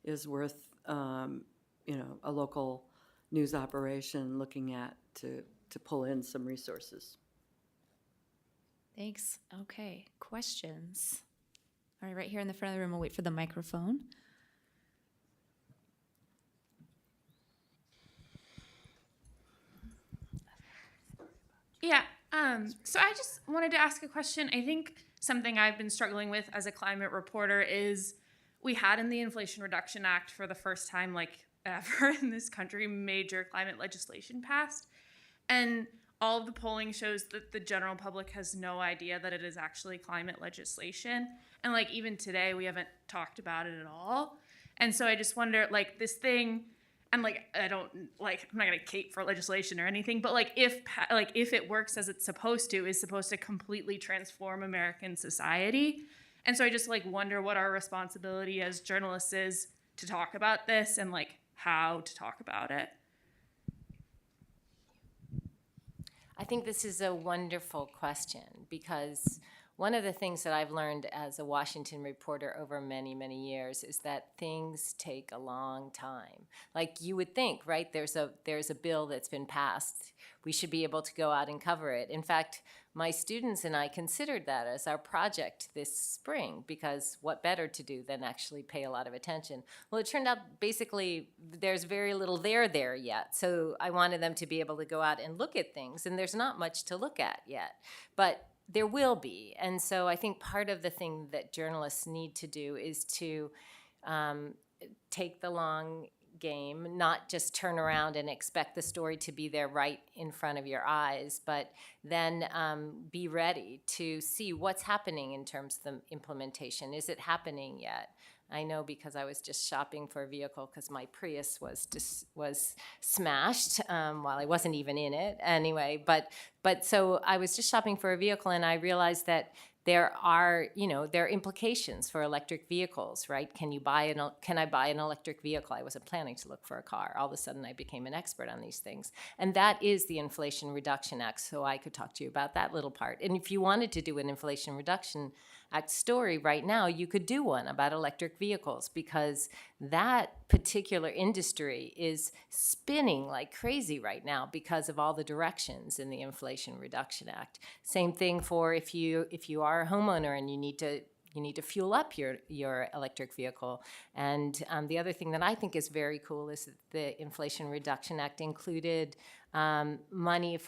is worth a local news operation looking at to pull in some resources. Thanks. Okay, questions? All right here in the front of the room, we'll wait for the microphone. Yeah, so I just wanted to ask a question. I think something I've been struggling with as a climate reporter is we had in the Inflation Reduction Act for the first time, like ever in this country, major climate legislation passed. And all of the polling shows that the general public has no idea that it is actually climate legislation. And like even today, we haven't talked about it at all. And so I just wonder, like this thing, and like I'm not gonna cape for legislation or anything, but like if it works as it's supposed to, is supposed to completely transform American society. And so I just like wonder what our responsibility as journalists is to talk about this and like how to talk about it. I think this is a wonderful question, because one of the things that I've learned as a Washington reporter over many, many years is that things take a long time. Like you would think, right? There's a bill that's been passed. We should be able to go out and cover it. In fact, my students and I considered that as our project this spring, because what better to do than actually pay a lot of attention? Well, it turned out basically there's very little there yet. So I wanted them to be able to go out and look at things, and there's not much to look at yet. But there will be. And so I think part of the thing that journalists need to do is to take the long game, not just turn around and expect the story to be there right in front of your eyes, but then be ready to see what's happening in terms of the implementation. Is it happening yet? I know because I was just shopping for a vehicle because my Prius was smashed while I wasn't even in it anyway. But so I was just shopping for a vehicle, and I realized that there are implications for electric vehicles, right? Can I buy an electric vehicle? I wasn't planning to look for a car. All of a sudden, I became an expert on these things. And that is the Inflation Reduction Act, so I could talk to you about that little part. And if you wanted to do an Inflation Reduction Act story right now, you could do one about electric vehicles, because that particular industry is spinning like crazy right now because of all the directions in the Inflation Reduction Act. Same thing for if you are a homeowner and you need to fuel up your electric vehicle. And the other thing that I think is very cool is that the Inflation Reduction Act included money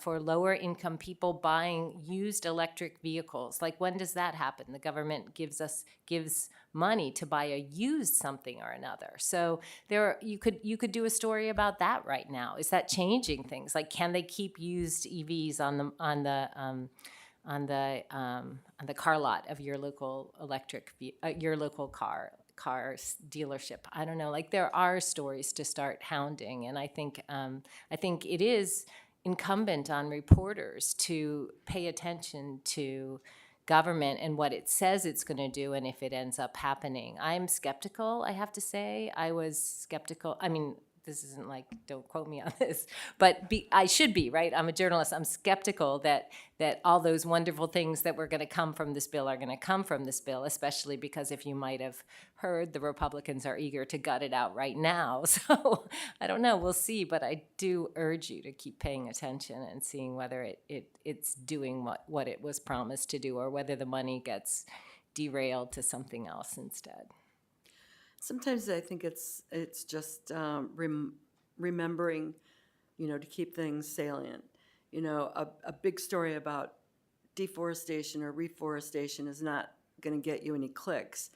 for lower income people buying used electric vehicles. Like, when does that happen? The government gives money to buy a used something or another. So you could do a story about that right now. Is that changing things? Like, can they keep used EVs on the car lot of your local car dealership? I don't know. Like, there are stories to start hounding, and I think it is incumbent on reporters to pay attention to government and what it says it's going to do, and if it ends up happening. I'm skeptical, I have to say. I was skeptical. I mean, this isn't like, don't quote me on this, but I should be, right? I'm a journalist. I'm skeptical that all those wonderful things that were going to come from this bill are going to come from this bill, especially because, if you might have heard, the Republicans are eager to gut it out right now. So I don't know. We'll see. But I do urge you to keep paying attention and seeing whether it's doing what it was promised to do, or whether the money gets derailed to something else instead. Sometimes I think it's just remembering, to keep things salient. A big story about deforestation or reforestation is not going to get you any clicks,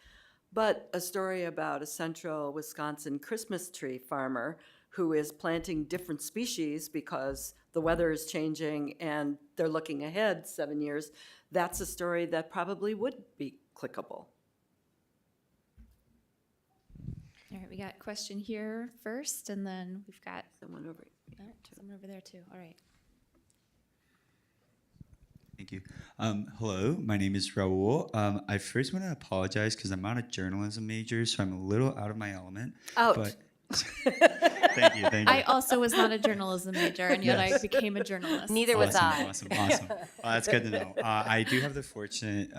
but a story about a central Wisconsin Christmas tree farmer who is planting different species because the weather is changing and they're looking ahead 7 years, that's a story that probably would be clickable. All right, we got a question here first, and then we've got someone over someone over there too. All right. Thank you. Hello, my name is Raul. I first want to apologize because I'm not a journalism major, so I'm a little out of my element. Ouch. But thank you, thank you. I also was not a journalism major, and yet I became a journalist. Neither was I. Awesome. Well, that's good to know. I do have the fortunate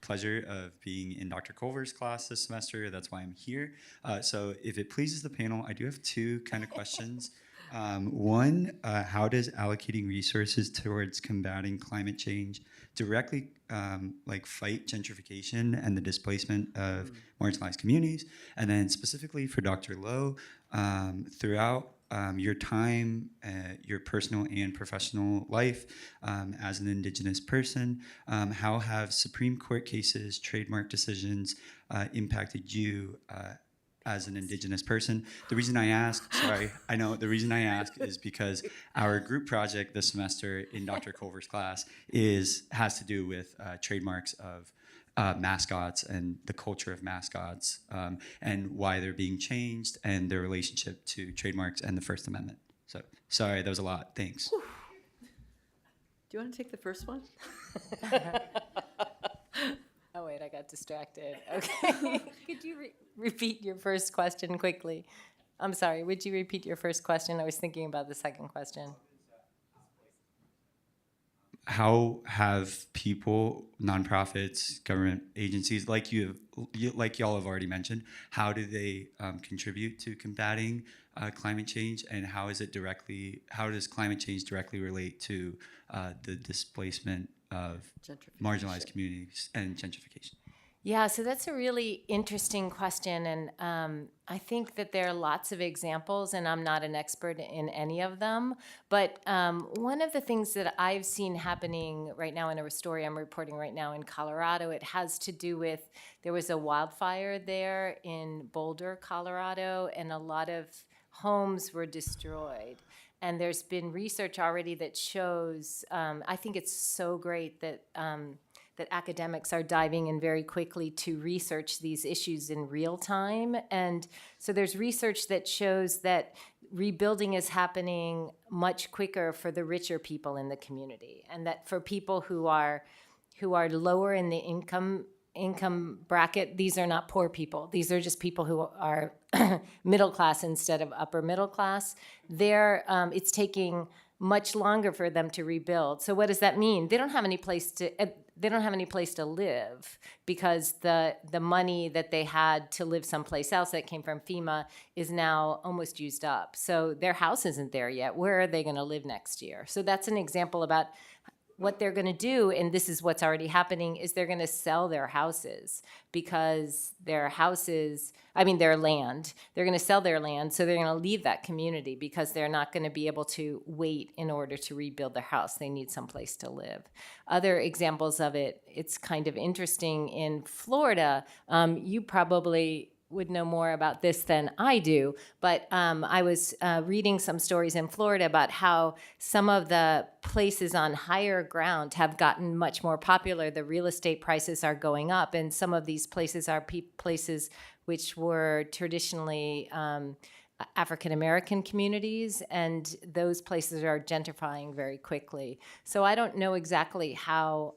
pleasure of being in Dr. Culver's class this semester. That's why I'm here. So if it pleases the panel, I do have two kind of questions. One, how does allocating resources towards combating climate change directly fight gentrification and the displacement of marginalized communities? And then specifically for Dr. Lowe, throughout your time, your personal and professional life as an Indigenous person, how have Supreme Court cases, trademark decisions impacted you as an Indigenous person? The reason I ask, the reason I ask is because our group project this semester in Dr. Culver's class has to do with trademarks of mascots and the culture of mascots and why they're being changed and their relationship to trademarks and the First Amendment. So sorry, that was a lot. Thanks. Do you want to take the first one? Oh, wait, I got distracted. Okay. Could you repeat your first question quickly? I'm sorry, would you repeat your first question? I was thinking about the second question. How have people, nonprofits, government agencies, like y'all have already mentioned, how do they contribute to combating climate change, and how does climate change directly relate to the displacement of marginalized communities and gentrification? Yeah, so that's a really interesting question, and I think that there are lots of examples, and I'm not an expert in any of them, but one of the things that I've seen happening right now in a story I'm reporting right now in Colorado, it has to do with, there was a wildfire there in Boulder, Colorado, and a lot of homes were destroyed. And there's been research already that shows, I think it's so great that that academics are diving in very quickly to research these issues in real time. And so there's research that shows that rebuilding is happening much quicker for the richer people in the community, and that for people who are lower in the income bracket, these are not poor people. These are just people who are middle class instead of upper middle class. It's taking much longer for them to rebuild. So what does that mean? They don't have any place to live because the money that they had to live someplace else that came from FEMA is now almost used up. So their house isn't there yet. Where are they going to live next year? So that's an example about what they're going to do, and this is what's already happening, is they're going to sell their houses because their land, they're going to sell their land, so they're going to leave that community because they're not going to be able to wait in order to rebuild their house. They need someplace to live. Other examples of it, it's kind of interesting in Florida. You probably would know more about this than I do, but I was reading some stories in Florida about how some of the places on higher ground have gotten much more popular. The real estate prices are going up, and some of these places are places which were traditionally African American communities, and those places are gentrifying very quickly. So I don't know exactly how.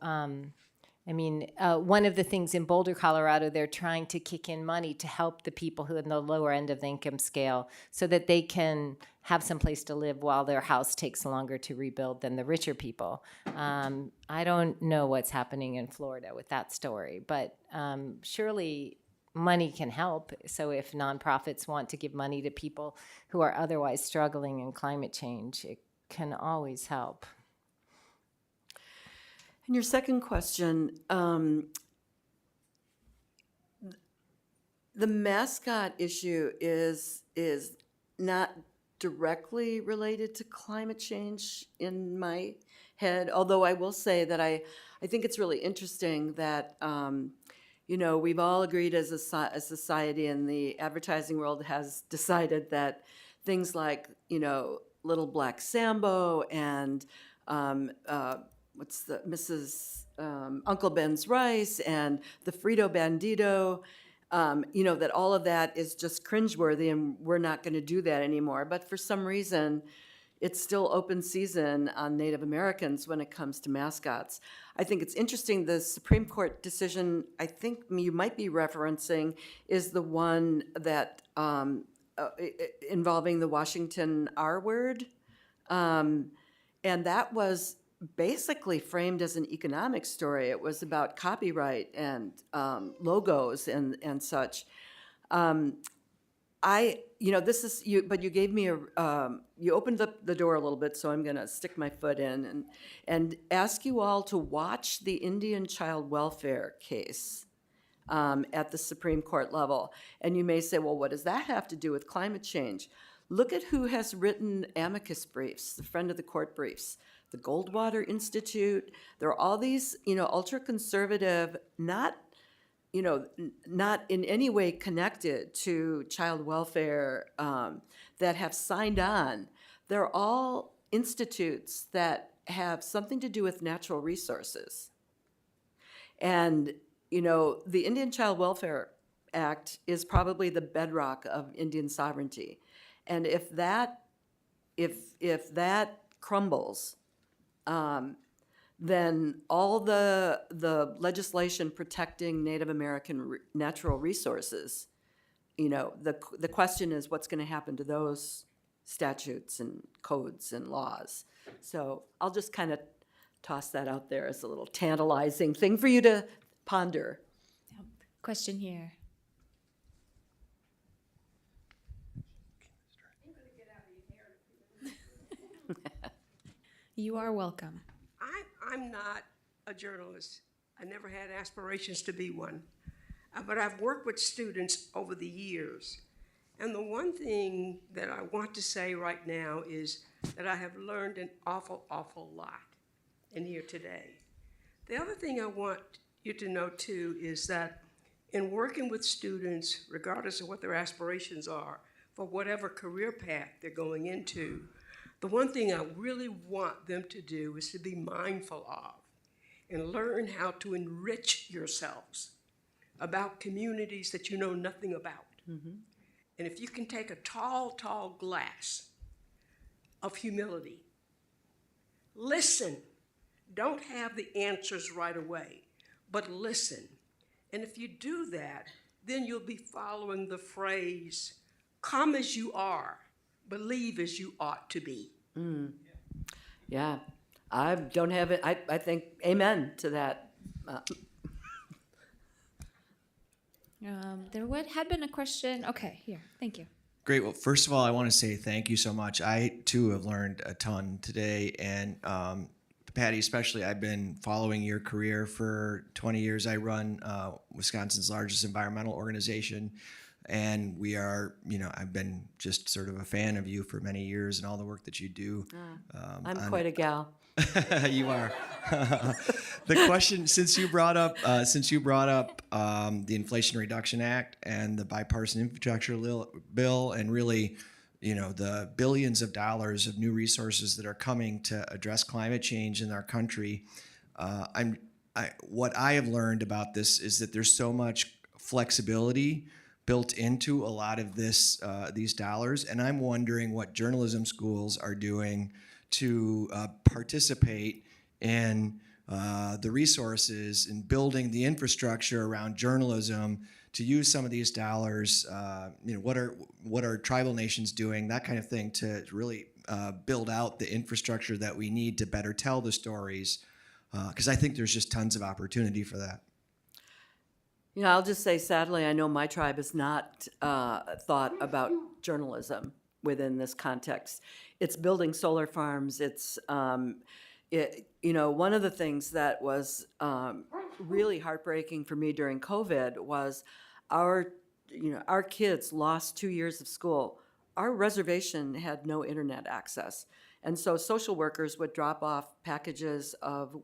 One of the things in Boulder, Colorado, they're trying to kick in money to help the people who are in the lower end of the income scale so that they can have some place to live while their house takes longer to rebuild than the richer people. I don't know what's happening in Florida with that story, but surely money can help. So if nonprofits want to give money to people who are otherwise struggling in climate change, it can always help. And your second question, the mascot issue is not directly related to climate change in my head, although I will say that I think it's really interesting that we've all agreed as a society, and the advertising world has decided that things like Little Black Sambo and Mrs. Uncle Ben's Rice and the Frito Bandito that all of that is just cringeworthy and we're not going to do that anymore. But for some reason, it's still open season on Native Americans when it comes to mascots. I think it's interesting, the Supreme Court decision I think you might be referencing is the one that involving the Washington R word. And that was basically framed as an economic story. It was about copyright and logos and such. This is you, but you gave me you opened the door a little bit, so I'm going to stick my foot in and ask you all to watch the Indian child welfare case at the Supreme Court level. And you may say, well, what does that have to do with climate change? Look at who has written amicus briefs, the friend of the court briefs, the Goldwater Institute. There are all these, ultra-conservative, not in any way connected to child welfare that have signed on. They're all institutes that have something to do with natural resources. And, the Indian Child Welfare Act is probably the bedrock of Indian sovereignty. And if that crumbles, then all the legislation protecting Native American natural resources, the question is what's going to happen to those statutes and codes and laws. So I'll just kind of toss that out there as a little tantalizing thing for you to ponder. Question here. You are welcome. I'm not a journalist. I never had aspirations to be one. But I've worked with students over the years. And the one thing that I want to say right now is that I have learned an awful, awful lot in here today. The other thing I want you to know too is that in working with students, regardless of what their aspirations are, for whatever career path they're going into, the one thing I really want them to do is to be mindful of and learn how to enrich yourselves about communities that you know nothing about. Mm-hmm. And if you can take a tall, tall glass of humility, listen. Don't have the answers right away, but listen. And if you do that, then you'll be following the phrase, come as you are, believe as you ought to be. Mm. Yeah, I don't have it. I think amen to that. There had been a question. Okay, here. Thank you. Great. Well, first of all, I want to say thank you so much. I, too, have learned a ton today. And Patty, especially, I've been following your career for 20 years. I run Wisconsin's largest environmental organization. And we are, I've been just sort of a fan of you for many years and all the work that you do. I'm quite a gal. You are. The question, since you brought up the Inflation Reduction Act and the bipartisan infrastructure bill, and really, the billions of dollars of new resources that are coming to address climate change in our country, what I have learned about this is that there's so much flexibility built into a lot of these dollars, and I'm wondering what journalism schools are doing to participate in the resources and building the infrastructure around journalism to use some of these dollars. What are tribal nations doing, that kind of thing, to really build out the infrastructure that we need to better tell the stories, because I think there's just tons of opportunity for that. I'll just say, sadly, I know my tribe has not thought about journalism within this context. It's building solar farms. It's, one of the things that was really heartbreaking for me during COVID was our kids lost 2 years of school. Our reservation had no internet access. And so social workers would drop off packages of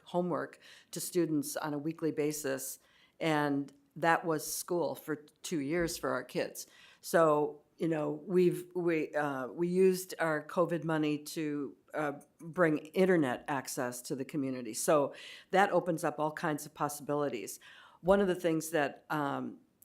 homework to students on a weekly basis. And that was school for 2 years for our kids. So, we used our COVID money to bring internet access to the community. So that opens up all kinds of possibilities. One of the things that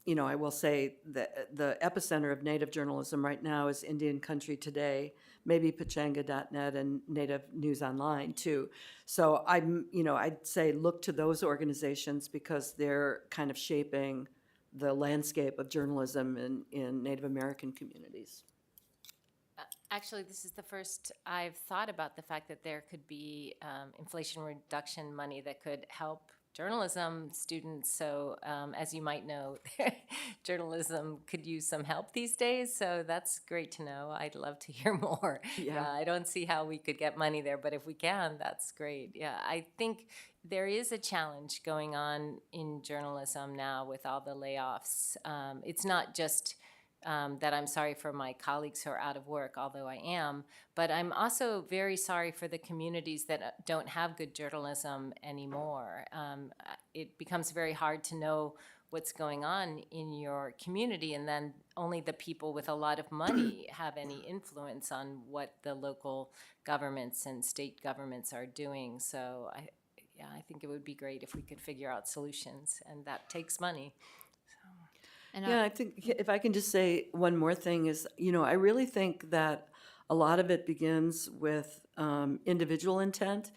you know, I will say that the epicenter of Native journalism right now is Indian Country Today, maybe Pechanga.net and Native News Online too. So I'd say look to those organizations because they're kind of shaping the landscape of journalism in Native American communities. Actually, this is the first I've thought about the fact that there could be inflation reduction money that could help journalism students. So as you might know, journalism could use some help these days. So that's great to know. I'd love to hear more. Yeah. I don't see how we could get money there, but if we can, that's great. Yeah, I think there is a challenge going on in journalism now with all the layoffs. It's not just that I'm sorry for my colleagues who are out of work, although I am, but I'm also very sorry for the communities that don't have good journalism anymore. It becomes very hard to know what's going on in your community, and then only the people with a lot of money have any influence on what the local governments and state governments are doing. So I think it would be great if we could figure out solutions, and that takes money. And I think if I can just say one more thing is, I really think that a lot of it begins with individual intent.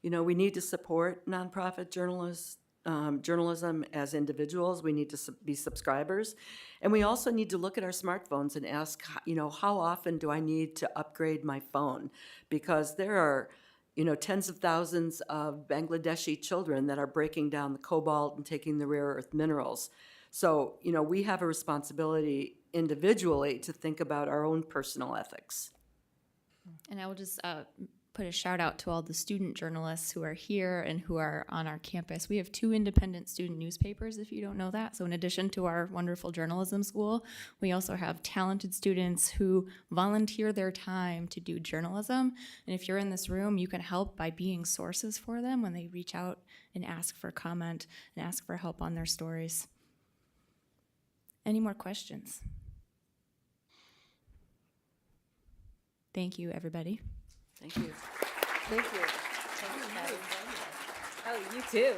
We need to support nonprofit journalism as individuals. We need to be subscribers. And we also need to look at our smartphones and ask, how often do I need to upgrade my phone? Because there are tens of thousands of Bangladeshi children that are breaking down the cobalt and taking the rare earth minerals. So, we have a responsibility individually to think about our own personal ethics. And I will just put a shout out to all the student journalists who are here and who are on our campus. We have 2 independent student newspapers, if you don't know that. So in addition to our wonderful journalism school, we also have talented students who volunteer their time to do journalism. And if you're in this room, you can help by being sources for them when they reach out and ask for comment and ask for help on their stories. Any more questions? Thank you, everybody. Thank you. Thank you. Thank you. Oh, you too.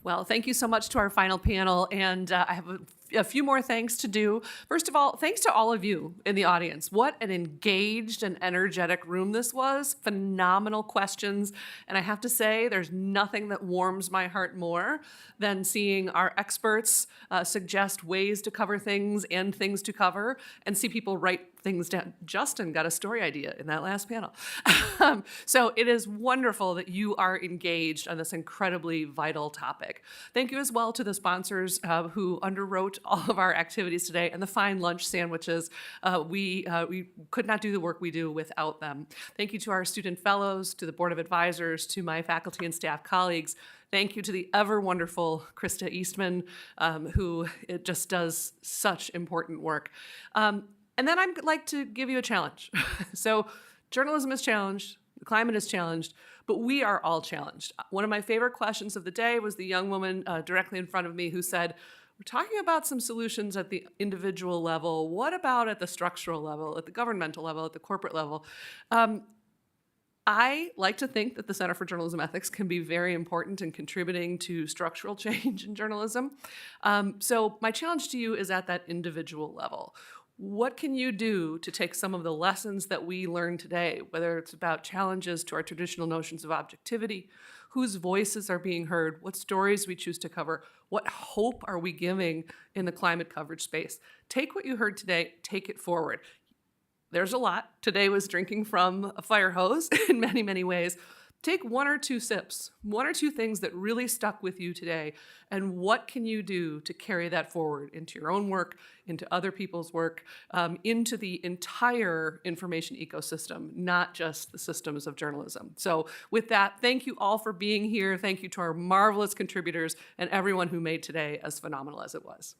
Well, thank you so much to our final panel, and I have a few more thanks to do. First of all, thanks to all of you in the audience. What an engaged and energetic room this was. Phenomenal questions, and I have to say, there's nothing that warms my heart more than seeing our experts suggest ways to cover things and things to cover, and see people write things down. Justin got a story idea in that last panel. So it is wonderful that you are engaged on this incredibly vital topic. Thank you as well to the sponsors who underwrote all of our activities today and the fine lunch sandwiches. We could not do the work we do without them. Thank you to our student fellows, to the Board of Advisors, to my faculty and staff colleagues. Thank you to the ever wonderful Krista Eastman, who just does such important work. And then I'd like to give you a challenge. So journalism is challenged, the climate is challenged, but we are all challenged. One of my favorite questions of the day was the young woman directly in front of me who said, we're talking about some solutions at the individual level. What about at the structural level, at the governmental level, at the corporate level? I like to think that the Center for Journalism Ethics can be very important in contributing to structural change in journalism. So my challenge to you is at that individual level. What can you do to take some of the lessons that we learned today, whether it's about challenges to our traditional notions of objectivity, whose voices are being heard, what stories we choose to cover, what hope are we giving in the climate coverage space? Take what you heard today, take it forward. There's a lot. Today was drinking from a fire hose in many, many ways. Take 1 or 2 sips, 1 or 2 things that really stuck with you today, and what can you do to carry that forward into your own work, into other people's work, into the entire information ecosystem, not just the systems of journalism. So with that, thank you all for being here. Thank you to our marvelous contributors and everyone who made today as phenomenal as it was.